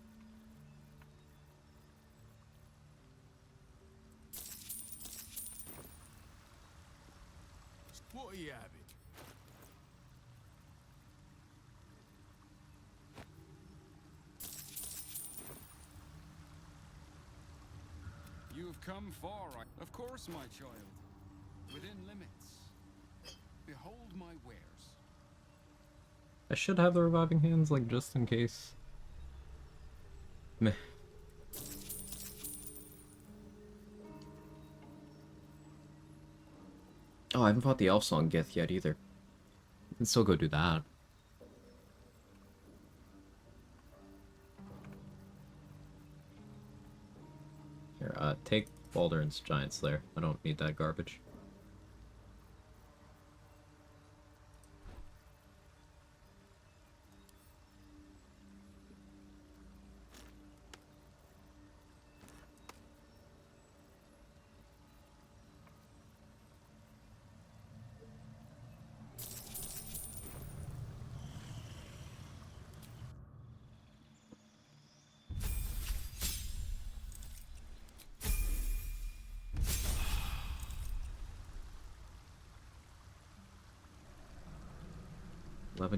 [SPEAKER 10] What are you having?
[SPEAKER 12] You have come far, of course, my child. Within limits. Behold my wares.
[SPEAKER 1] I should have the reviving hands, like, just in case. Meh. Oh, I haven't fought the Elf Song Gith yet either. I can still go do that. Here, take Baldur's Giant Slayer. I don't need that garbage.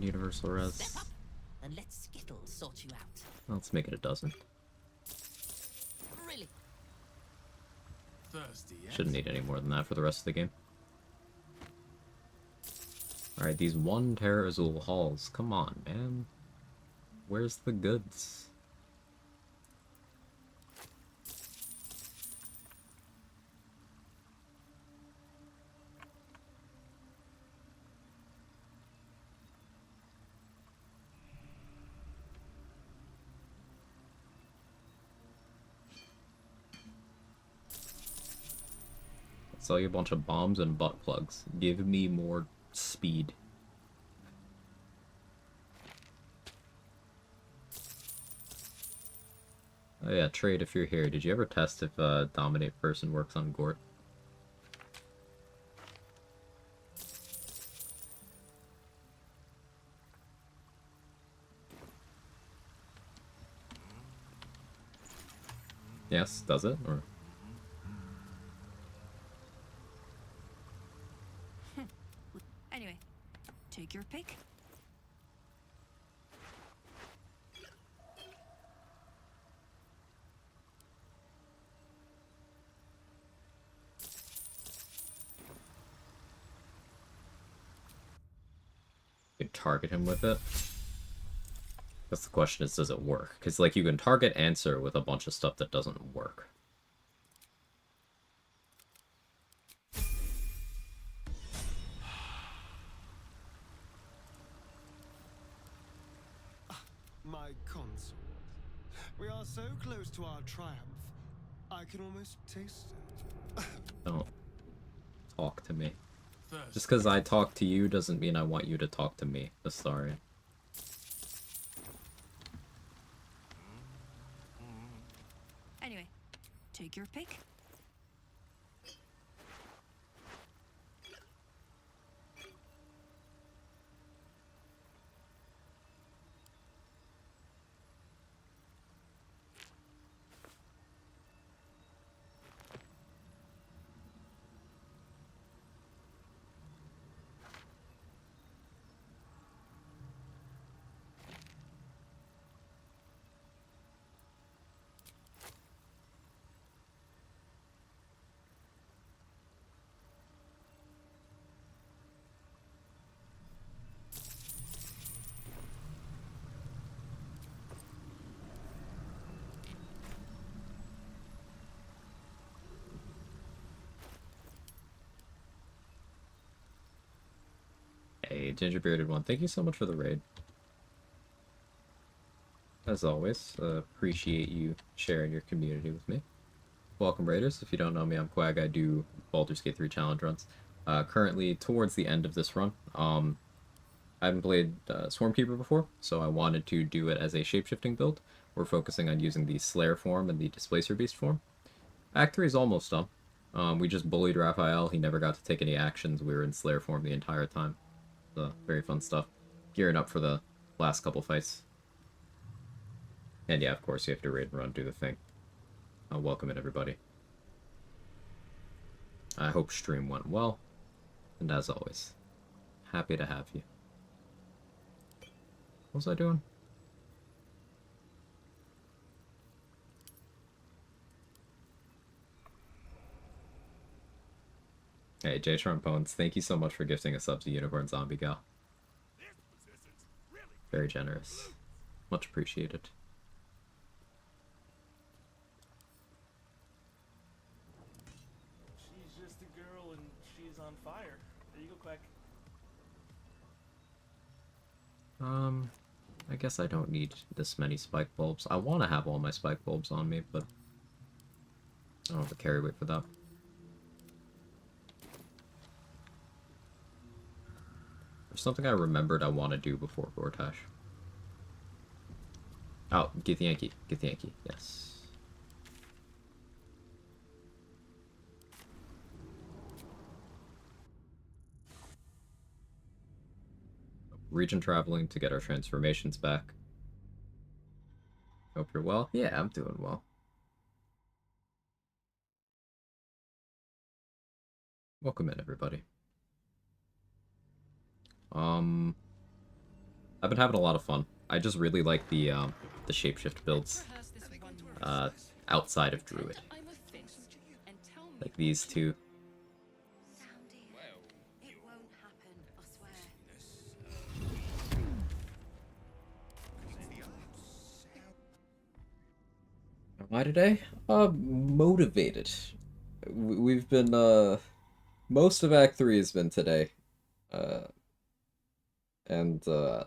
[SPEAKER 1] Universal res.
[SPEAKER 18] Step up and let Skittles sort you out.
[SPEAKER 1] Let's make it a dozen.
[SPEAKER 18] Really?
[SPEAKER 10] Thirsty, yes?
[SPEAKER 1] Shouldn't need any more than that for the rest of the game. Alright, these 1 Terra Azul halls. Come on, man. Where's the goods? Sell you a bunch of bombs and butt plugs. Give me more speed. Oh yeah, trade if you're here. Did you ever test if Dominate Person works on Gort? Yes, does it? Or
[SPEAKER 11] Anyway, take your pick.
[SPEAKER 1] you target him with it. That's the question, is does it work? Because like you can target answer with a bunch of stuff that doesn't work.
[SPEAKER 4] My consort. We are so close to our triumph. I can almost taste it.
[SPEAKER 1] Don't talk to me. Just because I talk to you doesn't mean I want you to talk to me. Sorry.
[SPEAKER 11] Anyway, take your pick.
[SPEAKER 1] Hey, Gingerbearded One, thank you so much for the raid. As always, appreciate you sharing your community with me. Welcome, Raiders. If you don't know me, I'm Quag. I do Baldur's Gate 3 challenge runs. Currently, towards the end of this run, I haven't played Swarmkeeper before, so I wanted to do it as a shapeshifting build. We're focusing on using the Slayer form and the Displacer Beast form. Act 3 is almost done. We just bullied Raphael. He never got to take any actions. We were in Slayer form the entire time. Very fun stuff. Gearing up for the last couple fights. And yeah, of course, you have to raid and run, do the thing. Welcome in, everybody. I hope stream went well. And as always, happy to have you. What was I doing? Hey, J. Trumpones, thank you so much for gifting a sub to Unicorn Zombie Gal. Very generous. Much appreciated.
[SPEAKER 15] She's just a girl and she's on fire. There you go, Quack.
[SPEAKER 1] I guess I don't need this many spike bulbs. I want to have all my spike bulbs on me, but I don't have the carry weight for that. There's something I remembered I want to do before Vortash. Oh, Githyanki. Githyanki, yes. Region traveling to get our transformations back. Hope you're well. Yeah, I'm doing well. Welcome in, everybody. I've been having a lot of fun. I just really like the shapeshift builds outside of Druid. Like these two. Why today? Motivated. We've been, most of Act 3 has been today. And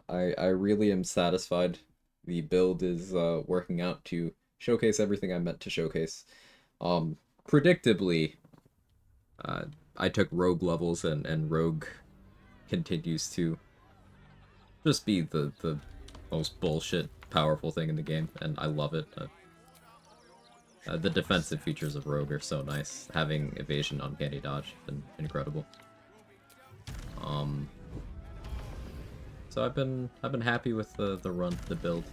[SPEAKER 1] I really am satisfied. The build is working out to showcase everything I meant to showcase. Predictably, I took rogue levels, and rogue continues to just be the most bullshit powerful thing in the game, and I love it. The defensive features of rogue are so nice. Having evasion, uncanny dodge has been incredible. So I've been happy with the run, the build.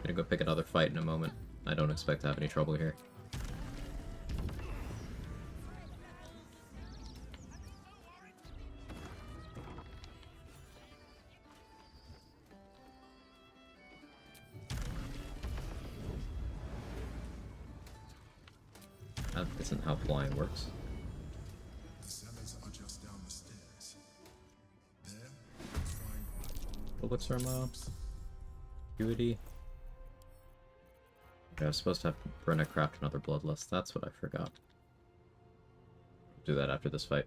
[SPEAKER 1] Gonna go pick another fight in a moment. I don't expect to have any trouble here. That isn't how flying works.
[SPEAKER 9] The cellars are just down the stairs. There, find
[SPEAKER 1] What looks from Acuity? Yeah, I was supposed to have Brenna craft another Bloodlust. That's what I forgot. Do that after this fight.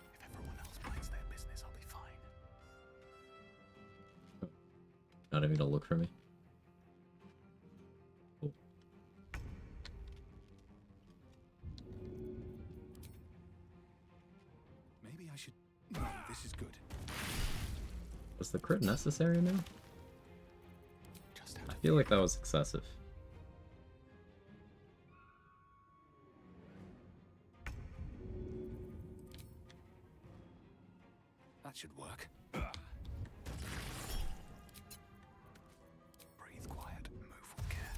[SPEAKER 2] If everyone else minds their business, I'll be fine.
[SPEAKER 1] Not even gonna look for me. Cool.
[SPEAKER 2] Maybe I should... No, this is good.
[SPEAKER 1] Was the crit necessary now?
[SPEAKER 2] Just
[SPEAKER 1] I feel like that was excessive.
[SPEAKER 2] That should work. Breathe quiet, move with care.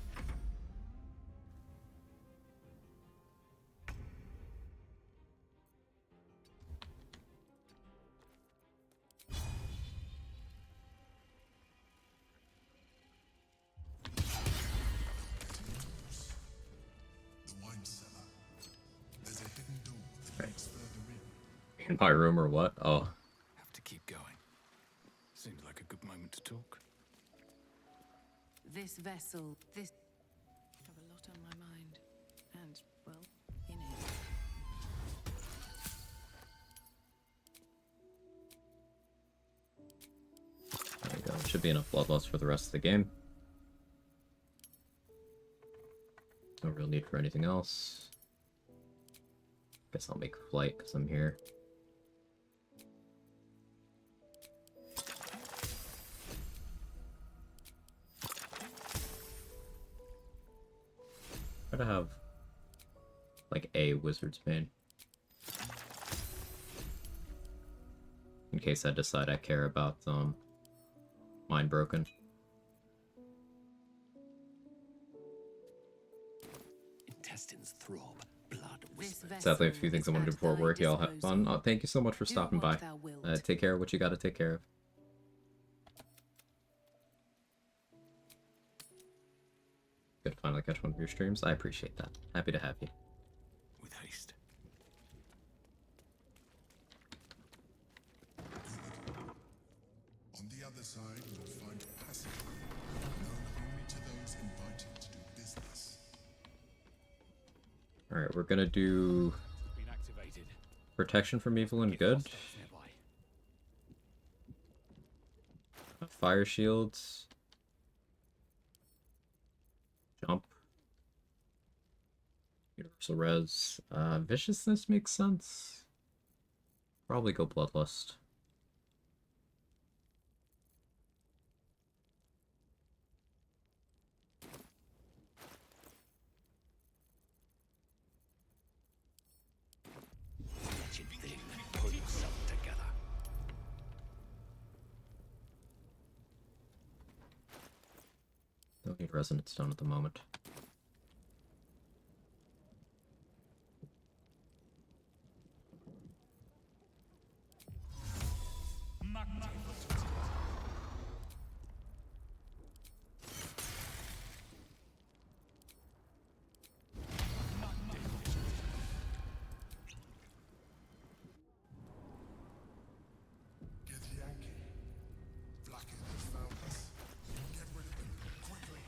[SPEAKER 9] the wine cellar. There's a hidden door that leads further in.
[SPEAKER 1] In my room or what? Oh.
[SPEAKER 2] Have to keep going. Seems like a good moment to talk.
[SPEAKER 7] This vessel, this... I have a lot on my mind. And, well, in it.
[SPEAKER 1] There we go. Should be enough Bloodlust for the rest of the game. No real need for anything else. Guess I'll make flight because I'm here. Try to have like a Wizard's Bane. In case I decide I care about Mind Broken.
[SPEAKER 2] Intestines throb, blood whispers.
[SPEAKER 1] Sadly, a few things I want to do before work. Y'all have fun. Thank you so much for stopping by. Take care of what you gotta take care of. Good to finally catch one of your streams. I appreciate that. Happy to have you.
[SPEAKER 2] With haste.
[SPEAKER 9] On the other side, you'll find a passage known only to those invited to do business.
[SPEAKER 1] Alright, we're gonna do
[SPEAKER 2] Been activated.
[SPEAKER 1] protection from evil and good. Fire shields. Jump. Universal res. Viciousness makes sense. Probably go Bloodlust.
[SPEAKER 2] Wretched thing, pull yourself together.
[SPEAKER 1] Don't need Resonant Stone at the moment.
[SPEAKER 9] Get Yankee. Flackett has found us. Get rid of him, quickly.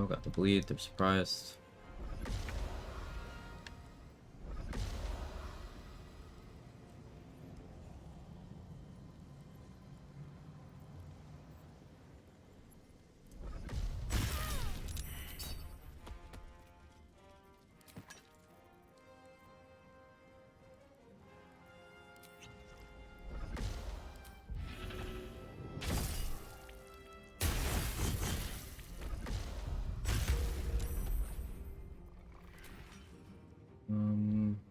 [SPEAKER 1] go. Got the bleed. They're surprised.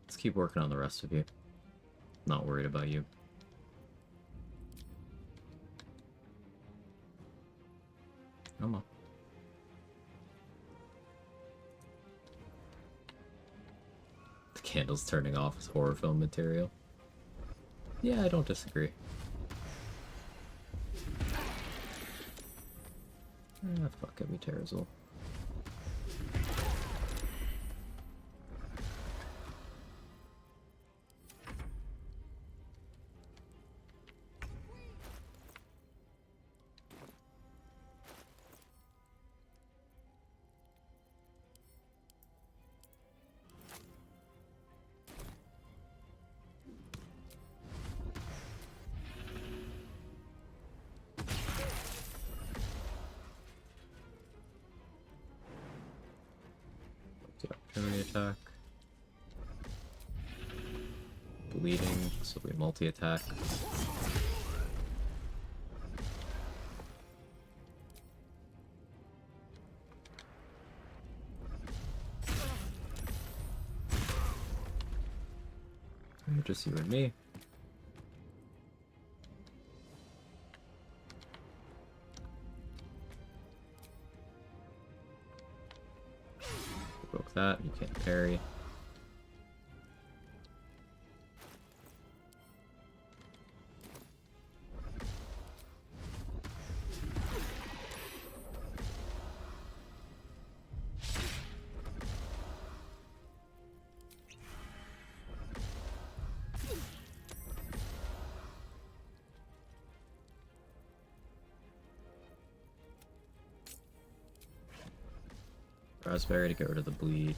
[SPEAKER 1] Let's keep working on the rest of you. Not worried about you. Come on. The candle's turning off as horror film material. Yeah, I don't disagree. Ah, fuck it, we Terrazul. Opportunity attack. Bleeding, so we multi-attack. Just you and me. Broke that, you can't parry. Raspberry to get rid of the bleed.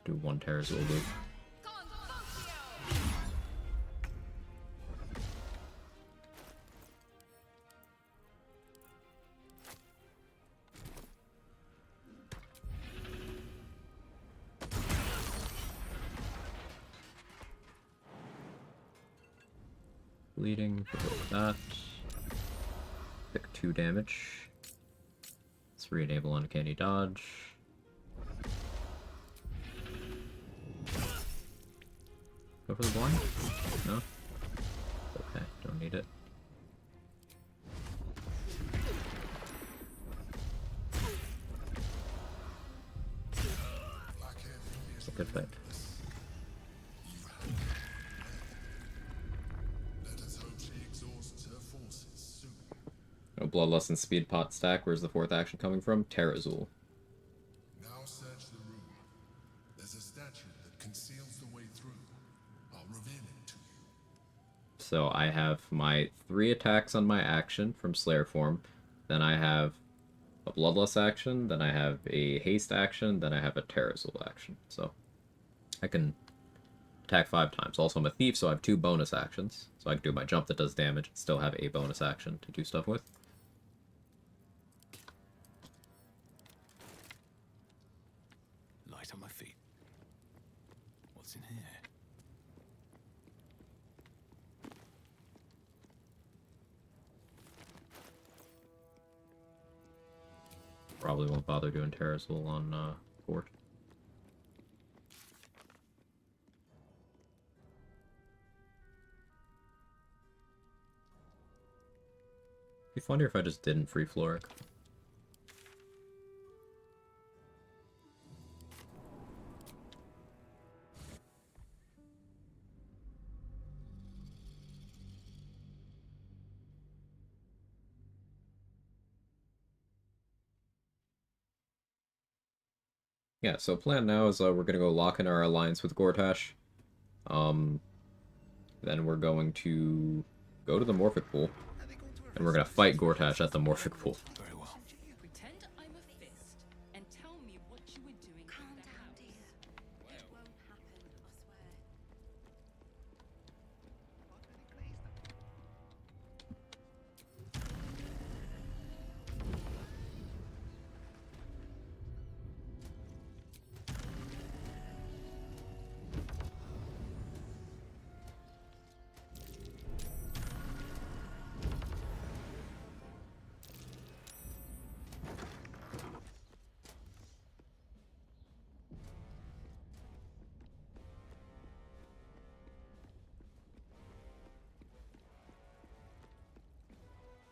[SPEAKER 1] Do one Terrazul loop. Bleeding, provoke that. Pick 2 damage. Let's re-enable Uncanny Dodge. Go for the blind? No? Okay, don't need it. It's a good fight. No Bloodlust and Speed Pot stack. Where's the 4th action coming from? Terrazul.
[SPEAKER 9] Now search the room. There's a statue that conceals the way through. I'll reveal it to you.
[SPEAKER 1] So I have my 3 attacks on my action from Slayer form. Then I have a Bloodlust action. Then I have a Haste action. Then I have a Terrazul action. So I can attack 5 times. Also, I'm a thief, so I have 2 bonus actions. So I can do my jump that does damage and still have a bonus action to do stuff with.
[SPEAKER 16] Light on my feet. What's in here?
[SPEAKER 1] Probably won't bother doing Terrazul on Fort. It'd be funnier if I just didn't free Floric. Yeah, so plan now is we're gonna go lock in our alliance with Gortash. Then we're going to go to the Morphic Pool, and we're gonna fight Gortash at the Morphic Pool.
[SPEAKER 16] Very well.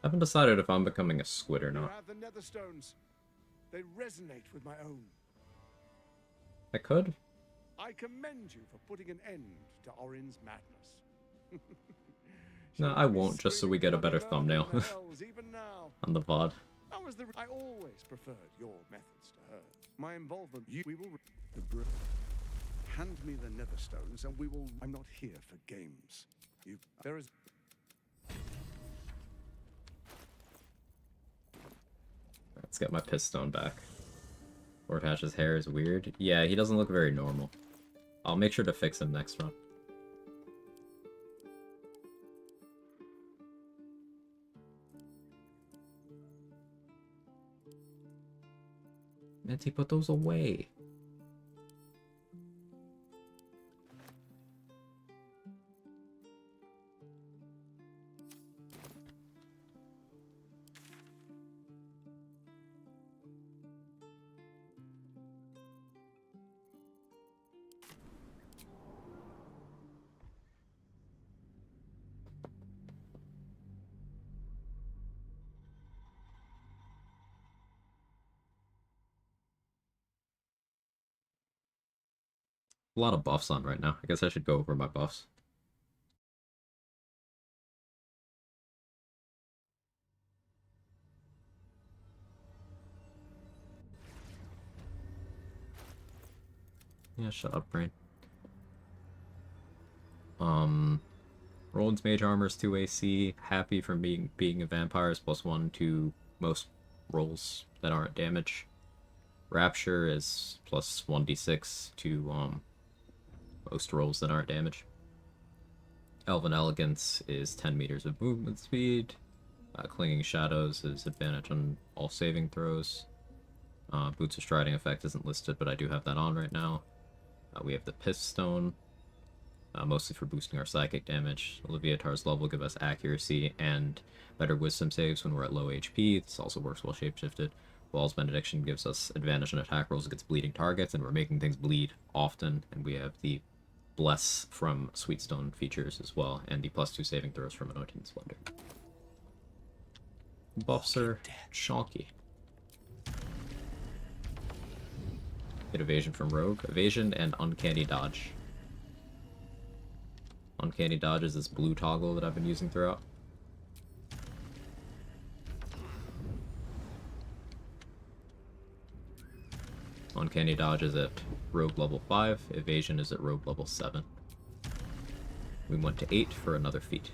[SPEAKER 1] I haven't decided if I'm becoming a squid or
[SPEAKER 5] You
[SPEAKER 1] not.
[SPEAKER 5] have the Netherstones. They resonate with my own.
[SPEAKER 1] I could.
[SPEAKER 5] I commend you for putting an end to Orin's madness.
[SPEAKER 1] No, I won't, just so we get a better thumbnail on the VOD.
[SPEAKER 5] I always preferred your methods to her. My involvement. We will. Hand me the Netherstones, and we will. I'm not here for games. There is.
[SPEAKER 1] Let's get my Pistone back. Lord Hash's hair is weird. Yeah, he doesn't look very normal. I'll make sure to fix him next run. Nancy, put those away. A lot of buffs on right now. I guess I should go over my buffs. Yeah, shut up, brain. Roland's Mage Armor is 2 AC. Happy from being a vampire is +1 to most rolls that aren't damage. Rapture is plus 1d6 to most rolls that aren't damage. Elven Elegance is 10 meters of movement speed. Clinging Shadows is advantage on all saving throws. Boots of Striding effect isn't listed, but I do have that on right now. We have the Pistone, mostly for boosting our psychic damage. Oliviatar's Love will give us accuracy and better wisdom saves when we're at low HP. This also works while shapeshifted. Wall's Benediction gives us advantage on attack rolls against bleeding targets, and we're making things bleed often. And we have the Bless from Sweetstone features as well, and the +2 saving throws from Anointing Splendor. Buffs are chonky. Get evasion from Rogue. Evasion and Uncanny Dodge. Uncanny Dodge is this blue toggle that I've been using throughout. Uncanny Dodge is at Rogue level 5. Evasion is at Rogue level 7. We went to 8 for another feat.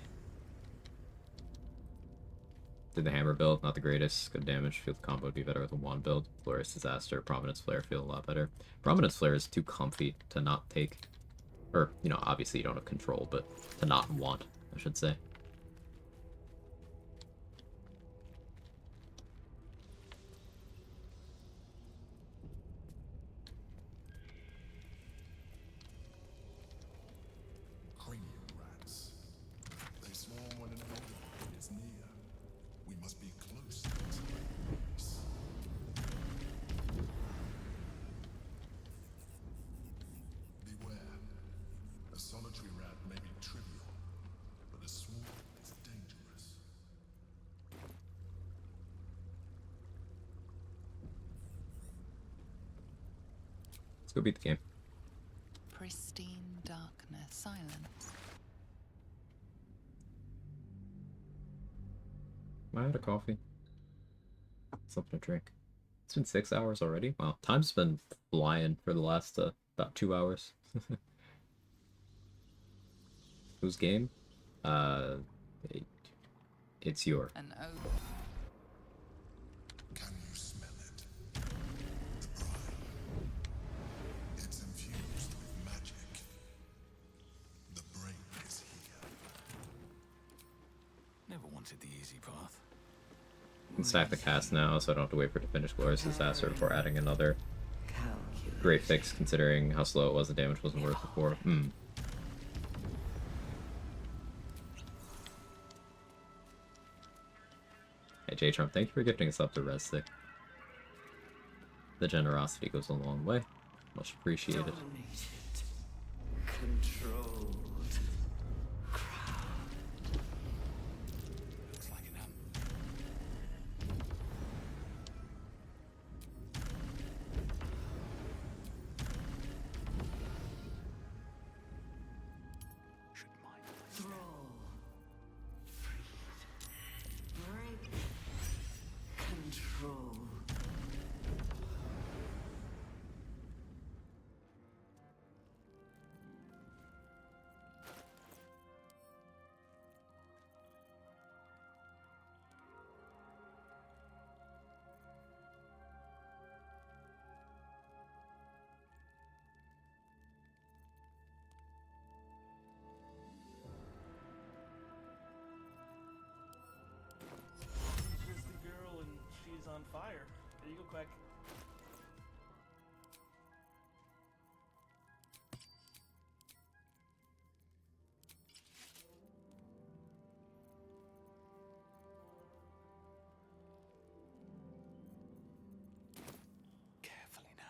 [SPEAKER 1] Did the hammer build, not the greatest. Good damage. Feel the combo would be better with a wand build. Glorious Disaster, Prominence Flare feel a lot better. Prominence Flare is too comfy to not take. Or, you know, obviously you don't have control, but to not want, I should say.
[SPEAKER 9] Cranium rats. They swarm when an enemy is near. We must be close to its base. Beware. A solitary rat may be trivial, but a swarm is dangerous.
[SPEAKER 1] Let's go beat the game.
[SPEAKER 8] Pristine darkness, silence.
[SPEAKER 1] Am I out of coffee? Something to drink. It's been 6 hours already. Wow, time's been flying for the last about 2 hours. Whose game? It's your.
[SPEAKER 8] An oath.
[SPEAKER 9] Can you smell it? The brine. It's infused with magic. The brain is here.
[SPEAKER 2] Never wanted the easy path.
[SPEAKER 1] I can stack the cast now, so I don't have to wait for it to finish Glorious Disaster before adding another. Great fix, considering how slow it was. The damage wasn't worth before. Hey, J-Trump, thank you for gifting us up to Res Stick. The generosity goes a long way. Much appreciated.
[SPEAKER 3] Dominated, controlled,
[SPEAKER 2] Looks like an ambush.
[SPEAKER 15] Rafik.
[SPEAKER 2] Carefully now.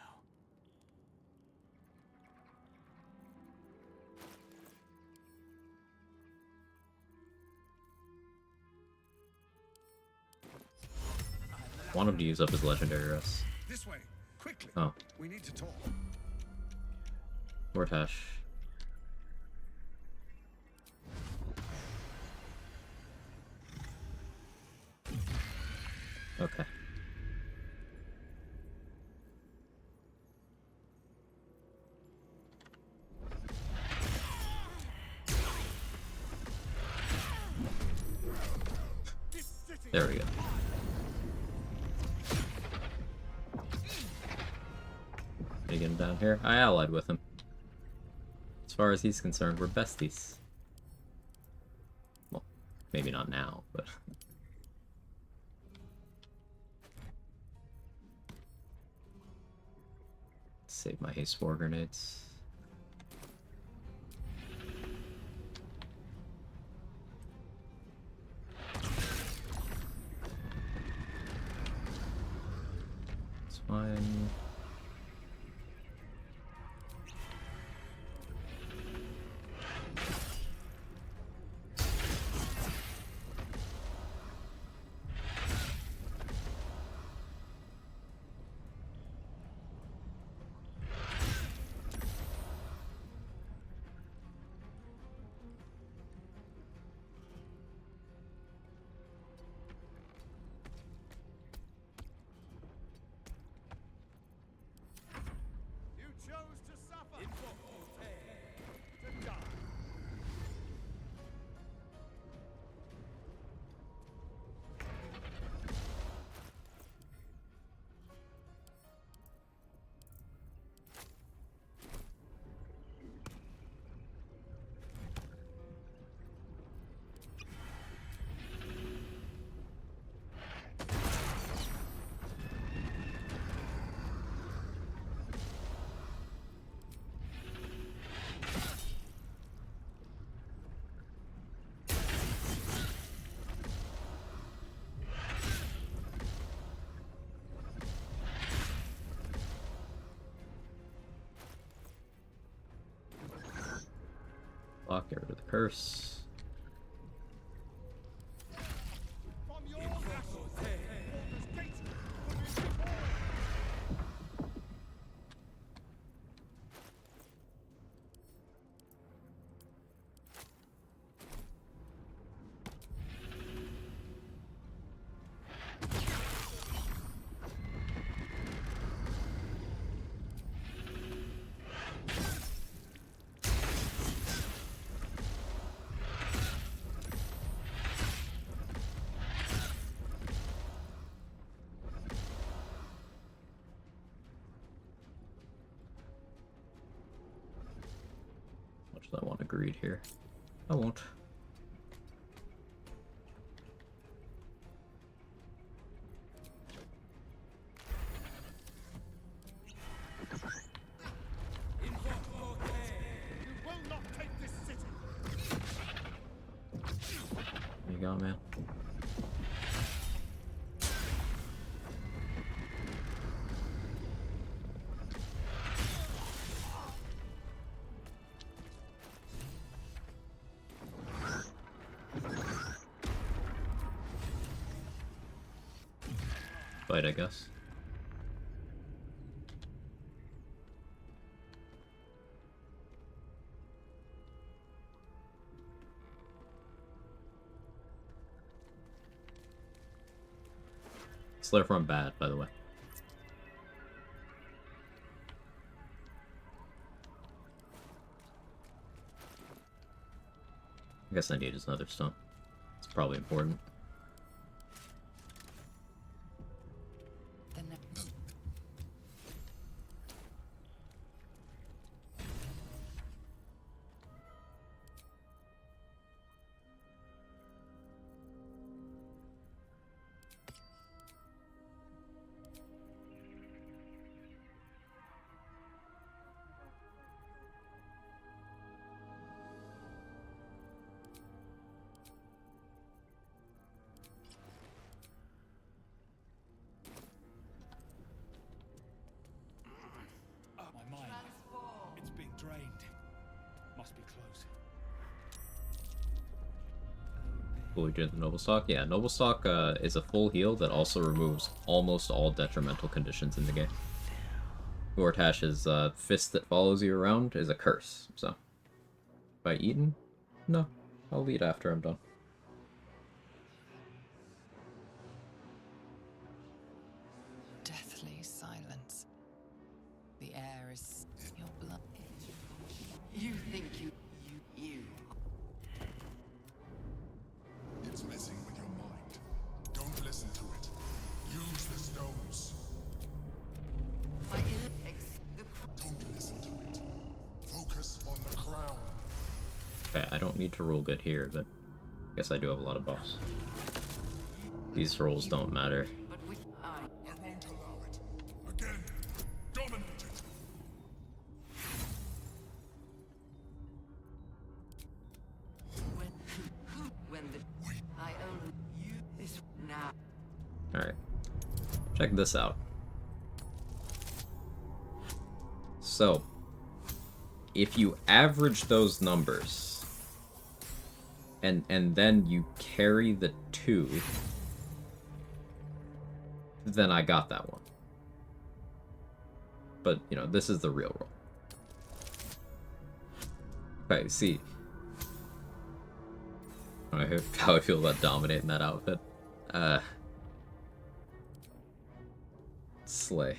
[SPEAKER 1] Want him to use up his legendary rest.
[SPEAKER 5] This way, quickly.
[SPEAKER 1] Oh.
[SPEAKER 5] We need to talk.
[SPEAKER 1] Mortash. Okay. There we go. Can you get him down here? I allied with him. As far as he's concerned, we're besties. Well, maybe not now, but... Save my haste war grenades. It's fine.
[SPEAKER 21] Chose to suffer. To die.
[SPEAKER 1] Block, get rid of the curse. Much do I want to greed here? I won't. There you go, man. Fight, I guess. Slayer from bad, by the way. I guess I need his another stone. It's probably important. equally to the Noble Stock. Yeah, Noble Stock is a full heal that also removes almost all detrimental conditions in the game. Gortash's fist that follows you around is a curse, so... If I eaten? No. I'll eat after I'm done.
[SPEAKER 8] Deathly silence. The air is your blood.
[SPEAKER 14] You think you.
[SPEAKER 9] It's messing with your mind. Don't listen to it. Use the stones. Don't listen to it. Focus on the crown.
[SPEAKER 1] Okay, I don't need to roll good here, but I guess I do have a lot of buffs. These rolls don't matter.
[SPEAKER 9] I won't allow it. Again, dominate it.
[SPEAKER 14] I only you this now.
[SPEAKER 1] Alright. Check this out. So, if you average those numbers, and then you carry the 2, then I got that one. But, you know, this is the real roll. Okay, see. I don't know how I feel about dominating that outfit. Slay.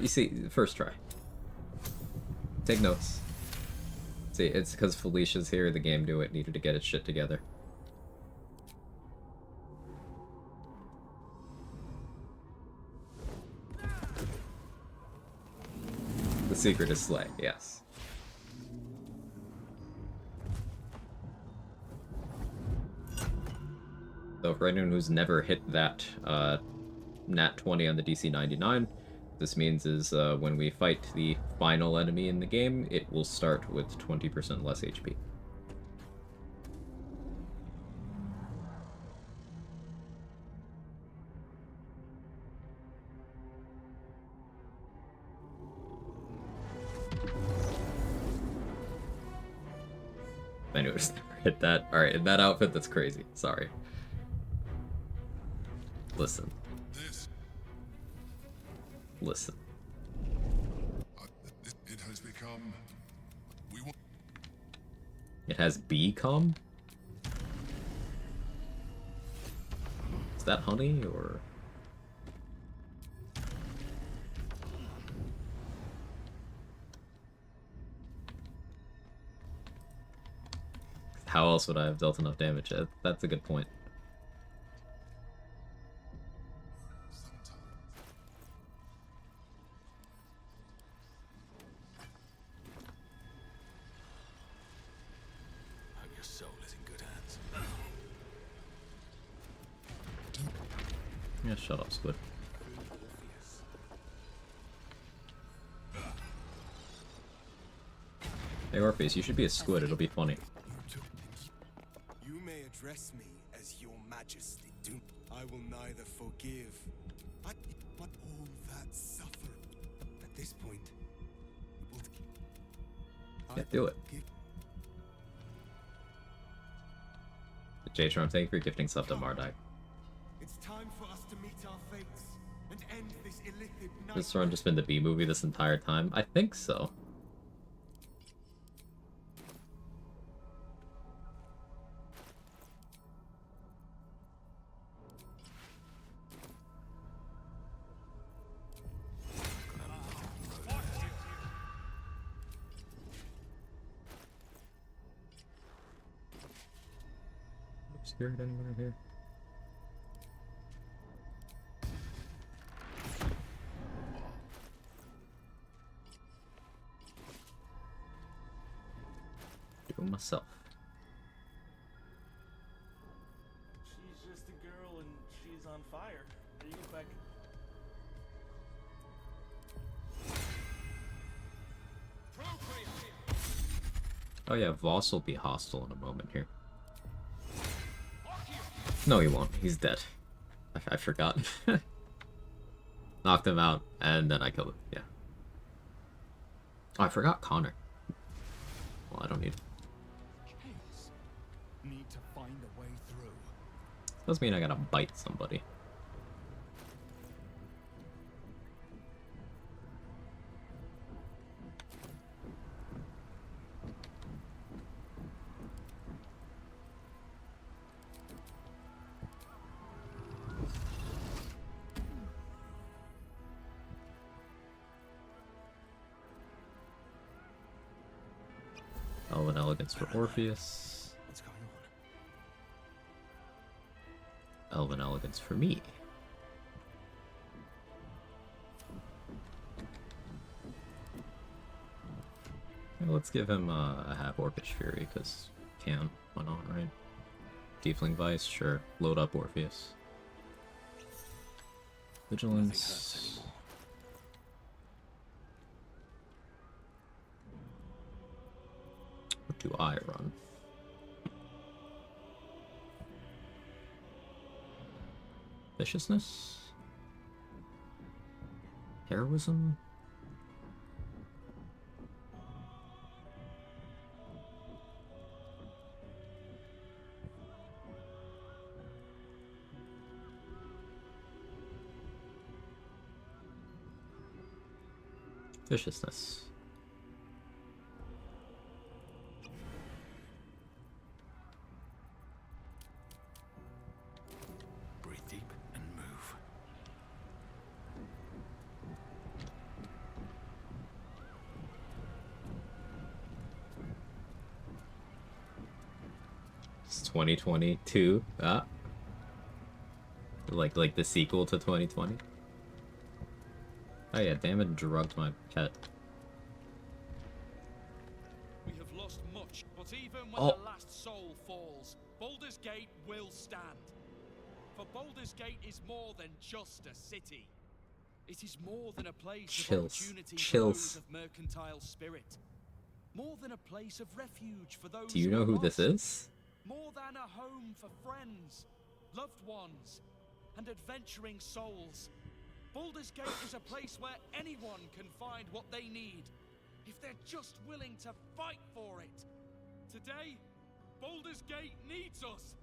[SPEAKER 1] You see, first try. Take notes. See, it's because Felicia's here, the game knew it needed to get its shit together. The secret is slay, yes. So for anyone who's never hit that nat 20 on the DC 99, this means is when we fight the final enemy in the game, it will start with 20% less HP. I knew I just never hit that. Alright, in that outfit, that's crazy. Sorry. Listen. Listen.
[SPEAKER 9] It has become...
[SPEAKER 1] It has become? Is that honey, or... How else would I have dealt enough damage? That's a good point.
[SPEAKER 2] Your soul is in good hands.
[SPEAKER 1] Yeah, shut up, Squid. Hey, Orpheus, you should be a squid. It'll be funny.
[SPEAKER 10] You may address me as your majesty. I will neither forgive. But all that suffer. At this point,
[SPEAKER 1] Yeah, do it. J-Tron, thank you for gifting sub to Mardai.
[SPEAKER 10] It's time for us to meet our fates and end this illicit night.
[SPEAKER 1] Has Thorn just been the B movie this entire time? I think so. Spirit anywhere here? Do it myself.
[SPEAKER 15] She's just a girl and she's on fire. There you go, Quag.
[SPEAKER 1] Oh yeah, Voss will be hostile in a moment here. No, he won't. He's dead. I forgot. Knocked him out, and then I killed him. Yeah. Oh, I forgot Connor. Well, I don't need...
[SPEAKER 2] need to find a way through.
[SPEAKER 1] Doesn't mean I gotta bite somebody. Elven Elegance for Orpheus.
[SPEAKER 2] What's going on?
[SPEAKER 1] Elven Elegance for me. Well, let's give him a half Orcish Fury, because can. Why not, right? Tiefling Vice, sure. Load up Orpheus. Vigilance. What do I run? Viciousness? Heroism? Viciousness.
[SPEAKER 2] Breathe deep and move.
[SPEAKER 1] It's 2022. Ah. Like the sequel to 2020. Oh yeah, damn it, drugged my pet.
[SPEAKER 21] We have lost much, but even when
[SPEAKER 1] Oh.
[SPEAKER 21] the last soul falls, Baldur's Gate will stand. For Baldur's Gate is more than just a city. It is more than a place
[SPEAKER 1] Chills.
[SPEAKER 21] of opportunity
[SPEAKER 1] Chills.
[SPEAKER 21] for those of mercantile spirit. More than a place of refuge for those
[SPEAKER 1] Do you
[SPEAKER 21] who
[SPEAKER 1] know
[SPEAKER 21] are
[SPEAKER 1] who this
[SPEAKER 21] lost.
[SPEAKER 1] is?
[SPEAKER 21] More than a home for friends, loved ones, and adventuring souls. Baldur's Gate is a place where anyone can find what they need, if they're just willing to fight for it. Today, Baldur's Gate needs us.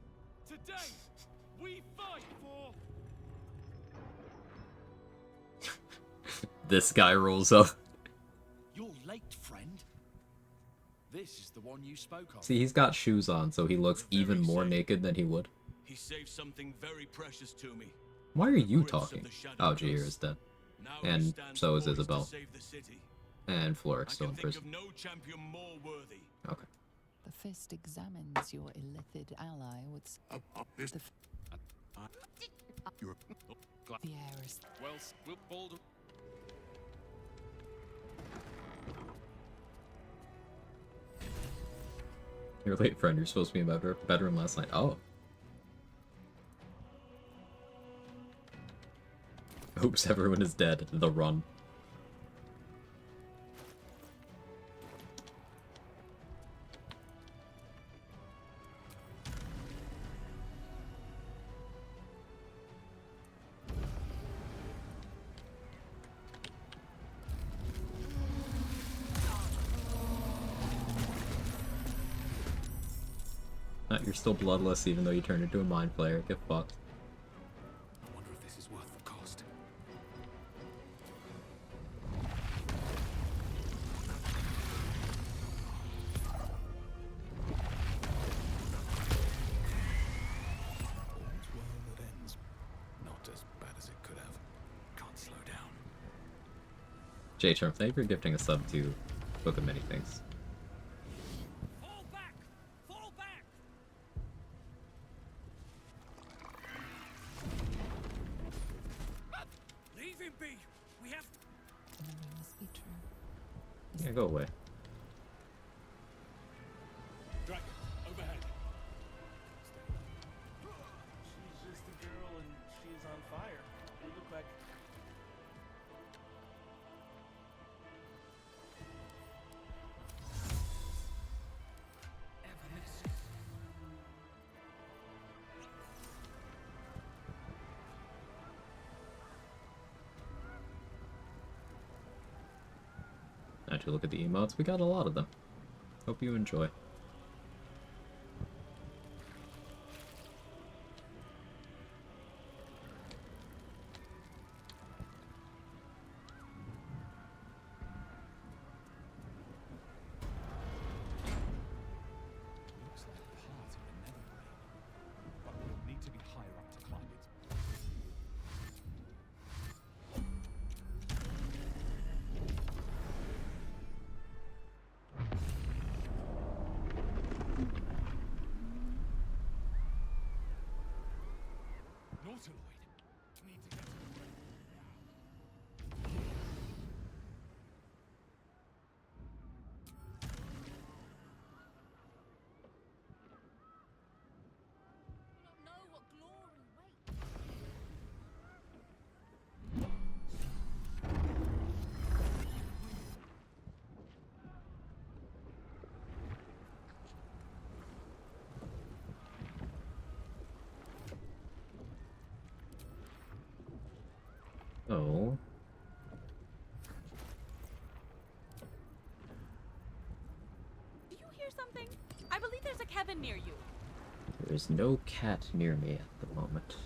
[SPEAKER 21] Today, we fight for...
[SPEAKER 1] This guy rolls up.
[SPEAKER 21] You're late, friend. This is the one you spoke of.
[SPEAKER 1] See, he's got shoes on, so he looks even more naked than he would.
[SPEAKER 20] He saved something very precious to me.
[SPEAKER 1] Why are you talking? Oh, Jair is dead. And so is Isabel. And Florix still in prison.
[SPEAKER 20] No champion more worthy.
[SPEAKER 1] Okay.
[SPEAKER 8] The fist examines your illithid ally with the air is
[SPEAKER 21] Well, Baldur...
[SPEAKER 1] You're late, friend. You're supposed to be in my bedroom last night. Oh. Oops, everyone is dead. The run. You're still bloodless even though you turned into a mind flayer. Get fucked.
[SPEAKER 2] I wonder if this is worth the cost. All's well that ends. Not as bad as it could have. Can't slow down.
[SPEAKER 1] J-Term, thank you for gifting a sub to Book of Many Things.
[SPEAKER 21] Leave him be! We have to...
[SPEAKER 8] The memory must be true.
[SPEAKER 1] Yeah, go away.
[SPEAKER 19] Dragon, overhead.
[SPEAKER 15] She's just a girl and she's on fire. You look like...
[SPEAKER 1] Now to look at the emotes, we got a lot of them. Hope you enjoy.
[SPEAKER 17] hear something? I believe there's a Kevin near you.
[SPEAKER 1] There is no cat near me at the moment.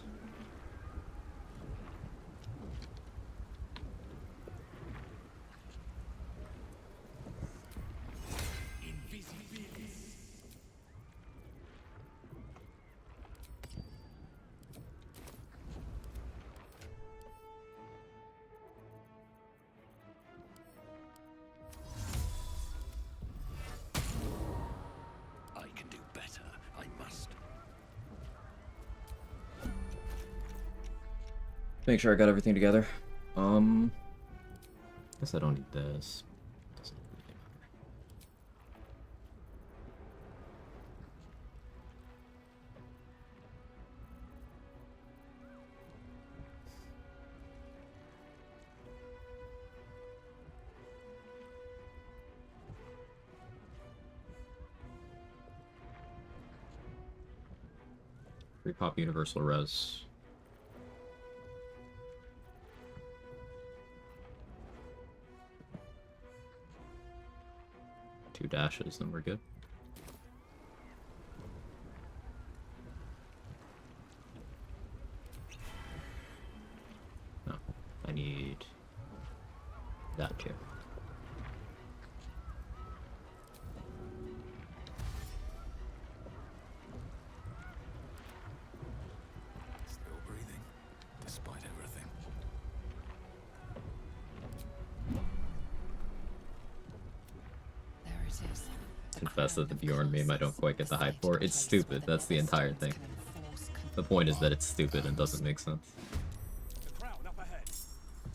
[SPEAKER 16] I can do better. I must.
[SPEAKER 1] Make sure I got everything together. Guess I don't need this. Doesn't really matter. Free pop universal res. Two dashes, then we're good. No, I need that too.
[SPEAKER 16] Still breathing, despite everything.
[SPEAKER 8] There it is.
[SPEAKER 1] Confess that the Bjorn meme I don't quite get the hype for. It's stupid, that's the entire thing. The point is that it's stupid and doesn't make sense.
[SPEAKER 21] The crown up ahead.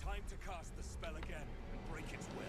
[SPEAKER 21] Time to cast the spell again and break its will.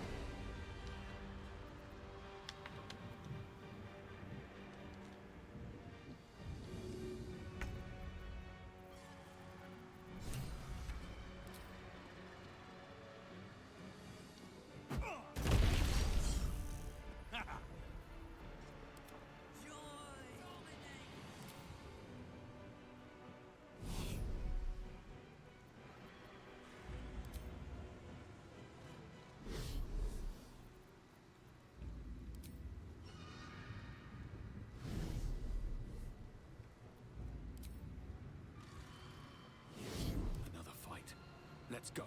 [SPEAKER 16] Another fight. Let's go.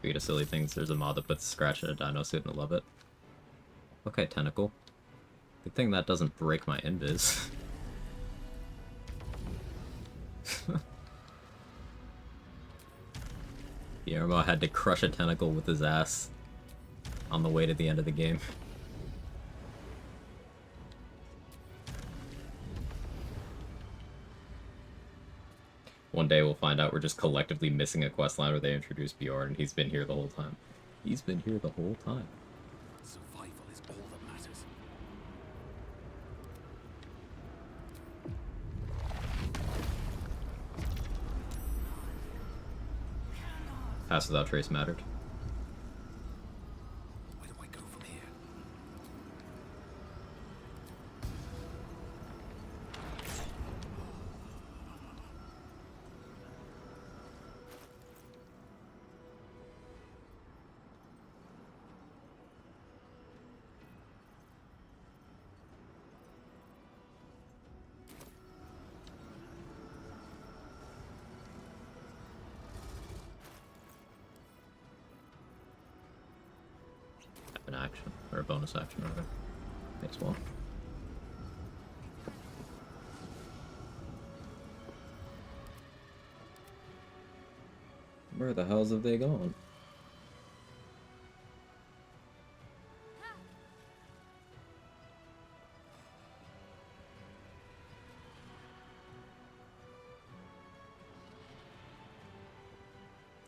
[SPEAKER 1] Read a silly things, there's a mod that puts Scratch in a dino suit and I love it. Okay, Tentacle. Good thing that doesn't break my invis. Guillermo had to crush a tentacle with his ass on the way to the end of the game. One day we'll find out we're just collectively missing a questline where they introduce Bjorn and he's been here the whole time. He's been here the whole time.
[SPEAKER 16] Survival is all that matters.
[SPEAKER 1] Pass without trace mattered.
[SPEAKER 16] Where do I go from here?
[SPEAKER 1] An action, or a bonus action, rather. Makes one. Where the hells have they gone?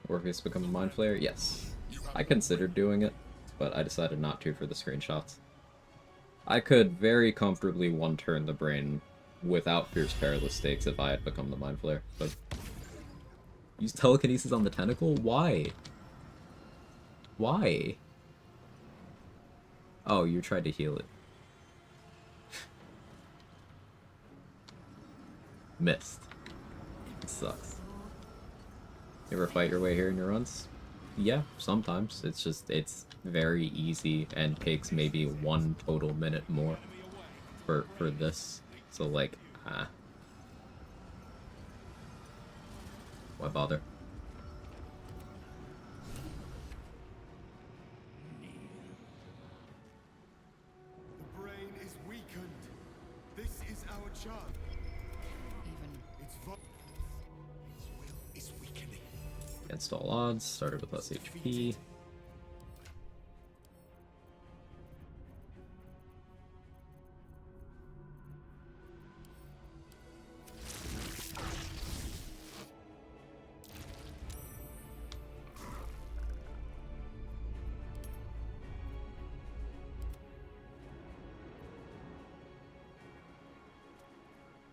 [SPEAKER 1] Orpheus become a mind flayer? Yes. I considered doing it, but I decided not to for the screenshots. I could very comfortably one-turn the brain without Fierce Perilous Stakes if I had become the mind flayer, but use telekinesis on the tentacle? Why? Why? Oh, you tried to heal it. Missed. It sucks. You ever fight your way here in your runs? Yeah, sometimes. It's very easy and takes maybe 1 total minute more for this. So like, why bother?
[SPEAKER 10] The brain is weakened. This is our chance. Its will is weakening.
[SPEAKER 1] Against all odds, started with less HP.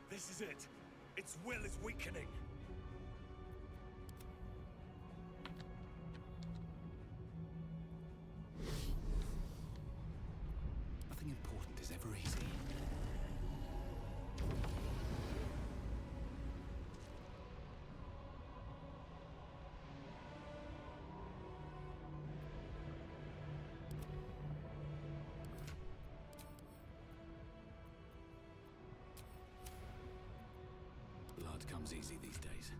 [SPEAKER 21] This is it. Its will is weakening.
[SPEAKER 2] Nothing important is ever easy. Blood comes easy these days.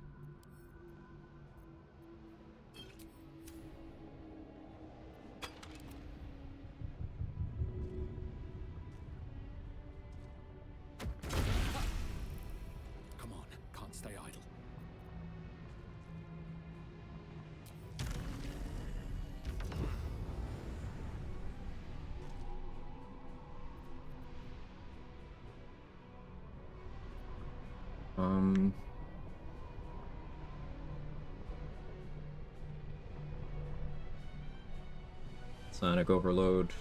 [SPEAKER 2] Come on, can't stay idle.
[SPEAKER 1] Sonic Overload.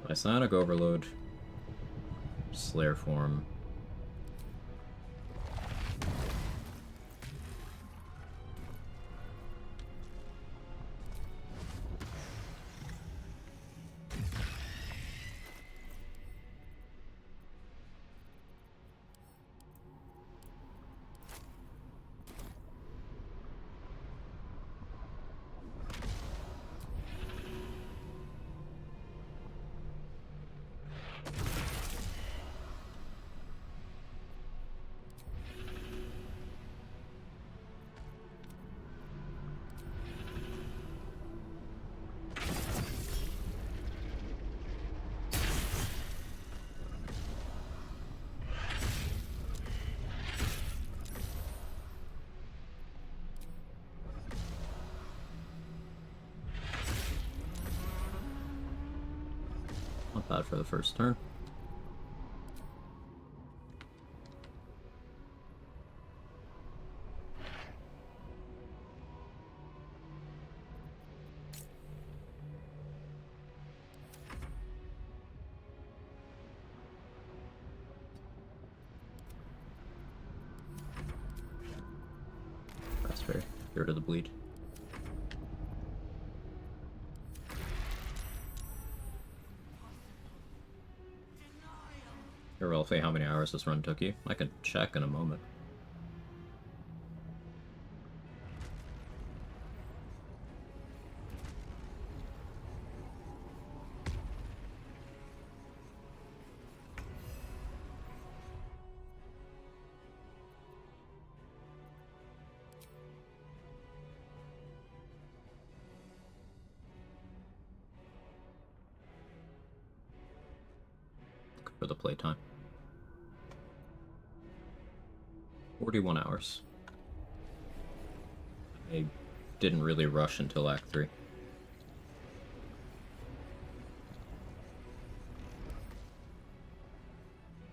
[SPEAKER 1] By Sonic Overload, Slayer form. Not bad for the first turn. That's fair. Get rid of the bleed. Here, roughly how many hours this run took you? I can check in a moment. For the playtime. 41 hours. I didn't really rush until Act 3.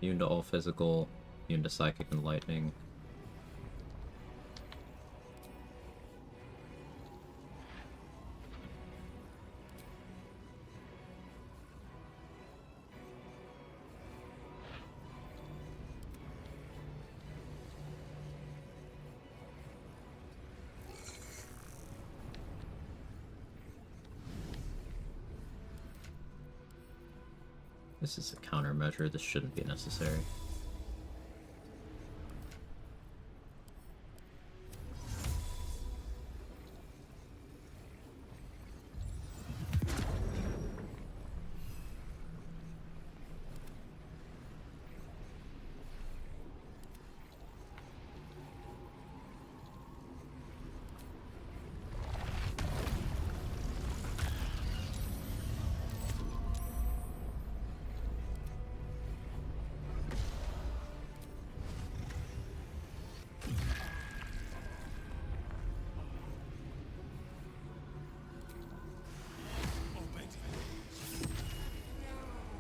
[SPEAKER 1] Immune to all physical, immune to psychic and lightning. This is a countermeasure. This shouldn't be necessary.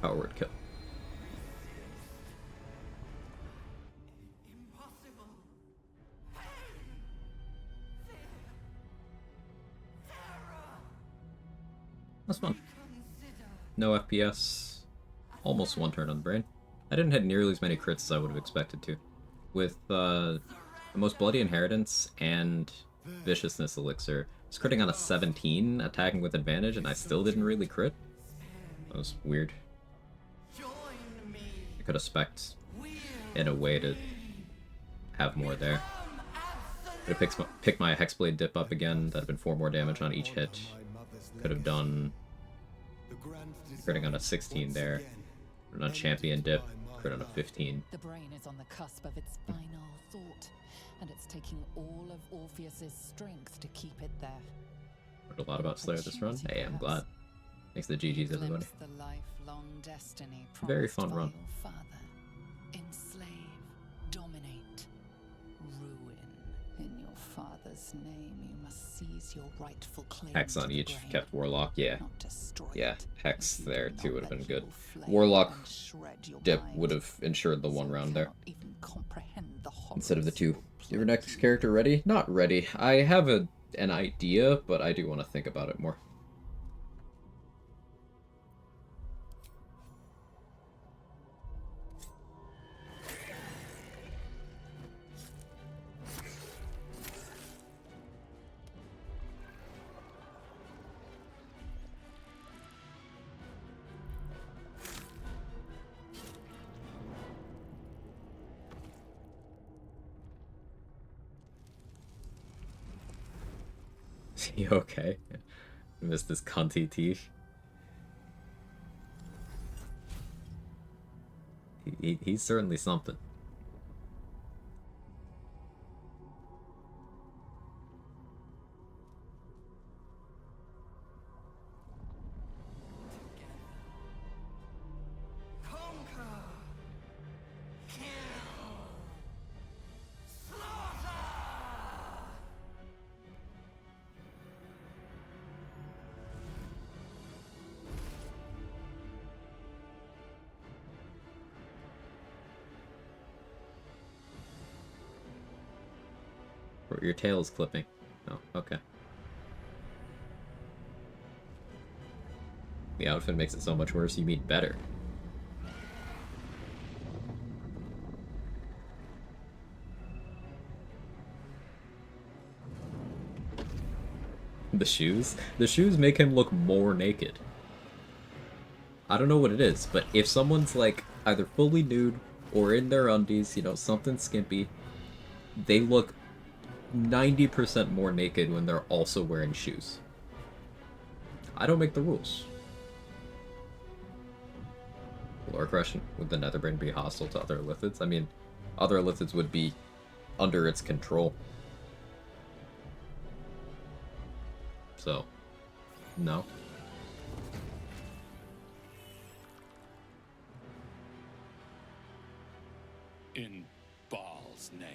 [SPEAKER 1] Power-word kill. That's fun. No FPS. Almost one turn on the brain. I didn't hit nearly as many crits as I would have expected to. With the most bloody inheritance and viciousness elixir, I was critting on a 17, attacking with advantage, and I still didn't really crit. That was weird. I could have spec'd in a way to have more there. Could have picked my Hexblade dip up again. That'd have been 4 more damage on each hit. Could have done critting on a 16 there. Crit on champion dip. Crit on a 15.
[SPEAKER 8] The brain is on the cusp of its final thought, and it's taking all of Orpheus's strength to keep it there.
[SPEAKER 1] Heard a lot about Slayer this run. Hey, I'm glad. Thanks to the GG's, everybody.
[SPEAKER 8] The lifelong destiny
[SPEAKER 1] Very fun run.
[SPEAKER 8] your father. Enslave, dominate, ruin. In your father's name, you must seize your rightful claim.
[SPEAKER 1] Hex on
[SPEAKER 8] to the
[SPEAKER 1] each,
[SPEAKER 8] brain.
[SPEAKER 1] kept Warlock, yeah.
[SPEAKER 8] Not destroy
[SPEAKER 1] Yeah,
[SPEAKER 8] it.
[SPEAKER 1] Hex there too would have been good.
[SPEAKER 8] flame
[SPEAKER 1] Warlock
[SPEAKER 8] and shred your
[SPEAKER 1] dip
[SPEAKER 8] mind.
[SPEAKER 1] would have ensured the one round there.
[SPEAKER 8] Even comprehend the
[SPEAKER 1] Instead of the 2. Your next character ready? Not ready. I have an idea, but I do want to think about it more. You okay? Missed this cunty teeth. He's certainly something. Your tail is clipping. Oh, okay. The outfit makes it so much worse. You mean better. The shoes? The shoes make him look more naked. I don't know what it is, but if someone's like either fully nude or in their undies, you know, something skimpy, they look 90% more naked when they're also wearing shoes. I don't make the rules. Lore question, would the Netherbrain be hostile to other lithids? I mean, other lithids would be under its control. So, no.
[SPEAKER 16] In Baal's name.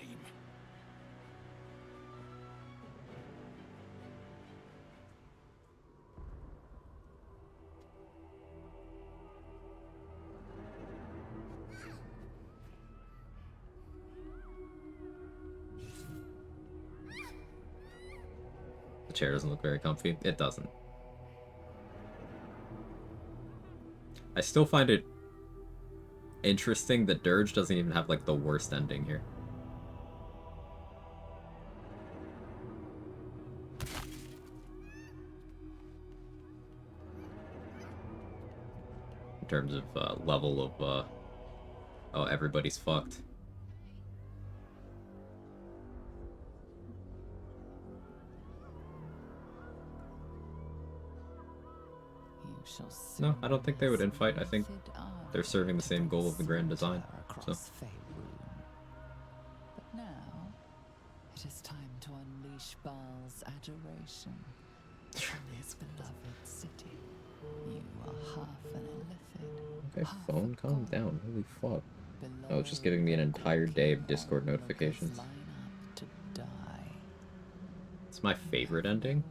[SPEAKER 1] The chair doesn't look very comfy. It doesn't. I still find it interesting that Dirge doesn't even have like the worst ending here. terms of level of oh, everybody's fucked. No, I don't think they would infight. I think they're serving the same goal of the grand design. So.
[SPEAKER 8] But now, it is time to unleash Baal's adoration from his beloved city. You are half an illithid.
[SPEAKER 1] Okay, phone, calm down. Holy fuck. Oh, it's just giving me an entire day of Discord notifications. It's my favorite ending.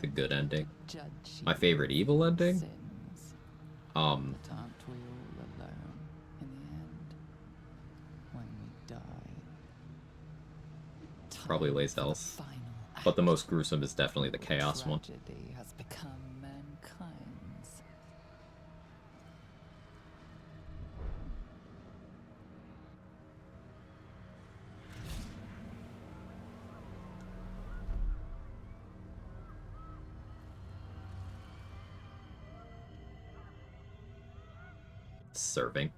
[SPEAKER 1] The good ending. My favorite evil ending? Probably Lazel's. But the most gruesome is definitely the Chaos one.
[SPEAKER 8] Has become mankind's.
[SPEAKER 1] Serving.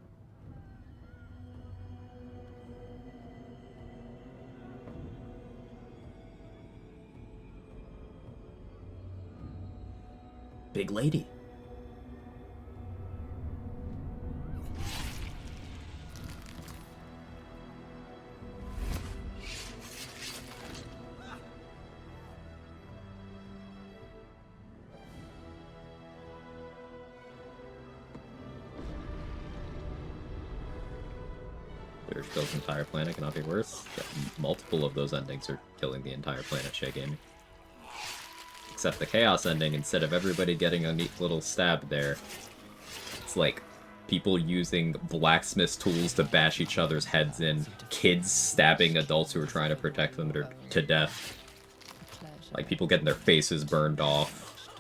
[SPEAKER 1] Big lady. Bill's entire planet cannot be worse. Multiple of those endings are killing the entire planet, Shay Gaming. Except the Chaos ending, instead of everybody getting a neat little stab there, it's like people using blacksmith tools to bash each other's heads in, kids stabbing adults who are trying to protect them to death, like people getting their faces burned off.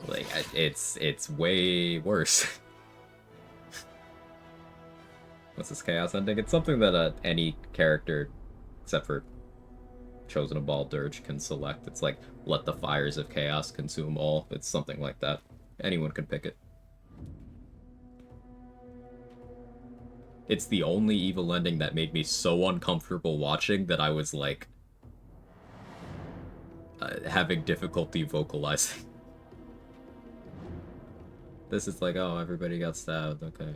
[SPEAKER 1] Like, it's way worse. What's this Chaos ending? It's something that any character, except for Chosen of Baal Dirge, can select. It's like, let the fires of chaos consume all. It's something like that. Anyone can pick it. It's the only evil ending that made me so uncomfortable watching that I was like having difficulty vocalizing. This is like, oh, everybody got stabbed, okay.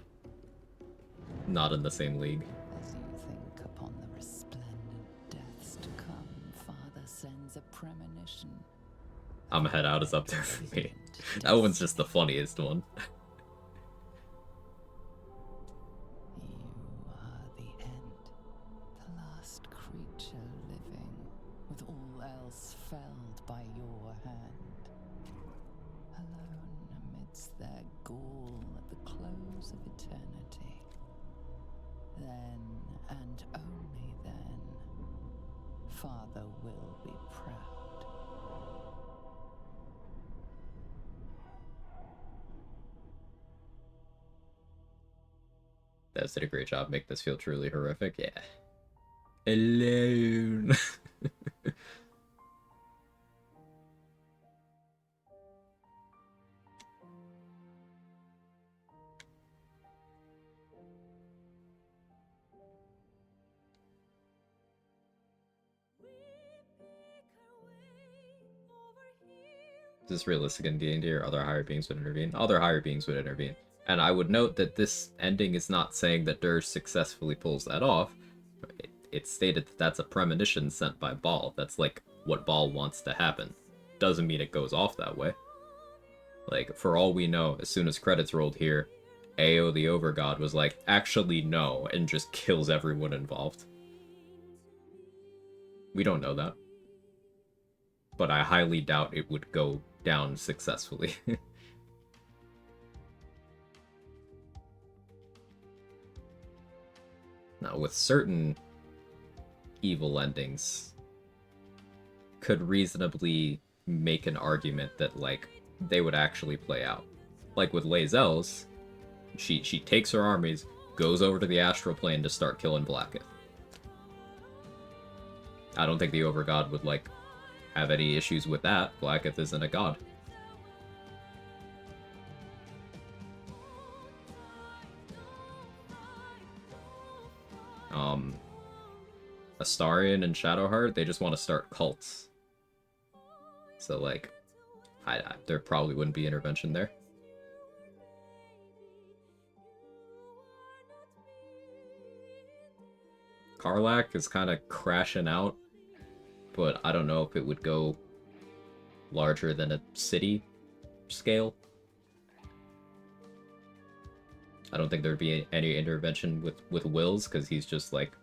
[SPEAKER 1] Not in the same league.
[SPEAKER 8] As you think upon the resplendent deaths to come, Father sends a premonition.
[SPEAKER 1] I'm head out is up there for me. That one's just the funniest one.
[SPEAKER 8] You are the end, the last creature living, with all else felled by your hand. Alone amidst their gall at the close of eternity. Then, and only then, Father will be proud.
[SPEAKER 1] Devs did a great job make this feel truly horrific. Yeah. Alone. Is this realistic in D&D, or other higher beings would intervene? Other higher beings would intervene. And I would note that this ending is not saying that Dirge successfully pulls that off. It's stated that that's a premonition sent by Baal. That's like what Baal wants to happen. Doesn't mean it goes off that way. Like, for all we know, as soon as credits rolled here, Ao the Overgod was like, actually no, and just kills everyone involved. We don't know that. But I highly doubt it would go down successfully. Now, with certain evil endings, could reasonably make an argument that, like, they would actually play out. Like with Lazel's, she takes her armies, goes over to the astral plane to start killing Blacketh. I don't think the Overgod would, like, have any issues with that. Blacketh isn't a god. Astarion and Shadowheart, they just want to start cults. So, like, there probably wouldn't be intervention there. Karlach is kind of crashing out, but I don't know if it would go larger than a city scale. I don't think there'd be any intervention with Wills, because he's just like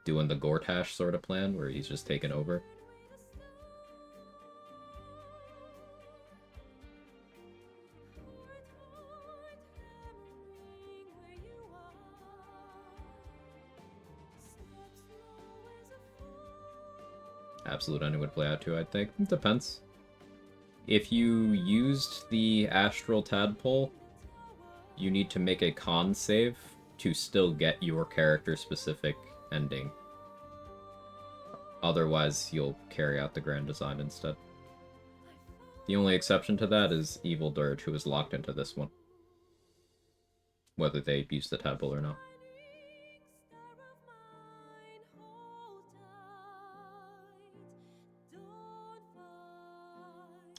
[SPEAKER 1] doing the Gortash sort of plan where he's just taking over. Absolute Ending would play out too, I think. It depends. If you used the Astral Tadpole, you need to make a con save to still get your character-specific ending. Otherwise, you'll carry out the grand design instead. The only exception to that is Evil Dirge, who is locked into this one. Whether they use the tadpole or not.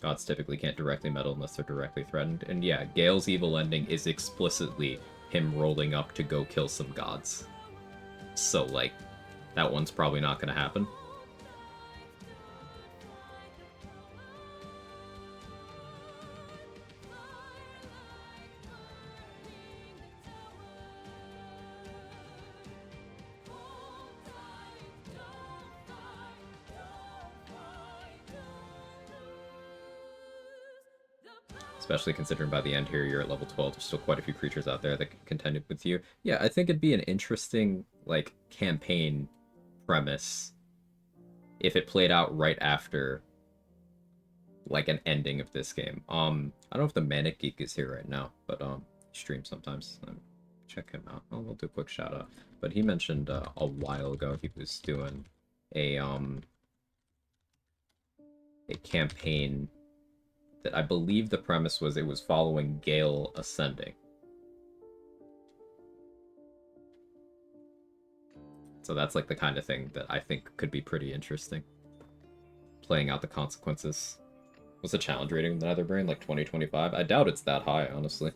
[SPEAKER 1] Gods typically can't directly meddle unless they're directly threatened. And yeah, Gale's evil ending is explicitly him rolling up to go kill some gods. So, like, that one's probably not going to happen. Especially considering by the end here you're at level 12, there's still quite a few creatures out there that can contend with you. Yeah, I think it'd be an interesting, like, campaign premise if it played out right after, like, an ending of this game. I don't know if the Manic Geek is here right now, but, he streams sometimes. Check him out. I'll do a quick shout out. But he mentioned, a while ago he was doing a campaign that I believe the premise was it was following Gale ascending. So that's like the kind of thing that I think could be pretty interesting. Playing out the consequences. What's the challenge rating of the Netherbrain? Like 2025? I doubt it's that high, honestly.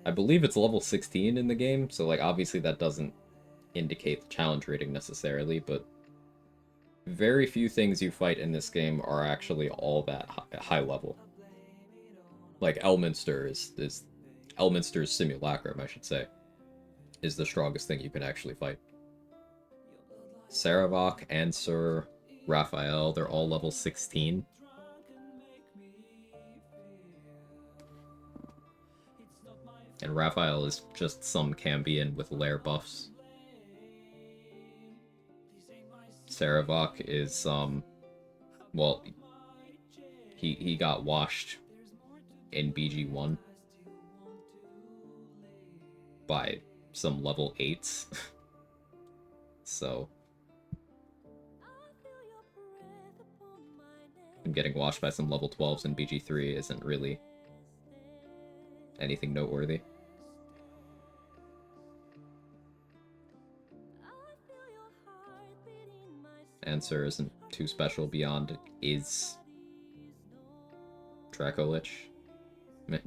[SPEAKER 1] I believe it's level 16 in the game, so like obviously that doesn't indicate the challenge rating necessarily, but very few things you fight in this game are actually all that high level. Like Elminster's Simulacrum, I should say, is the strongest thing you can actually fight. Saravok, Ansur, Raphael, they're all level 16. And Raphael is just some Cambion with lair buffs. Saravok is, well, he got washed in BG1 by some level 8s. So, and getting washed by some level 12s in BG3 isn't really anything noteworthy. Answer isn't too special beyond is Dracolich. Meh.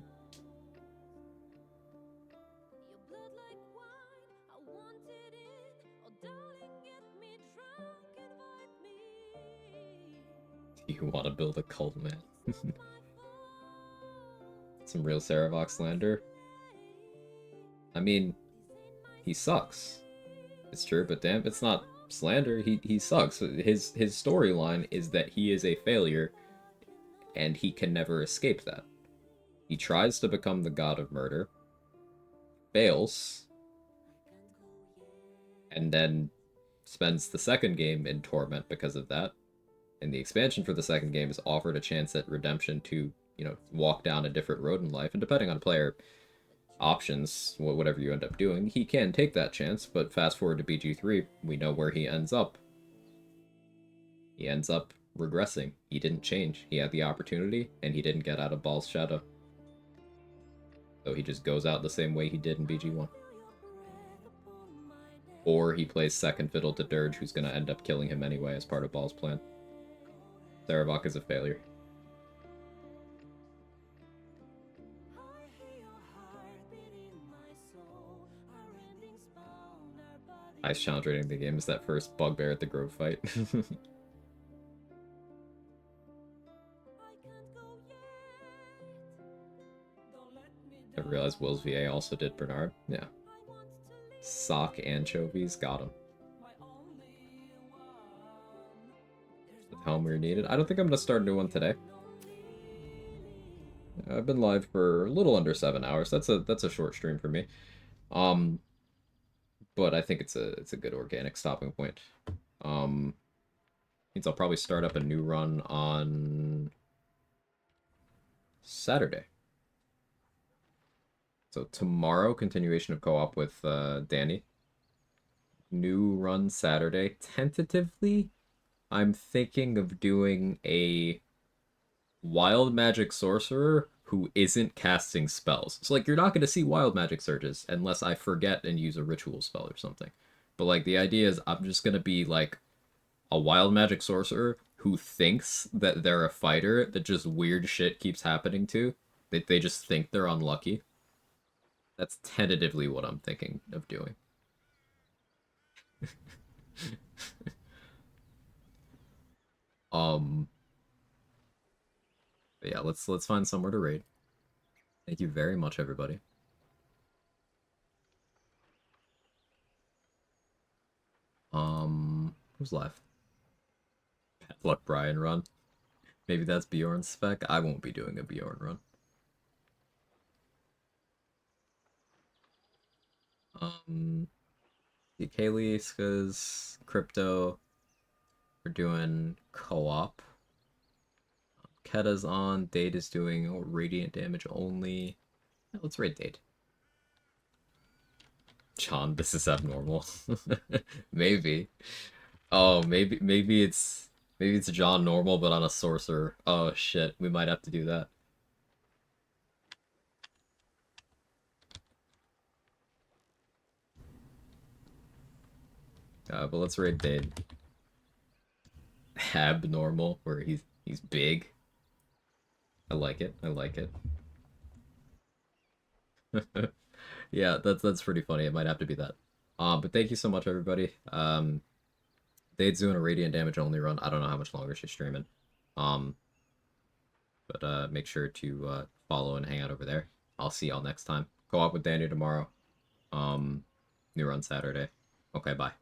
[SPEAKER 1] You want to build a cult, man. Some real Saravok slander. I mean, he sucks. It's true, but damn, it's not slander. He sucks. His storyline is that he is a failure, and he can never escape that. He tries to become the god of murder, fails, and then spends the second game in torment because of that. And the expansion for the second game is offered a chance at redemption to, you know, walk down a different road in life. And depending on player options, whatever you end up doing, he can take that chance. But fast forward to BG3, we know where he ends up. He ends up regressing. He didn't change. He had the opportunity, and he didn't get out of Baal's shadow. So he just goes out the same way he did in BG1. or he plays second fiddle to Dirge, who's going to end up killing him anyway as part of Ball's plan. Sarevok is a failure. Ice challenge rating the game is that first bugbear at the Grove fight. I realized Will's VA also did Bernard. Yeah. Sock anchovies, got him. The helm we needed. I don't think I'm gonna start a new one today. I've been live for a little under 7 hours. That's a short stream for me. But I think it's a good organic stopping point. Means I'll probably start up a new run on Saturday. So tomorrow, continuation of co-op with Danny. New run Saturday. Tentatively, I'm thinking of doing a wild magic sorcerer who isn't casting spells. So, like, you're not going to see wild magic surges unless I forget and use a ritual spell or something. But, like, the idea is I'm just going to be, like, a wild magic sorcerer who thinks that they're a fighter that just weird shit keeps happening to. They just think they're unlucky. That's tentatively what I'm thinking of doing. But yeah, let's find somewhere to raid. Thank you very much, everybody. Who's left? Bad luck Brian run. Maybe that's Bjorn's spec. I won't be doing a Bjorn run. The Kaliska's Crypto. We're doing co-op. Keta's on. Dade is doing radiant damage only. Yeah, let's raid Dade. John, this is abnormal. Maybe. Oh, maybe it's John normal, but on a sorcerer. Oh shit, we might have to do that. But let's raid Dade. Abnormal, where he's big. I like it. I like it. Yeah, that's pretty funny. It might have to be that. But thank you so much, everybody. Dade's doing a radiant damage only run. I don't know how much longer she's streaming. But make sure to follow and hang out over there. I'll see y'all next time. Co-op with Danny tomorrow. New run Saturday. Okay, bye.